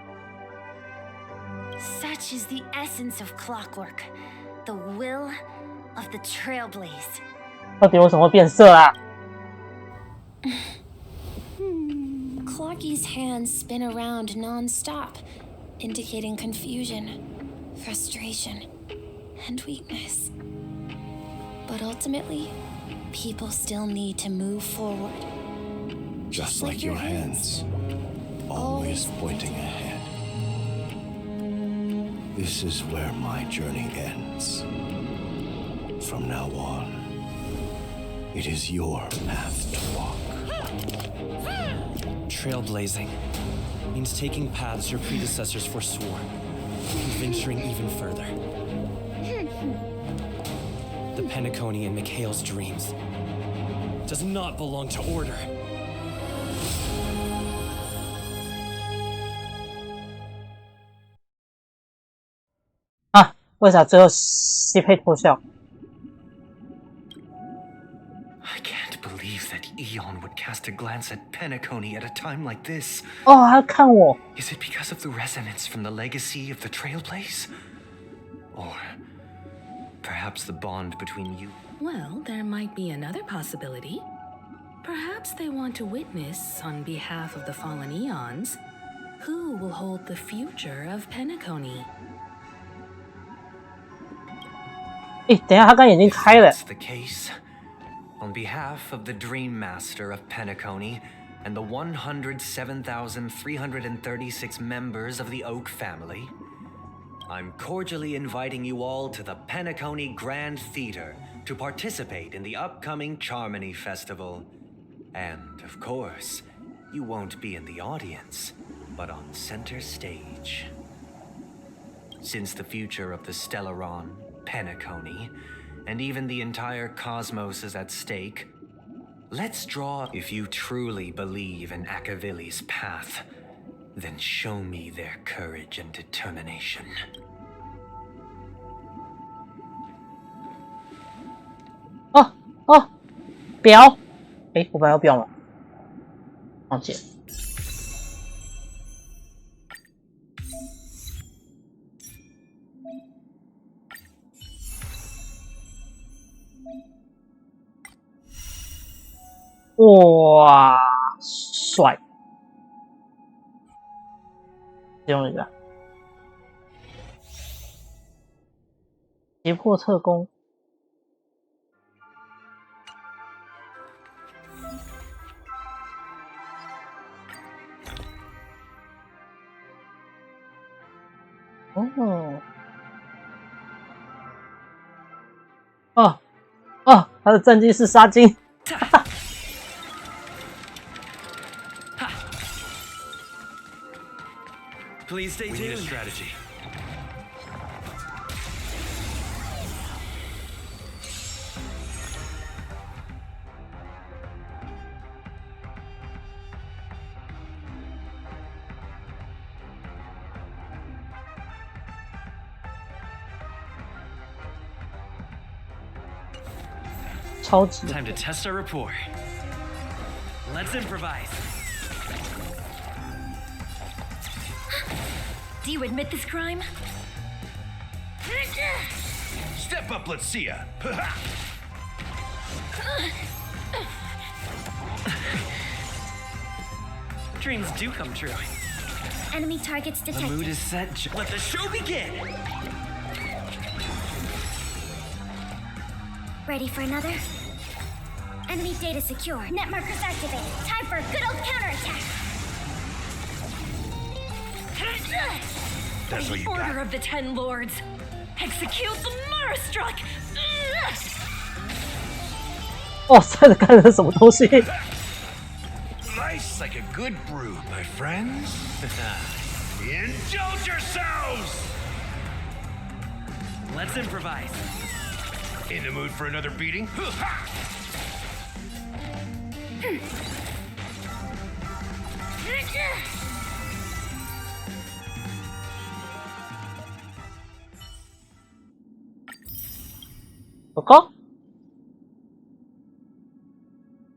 Speaker 3: Such is the essence of clockwork, the will of the trailblaze.
Speaker 1: 到底为什么会变色啊？
Speaker 3: Clocky's hands spin around non-stop, indicating confusion, frustration, and weakness. But ultimately, people still need to move forward.
Speaker 10: Just like your hands, always pointing ahead. This is where my journey ends. From now on, it is your path to walk.
Speaker 18: Trailblazing means taking paths your predecessors forswore, and venturing even further. The Penacony in Mikhail's dreams does not belong to order.
Speaker 1: Ah, 为啥最后西配脱笑？
Speaker 15: I can't believe that Eon would cast a glance at Penacony at a time like this.
Speaker 1: 哦，他看我。
Speaker 15: Is it because of the resonance from the legacy of the Trailblaze? Or perhaps the bond between you?
Speaker 20: Well, there might be another possibility. Perhaps they want to witness, on behalf of the fallen Eons, who will hold the future of Penacony.
Speaker 1: 诶，等一下，他刚眼睛开了。
Speaker 15: That's the case. On behalf of the Dream Master of Penacony and the 107,336 members of the Oak family, I'm cordially inviting you all to the Penacony Grand Theater to participate in the upcoming Charmony Festival. And, of course, you won't be in the audience, but on center stage. Since the future of the Stellaron, Penacony, and even the entire cosmos is at stake, let's draw. If you truly believe in Akavili's path, then show me their courage and determination.
Speaker 1: Oh, 表，诶，我本来要表了，忘记了。哇，帅！用一个胁迫特工。他的战绩是杀金。
Speaker 15: Please stay tuned. We need a strategy. Time to test our rapport. Let's improvise.
Speaker 3: Do you admit this crime?
Speaker 13: Step up, let's see ya.
Speaker 15: Dreams do come true.
Speaker 7: Enemy targets detected.
Speaker 15: The mood is set. Let the show begin.
Speaker 7: Ready for another? Enemy data secure. Net markers activated. Time for a good old counterattack.
Speaker 13: That's what you got.
Speaker 3: Order of the Ten Lords. Execute the Marastruck.
Speaker 1: 哇塞，这看的是什么东西？
Speaker 13: Nice like a good brew, my friends. Indulge yourselves!
Speaker 15: Let's improvise.
Speaker 13: In the mood for another beating?
Speaker 1: 狗狗，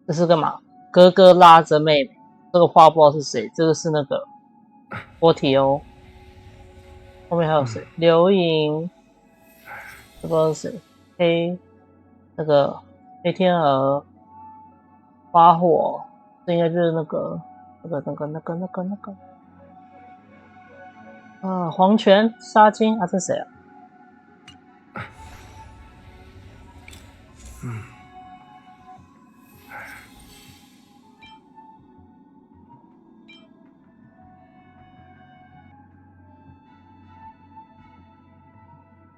Speaker 1: 这是干嘛？哥哥拉着妹妹，这个画不知道是谁，这个是那个波提欧，后面还有谁？刘莹，这不知道是谁？那个黑天鹅，花火，这应该就是那个啊，黄泉杀金啊，这是谁啊？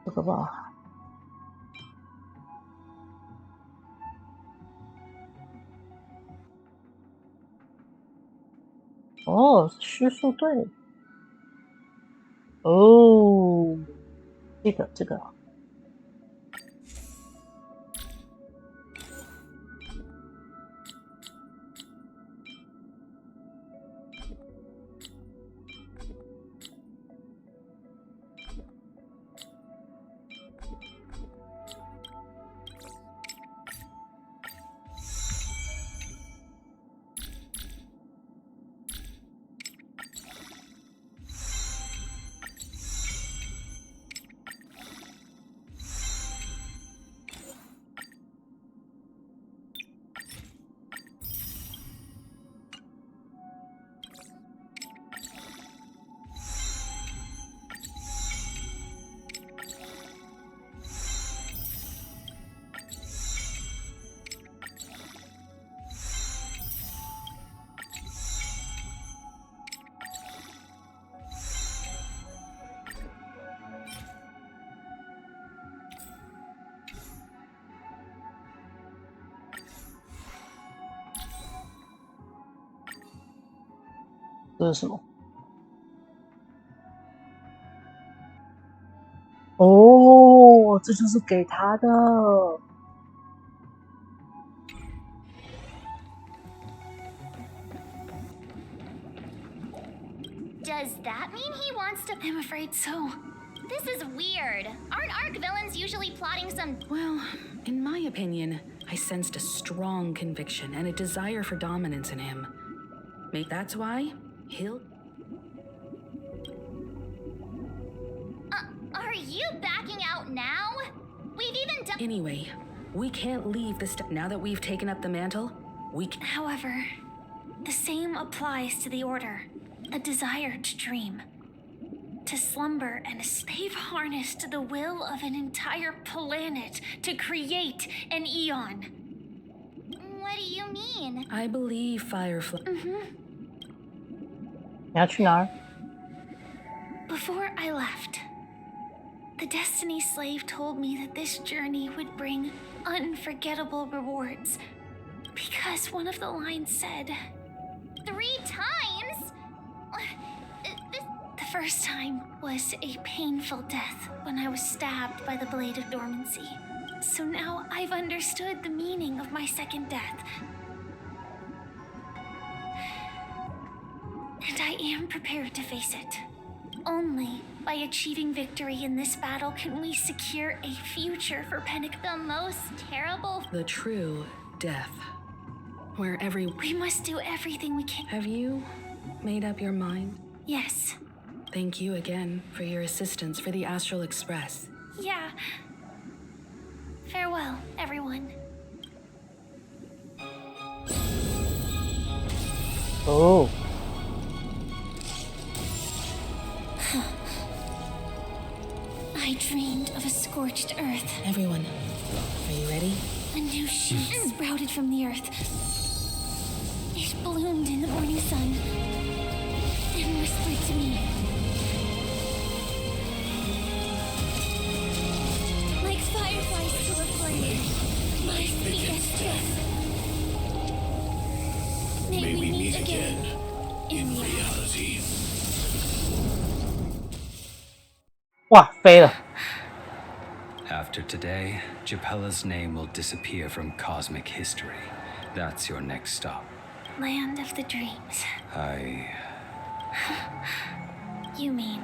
Speaker 1: 这个吧，哦，虚数队，哦，这个。这是什么？哦，这就是给他的。
Speaker 9: Does that mean he wants to?
Speaker 3: I'm afraid so.
Speaker 9: This is weird. Aren't Arc villains usually plotting some?
Speaker 20: Well, in my opinion, I sensed a strong conviction and a desire for dominance in him. Maybe that's why he'll...
Speaker 9: Are you backing out now? We've even done...
Speaker 20: Anyway, we can't leave this... Now that we've taken up the mantle, we can...
Speaker 3: However, the same applies to the Order. A desire to dream. to slumber and they've harnessed the will of an entire planet to create an eon.
Speaker 9: What do you mean?
Speaker 20: I believe Firefly.
Speaker 3: Before I left, the Destiny Slave told me that this journey would bring unforgettable rewards. Because one of the lines said,
Speaker 9: 3 times?
Speaker 3: The first time was a painful death when I was stabbed by the Blade of Dormancy. So now I've understood the meaning of my second death. And I am prepared to face it. Only by achieving victory in this battle can we secure a future for Pennick.
Speaker 9: The most terrible...
Speaker 20: The true death. Where
Speaker 3: We must do everything we can.
Speaker 20: Have you made up your mind?
Speaker 3: Yes.
Speaker 20: Thank you again for your assistance for the Astral Express.
Speaker 3: Yeah. Farewell, everyone.
Speaker 1: Oh.
Speaker 3: I dreamed of a scorched earth.
Speaker 20: Everyone, are you ready?
Speaker 3: A new shoot sprouted from the earth. It bloomed in the morning sun and whispered to me. Like fireflies to a flame, my sweetest death. May we meet again in reality.
Speaker 1: 哇，飞了！
Speaker 16: After today, Japella's name will disappear from cosmic history. That's your next stop.
Speaker 3: Land of the dreams. You mean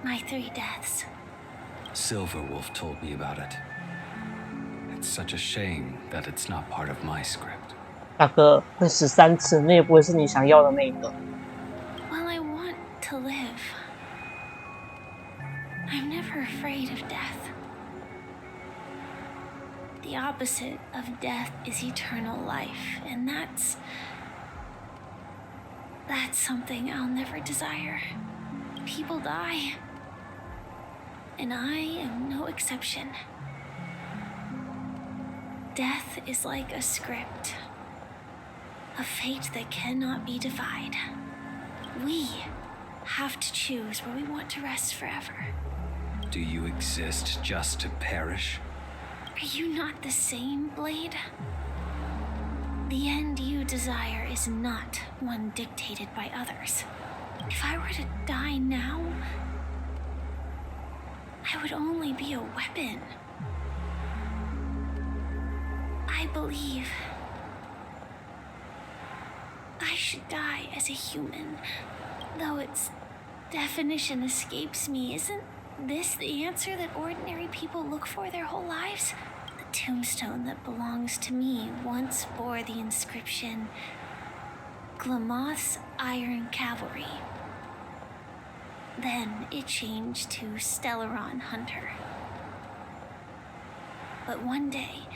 Speaker 3: my 3 deaths?
Speaker 16: Silverwolf told me about it. It's such a shame that it's not part of my script.
Speaker 1: 大哥，会13次，那也不会是你想要的那一个。
Speaker 3: While I want to live, I'm never afraid of death. The opposite of death is eternal life, and that's something I'll never desire. People die, and I am no exception. Death is like a script, a fate that cannot be defied. We have to choose where we want to rest forever.
Speaker 16: Do you exist just to perish?
Speaker 3: Are you not the same, Blade? The end you desire is not one dictated by others. If I were to die now, I would only be a weapon. I believe I should die as a human, though its definition escapes me. Isn't this the answer that ordinary people look for their whole lives? The tombstone that belongs to me once bore the inscription, Glamoth's Iron Cavalry. Then it changed to Stellaron Hunter. But one day,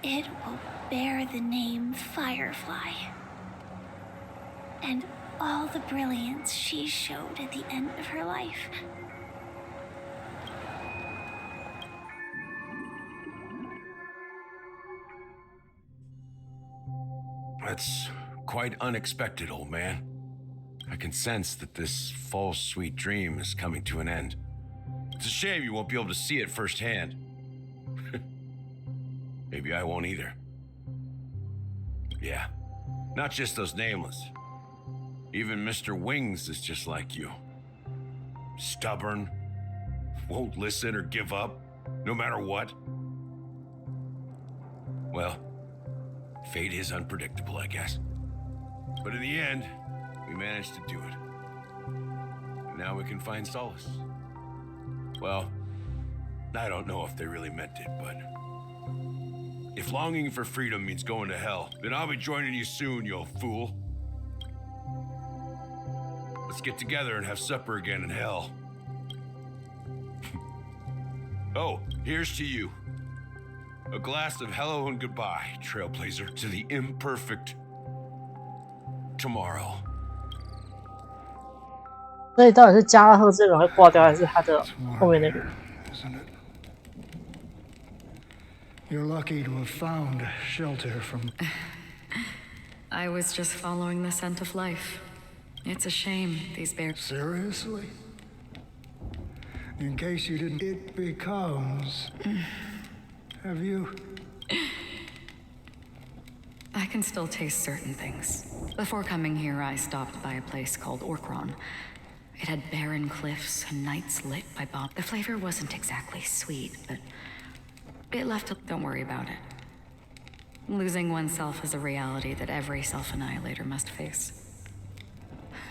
Speaker 3: it will bear the name Firefly. And all the brilliance she showed at the end of her life.
Speaker 13: That's quite unexpected, old man. I can sense that this false sweet dream is coming to an end. It's a shame you won't be able to see it firsthand. Maybe I won't either. Yeah, not just those nameless. Even Mr. Wings is just like you. Stubborn, won't listen or give up, no matter what. Well, fate is unpredictable, I guess. But in the end, we managed to do it. And now we can find solace. Well, I don't know if they really meant it, but if longing for freedom means going to hell, then I'll be joining you soon, you old fool. Let's get together and have supper again in hell. Oh, here's to you. A glass of hello and goodbye, Trailblazer, to the imperfect tomorrow.
Speaker 1: 所以到底是加拉赫这个人会挂掉，还是他的后面那个？
Speaker 17: Isn't it? You're lucky to have found shelter from.
Speaker 6: I was just following the scent of life. It's a shame these bears.
Speaker 17: Seriously? In case you didn't, it becomes. Have you?
Speaker 6: I can still taste certain things. Before coming here, I stopped by a place called Orkron. It had barren cliffs and nights lit by bomb. The flavor wasn't exactly sweet, but it left a... Don't worry about it. Losing oneself is a reality that every self-annihilator must face.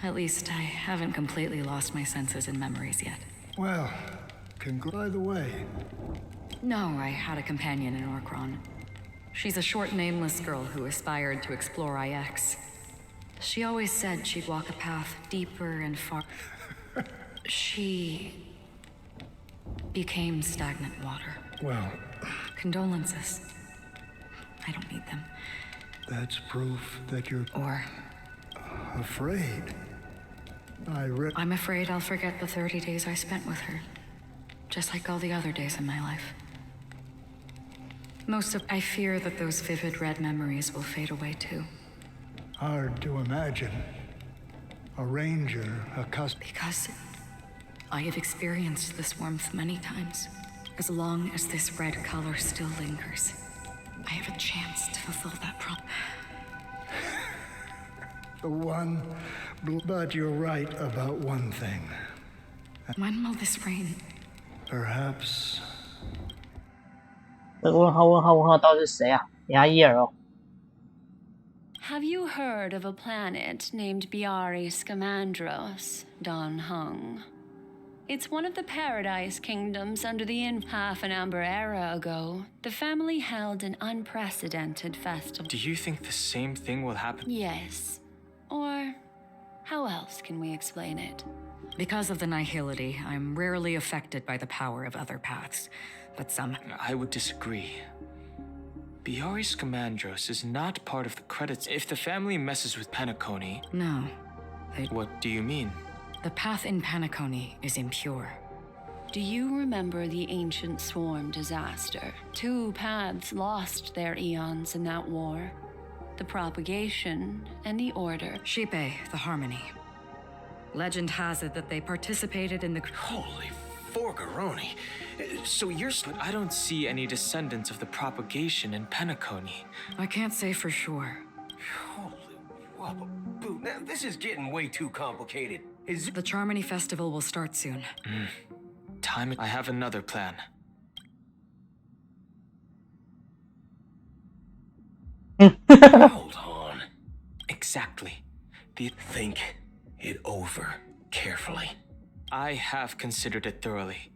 Speaker 6: At least I haven't completely lost my senses and memories yet.
Speaker 17: Well, by the way.
Speaker 6: No, I had a companion in Orkron. She's a short, nameless girl who aspired to explore IX. She always said she'd walk a path deeper and far. She became stagnant water.
Speaker 17: Well,
Speaker 6: condolences. I don't need them.
Speaker 17: That's proof that you're
Speaker 6: or
Speaker 17: afraid.
Speaker 6: I'm afraid I'll forget the 30 days I spent with her, just like all the other days in my life. I fear that those vivid red memories will fade away too.
Speaker 17: Hard to imagine. A ranger,
Speaker 6: Because I have experienced this warmth many times. As long as this red color still lingers, I have a chance to fulfill that promise.
Speaker 17: But you're right about one thing.
Speaker 6: When will this rain?
Speaker 17: Perhaps.
Speaker 1: 这个问号到底是谁啊？牙伊尔哦。
Speaker 8: Have you heard of a planet named Biari Scamandros, Don Hung? It's one of the Paradise Kingdoms under the half an amber era ago. The family held an unprecedented festival.
Speaker 22: Do you think the same thing will happen?
Speaker 8: Yes. Or how else can we explain it?
Speaker 6: Because of the nihility, I'm rarely affected by the power of other paths. But some...
Speaker 22: I would disagree. Biari Scamandros is not part of the credits. If the family messes with Penacony...
Speaker 6: No.
Speaker 22: What do you mean?
Speaker 6: The path in Penacony is impure.
Speaker 8: Do you remember the ancient swarm disaster? 2 paths lost their eons in that war. The propagation and the order.
Speaker 6: Shipe, the harmony. Legend has it that they participated in the...
Speaker 22: Holy Forgaroni. So you're... I don't see any descendants of the propagation in Penacony.
Speaker 6: I can't say for sure.
Speaker 15: Holy whoop. Now, this is getting way too complicated.
Speaker 6: The Charmony Festival will start soon.
Speaker 22: Time... I have another plan.
Speaker 15: Hold on.
Speaker 22: Exactly.
Speaker 15: Think it over carefully.
Speaker 22: I have considered it thoroughly.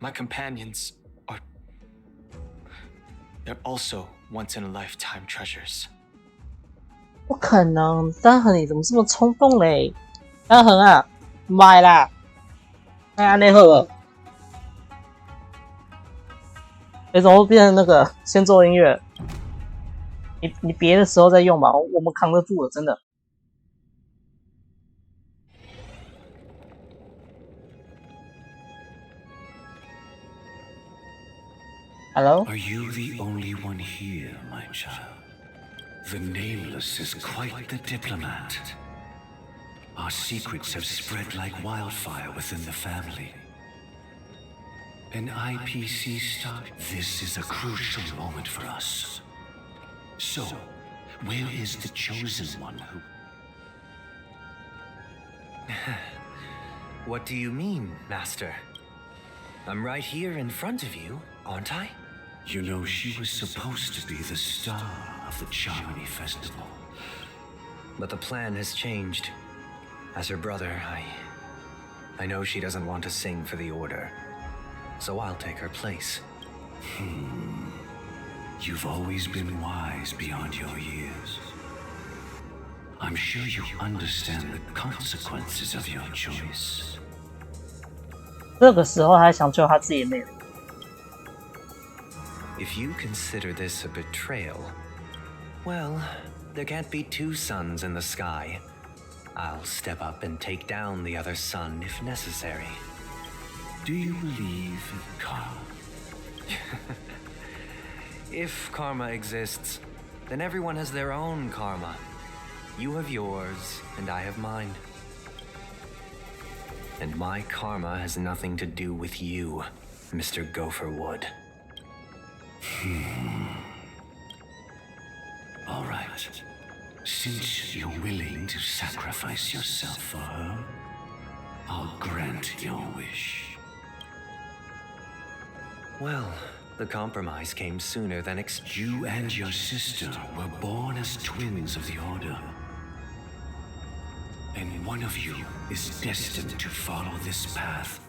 Speaker 22: My companions are... They're also once-in-a-lifetime treasures.
Speaker 1: 不可能，丹恒你怎么这么冲动嘞？丹恒啊，买啦！哎呀，那好了。哎，怎么会变成那个先做音乐？你别的时候再用吧，我们扛得住了，真的。Hello?
Speaker 23: Are you the only one here, my child? The Nameless is quite the diplomat. Our secrets have spread like wildfire within the family. An IPC start. This is a crucial moment for us. So, where is the chosen one who...
Speaker 15: What do you mean, Master? I'm right here in front of you, aren't I?
Speaker 23: You know, she was supposed to be the star of the Charmony Festival.
Speaker 15: But the plan has changed. As her brother, I know she doesn't want to sing for the Order. So I'll take her place.
Speaker 23: You've always been wise beyond your years. I'm sure you understand the consequences of your choice.
Speaker 1: 这个时候还想救他自己的妹妹。
Speaker 15: If you consider this a betrayal, well, there can't be 2 suns in the sky. I'll step up and take down the other son if necessary.
Speaker 23: Do you believe in karma?
Speaker 15: If karma exists, then everyone has their own karma. You have yours, and I have mine. And my karma has nothing to do with you, Mr. Gopherwood.
Speaker 23: All right. Since you're willing to sacrifice yourself for her, I'll grant your wish.
Speaker 15: Well, the compromise came sooner than
Speaker 23: You and your sister were born as twins of the Order. And one of you is destined to follow this path.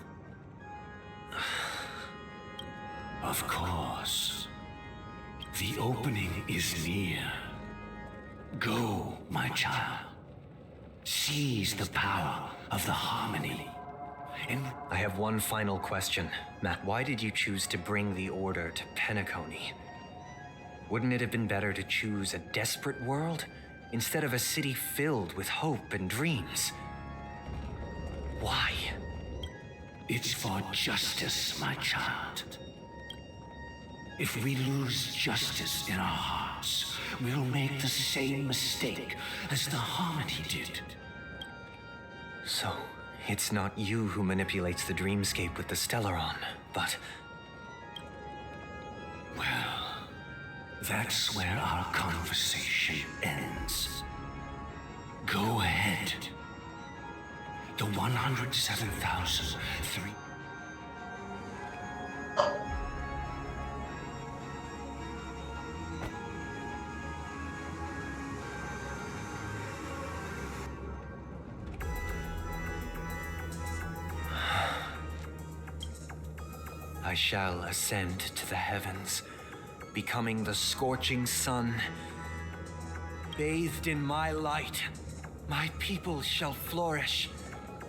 Speaker 23: Of course. The opening is near. Go, my child. Seize the power of the harmony.
Speaker 15: And I have one final question. Matt, why did you choose to bring the Order to Penacony? Wouldn't it have been better to choose a desperate world instead of a city filled with hope and dreams? Why?
Speaker 23: It's for justice, my child. If we lose justice in our hearts, we'll make the same mistake as the Harmony did.
Speaker 15: So, it's not you who manipulates the dreamscape with the Stellaron, but...
Speaker 23: Well, that's where our conversation ends. Go ahead. The 107,003...
Speaker 15: I shall ascend to the heavens, becoming the scorching sun. Bathed in my light, my people shall flourish,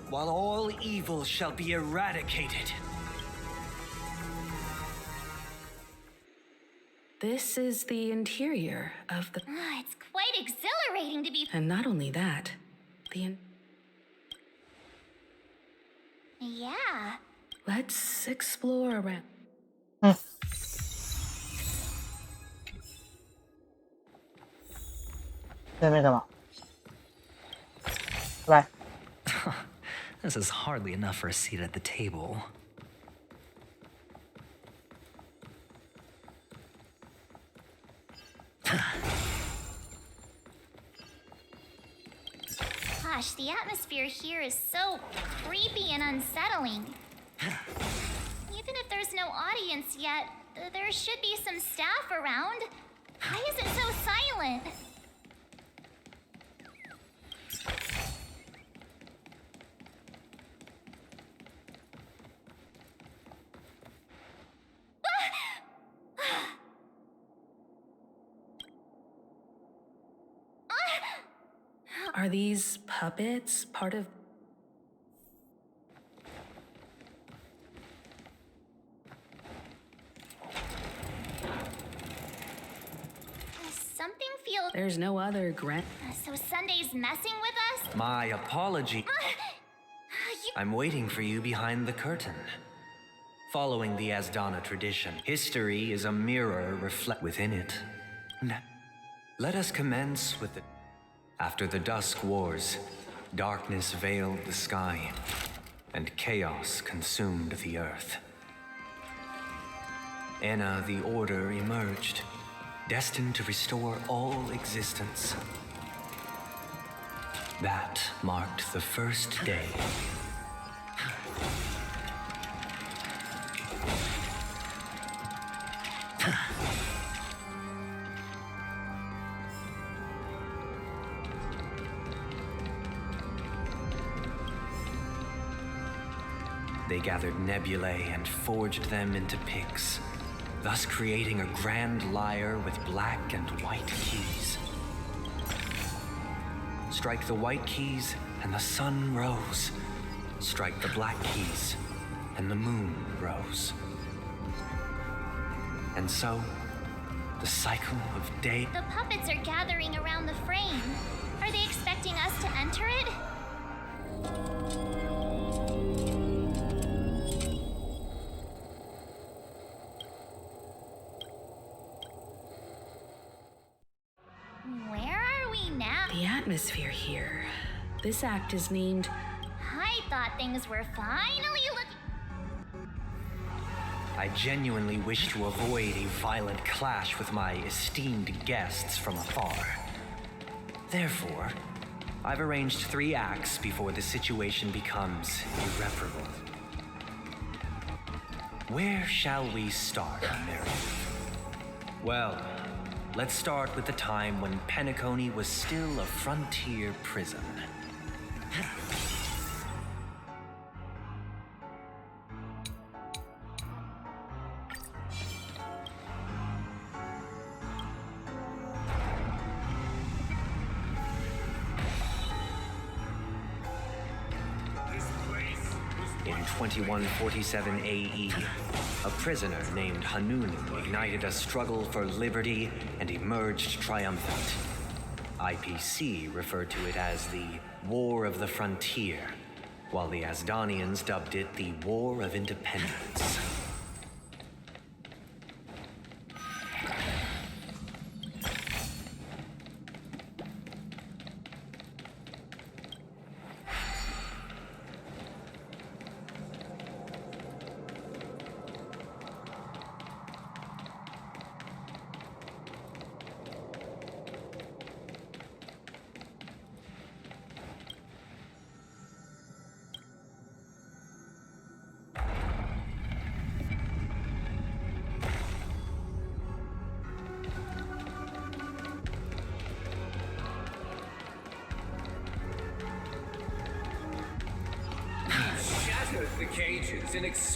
Speaker 15: while all evil shall be eradicated.
Speaker 20: This is the interior of the...
Speaker 9: It's quite exhilarating to be...
Speaker 20: And not only that,
Speaker 9: Yeah.
Speaker 20: Let's explore around.
Speaker 2: This is hardly enough for a seat at the table.
Speaker 9: Gosh, the atmosphere here is so creepy and unsettling. Even if there's no audience yet, there should be some staff around. Why is it so silent?
Speaker 20: Are these puppets part of...
Speaker 9: Something feels...
Speaker 20: There's no other grant...
Speaker 9: So Sunday's messing with us?
Speaker 15: My apology. I'm waiting for you behind the curtain. Following the Asdana tradition, history is a mirror reflect within it. Let us commence with the... After the Dusk Wars, darkness veiled the sky, and chaos consumed the earth. Enna the Order emerged, destined to restore all existence. That marked the first day. They gathered nebulae and forged them into picks, thus creating a grand lyre with black and white keys. Strike the white keys, and the sun rose. Strike the black keys, and the moon rose. And so, the cycle of day...
Speaker 9: The puppets are gathering around the frame. Are they expecting us to enter it?
Speaker 20: atmosphere here. This act is named...
Speaker 9: I thought things were finally looking...
Speaker 15: I genuinely wish to avoid a violent clash with my esteemed guests from afar. Therefore, I've arranged 3 acts before the situation becomes irreparable. Where shall we start, Mary? Well, let's start with the time when Penacony was still a frontier prison. In 2147 AE, a prisoner named Hanunu ignited a struggle for liberty and emerged triumphant. IPC referred to it as the War of the Frontier, while the Asdanians dubbed it the War of Independence.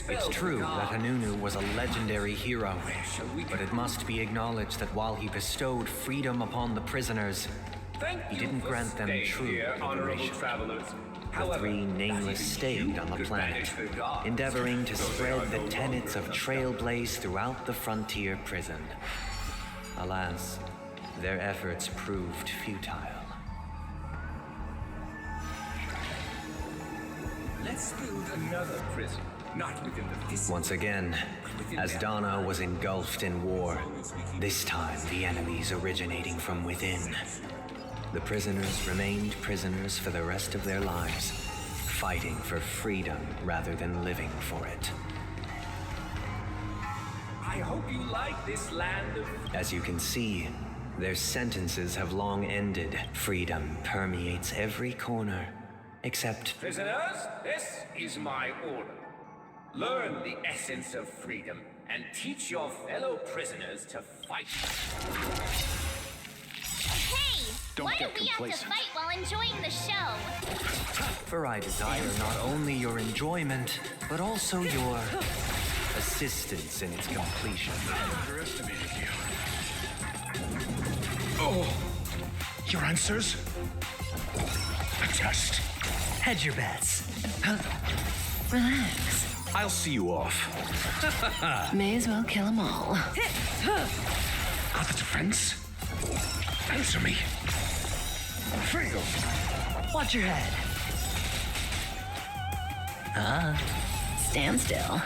Speaker 15: It's true that Hanunu was a legendary hero, but it must be acknowledged that while he bestowed freedom upon the prisoners, he didn't grant them true liberation. The 3 nameless stayed on the planet, endeavoring to spread the tenets of Trailblaze throughout the frontier prison. Alas, their efforts proved futile.
Speaker 5: Let's build another prison, not within the...
Speaker 15: Once again, Asdana was engulfed in war, this time the enemies originating from within. The prisoners remained prisoners for the rest of their lives, fighting for freedom rather than living for it.
Speaker 5: I hope you like this land of...
Speaker 15: As you can see, their sentences have long ended. Freedom permeates every corner. Except...
Speaker 5: Prisoners, this is my order. Learn the essence of freedom and teach your fellow prisoners to fight.
Speaker 9: Hey! Why do we have to fight while enjoying the show?
Speaker 15: For I desire not only your enjoyment, but also your assistance in its completion.
Speaker 11: Underestimated you. Oh! Your answers? A test.
Speaker 15: Hedge your bets.
Speaker 20: Relax.
Speaker 11: I'll see you off.
Speaker 20: May as well kill them all.
Speaker 11: Got the defense? Answer me. Fail.
Speaker 20: Watch your head. Stand still.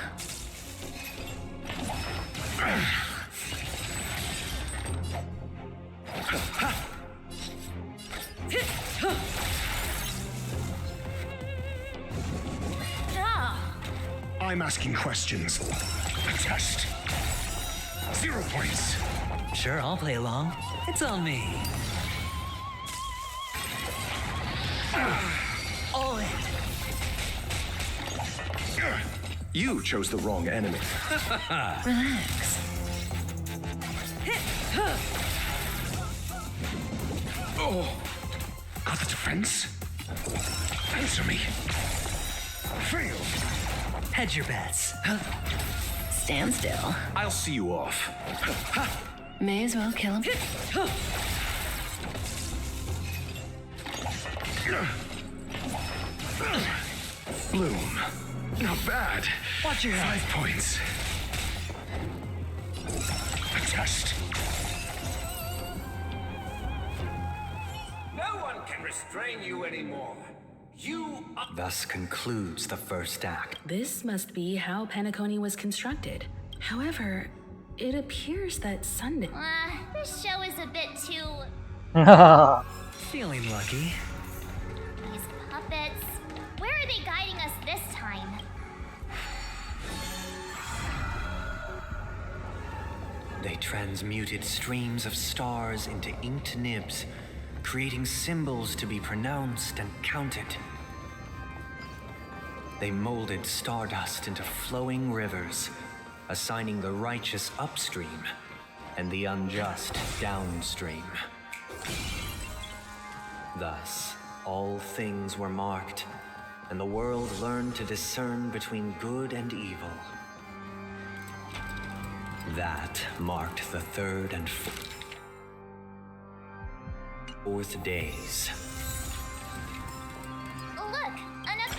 Speaker 11: I'm asking questions. A test. 0 points.
Speaker 2: Sure, I'll play along. It's on me. All in.
Speaker 11: You chose the wrong enemy.
Speaker 20: Relax.
Speaker 11: Oh! Got the defense? Answer me. Fail.
Speaker 2: Hedge your bets.
Speaker 20: Stand still.
Speaker 11: I'll see you off.
Speaker 20: May as well kill him.
Speaker 11: Bloom. Not bad.
Speaker 20: Watch your head.
Speaker 11: 5 points. A test.
Speaker 5: No one can restrain you anymore. You are...
Speaker 15: Thus concludes the first act.
Speaker 20: This must be how Penacony was constructed. However, it appears that Sunday...
Speaker 9: This show is a bit too...
Speaker 2: Feeling lucky.
Speaker 9: These puppets. Where are they guiding us this time?
Speaker 15: They transmuted streams of stars into inked nibs, creating symbols to be pronounced and counted. They molded stardust into flowing rivers, assigning the righteous upstream and the unjust downstream. Thus, all things were marked, and the world learned to discern between good and evil. That marked the third and fourth days.
Speaker 9: Look, another.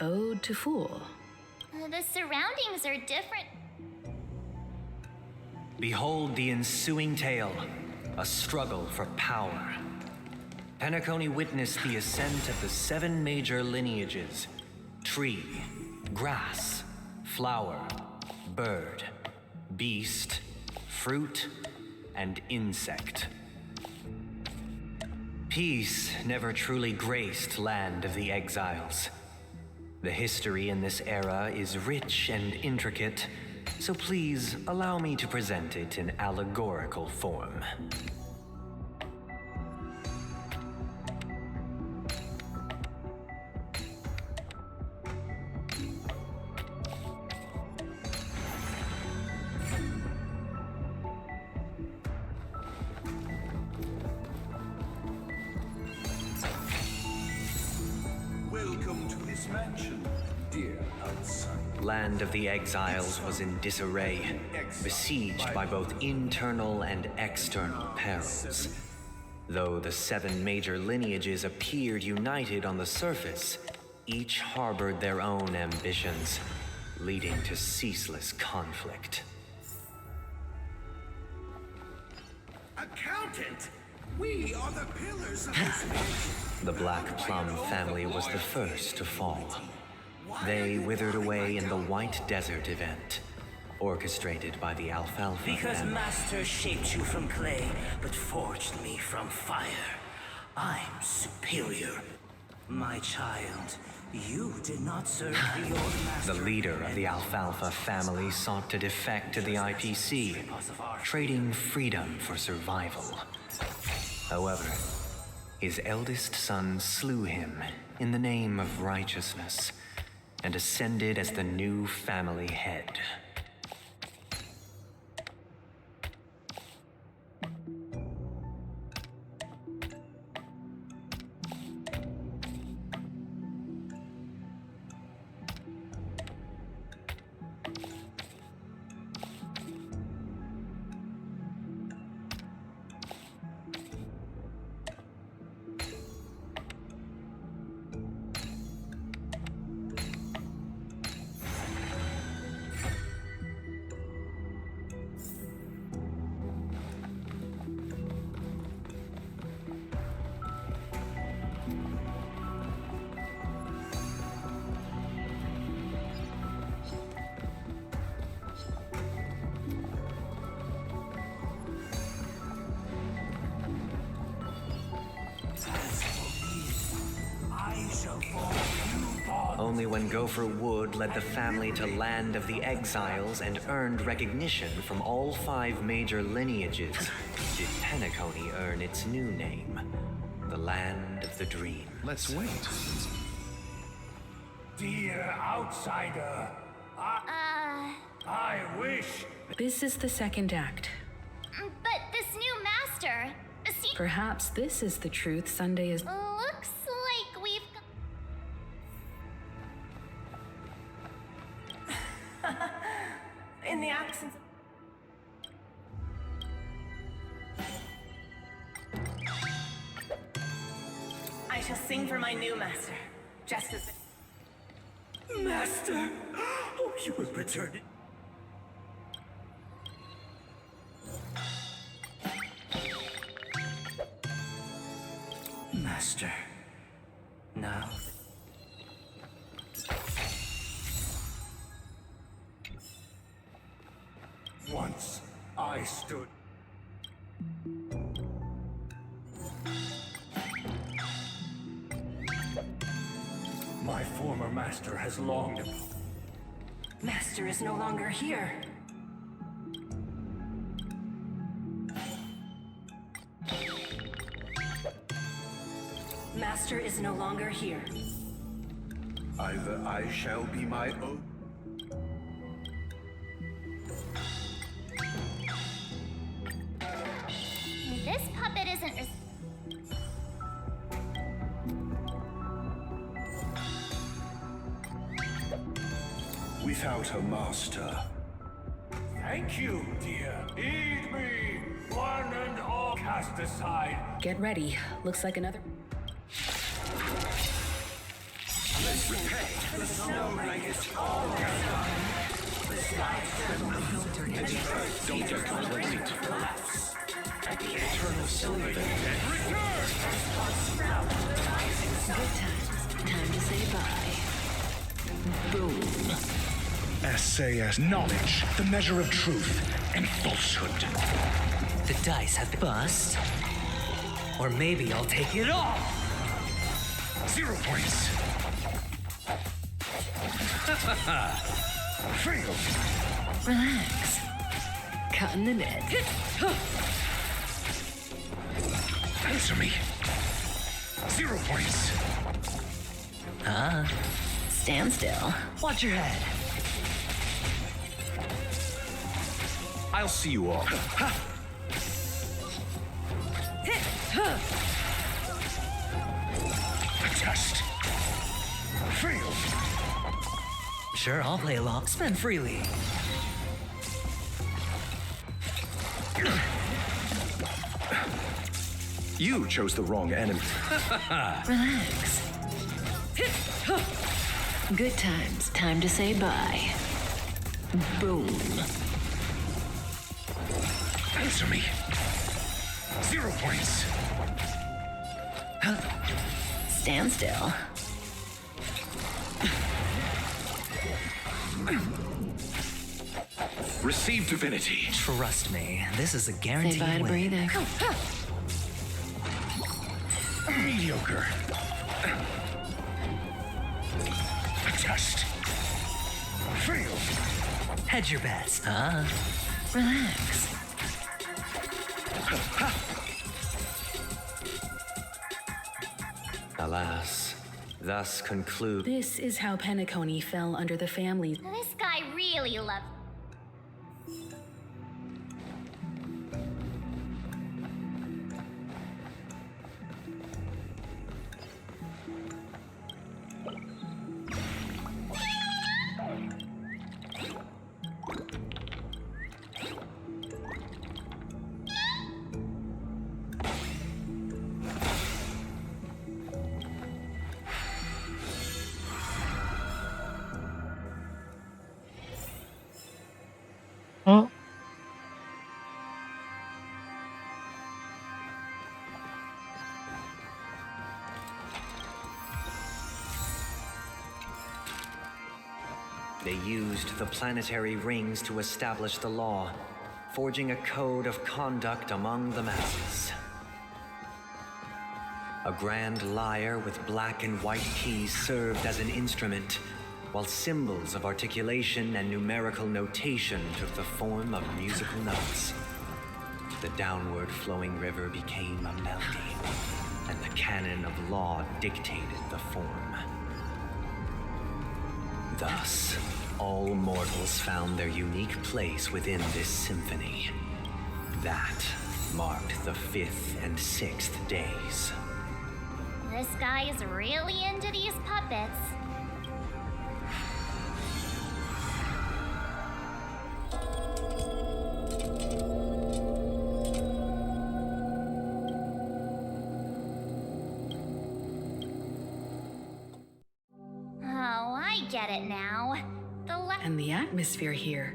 Speaker 20: Ode to Fool.
Speaker 9: The surroundings are different.
Speaker 15: Behold the ensuing tale, a struggle for power. Penacony witnessed the ascent of the 7 major lineages: tree, grass, flower, bird, beast, fruit, and insect. Peace never truly graced Land of the Exiles. The history in this era is rich and intricate, so please allow me to present it in allegorical form.
Speaker 5: Welcome to this mansion, dear outsider.
Speaker 15: Land of the Exiles was in disarray, besieged by both internal and external perils. Though the 7 major lineages appeared united on the surface, each harbored their own ambitions, leading to ceaseless conflict.
Speaker 5: Accountant, we are the pillars of this mansion.
Speaker 15: The Black Plum family was the first to fall. They withered away in the White Desert event, orchestrated by the Alfalfa
Speaker 14: Because
Speaker 15: family.
Speaker 14: Master shaped you from clay, but forged me from fire. I'm superior. My child, you did not serve the old master.
Speaker 15: The leader of the Alfalfa family sought to defect to the IPC, trading freedom for survival. However, his eldest son slew him in the name of righteousness and ascended as the new family head. Only when Gopher Wood led the family to Land of the Exiles and earned recognition from all 5 major lineages did Penacony earn its new name, the Land of the Dream.
Speaker 10: Let's wait.
Speaker 5: Dear outsider, I wish.
Speaker 20: This is the second act.
Speaker 9: But this new master,
Speaker 20: Perhaps this is the truth Sunday is.
Speaker 9: looks like we've.
Speaker 14: In the absence. I shall sing for my new master, just as. Master! Oh, you have returned. Master. Now...
Speaker 5: Once I stood... My former master has long...
Speaker 6: Master is no longer here. Master is no longer here.
Speaker 10: Either I shall be my own...
Speaker 9: This puppet isn't...
Speaker 10: Without a master.
Speaker 5: Thank you, dear. Heed me, one and all cast aside.
Speaker 20: Get ready. Looks like another...
Speaker 5: Let's repay the snow blankets all around. The skies
Speaker 10: Don't get complacent.
Speaker 5: at the eternal silver. Return!
Speaker 20: Good times. Time to say bye. Boom.
Speaker 4: SAS knowledge, the measure of truth and falsehood.
Speaker 2: The dice have been bust. Or maybe I'll take it all.
Speaker 4: 0 points. Fail.
Speaker 20: Relax. Cutting the net.
Speaker 4: Answer me. 0 points.
Speaker 20: Stand still.
Speaker 2: Watch your head.
Speaker 4: I'll see you all. A test. Fail.
Speaker 2: Sure, I'll play along. Spend freely.
Speaker 10: You chose the wrong enemy.
Speaker 20: Relax. Good times. Time to say bye. Boom.
Speaker 4: Answer me. 0 points.
Speaker 20: Stand still.
Speaker 4: Receive divinity.
Speaker 2: Trust me, this is a guaranteed
Speaker 20: Say bye to
Speaker 2: win.
Speaker 20: breathing.
Speaker 4: Mediocre. A test. Fail.
Speaker 2: Hedge your bets.
Speaker 20: Relax.
Speaker 15: Alas, thus conclude.
Speaker 20: This is how Penacony fell under the family.
Speaker 9: This guy really loves...
Speaker 15: They used the planetary rings to establish the law, forging a code of conduct among the masses. A grand lyre with black and white keys served as an instrument, while symbols of articulation and numerical notation took the form of musical notes. The downward flowing river became a melody, and the canon of law dictated the form. Thus, all mortals found their unique place within this symphony. That marked the 5th and 6th days.
Speaker 9: This guy is really into these puppets. Oh, I get it now.
Speaker 20: And the atmosphere here.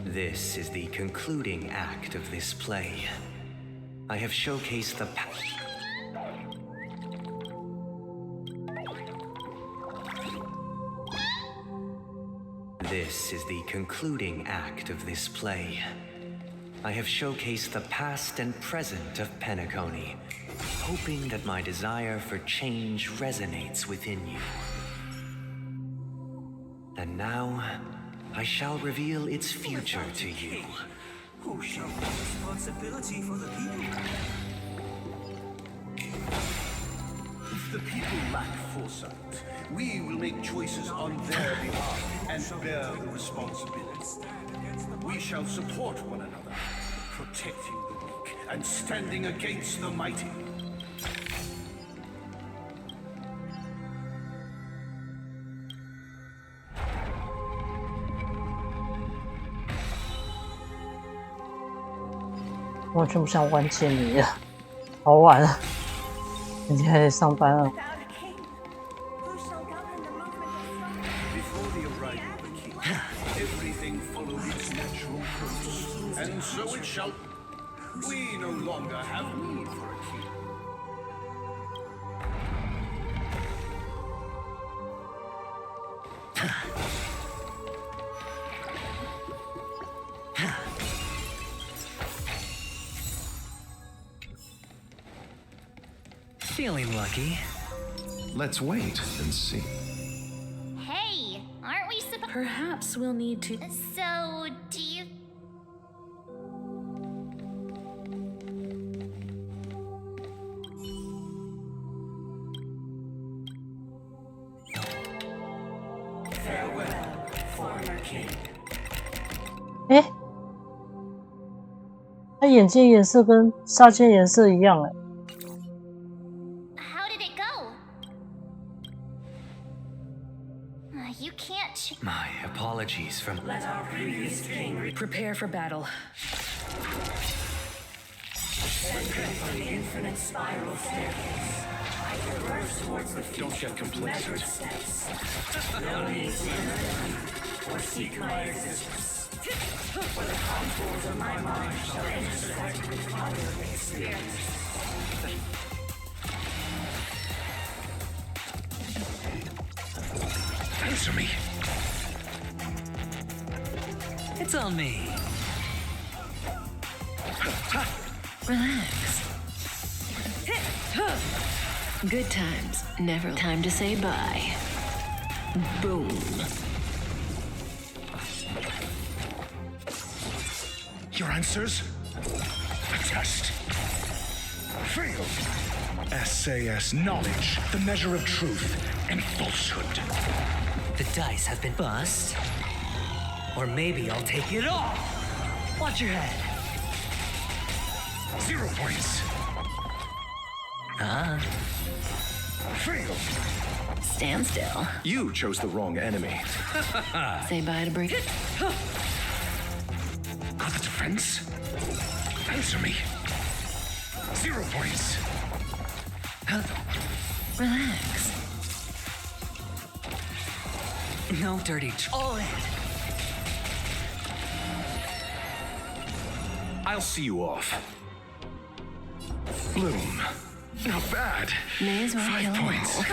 Speaker 15: This is the concluding act of this play. I have showcased the This is the concluding act of this play. I have showcased the past and present of Penacony, hoping that my desire for change resonates within you. And now, I shall reveal its future to you.
Speaker 14: Who shall take responsibility for the people?
Speaker 10: If the people lack foresight, we will make choices on their behalf and bear the responsibility. We shall support one another, protecting the weak and standing against the mighty.
Speaker 1: 完全不想玩解谜了，好晚了，明天还得上班了。
Speaker 10: Before the arrival of the king, everything followed its natural course, and so it shall. We no longer have need for a king.
Speaker 2: Feeling lucky.
Speaker 11: Let's wait and see.
Speaker 9: Hey, aren't we supposed?
Speaker 20: Perhaps we'll need to.
Speaker 9: So, do you?
Speaker 14: Farewell, former king.
Speaker 1: 哎，他眼睛颜色跟杀剑颜色一样哎。
Speaker 9: How did it go? You can't.
Speaker 15: My apologies from.
Speaker 14: Let our previous king
Speaker 20: Prepare for battle.
Speaker 14: descend from the infinite spiral staircase. I traverse towards the future.
Speaker 10: Don't get complacent.
Speaker 14: Measured steps. No need to intervene or seek my existence. For the contours of my mind shall intersect with other experiences.
Speaker 4: Answer me.
Speaker 2: It's on me.
Speaker 20: Relax. Good times, never time to say bye. Boom.
Speaker 4: Your answers? A test. Fail. SAS knowledge, the measure of truth and falsehood.
Speaker 2: The dice have been bust. Or maybe I'll take it all. Watch your head.
Speaker 4: 0 points. Fail.
Speaker 20: Stand still.
Speaker 10: You chose the wrong enemy.
Speaker 20: Say bye to Bree.
Speaker 4: Got the defense? Answer me. 0 points.
Speaker 20: Relax.
Speaker 2: No dirty. All in.
Speaker 10: I'll see you off. Bloom.
Speaker 4: Not bad.
Speaker 20: May as well
Speaker 4: 5
Speaker 20: kill 'em
Speaker 4: points.
Speaker 20: all.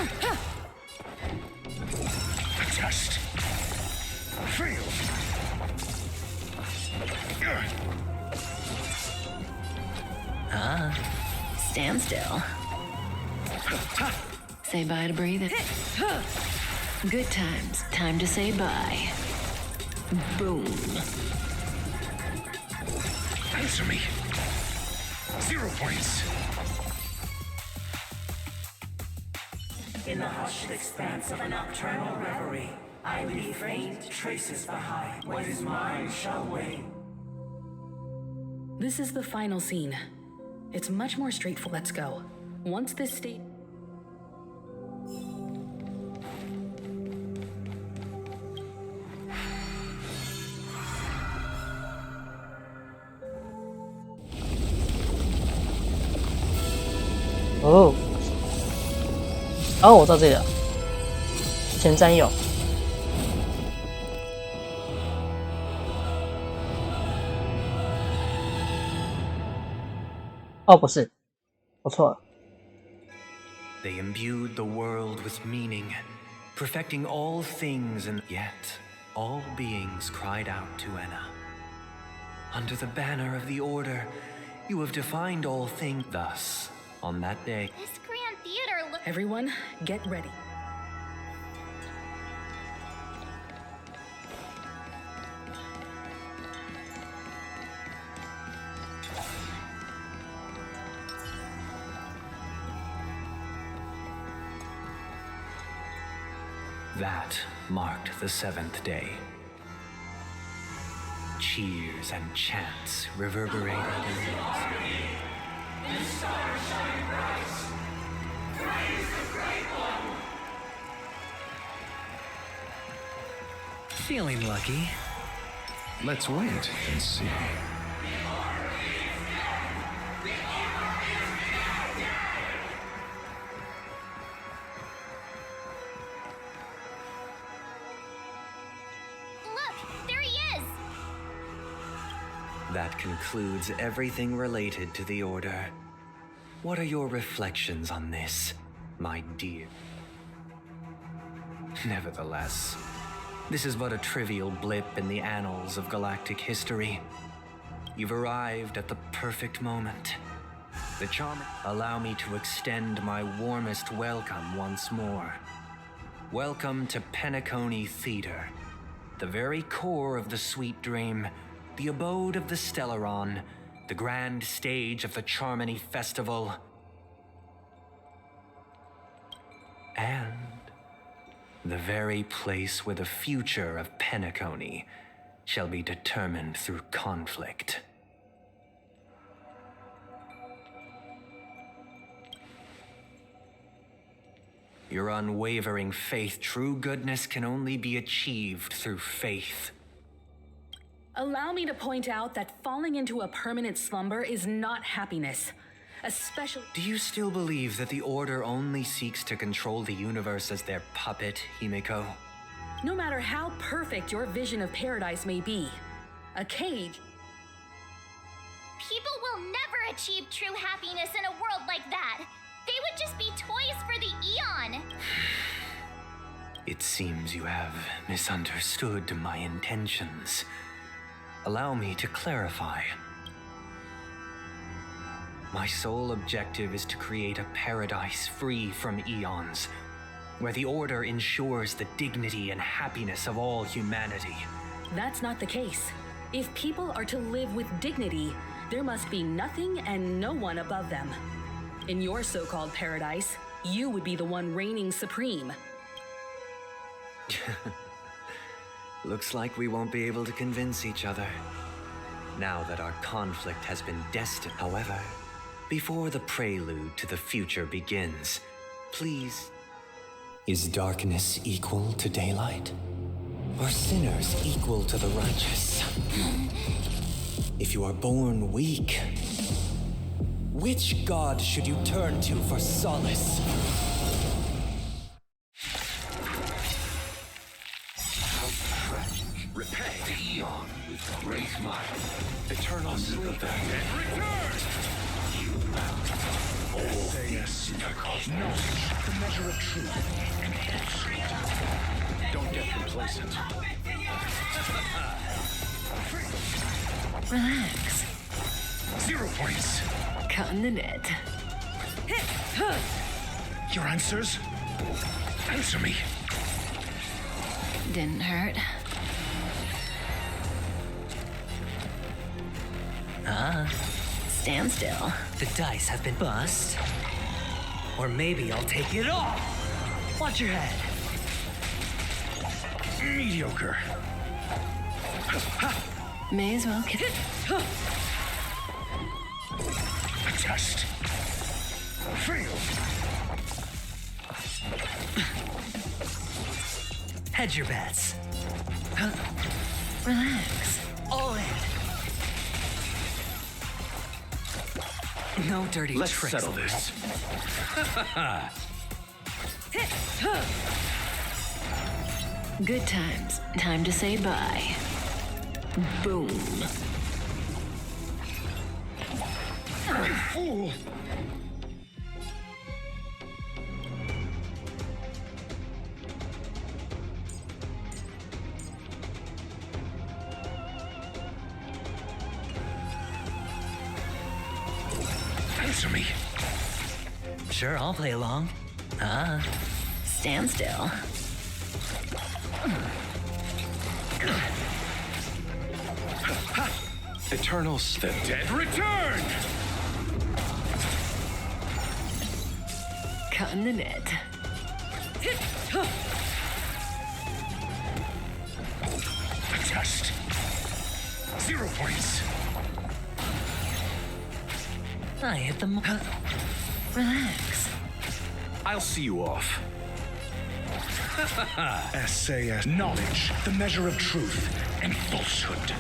Speaker 4: A test. Fail.
Speaker 20: Stand still. Say bye to breathing. Good times, time to say bye. Boom.
Speaker 4: Answer me. 0 points.
Speaker 14: In the hushed expanse of a nocturnal reverie, I leave faint traces behind. What is mine shall wait.
Speaker 20: This is the final scene. It's much more straightforward. Let's go. Once this state...
Speaker 1: 哦，哦，我到这里了，前瞻有。哦，不是，我错了。
Speaker 15: They imbued the world with meaning, perfecting all things, and yet all beings cried out to Enna. Under the banner of the Order, you have defined all things. Thus, on that day,
Speaker 9: This grand theater looks...
Speaker 20: Everyone, get ready.
Speaker 15: that marked the 7th day. Cheers and chants reverberated in the air.
Speaker 14: The stars shine bright. Praise the Great One.
Speaker 2: Feeling lucky.
Speaker 4: Let's wait and see.
Speaker 15: That concludes everything related to the Order. What are your reflections on this, my dear? Nevertheless, this is but a trivial blip in the annals of galactic history. You've arrived at the perfect moment. The charm. Allow me to extend my warmest welcome once more. Welcome to Penacony Theater, the very core of the Sweet Dream, the abode of the Stellaron, the grand stage of the Charmony Festival, and the very place where the future of Penacony shall be determined through conflict. Your unwavering faith, true goodness can only be achieved through faith.
Speaker 20: Allow me to point out that falling into a permanent slumber is not happiness, especially—
Speaker 15: Do you still believe that the Order only seeks to control the universe as their puppet, Himiko?
Speaker 20: No matter how perfect your vision of paradise may be, a cage—
Speaker 9: People will never achieve true happiness in a world like that. They would just be toys for the Eon.
Speaker 15: It seems you have misunderstood my intentions. Allow me to clarify. My sole objective is to create a paradise free from eons, where the Order ensures the dignity and happiness of all humanity.
Speaker 20: That's not the case. If people are to live with dignity, there must be nothing and no one above them. In your so-called paradise, you would be the one reigning supreme.
Speaker 15: Looks like we won't be able to convince each other, now that our conflict has been destined. However, before the prelude to the future begins, please— Is darkness equal to daylight? Are sinners equal to the righteous? If you are born weak, which god should you turn to for solace?
Speaker 5: Repay the Eon with great might.
Speaker 11: Eternal sleep
Speaker 5: and return!
Speaker 4: All things knowledge, the measure of truth, and falsehood.
Speaker 10: Don't get complacent.
Speaker 6: Relax.
Speaker 4: 0 points.
Speaker 6: Cutting the net.
Speaker 4: Your answers? Answer me.
Speaker 6: Didn't hurt. Stand still.
Speaker 2: The dice have been bust. Or maybe I'll take it all. Watch your head.
Speaker 10: Mediocre.
Speaker 6: May as well kick.
Speaker 10: Adjust. Fail.
Speaker 2: Hedge your bets.
Speaker 6: Relax.
Speaker 2: All in. No dirty
Speaker 10: Let's
Speaker 2: tricks.
Speaker 10: settle this.
Speaker 6: Good times. Time to say bye. Boom.
Speaker 10: Fool. Answer me.
Speaker 2: Sure, I'll play along.
Speaker 6: Stand still.
Speaker 10: Eternals, the dead return!
Speaker 6: Cutting the net.
Speaker 10: Adjust. 0 points.
Speaker 2: I hit the mark.
Speaker 6: Relax.
Speaker 10: I'll see you off. SAS knowledge, the measure of truth and falsehood.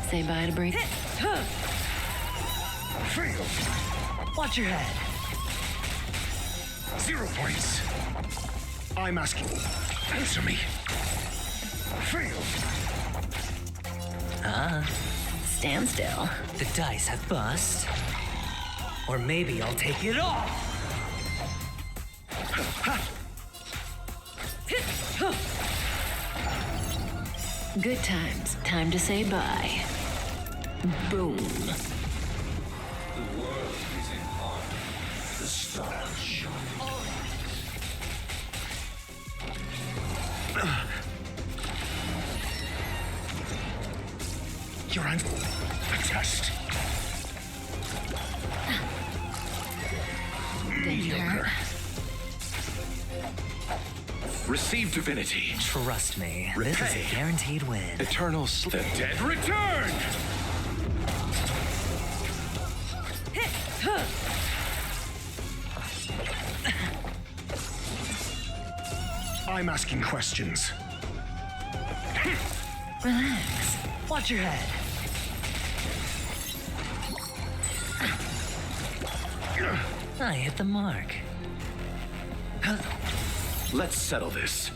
Speaker 6: Say bye to breathe.
Speaker 10: Fail.
Speaker 2: Watch your head.
Speaker 10: 0 points. I'm asking. Answer me. Fail.
Speaker 6: Stand still.
Speaker 2: The dice have bust. Or maybe I'll take it all.
Speaker 6: Good times. Time to say bye. Boom.
Speaker 4: The world is in harmony. The stars shine.
Speaker 10: You're on. Adjust. Mediocre. Receive divinity.
Speaker 2: Trust me, this is a guaranteed win.
Speaker 10: Eternal the dead return! I'm asking questions.
Speaker 6: Relax.
Speaker 2: Watch your head. I hit the mark.
Speaker 10: Let's settle this.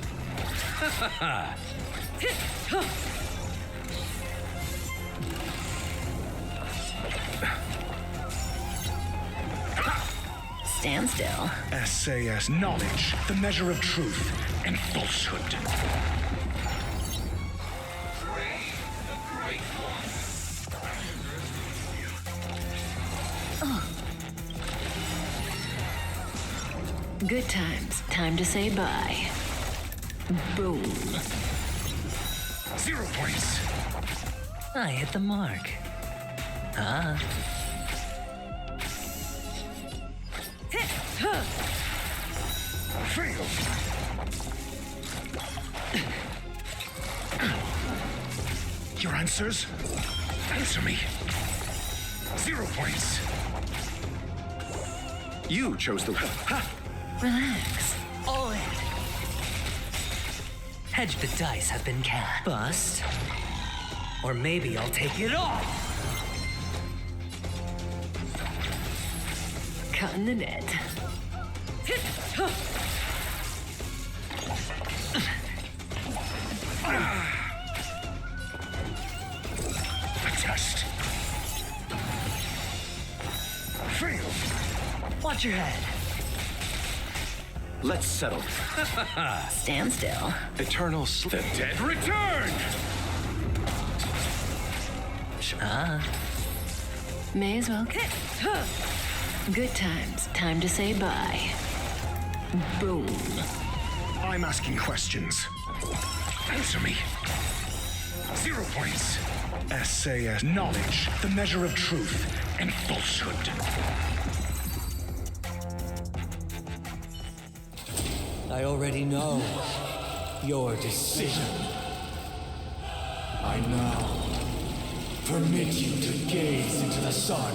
Speaker 6: Stand still.
Speaker 10: SAS knowledge, the measure of truth and falsehood.
Speaker 6: Good times. Time to say bye. Boom.
Speaker 10: 0 points.
Speaker 2: I hit the mark.
Speaker 10: Fail. Your answers? Answer me. 0 points. You chose the.
Speaker 6: Relax.
Speaker 2: All in. Hedge the dice have been cast. Bust. Or maybe I'll take it all.
Speaker 6: Cutting the net.
Speaker 10: Adjust. Fail.
Speaker 2: Watch your head.
Speaker 10: Let's settle.
Speaker 6: Stand still.
Speaker 10: Eternal the dead return!
Speaker 6: May as well. Good times. Time to say bye. Boom.
Speaker 10: I'm asking questions. Answer me.
Speaker 4: 0 points. SAS knowledge, the measure of truth and falsehood.
Speaker 14: I already know your decision. I now permit you to gaze into the sun.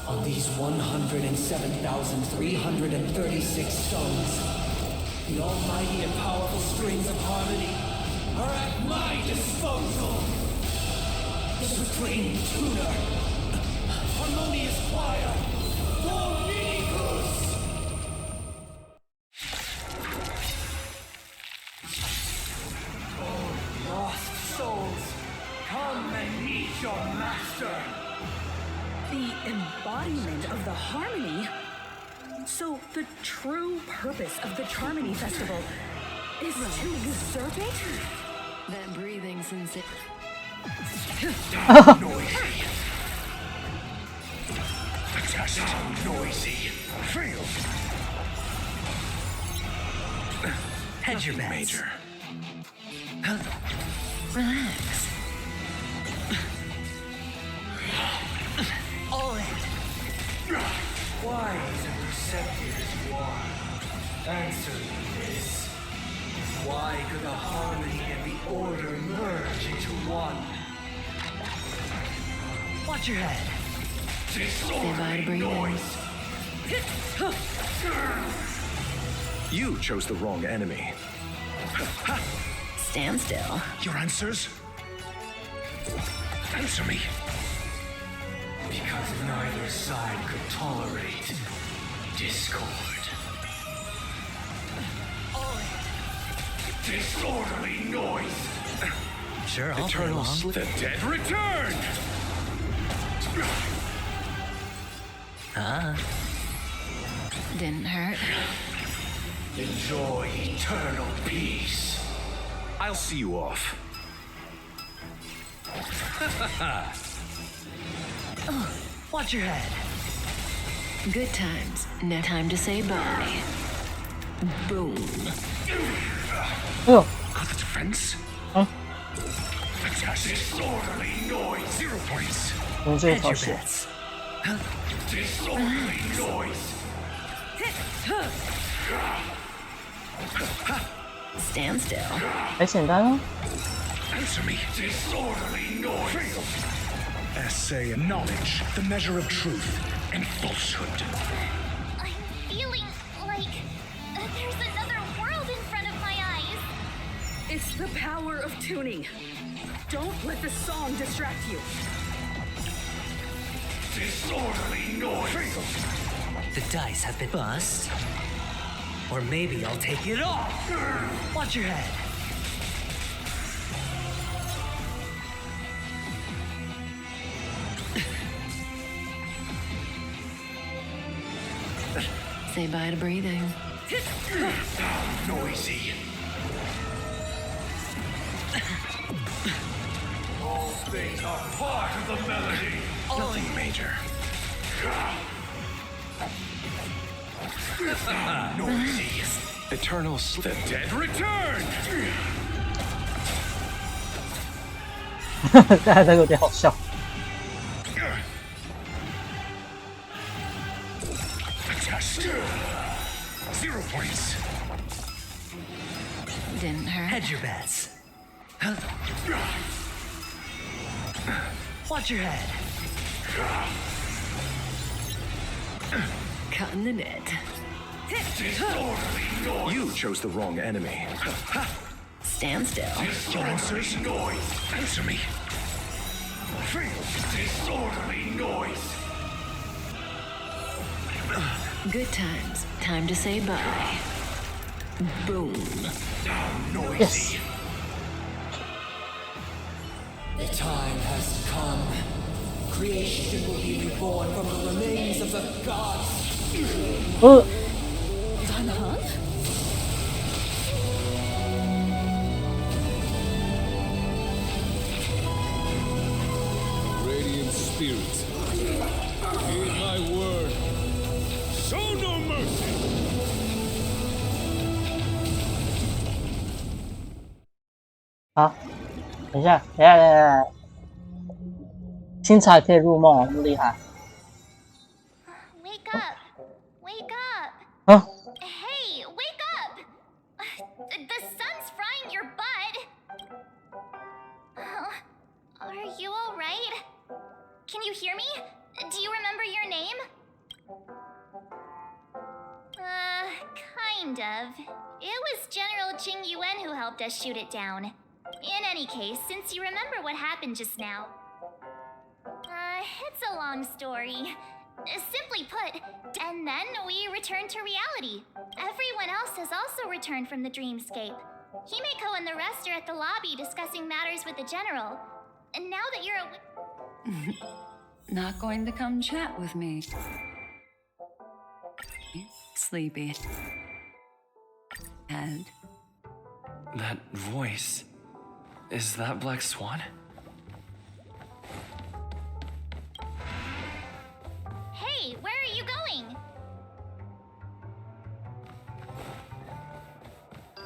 Speaker 14: On these 107,336 stones, the almighty and powerful strings of harmony are at my disposal. The supreme tuner, harmonious choir, for miracles. Oh, lost souls, come and meet your master.
Speaker 6: The embodiment of the harmony? So the true purpose of the Charmony Festival is to usurp it? That breathing sensation.
Speaker 4: Noisy. Just noisy. Fail.
Speaker 2: Hedge your bets.
Speaker 10: Major.
Speaker 2: Relax. All in.
Speaker 14: Wise and receptive as you are, answer me this. Why could the harmony and the order merge into one?
Speaker 2: Watch your head.
Speaker 14: Disorderly noise.
Speaker 10: You chose the wrong enemy.
Speaker 2: Stand still.
Speaker 4: Your answers? Answer me.
Speaker 14: Because neither side could tolerate discord. Disorderly noise.
Speaker 2: Sure, I'll play
Speaker 10: Eternal
Speaker 2: along.
Speaker 10: slip.
Speaker 4: The dead return!
Speaker 20: Didn't hurt.
Speaker 14: Enjoy eternal peace.
Speaker 10: I'll see you off.
Speaker 2: Watch your head.
Speaker 20: Good times. No time to say bye. Boom.
Speaker 1: Oh.
Speaker 4: Got the defense?
Speaker 1: Huh?
Speaker 4: Fantastic. Disorderly noise. 0 points.
Speaker 1: 我这个好
Speaker 2: Hedge
Speaker 1: 写
Speaker 2: your。bets.
Speaker 14: Disorderly noise.
Speaker 20: Stand still.
Speaker 1: 还简单啊。
Speaker 4: Answer me. Disorderly noise. Essay knowledge, the measure of truth and falsehood.
Speaker 9: I'm feeling like there's another world in front of my eyes.
Speaker 6: It's the power of tuning. Don't let the song distract you.
Speaker 14: Disorderly noise.
Speaker 2: The dice have been bust. Or maybe I'll take it off. Watch your head.
Speaker 20: Say bye to breathing.
Speaker 14: Noisy. All things are part of the melody.
Speaker 10: Nothing major.
Speaker 14: Noisy.
Speaker 10: Eternal slip.
Speaker 4: The dead return!
Speaker 1: 大家这个有点好笑。
Speaker 4: Fantastic. 0 points.
Speaker 20: Didn't hurt.
Speaker 2: Hedge your bets. Watch your head.
Speaker 20: Cutting the net.
Speaker 10: You chose the wrong enemy.
Speaker 20: Stand still.
Speaker 4: Your answers?
Speaker 14: Noise.
Speaker 4: Answer me.
Speaker 14: Disorderly noise.
Speaker 20: Good times. Time to say bye. Boom.
Speaker 14: Noisy.
Speaker 1: Yes.
Speaker 14: The time has come. Creation will be reborn from the remains of the gods.
Speaker 20: Van Hug?
Speaker 11: Radiant spirits, hear my word. Show no mercy.
Speaker 1: 好，等一下，新茶可以入梦哦，这么厉害。
Speaker 9: Wake up! Wake up!
Speaker 1: 啊
Speaker 9: Hey, wake up! The sun's frying your butt! Are you alright? Can you hear me? Do you remember your name? Kind of. It was General Qing Yuan who helped us shoot it down. In any case, since you remember what happened just now... it's a long story. Simply put, and then we returned to reality. Everyone else has also returned from the dreamscape. Himeko and the rest are at the lobby discussing matters with the general. And now that you're
Speaker 6: Not going to come chat with me. Sleepy. And
Speaker 18: That voice. Is that Black Swan?
Speaker 9: Hey, where are you going?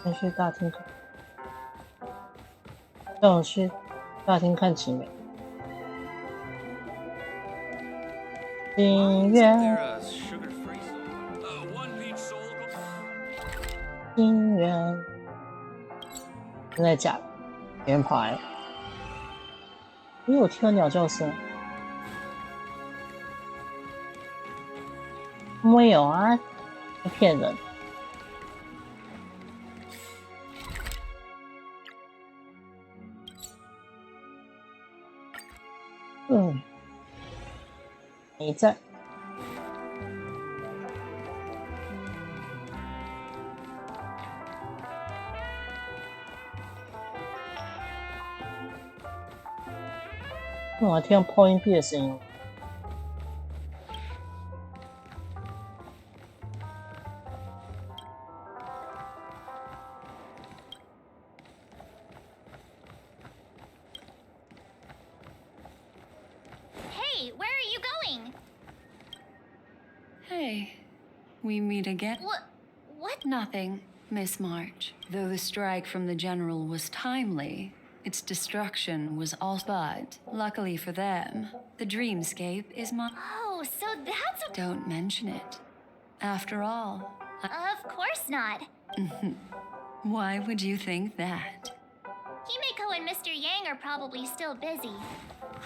Speaker 1: 先去大厅看，让我去大厅看情人。情缘，情缘，真的假的？别人跑来了，因为我听到鸟叫声。没有啊，骗人。没在。我还听到破音币的声音。
Speaker 9: Hey, where are you going?
Speaker 6: hey, we meet again.
Speaker 9: What?
Speaker 6: Nothing, Miss March. Though the strike from the general was timely, its destruction was all but, luckily for them, the dreamscape is my—
Speaker 9: Oh, so that's what—
Speaker 6: Don't mention it. After all,
Speaker 9: Of course not.
Speaker 6: why would you think that?
Speaker 9: Himeko and Mr. Yang are probably still busy.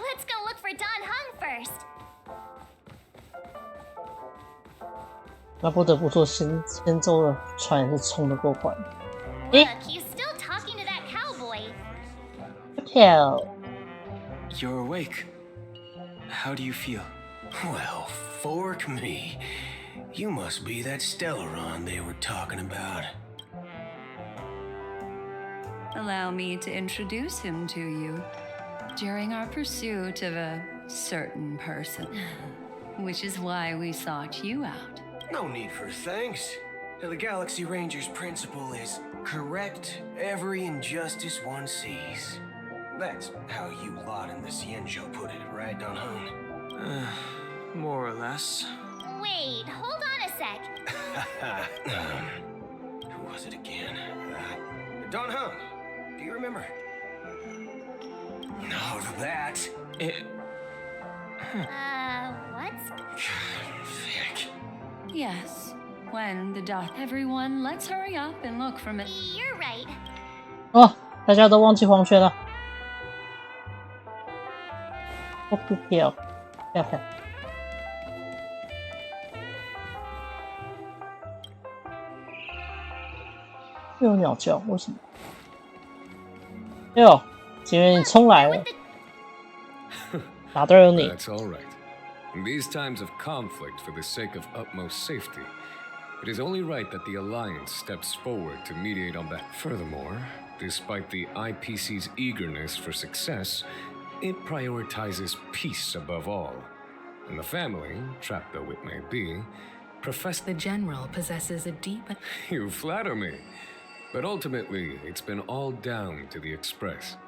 Speaker 9: Let's go look for Don Hung first.
Speaker 1: 那不得不说，仙州的船也是冲得够快。
Speaker 9: Look, he's still talking to that cowboy.
Speaker 1: Hell.
Speaker 18: You're awake. How do you feel?
Speaker 10: Well, fork me. You must be that Stellaron they were talking about.
Speaker 6: Allow me to introduce him to you. During our pursuit of a certain person, which is why we sought you out.
Speaker 10: No need for thanks. The Galaxy Ranger's principle is correct every injustice one sees. That's how you lot in the Xianzhou put it, right, Don Hung?
Speaker 18: More or less.
Speaker 9: Wait, hold on a sec.
Speaker 10: Who was it again? Don Hung, do you remember? No, that.
Speaker 9: What's...
Speaker 6: Yes. When the dot. Everyone, let's hurry up and look from it.
Speaker 9: You're right.
Speaker 1: 哦，大家都忘记黄泉了。我不跳，跳。又有鸟叫，为什么？哎呦，姐妹你冲来了，哪都有你。
Speaker 12: That's all right. In these times of conflict for the sake of utmost safety, it is only right that the Alliance steps forward to mediate on that. Furthermore, despite the IPC's eagerness for success, it prioritizes peace above all. And the family, trapped though it may be, profess—
Speaker 20: The General possesses a deep—
Speaker 12: You flatter me. But ultimately, it's been all down to the Express.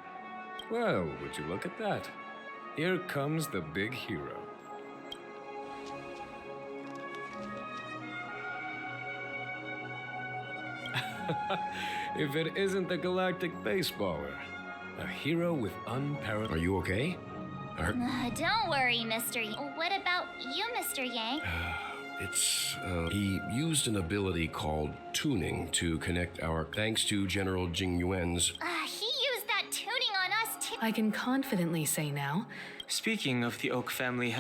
Speaker 12: Well, would you look at that? Here comes the big hero. If it isn't the galactic baseballer. A hero with unparalleled... Are you okay?
Speaker 9: Don't worry, Mr. What about you, Mr. Yang?
Speaker 7: He used an ability called tuning to connect our... Thanks to General Jing Yuan's...
Speaker 9: He used that tuning on us too.
Speaker 20: I can confidently say now.
Speaker 22: Speaking of the Oak family...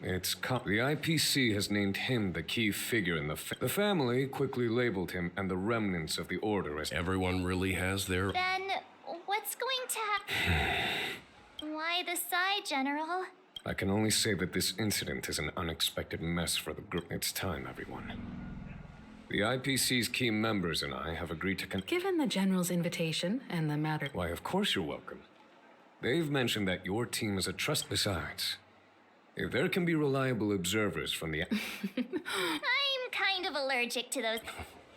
Speaker 12: The IPC has named him the key figure in the family quickly labeled him and the remnants of the order as...
Speaker 7: Everyone really has their...
Speaker 9: Then what's going to happen? Why the sigh, General?
Speaker 12: I can only say that this incident is an unexpected mess for the group. It's time, everyone. The IPC's key members and I have agreed to...
Speaker 20: Given the General's invitation and the matter...
Speaker 12: Why, of course you're welcome. They've mentioned that your team is a trust... Besides, if there can be reliable observers from the...
Speaker 9: I'm kind of allergic to those...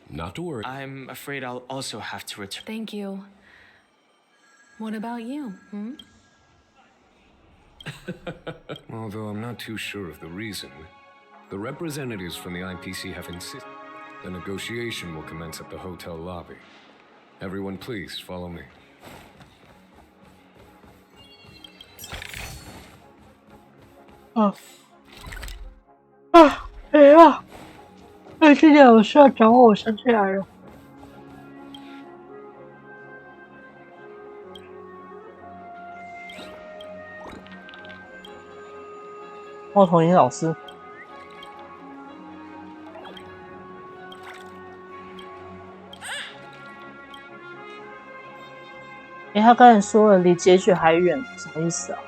Speaker 7: Not to worry.
Speaker 22: I'm afraid I'll also have to return.
Speaker 20: Thank you. What about you,
Speaker 12: Although I'm not too sure of the reason, the representatives from the IPC have insisted the negotiation will commence at the hotel lobby. Everyone, please follow me.
Speaker 1: 哎呀，哎，之前有事要找我，我想起来了。猫头鹰老师，哎，他刚才说了离结局还远，什么意思啊？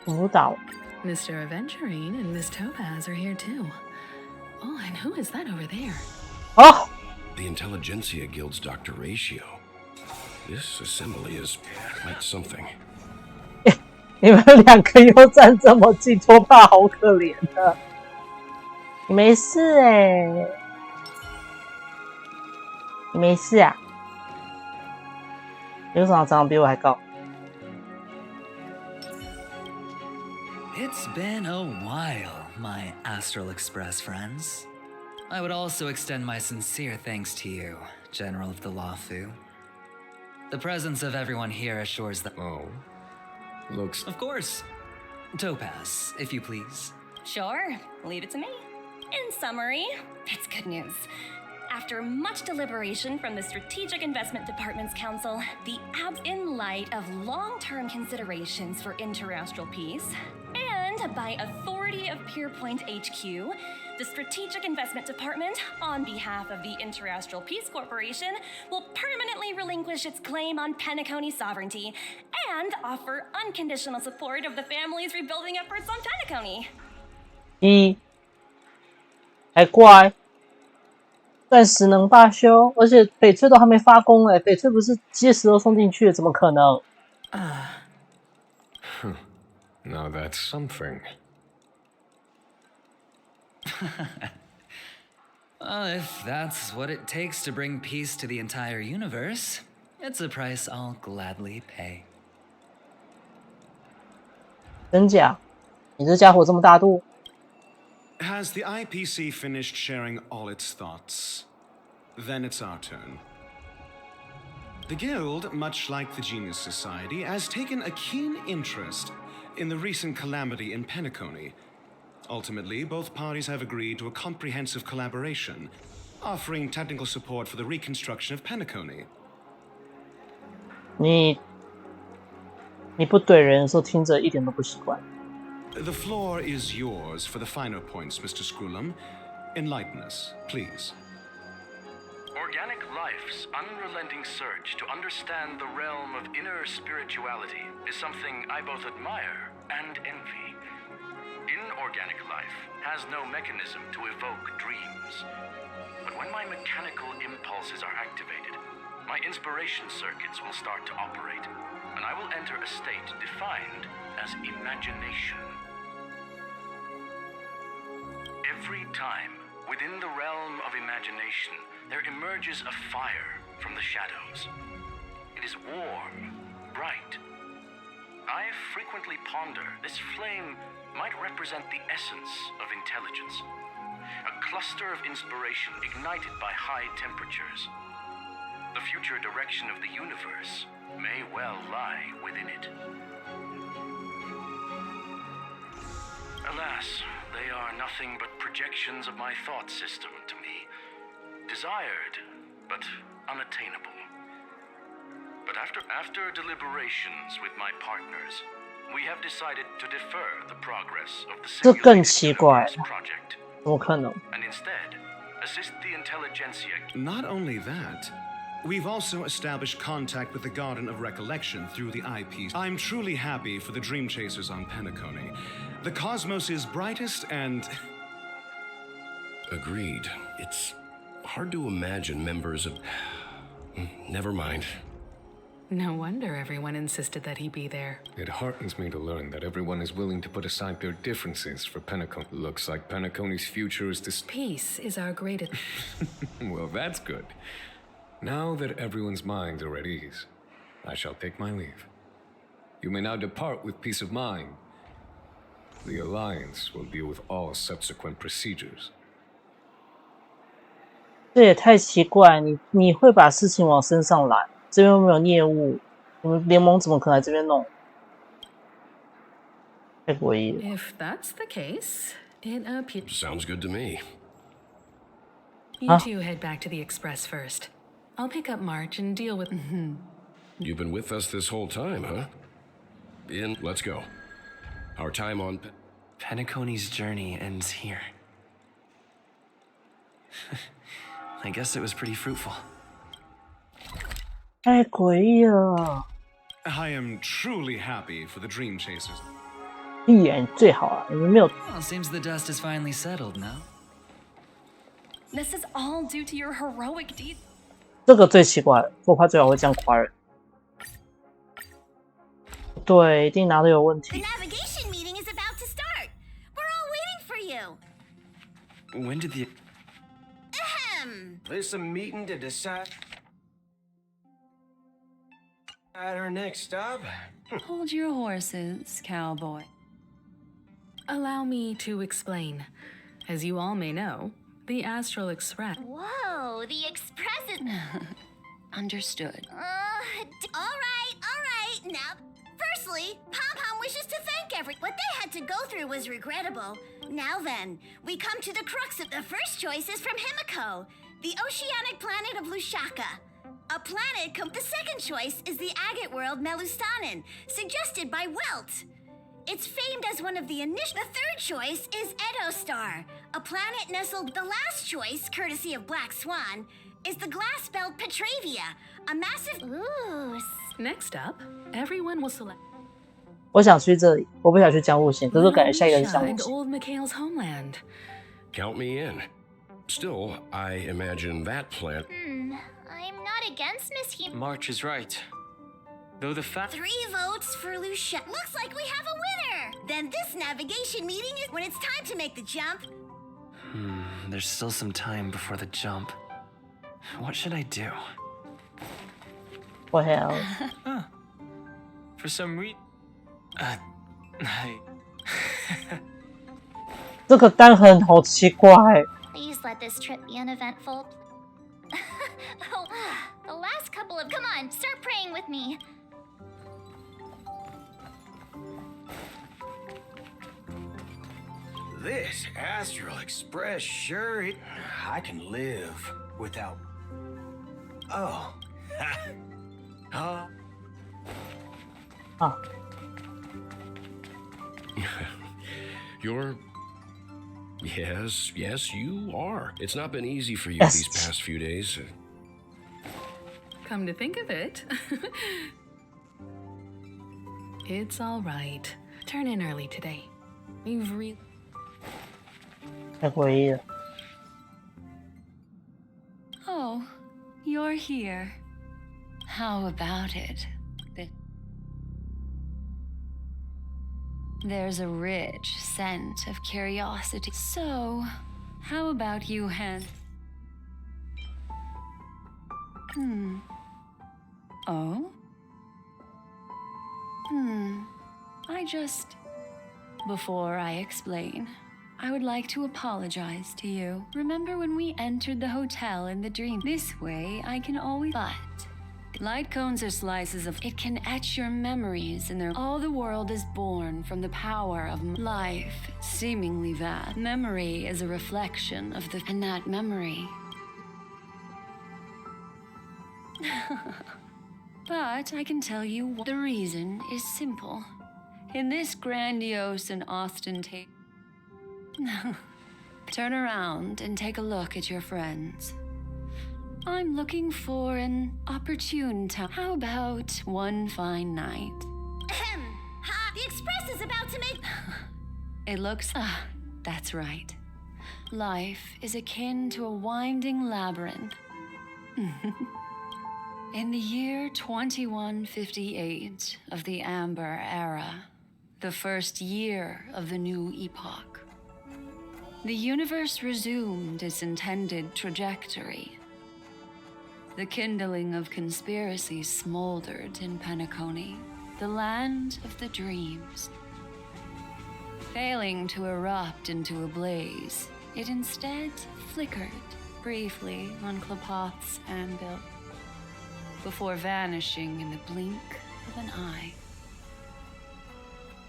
Speaker 1: 怎么打我
Speaker 20: Mr. Aventurine and Miss Topaz are here too. Oh, and who is that over there?
Speaker 1: Oh!
Speaker 7: The Intelligentsia Guild's Dr. Ratio. This assembly is quite something.
Speaker 1: 你们两个又站这么近，托帕好可怜的。你没事你没事啊？你为什么长得比我还高？
Speaker 2: It's been a while, my Astral Express friends. I would also extend my sincere thanks to you, General of the Luofu. The presence of everyone here assures that...
Speaker 12: Oh. Looks...
Speaker 2: Of course. Topaz, if you please.
Speaker 19: Sure. Leave it to me. In summary, it's good news. After much deliberation from the Strategic Investment Department's Council, in light of long-term considerations for interastral peace, and by authority of Pierpoint HQ, the Strategic Investment Department, on behalf of the Interastral Peace Corporation, will permanently relinquish its claim on Penacony sovereignty and offer unconditional support of the family's rebuilding efforts on Penacony.
Speaker 1: 还怪，暂时能罢休，而且翡翠都还没发功哎，翡翠不是结石都送进去了，怎么可能？
Speaker 12: Now that's something.
Speaker 2: Well, if that's what it takes to bring peace to the entire universe, it's a price I'll gladly pay.
Speaker 1: 真假？你这家伙这么大度？
Speaker 10: Has the IPC finished sharing all its thoughts? Then it's our turn. The Guild, much like the Genius Society, has taken a keen interest in the recent calamity in Penacony. Ultimately, both parties have agreed to a comprehensive collaboration, offering technical support for the reconstruction of Penacony.
Speaker 1: 你不怼人的时候听着一点都不习惯。
Speaker 10: The floor is yours for the finer points, Mr. Screwlum. Enlighten us, please.
Speaker 21: Organic life's unrelenting search to understand the realm of inner spirituality is something I both admire and envy. Inorganic life has no mechanism to evoke dreams. But when my mechanical impulses are activated, my inspiration circuits will start to operate, and I will enter a state defined as imagination. Every time, within the realm of imagination, there emerges a fire from the shadows. It is warm, bright. I frequently ponder this flame might represent the essence of intelligence. a cluster of inspiration ignited by high temperatures. The future direction of the universe may well lie within it. Alas, they are nothing but projections of my thought system to me. Desired, but unattainable. But after deliberations with my partners, we have decided to defer the progress of the simulated project. And instead, assist the intelligentsia.
Speaker 10: Not only that, we've also established contact with the Garden of Recollection through the eyepiece. I'm truly happy for the Dream Chasers on Penacony. The cosmos is brightest and...
Speaker 7: Agreed. It's hard to imagine members of... Never mind.
Speaker 20: No wonder everyone insisted that he be there.
Speaker 12: It heartens me to learn that everyone is willing to put aside their differences for Penacony. Looks like Penacony's future is this...
Speaker 20: Peace is our greatest...
Speaker 12: Well, that's good. Now that everyone's minds are at ease, I shall take my leave. You may now depart with peace of mind. The Alliance will deal with all subsequent procedures.
Speaker 1: 这也太奇怪，你会把事情往身上揽，这边又没有业务，你们联盟怎么可能来这边弄？太诡异了。
Speaker 20: If that's the case, it appears.
Speaker 7: Sounds good to me.
Speaker 20: You two head back to the Express first. I'll pick up March and deal with.
Speaker 7: You've been with us this whole time, huh? Let's go. Our time on
Speaker 15: Penacony's journey ends here. I guess it was pretty fruitful.
Speaker 1: 太诡异了。
Speaker 10: I am truly happy for the Dream Chasers.
Speaker 1: 闭眼最好啊，你们没有。
Speaker 2: Well, seems the dust is finally settled now.
Speaker 19: This is all due to your heroic deeds.
Speaker 1: 这个最奇怪，我怕最好会这样夸人。对，一定拿的有问题。
Speaker 9: The navigation meeting is about to start. We're all waiting for you.
Speaker 15: When did the...
Speaker 9: Ahem.
Speaker 15: There's a meeting to decide... At our next stop?
Speaker 6: Hold your horses, cowboy.
Speaker 20: Allow me to explain. As you all may know, the Astral Express...
Speaker 9: Whoa, the Express is...
Speaker 6: Understood.
Speaker 9: All right. Now, firstly, Pom-Pom wishes to thank what they had to go through was regrettable. Now then, we come to the crux of the first choice is from Himiko, the oceanic planet of Lushaka. A planet, the second choice is the agate world Melustanin, suggested by Welt. It's famed as one of the initial... The third choice is Edostar, a planet nestled... The last choice, courtesy of Black Swan, is the glass belt Petravia, a massive...
Speaker 20: Ooh. Next up, everyone will select...
Speaker 1: 我想去这里，我不想去江户县，可是感觉下一个是江户县。
Speaker 20: Old McHale's homeland.
Speaker 7: Count me in. Still, I imagine that planet...
Speaker 9: I'm not against Miss
Speaker 22: March is right. Though the fact...
Speaker 9: 3 votes for Lucia. Looks like we have a winner! Then this navigation meeting is when it's time to make the jump.
Speaker 15: There's still some time before the jump. What should I do?
Speaker 1: What hell?
Speaker 22: For some reason...
Speaker 1: 这个单横好奇怪。
Speaker 9: Please let this trip be uneventful. Oh, the last couple of... Come on, start praying with me.
Speaker 15: This Astral Express sure... I can live without... Oh. Huh?
Speaker 1: Oh.
Speaker 7: You're... Yes, you are. It's not been easy for you these past few days.
Speaker 20: Come to think of it. It's all right. Turn in early today. You've really...
Speaker 1: 太诡异了。
Speaker 6: Oh, you're here. How about it? There's a rich scent of curiosity. So, how about you Oh? Before I explain, I would like to apologize to you. Remember when we entered the hotel in the dream? This way, I can always... But light cones are slices of... It can etch your memories in their... All the world is born from the power of life, seemingly vast. Memory is a reflection of the... And that memory... But I can tell you the reason is simple. In this grandiose and ostentatious... Turn around and take a look at your friends. I'm looking for an opportune time. How about one fine night?
Speaker 9: Ahem. Ha! The Express is about to make...
Speaker 6: It looks... that's right. Life is akin to a winding labyrinth. In the year 2158 of the Amber Era, the first year of the new epoch, the universe resumed its intended trajectory. The kindling of conspiracy smoldered in Penacony, the land of the dreams. Failing to erupt into a blaze, it instead flickered briefly on Klapoth's anvil, before vanishing in the blink of an eye.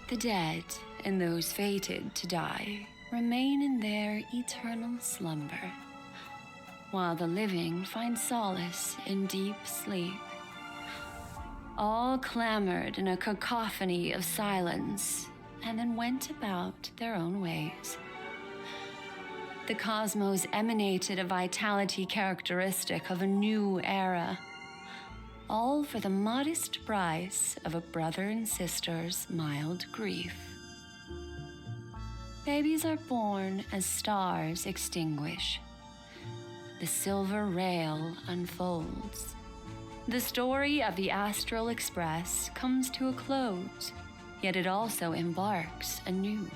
Speaker 6: The dead and those fated to die remain in their eternal slumber, while the living find solace in deep sleep. All clamored in a cacophony of silence, and then went about their own ways. The cosmos emanated a vitality characteristic of a new era, all for the modest price of a brother and sister's mild grief. Babies are born as stars extinguish. The silver rail unfolds. The story of the Astral Express comes to a close, yet it also embarks anew.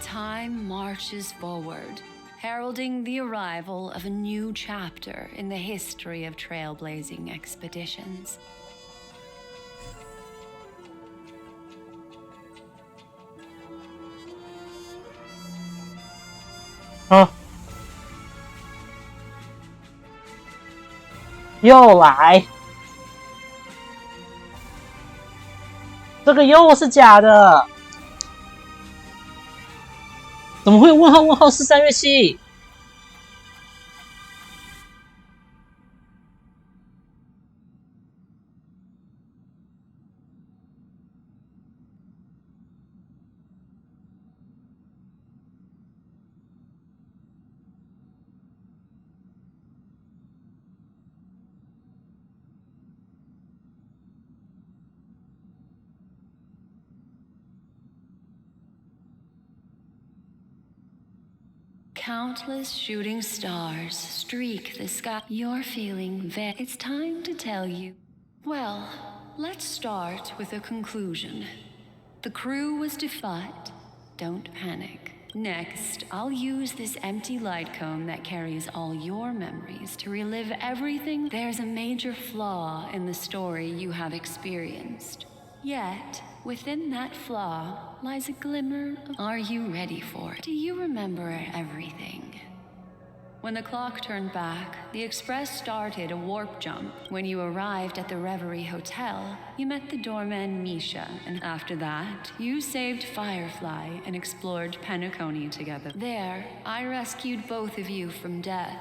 Speaker 6: Time marches forward, heralding the arrival of a new chapter in the history of trailblazing expeditions.
Speaker 1: 又来，这个又是假的，怎么会问号问号是3月7？Countless
Speaker 6: shooting stars streak the sky. You're feeling it's time to tell you. Well, let's start with a conclusion. The crew was defied. Don't panic. Next, I'll use this empty light cone that carries all your memories to relive everything. There's a major flaw in the story you have experienced. Yet, within that flaw lies a glimmer of... Are you ready for it? Do you remember everything? When the clock turned back, the Express started a warp jump. When you arrived at the Reverie Hotel, you met the doorman Misha, and after that, you saved Firefly and explored Penacony together. There, I rescued both of you from death.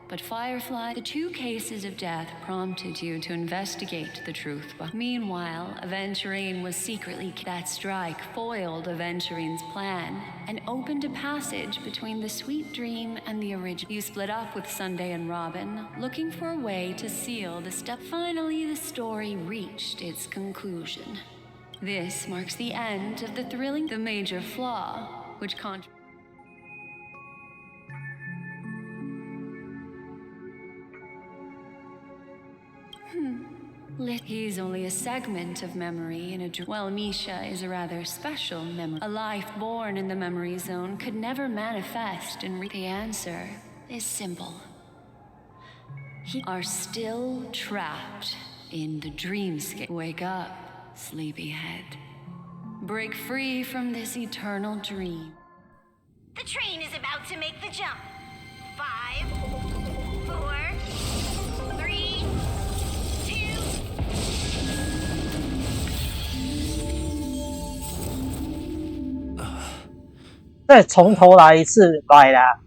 Speaker 6: But Firefly, the 2 cases of death prompted you to investigate the truth. Meanwhile, Aventurine was secretly... That strike foiled Aventurine's plan and opened a passage between the sweet dream and the original. You split up with Sunday and Robin, looking for a way to seal the step. Finally, the story reached its conclusion. This marks the end of the thrilling... The major flaw, which He's only a segment of memory in a dream. Well, Misha is a rather special memory. A life born in the memory zone could never manifest in The answer is simple. You are still trapped in the dreamscape. Wake up, sleepyhead. Break free from this eternal dream.
Speaker 9: The train is about to make the jump. 5, 4, 3, 2。
Speaker 1: 再从头来一次，来啦！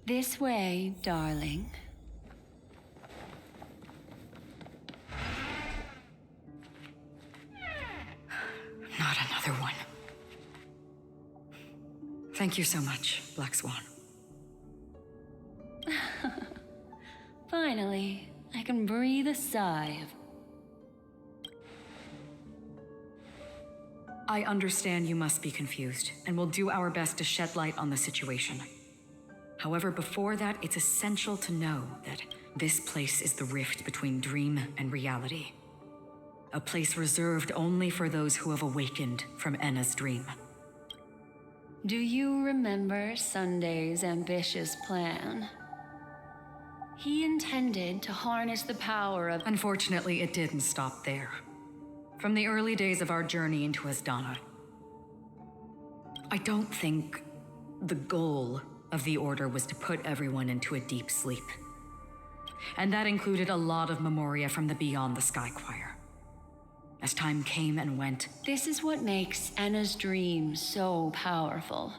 Speaker 6: This way, darling. Not another one. Thank you so much, Black Swan. Finally, I can breathe a sigh of... I understand you must be confused, and we'll do our best to shed light on the situation. However, before that, it's essential to know that this place is the rift between dream and reality. A place reserved only for those who have awakened from Enna's dream. Do you remember Sunday's ambitious plan? He intended to harness the power of... Unfortunately, it didn't stop there. From the early days of our journey into Asdana, I don't think the goal of the Order was to put everyone into a deep sleep. And that included a lot of memoria from the Beyond the Sky Choir. As time came and went, this is what makes Enna's dream so powerful.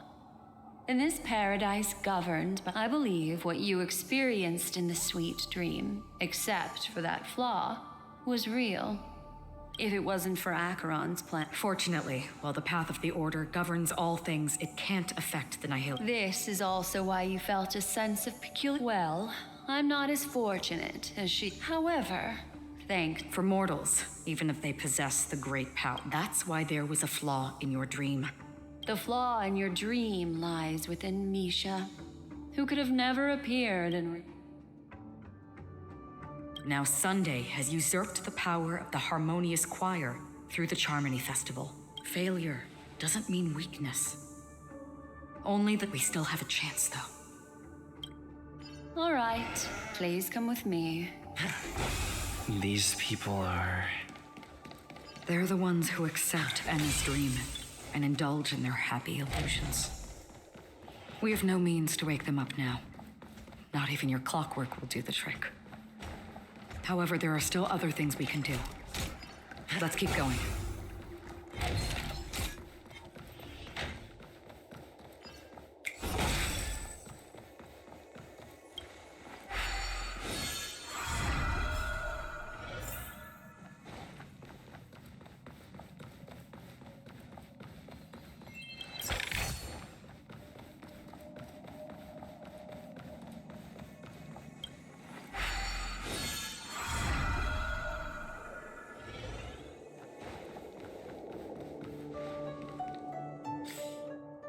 Speaker 6: In this paradise governed by, I believe, what you experienced in the sweet dream, except for that flaw, was real. If it wasn't for Acheron's plan. Fortunately, while the path of the Order governs all things, it can't affect the Nihil. This is also why you felt a sense of peculiar... Well, I'm not as fortunate as she... However, for mortals, even if they possess the great power. That's why there was a flaw in your dream. The flaw in your dream lies within Misha, who could have never appeared in... Now Sunday has usurped the power of the Harmonious Choir through the Charmony Festival. Failure doesn't mean weakness. Only that we still have a chance, though. All right, please come with me.
Speaker 15: These people are...
Speaker 6: They're the ones who accept Enna's dream and indulge in their happy illusions. We have no means to wake them up now. Not even your clockwork will do the trick. However, there are still other things we can do. Let's keep going.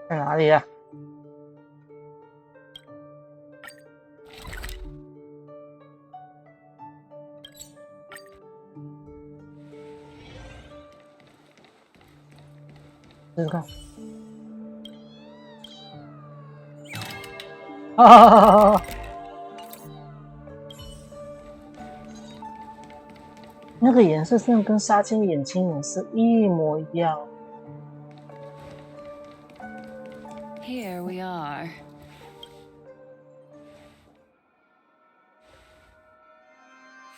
Speaker 1: 在哪里啊？试试看。啊！那个颜色真的跟杀青眼睛也是一模一样。
Speaker 6: Here we are.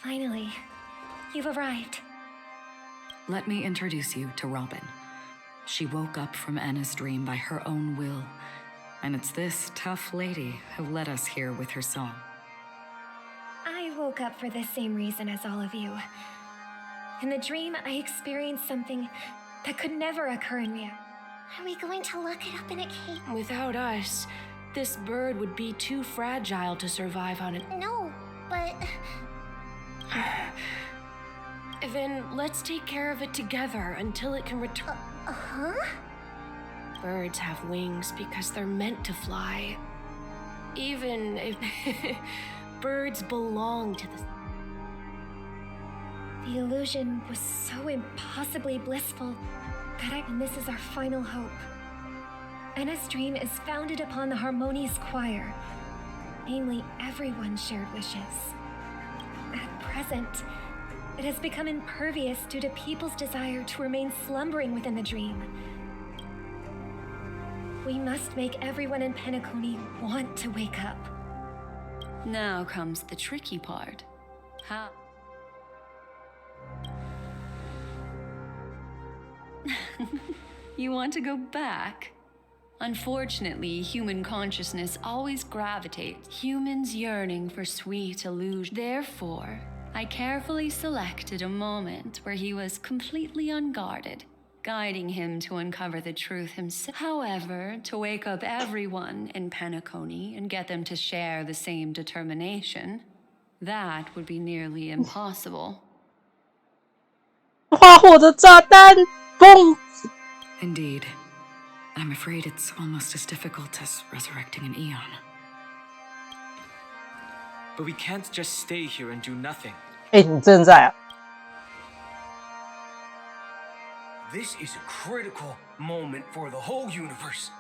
Speaker 8: Finally, you've arrived.
Speaker 6: Let me introduce you to Robin. She woke up from Enna's dream by her own will, and it's this tough lady who led us here with her song.
Speaker 8: I woke up for the same reason as all of you. In the dream, I experienced something that could never occur in reality.
Speaker 9: Are we going to lock it up in a cage?
Speaker 3: Without us, this bird would be too fragile to survive on it.
Speaker 9: No, but...
Speaker 3: Then let's take care of it together until it can return.
Speaker 9: Huh?
Speaker 3: Birds have wings because they're meant to fly. Even if birds belong to the...
Speaker 8: The illusion was so impossibly blissful that and this is our final hope. Enna's dream is founded upon the Harmonious Choir. Namely, everyone shared wishes. At present,
Speaker 13: present. It has become impervious due to people's desire to remain slumbering within the dream. We must make everyone in Penacony want to wake up.
Speaker 6: Now comes the tricky part. How? You want to go back? Unfortunately, human consciousness always gravitates humans yearning for sweet illusion. Therefore, I carefully selected a moment where he was completely unguarded, guiding him to uncover the truth himself. However, to wake up everyone in Penacony and get them to share the same determination, that would be nearly impossible.
Speaker 1: 花火的炸弹，嘣！
Speaker 20: Indeed. I'm afraid it's almost as difficult as resurrecting an eon.
Speaker 22: But we can't just stay here and do nothing.
Speaker 1: 你正在啊
Speaker 14: This is a critical moment for the whole universe.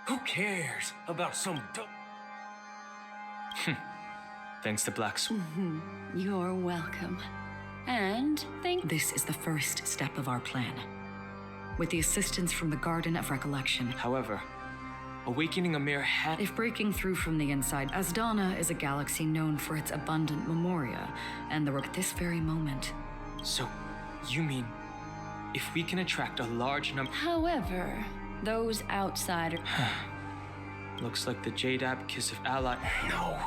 Speaker 14: Who cares about some
Speaker 22: Thanks to Black Swan.
Speaker 6: You're welcome. And
Speaker 20: This is the first step of our plan. With the assistance from the Garden of Recollection.
Speaker 22: However, awakening a mere hand.
Speaker 20: If breaking through from the inside, Asdana is a galaxy known for its abundant memoria, and at this very moment.
Speaker 22: So, you mean if we can attract a large number?
Speaker 6: However, those outsiders.
Speaker 22: Looks like the Jade Abacus of Ally.
Speaker 14: No.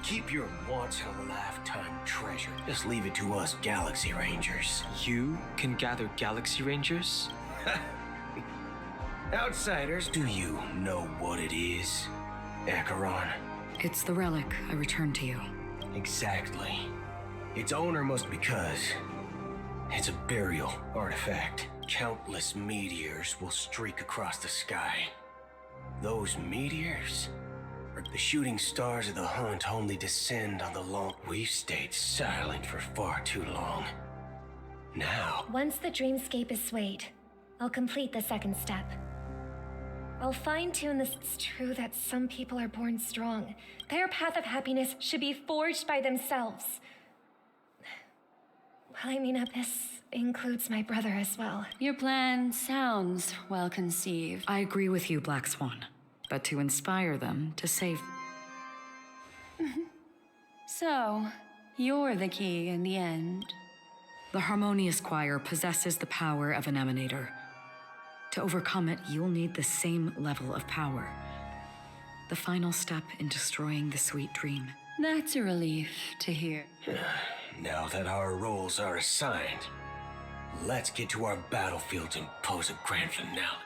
Speaker 14: Keep your once-in-a-lifetime treasure. Just leave it to us Galaxy Rangers.
Speaker 22: You can gather Galaxy Rangers?
Speaker 14: Outsiders, do you know what it is, Acheron?
Speaker 20: It's the relic I returned to you.
Speaker 14: Exactly. Its owner must because it's a burial artifact. Countless meteors will streak across the sky. Those meteors are the shooting stars of the hunt only descend on the long... We've stayed silent for far too long. Now...
Speaker 13: Once the dreamscape is swayed, I'll complete the second step. I'll fine-tune this. It's true that some people are born strong. Their path of happiness should be forged by themselves. Well, I mean, this includes my brother as well.
Speaker 6: Your plan sounds well conceived.
Speaker 20: I agree with you, Black Swan. But to inspire them to save...
Speaker 6: So, you're the key in the end.
Speaker 20: The Harmonious Choir possesses the power of an emanator. To overcome it, you'll need the same level of power. The final step in destroying the sweet dream.
Speaker 6: That's a relief to hear.
Speaker 14: Now that our roles are assigned, let's get to our battlefields and pose a grand finale.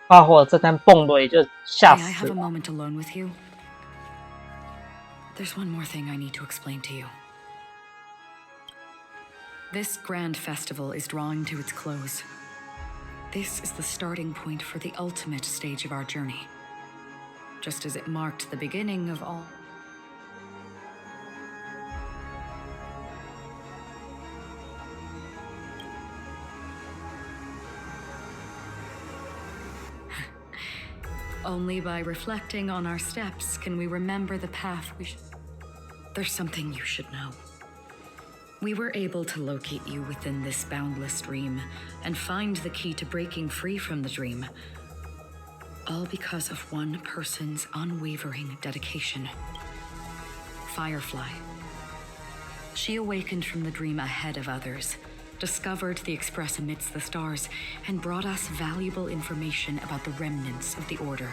Speaker 1: 花火这单蹦雷就吓
Speaker 20: May I
Speaker 1: 死
Speaker 20: have a
Speaker 1: 了。
Speaker 20: moment alone with you? There's one more thing I need to explain to you. This grand festival is drawing to its close. This is the starting point for the ultimate stage of our journey. Just as it marked the beginning of all. Only by reflecting on our steps can we remember the path we should... There's something you should know. We were able to locate you within this boundless dream and find the key to breaking free from the dream. All because of one person's unwavering dedication. Firefly. She awakened from the dream ahead of others, discovered the Express amidst the stars, and brought us valuable information about the remnants of the Order.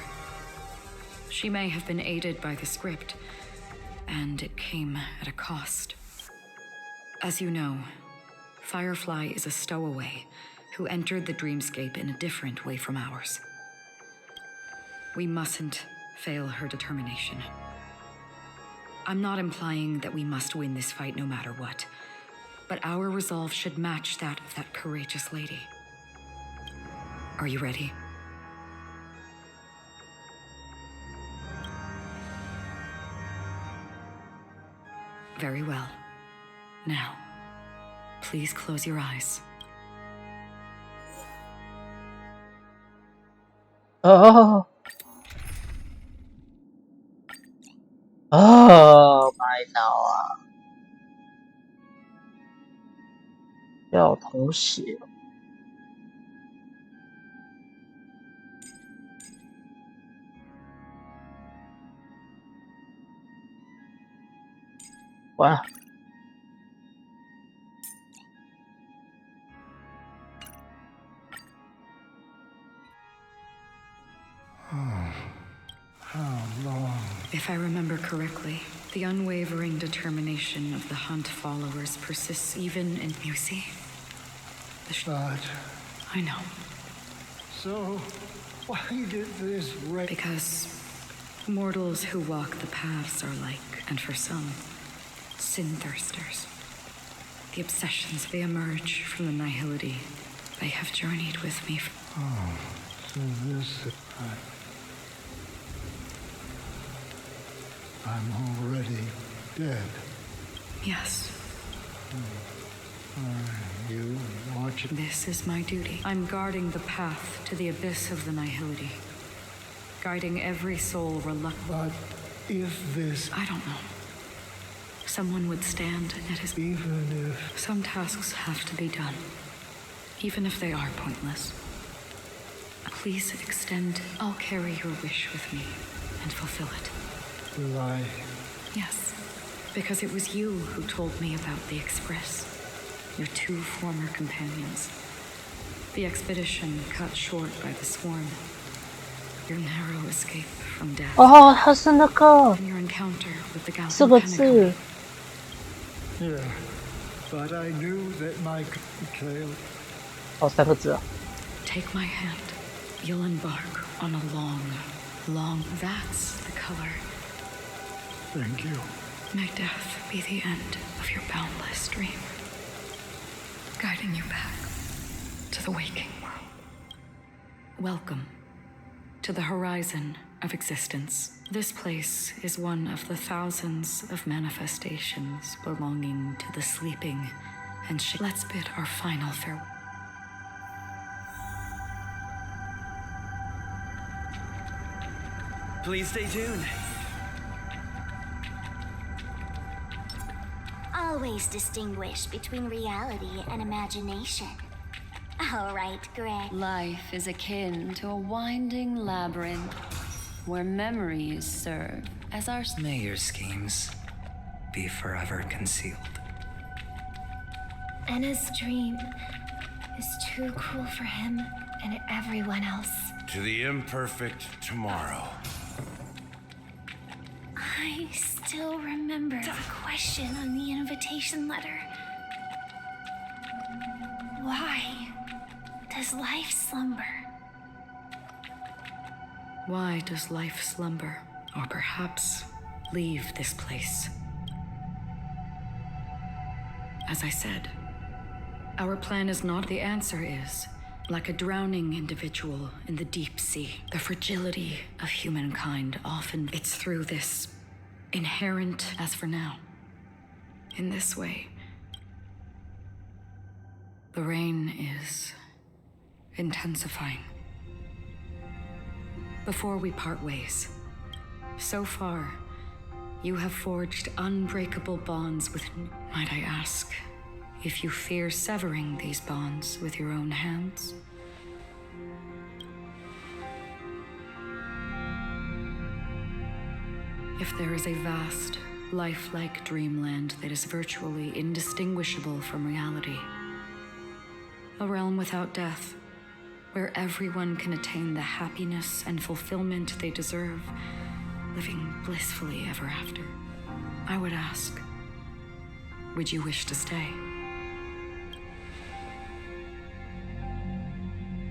Speaker 20: She may have been aided by the script, and it came at a cost. As you know, Firefly is a stowaway who entered the dreamscape in a different way from ours. We mustn't fail her determination. I'm not implying that we must win this fight no matter what, but our resolve should match that of that courageous lady. Are you ready? Very well. Now, please close your eyes.
Speaker 1: Oh. Oh my god. 要有同血。完了。
Speaker 6: If I remember correctly, the unwavering determination of the Hunt followers persists even in... You see?
Speaker 4: But...
Speaker 6: I know.
Speaker 4: So, why did this
Speaker 6: Because mortals who walk the paths are like, and for some, sin-thirsters. The obsessions, they emerge from the nihility. They have journeyed with me.
Speaker 4: Oh, so this... I'm already dead.
Speaker 6: Yes.
Speaker 4: Are you watching?
Speaker 6: This is my duty. I'm guarding the path to the abyss of the nihility. Guiding every soul reluctant.
Speaker 4: But if this...
Speaker 6: I don't know. Someone would stand at his...
Speaker 4: Even if...
Speaker 6: Some tasks have to be done. Even if they are pointless. Please extend... I'll carry your wish with me and fulfill it.
Speaker 4: Will I?
Speaker 6: Yes. Because it was you who told me about the Express. Your 2 former companions. The expedition cut short by the swarm. Your narrow escape from death.
Speaker 1: 哦，他是那个
Speaker 6: And your encounter with the
Speaker 1: 4个字。
Speaker 4: Yeah, but I knew that my betrayal.
Speaker 1: 哦，3个字啊。
Speaker 6: Take my hand. You'll embark on a long... That's the color.
Speaker 4: Thank you.
Speaker 6: May death be the end of your boundless dream, guiding you back to the waking world. Welcome to the horizon of existence. This place is one of the thousands of manifestations belonging to the sleeping and Let's bid our final farewell.
Speaker 15: Please stay tuned.
Speaker 9: Always distinguish between reality and imagination. All right, Greg.
Speaker 19: Life is akin to a winding labyrinth where memories serve as our...
Speaker 2: May your schemes be forever concealed.
Speaker 13: Anna's dream is too cruel for him and everyone else.
Speaker 16: To the imperfect tomorrow.
Speaker 9: I still remember the question on the invitation letter. Why does life slumber?
Speaker 6: Why does life slumber? Or perhaps leave this place? As I said, our plan is not. The answer is, like a drowning individual in the deep sea, the fragility of humankind often, it's through this inherent, as for now. In this way, the rain is intensifying. Before we part ways, so far, you have forged unbreakable bonds with... Might I ask if you fear severing these bonds with your own hands? If there is a vast, lifelike dreamland that is virtually indistinguishable from reality, a realm without death, where everyone can attain the happiness and fulfillment they deserve, living blissfully ever after, I would ask, would you wish to stay?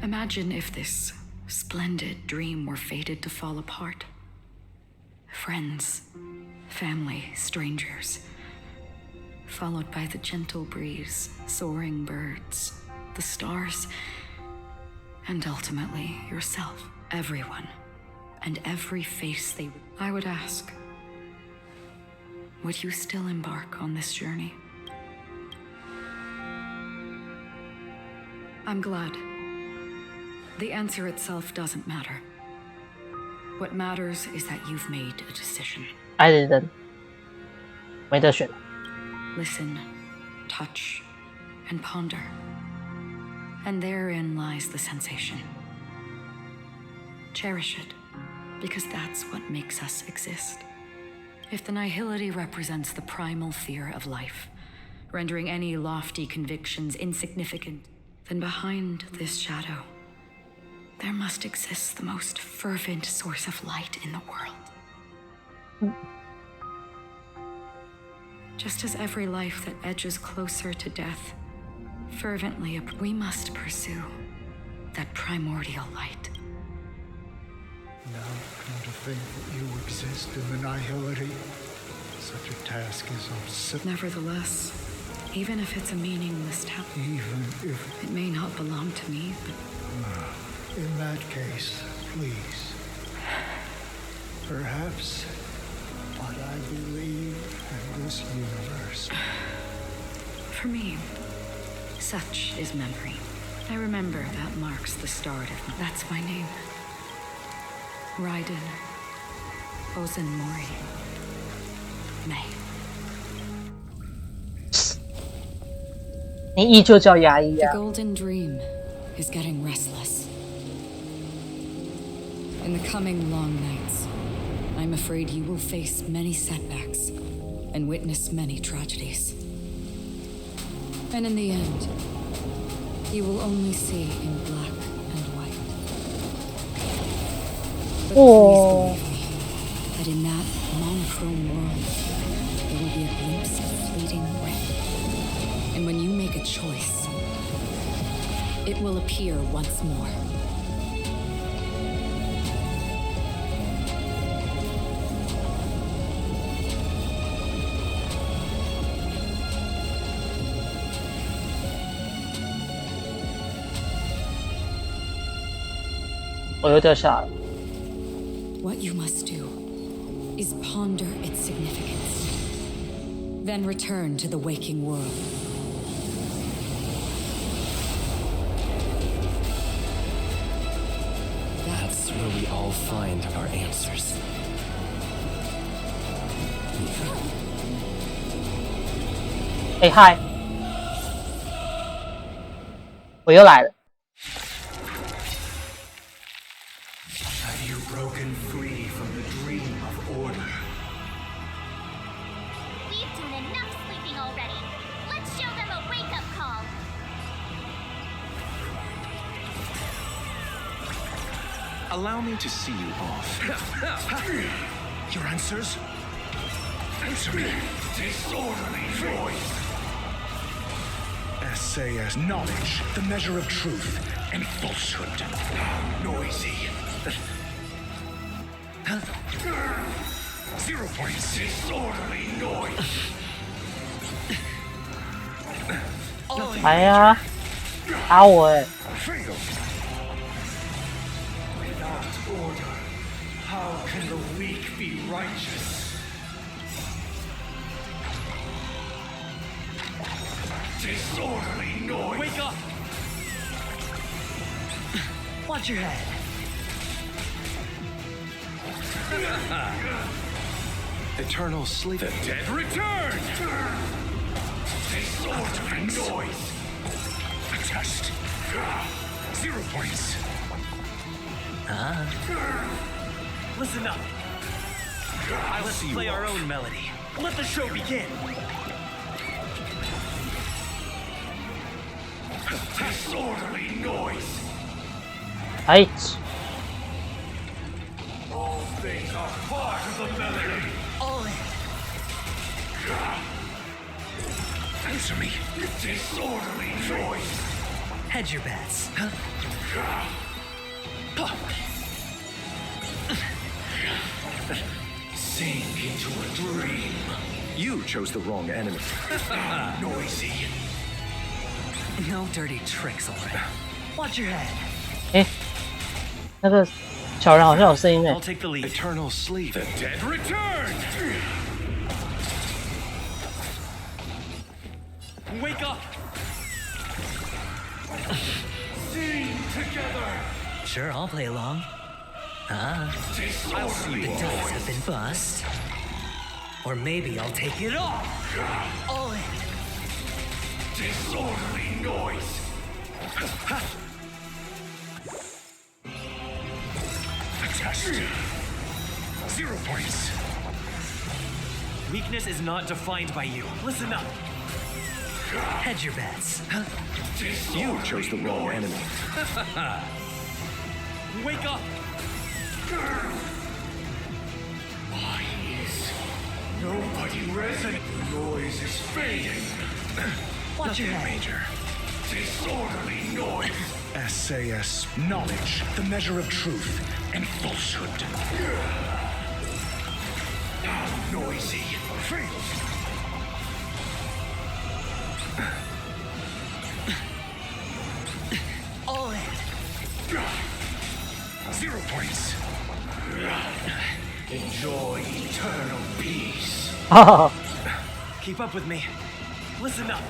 Speaker 6: Imagine if this splendid dream were fated to fall apart. Friends, family, strangers, followed by the gentle breeze, soaring birds, the stars, and ultimately yourself, everyone, and every face they... I would ask, would you still embark on this journey? I'm glad. The answer itself doesn't matter. What matters is that you've made a decision.
Speaker 1: 爱的人没得选。
Speaker 6: Listen, touch,
Speaker 20: and ponder. And therein lies the sensation. Cherish it, because that's what makes us exist. If the nihility represents the primal fear of life, rendering any lofty convictions insignificant, then behind this shadow, there must exist the most fervent source of light in the world. Just as every life that edges closer to death, fervently, we must pursue that primordial light.
Speaker 4: Now come to think that you exist in the nihility. Such a task is absurd.
Speaker 20: Nevertheless, even if it's a meaningless task,
Speaker 4: Even if...
Speaker 20: it may not belong to me, but...
Speaker 4: In that case, please. Perhaps what I believe in this universe.
Speaker 20: For me, such is memory. I remember that marks the start of... That's my name. Raiden Ozenmori May.
Speaker 1: 你依旧叫牙医
Speaker 20: The
Speaker 1: 啊？
Speaker 20: golden dream is getting restless. In the coming long nights, I'm afraid you will face many setbacks and witness many tragedies. And in the end, you will only see in black and white. But please believe me, that in that monochrome world, there will be a glimpse of fleeting red. And when you make a choice, it will appear once more. What you must do is ponder its significance, then return to the waking world.
Speaker 18: That's where we all find our answers.
Speaker 1: Hey, hi， 我又来了。
Speaker 14: Have you broken free from the dream of order?
Speaker 9: We've done enough sleeping already. Let's show them a wake-up call.
Speaker 10: Allow me to see you off.
Speaker 4: Your answers? Answer me. Disorderly noise. Essay as knowledge, the measure of truth and falsehood. Noisy. 0 points. Disorderly noise.
Speaker 1: 哎呀，打我哎！
Speaker 14: Without order, how can the weak be righteous?
Speaker 4: Disorderly noise.
Speaker 14: Wake up!
Speaker 15: Watch your head.
Speaker 10: Eternal sleep.
Speaker 11: The dead return!
Speaker 4: Disorderly noise. A test. 0 points.
Speaker 15: Listen up. Let's play our own melody. Let the show begin.
Speaker 4: Disorderly noise.
Speaker 1: Right.
Speaker 4: All things are part of the melody.
Speaker 15: All in.
Speaker 4: Answer me. Disorderly noise.
Speaker 15: Hedge your bets.
Speaker 4: Sink into a dream.
Speaker 10: You chose the wrong enemy.
Speaker 4: Noisy.
Speaker 15: No dirty tricks, alright. Watch your head.
Speaker 1: 哎，那个小人好像有声音哎
Speaker 15: I'll。take the lead.
Speaker 10: Eternal sleep.
Speaker 11: The dead return!
Speaker 15: Wake up!
Speaker 4: Sing together.
Speaker 15: Sure, I'll play along. I'll see the dice have been bust. Or maybe I'll take it off. All in.
Speaker 4: Disorderly disorderly noise. The test. 0 points.
Speaker 18: Weakness is not defined by you. Listen up.
Speaker 15: Hedge your bets.
Speaker 10: You chose the wrong enemy.
Speaker 18: Wake up!
Speaker 4: Why is nobody resonant? The noise is fading.
Speaker 15: Watch your head.
Speaker 4: Major. Disorderly noise. SAS, knowledge, the measure of truth and falsehood. Now noisy.
Speaker 15: All in.
Speaker 4: 0 points. Enjoy eternal peace.
Speaker 18: Keep up with me. Listen up.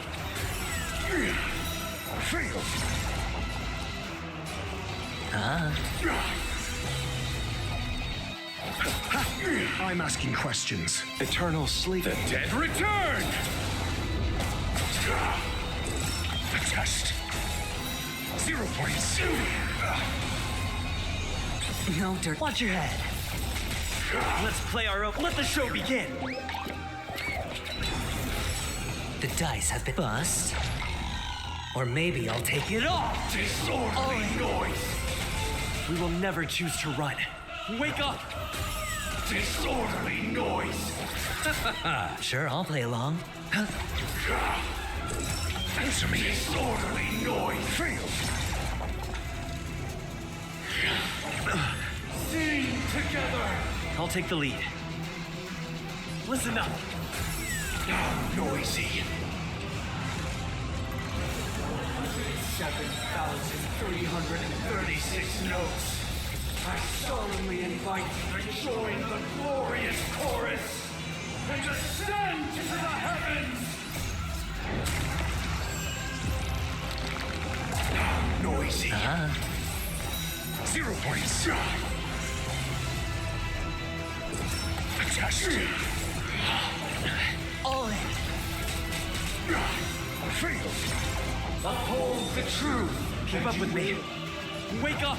Speaker 4: I'm asking questions.
Speaker 10: Eternal sleep.
Speaker 4: The dead return! The test. 0 points.
Speaker 15: No dirt. Watch your head.
Speaker 18: Let's play our own. Let the show begin.
Speaker 15: The dice have been bust. Or maybe I'll take it off.
Speaker 4: Disorderly noise.
Speaker 18: We will never choose to run. Wake up!
Speaker 4: Disorderly noise.
Speaker 15: Sure, I'll play along.
Speaker 4: Answer me. Disorderly noise. Sing together.
Speaker 18: I'll take the lead. Listen up.
Speaker 4: Now noisy. 7,336 notes. I solemnly invite you to join the glorious chorus and ascend to the heavens. Now noisy. 0 points. The test.
Speaker 15: All in.
Speaker 4: Uphold the truth.
Speaker 18: Keep up with me. Wake up!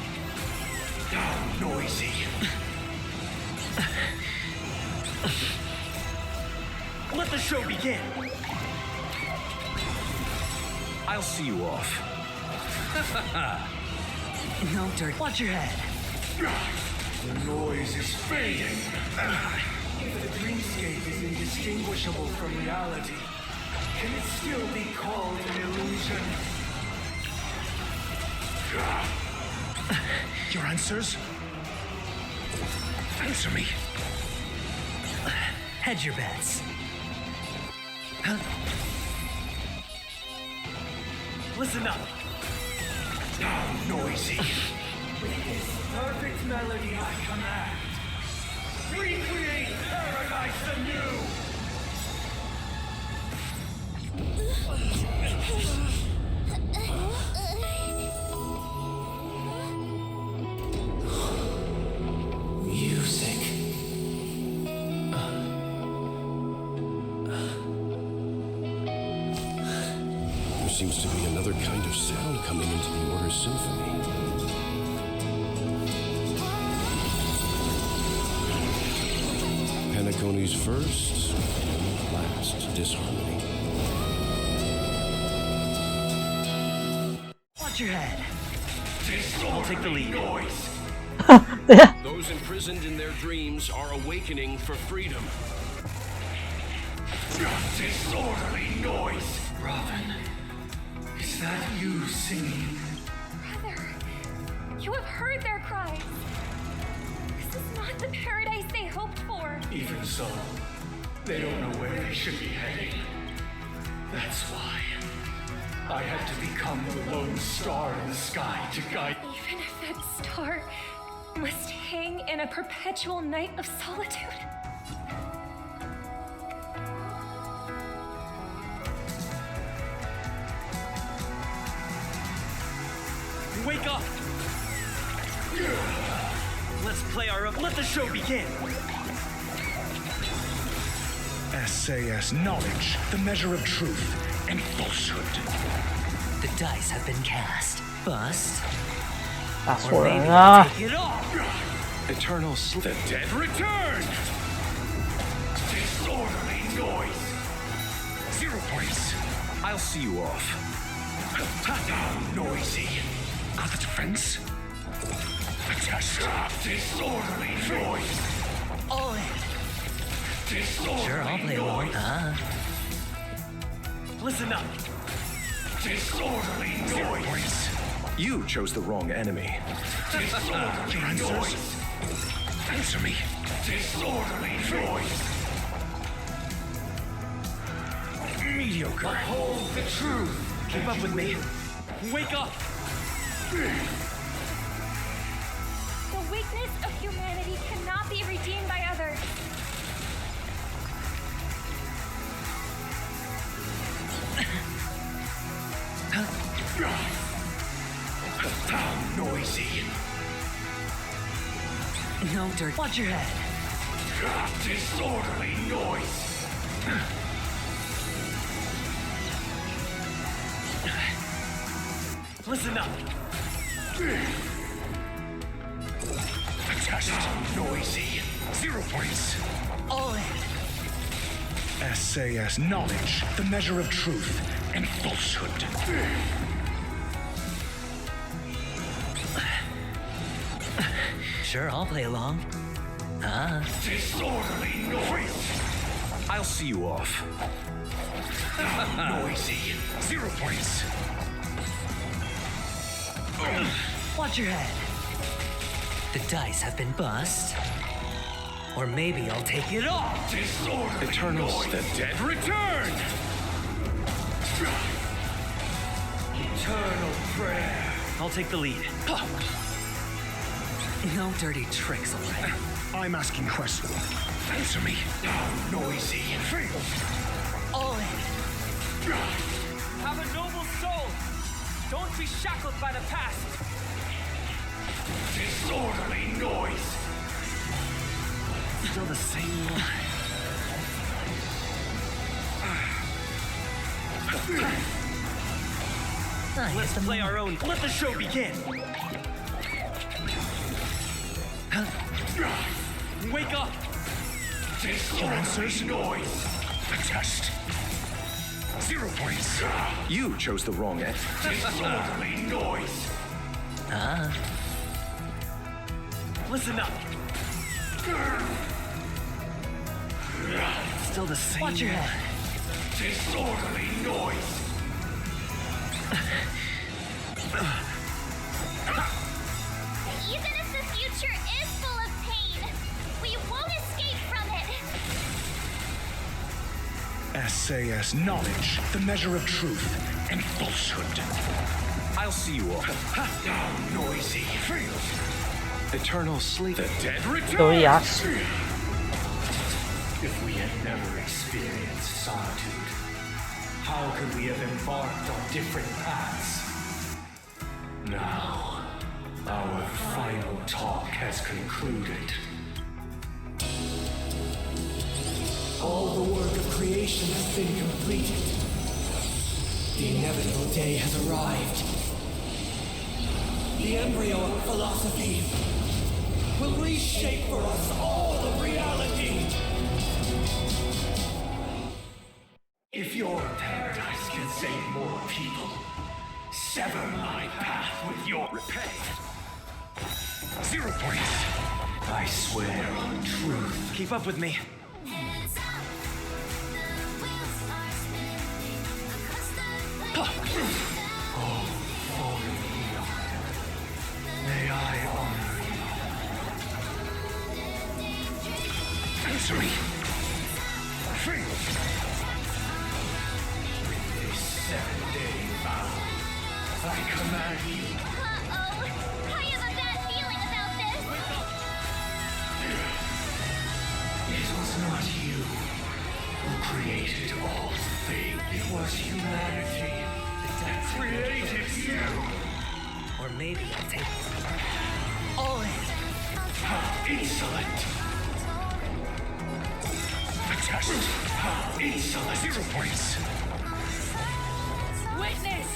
Speaker 4: Now noisy.
Speaker 18: Let the show begin.
Speaker 10: I'll see you off.
Speaker 15: No dirt. Watch your head.
Speaker 4: The noise is fading. If the dreamscape is indistinguishable from reality, can it still be called an illusion? Your answers? Answer me.
Speaker 15: Hedge your bets.
Speaker 18: Listen up.
Speaker 4: Now noisy. With this perfect melody I command, recreate paradise anew.
Speaker 18: Music.
Speaker 7: There seems to be another kind of sound coming into the Order's symphony. Penacony's first and last disharmony.
Speaker 15: Watch your head.
Speaker 18: I'll take the lead.
Speaker 7: Those imprisoned in their dreams are awakening for freedom.
Speaker 4: Disorderly noise. Robin, is that you singing?
Speaker 13: Brother, you have heard their cries. This is not the paradise they hoped for.
Speaker 4: Even so, they don't know where they should be heading. That's why I had to become the lone star in the sky to guide.
Speaker 13: Even if that star must hang in a perpetual night of solitude.
Speaker 18: Wake up! Let's play our own. Let the show begin.
Speaker 4: SAS knowledge, the measure of truth and falsehood.
Speaker 2: The dice have been cast. Bust.
Speaker 1: 打错人啊！
Speaker 10: Eternal sleep.
Speaker 11: The dead return! Disorderly noise! 0 points.
Speaker 10: I'll see you off.
Speaker 11: Noisy. On the defense. Stop disorderly noise.
Speaker 2: All in.
Speaker 11: Disorderly
Speaker 2: Sure, I'll play along.
Speaker 11: Listen up. Disorderly noise.
Speaker 10: You chose the wrong enemy.
Speaker 11: Disorderly noise. Answer me. Disorderly noise. Mediocre.
Speaker 4: Uphold the truth.
Speaker 22: Keep up with me. Wake up!
Speaker 13: The weakness of humanity cannot be redeemed by others.
Speaker 11: Noisy.
Speaker 2: No dirt. Watch your head.
Speaker 11: Disorderly noise.
Speaker 22: Listen up.
Speaker 11: Just noisy. 0 points.
Speaker 2: All in.
Speaker 11: SAS knowledge, the measure of truth and falsehood.
Speaker 2: Sure, I'll play along.
Speaker 11: Disorderly noise.
Speaker 10: I'll see you off.
Speaker 11: Noisy. 0 points.
Speaker 2: Watch your head. The dice have been bust. Or maybe I'll take it off.
Speaker 11: Disorderly
Speaker 10: Eternal
Speaker 11: noise.
Speaker 10: sleep.
Speaker 11: The dead return.
Speaker 4: Eternal prayer.
Speaker 22: I'll take the lead.
Speaker 2: No dirty tricks, all right?
Speaker 11: I'm asking questions. Answer me. Noisy.
Speaker 2: All in.
Speaker 22: Have a noble soul. Don't be shackled by the past.
Speaker 11: Disorderly noise.
Speaker 22: Still the same one. Let's play our own. Let the show begin. Wake up.
Speaker 11: Disorderly noise. Adjust. 0 points.
Speaker 10: You chose the wrong enemy.
Speaker 11: Disorderly noise.
Speaker 22: Listen up. Still the same.
Speaker 2: Watch your
Speaker 22: one.
Speaker 2: head.
Speaker 11: Disorderly noise.
Speaker 9: Even if the future is full of pain, we won't escape from it.
Speaker 11: SAS knowledge, the measure of truth and falsehood.
Speaker 10: I'll see you off.
Speaker 11: Noisy.
Speaker 10: Eternal sleep.
Speaker 11: The dead
Speaker 1: 都
Speaker 11: return.
Speaker 1: 牙齿。
Speaker 4: If we had never experienced solitude, how could we have embarked on different paths? Now, our final talk has concluded. All the work of creation has been completed. The inevitable day has arrived. The embryo of philosophy will reshape for us all of reality. If your paradise can save more people, sever my path with your repay.
Speaker 11: 0 points.
Speaker 4: I swear on truth.
Speaker 22: Keep up with me.
Speaker 4: Oh, fallen hero. May I honor you.
Speaker 11: Answer me.
Speaker 4: This 7-day vow, I command you.
Speaker 9: Uh-oh. I have a bad feeling about this.
Speaker 4: It was not you who created all things. It was humanity that created you.
Speaker 2: Or maybe I'll take it. All in.
Speaker 4: How insolent!
Speaker 11: Adjust.
Speaker 4: How insolent!
Speaker 11: 0 points.
Speaker 22: Witness!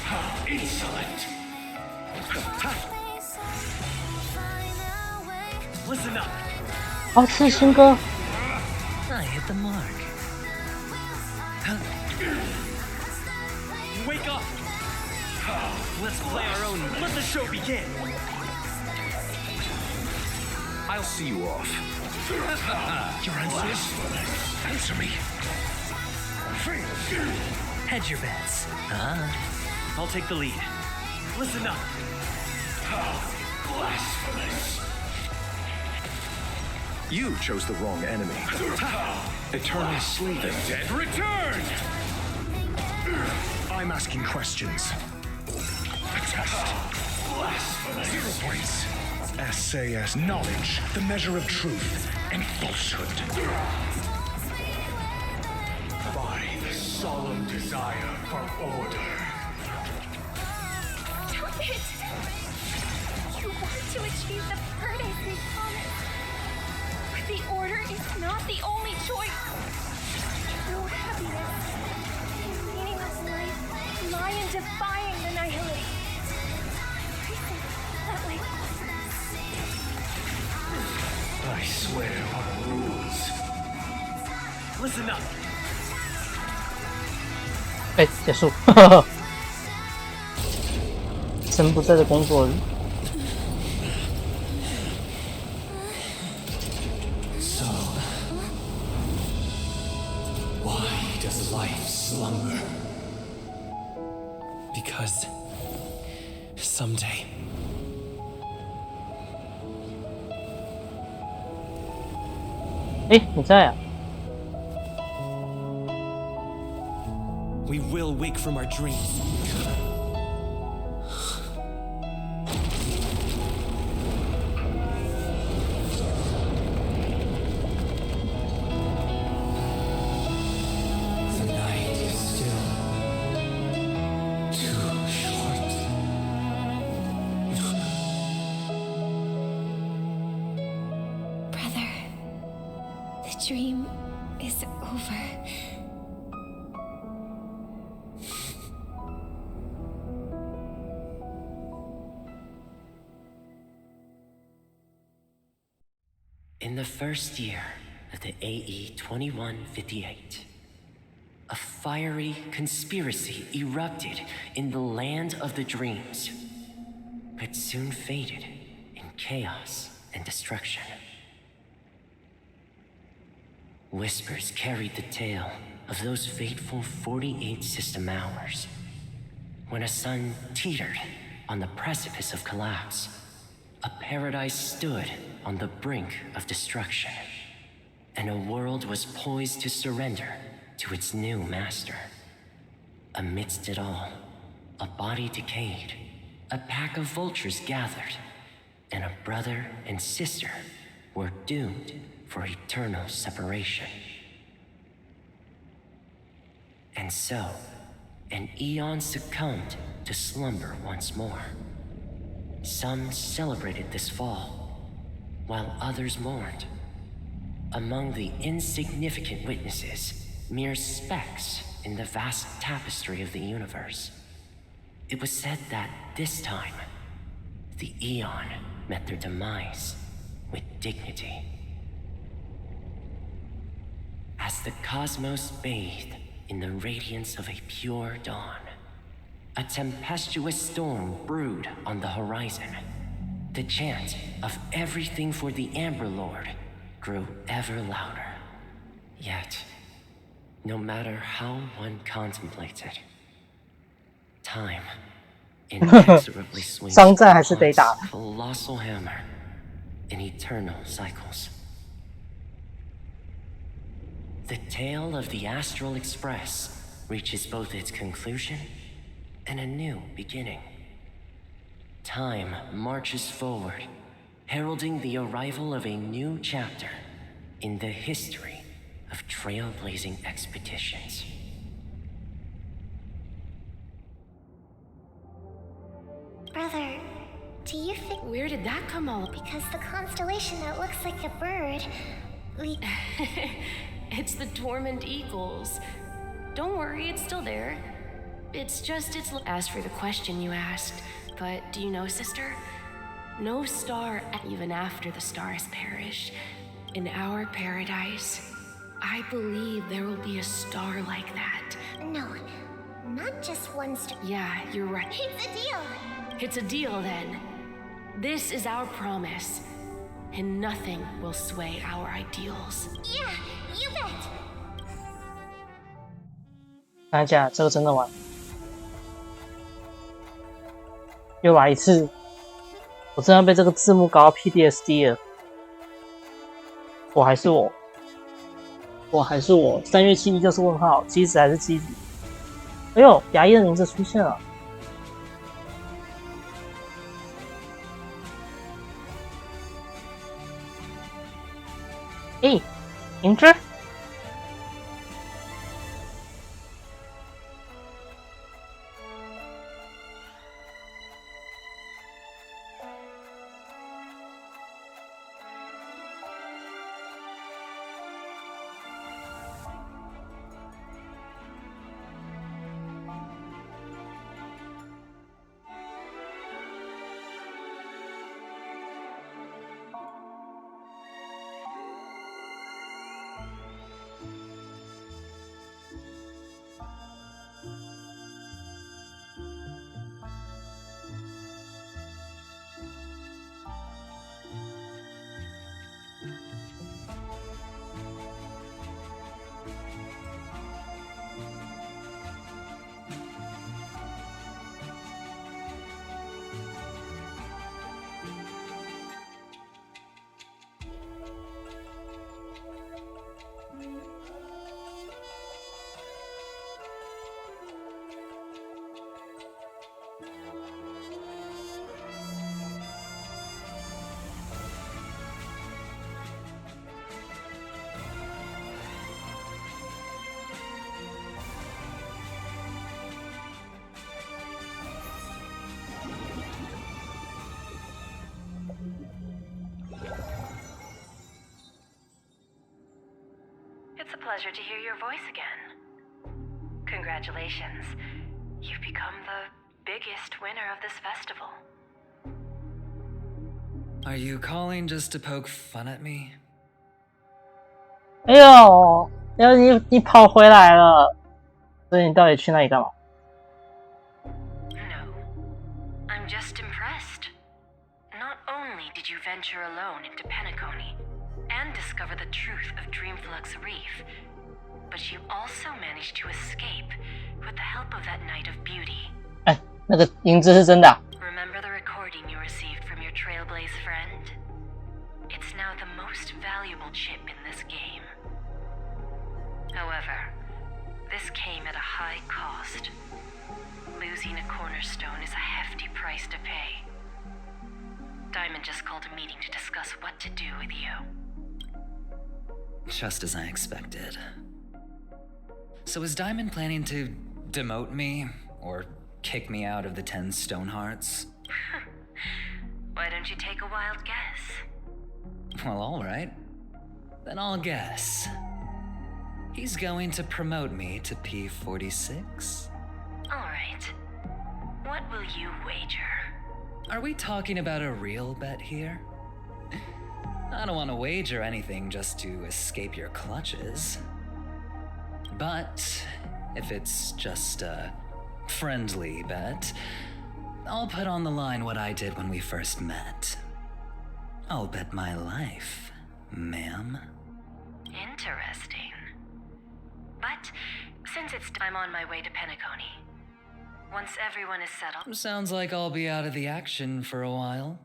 Speaker 4: How insolent!
Speaker 15: Listen up.
Speaker 1: 哦，是新歌。
Speaker 15: I hit the mark. Wake up! Let's play our own. Let the show begin.
Speaker 7: I'll see you off.
Speaker 15: You're useless.
Speaker 7: Answer me.
Speaker 15: Hedge your bets. I'll take the lead. Listen up.
Speaker 4: Blasphemous!
Speaker 10: You chose the wrong enemy. Eternal sleep.
Speaker 11: The dead return!
Speaker 10: I'm asking questions.
Speaker 4: A test. Blasphemous!
Speaker 10: 0 points. Essay as knowledge, the measure of truth and falsehood.
Speaker 4: By the solemn desire for order.
Speaker 13: Stop it! You want to achieve the paradise we promised. But the order is not the only choice. True happiness and meaningless life lie in defying the nihility. That way.
Speaker 4: I swear on rules.
Speaker 15: Listen up.
Speaker 1: 哎，结束。神不在的工作日。
Speaker 18: So, why does life slumber? Because someday
Speaker 1: 你在啊？
Speaker 18: we will wake from our dreams. The night is still too short.
Speaker 13: Brother, the dream is over.
Speaker 5: In the first year of the AE 2158, a fiery conspiracy erupted in the land of the dreams, but soon faded in chaos and destruction. Whispers carried the tale of those fateful 48 system hours, when a sun teetered on the precipice of collapse. A paradise stood on the brink of destruction, and a world was poised to surrender to its new master. Amidst it all, a body decayed, a pack of vultures gathered, and a brother and sister were doomed for eternal separation. And so, an eon succumbed to slumber once more. Some celebrated this fall, while others mourned. Among the insignificant witnesses, mere specks in the vast tapestry of the universe, it was said that this time, the Eon met their demise with dignity. As the cosmos bathed in the radiance of a pure dawn, a tempestuous storm brewed on the horizon. The chant of everything for the Amber Lord grew ever louder. Yet, no matter how one contemplates it, time inexorably swings its colossal hammer in eternal cycles. The tale of the Astral Express reaches both its conclusion and a new beginning. Time marches forward, heralding the arrival of a new chapter in the history of trailblazing expeditions.
Speaker 9: Brother, do you think...
Speaker 3: Where did that come all?
Speaker 9: Because the constellation that looks like a bird...
Speaker 3: It's the Dormant Eagles. Don't worry, it's still there. It's asked for the question you asked, but do you know, sister? No star, even after the stars perish. In our paradise, I believe there will be a star like that.
Speaker 9: No, not just one star.
Speaker 3: Yeah, you're right.
Speaker 9: It's a deal.
Speaker 3: It's a deal then. This is our promise, and nothing will sway our ideals.
Speaker 9: Yeah, you bet.
Speaker 1: 大家这个真的玩，又来一次，我真的被这个字幕搞到 PTSD 了。我还是我，3月7日就是问号，机子还是机子。哎呦，牙医的名字出现了。哎，灵芝。
Speaker 17: It's a pleasure to hear your voice again. Congratulations. You've become the biggest winner of this festival.
Speaker 2: Are you calling just to poke fun at me?
Speaker 1: 哎呦，你跑回来了，所以你到底去那里干嘛？
Speaker 17: No. I'm just impressed. Not only did you venture alone into Penacony and discover the truth of Dreamflux Reef, but you also managed to escape with the help of that Knight of Beauty.
Speaker 1: 哎，那个银子是真的啊。
Speaker 17: Remember the recording you received from your Trailblaze friend? It's now the most valuable chip in this game. However, this came at a high cost. Losing a cornerstone is a hefty price to pay. Diamond just called a meeting to discuss what to do with you.
Speaker 2: Just as I expected. So is Diamond planning to demote me or kick me out of the 10 Stonehearts?
Speaker 17: Why don't you take a wild guess?
Speaker 2: Well, alright. Then I'll guess. He's going to promote me to P46?
Speaker 17: Alright. What will you wager?
Speaker 2: Are we talking about a real bet here? I don't want to wager anything just to escape your clutches. But if it's just a friendly bet, I'll put on the line what I did when we first met. I'll bet my life, ma'am.
Speaker 17: Interesting. But since I'm on my way to Penacony. Once everyone is settled.
Speaker 2: Sounds like I'll be out of the action for a while.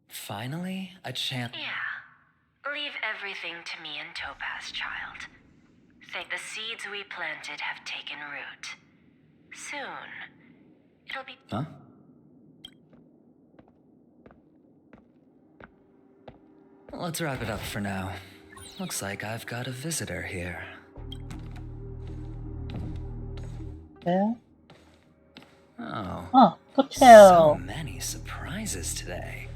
Speaker 2: Finally, a chance.
Speaker 17: Yeah. Leave everything to me and Topaz, child. Think the seeds we planted have taken root. Soon, it'll be...
Speaker 2: Huh? Let's wrap it up for now. Looks like I've got a visitor here.
Speaker 1: Yeah.
Speaker 2: Oh,
Speaker 1: hotel.
Speaker 2: So many surprises today.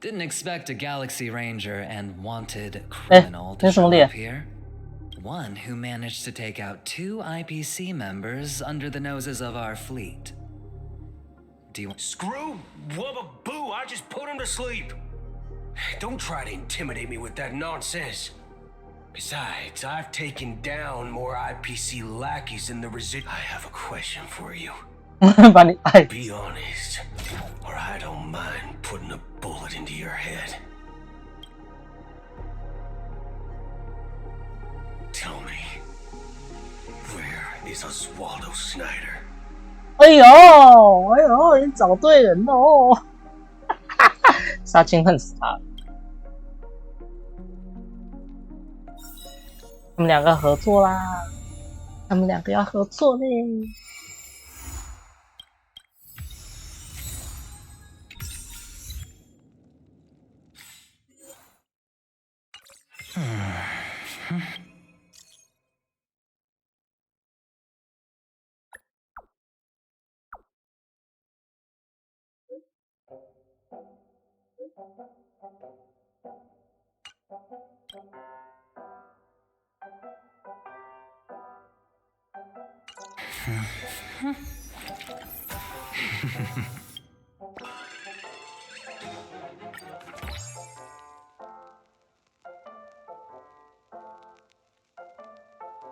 Speaker 2: Didn't expect a Galaxy Ranger and wanted criminal to show up here. One who managed to take out 2 IPC members under the noses of our fleet. Do you...
Speaker 14: Screw Wubba Boo, I just put him to sleep. Don't try to intimidate me with that nonsense. Besides, I've taken down more IPC lackeys than the I have a question for you. Be honest, or I don't mind putting a bullet into your head. Tell me, where is Oswaldo Snyder?
Speaker 1: 哎呦，你找对人喽！杀青恨死他了。他们两个合作啦，他们两个要合作嘞。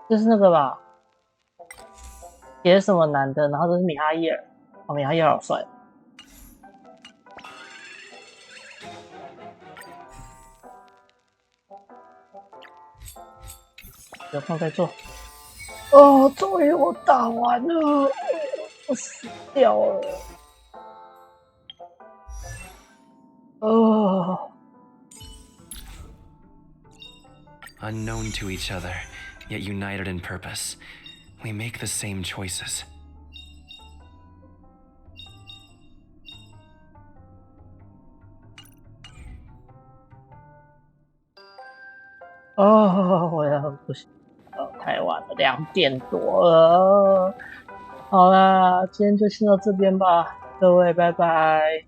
Speaker 1: 就是那个吧，也是什么男的，然后这是米哈伊尔，哦，米哈伊尔好帅。有空再做。哦，终于我打完了，我死掉了。哦。
Speaker 15: Unknown to each other, yet united in purpose, we make the same choices.
Speaker 1: 哦，我要不行，太晚了，2点多了。好啦，今天就先到这边吧，各位，拜拜。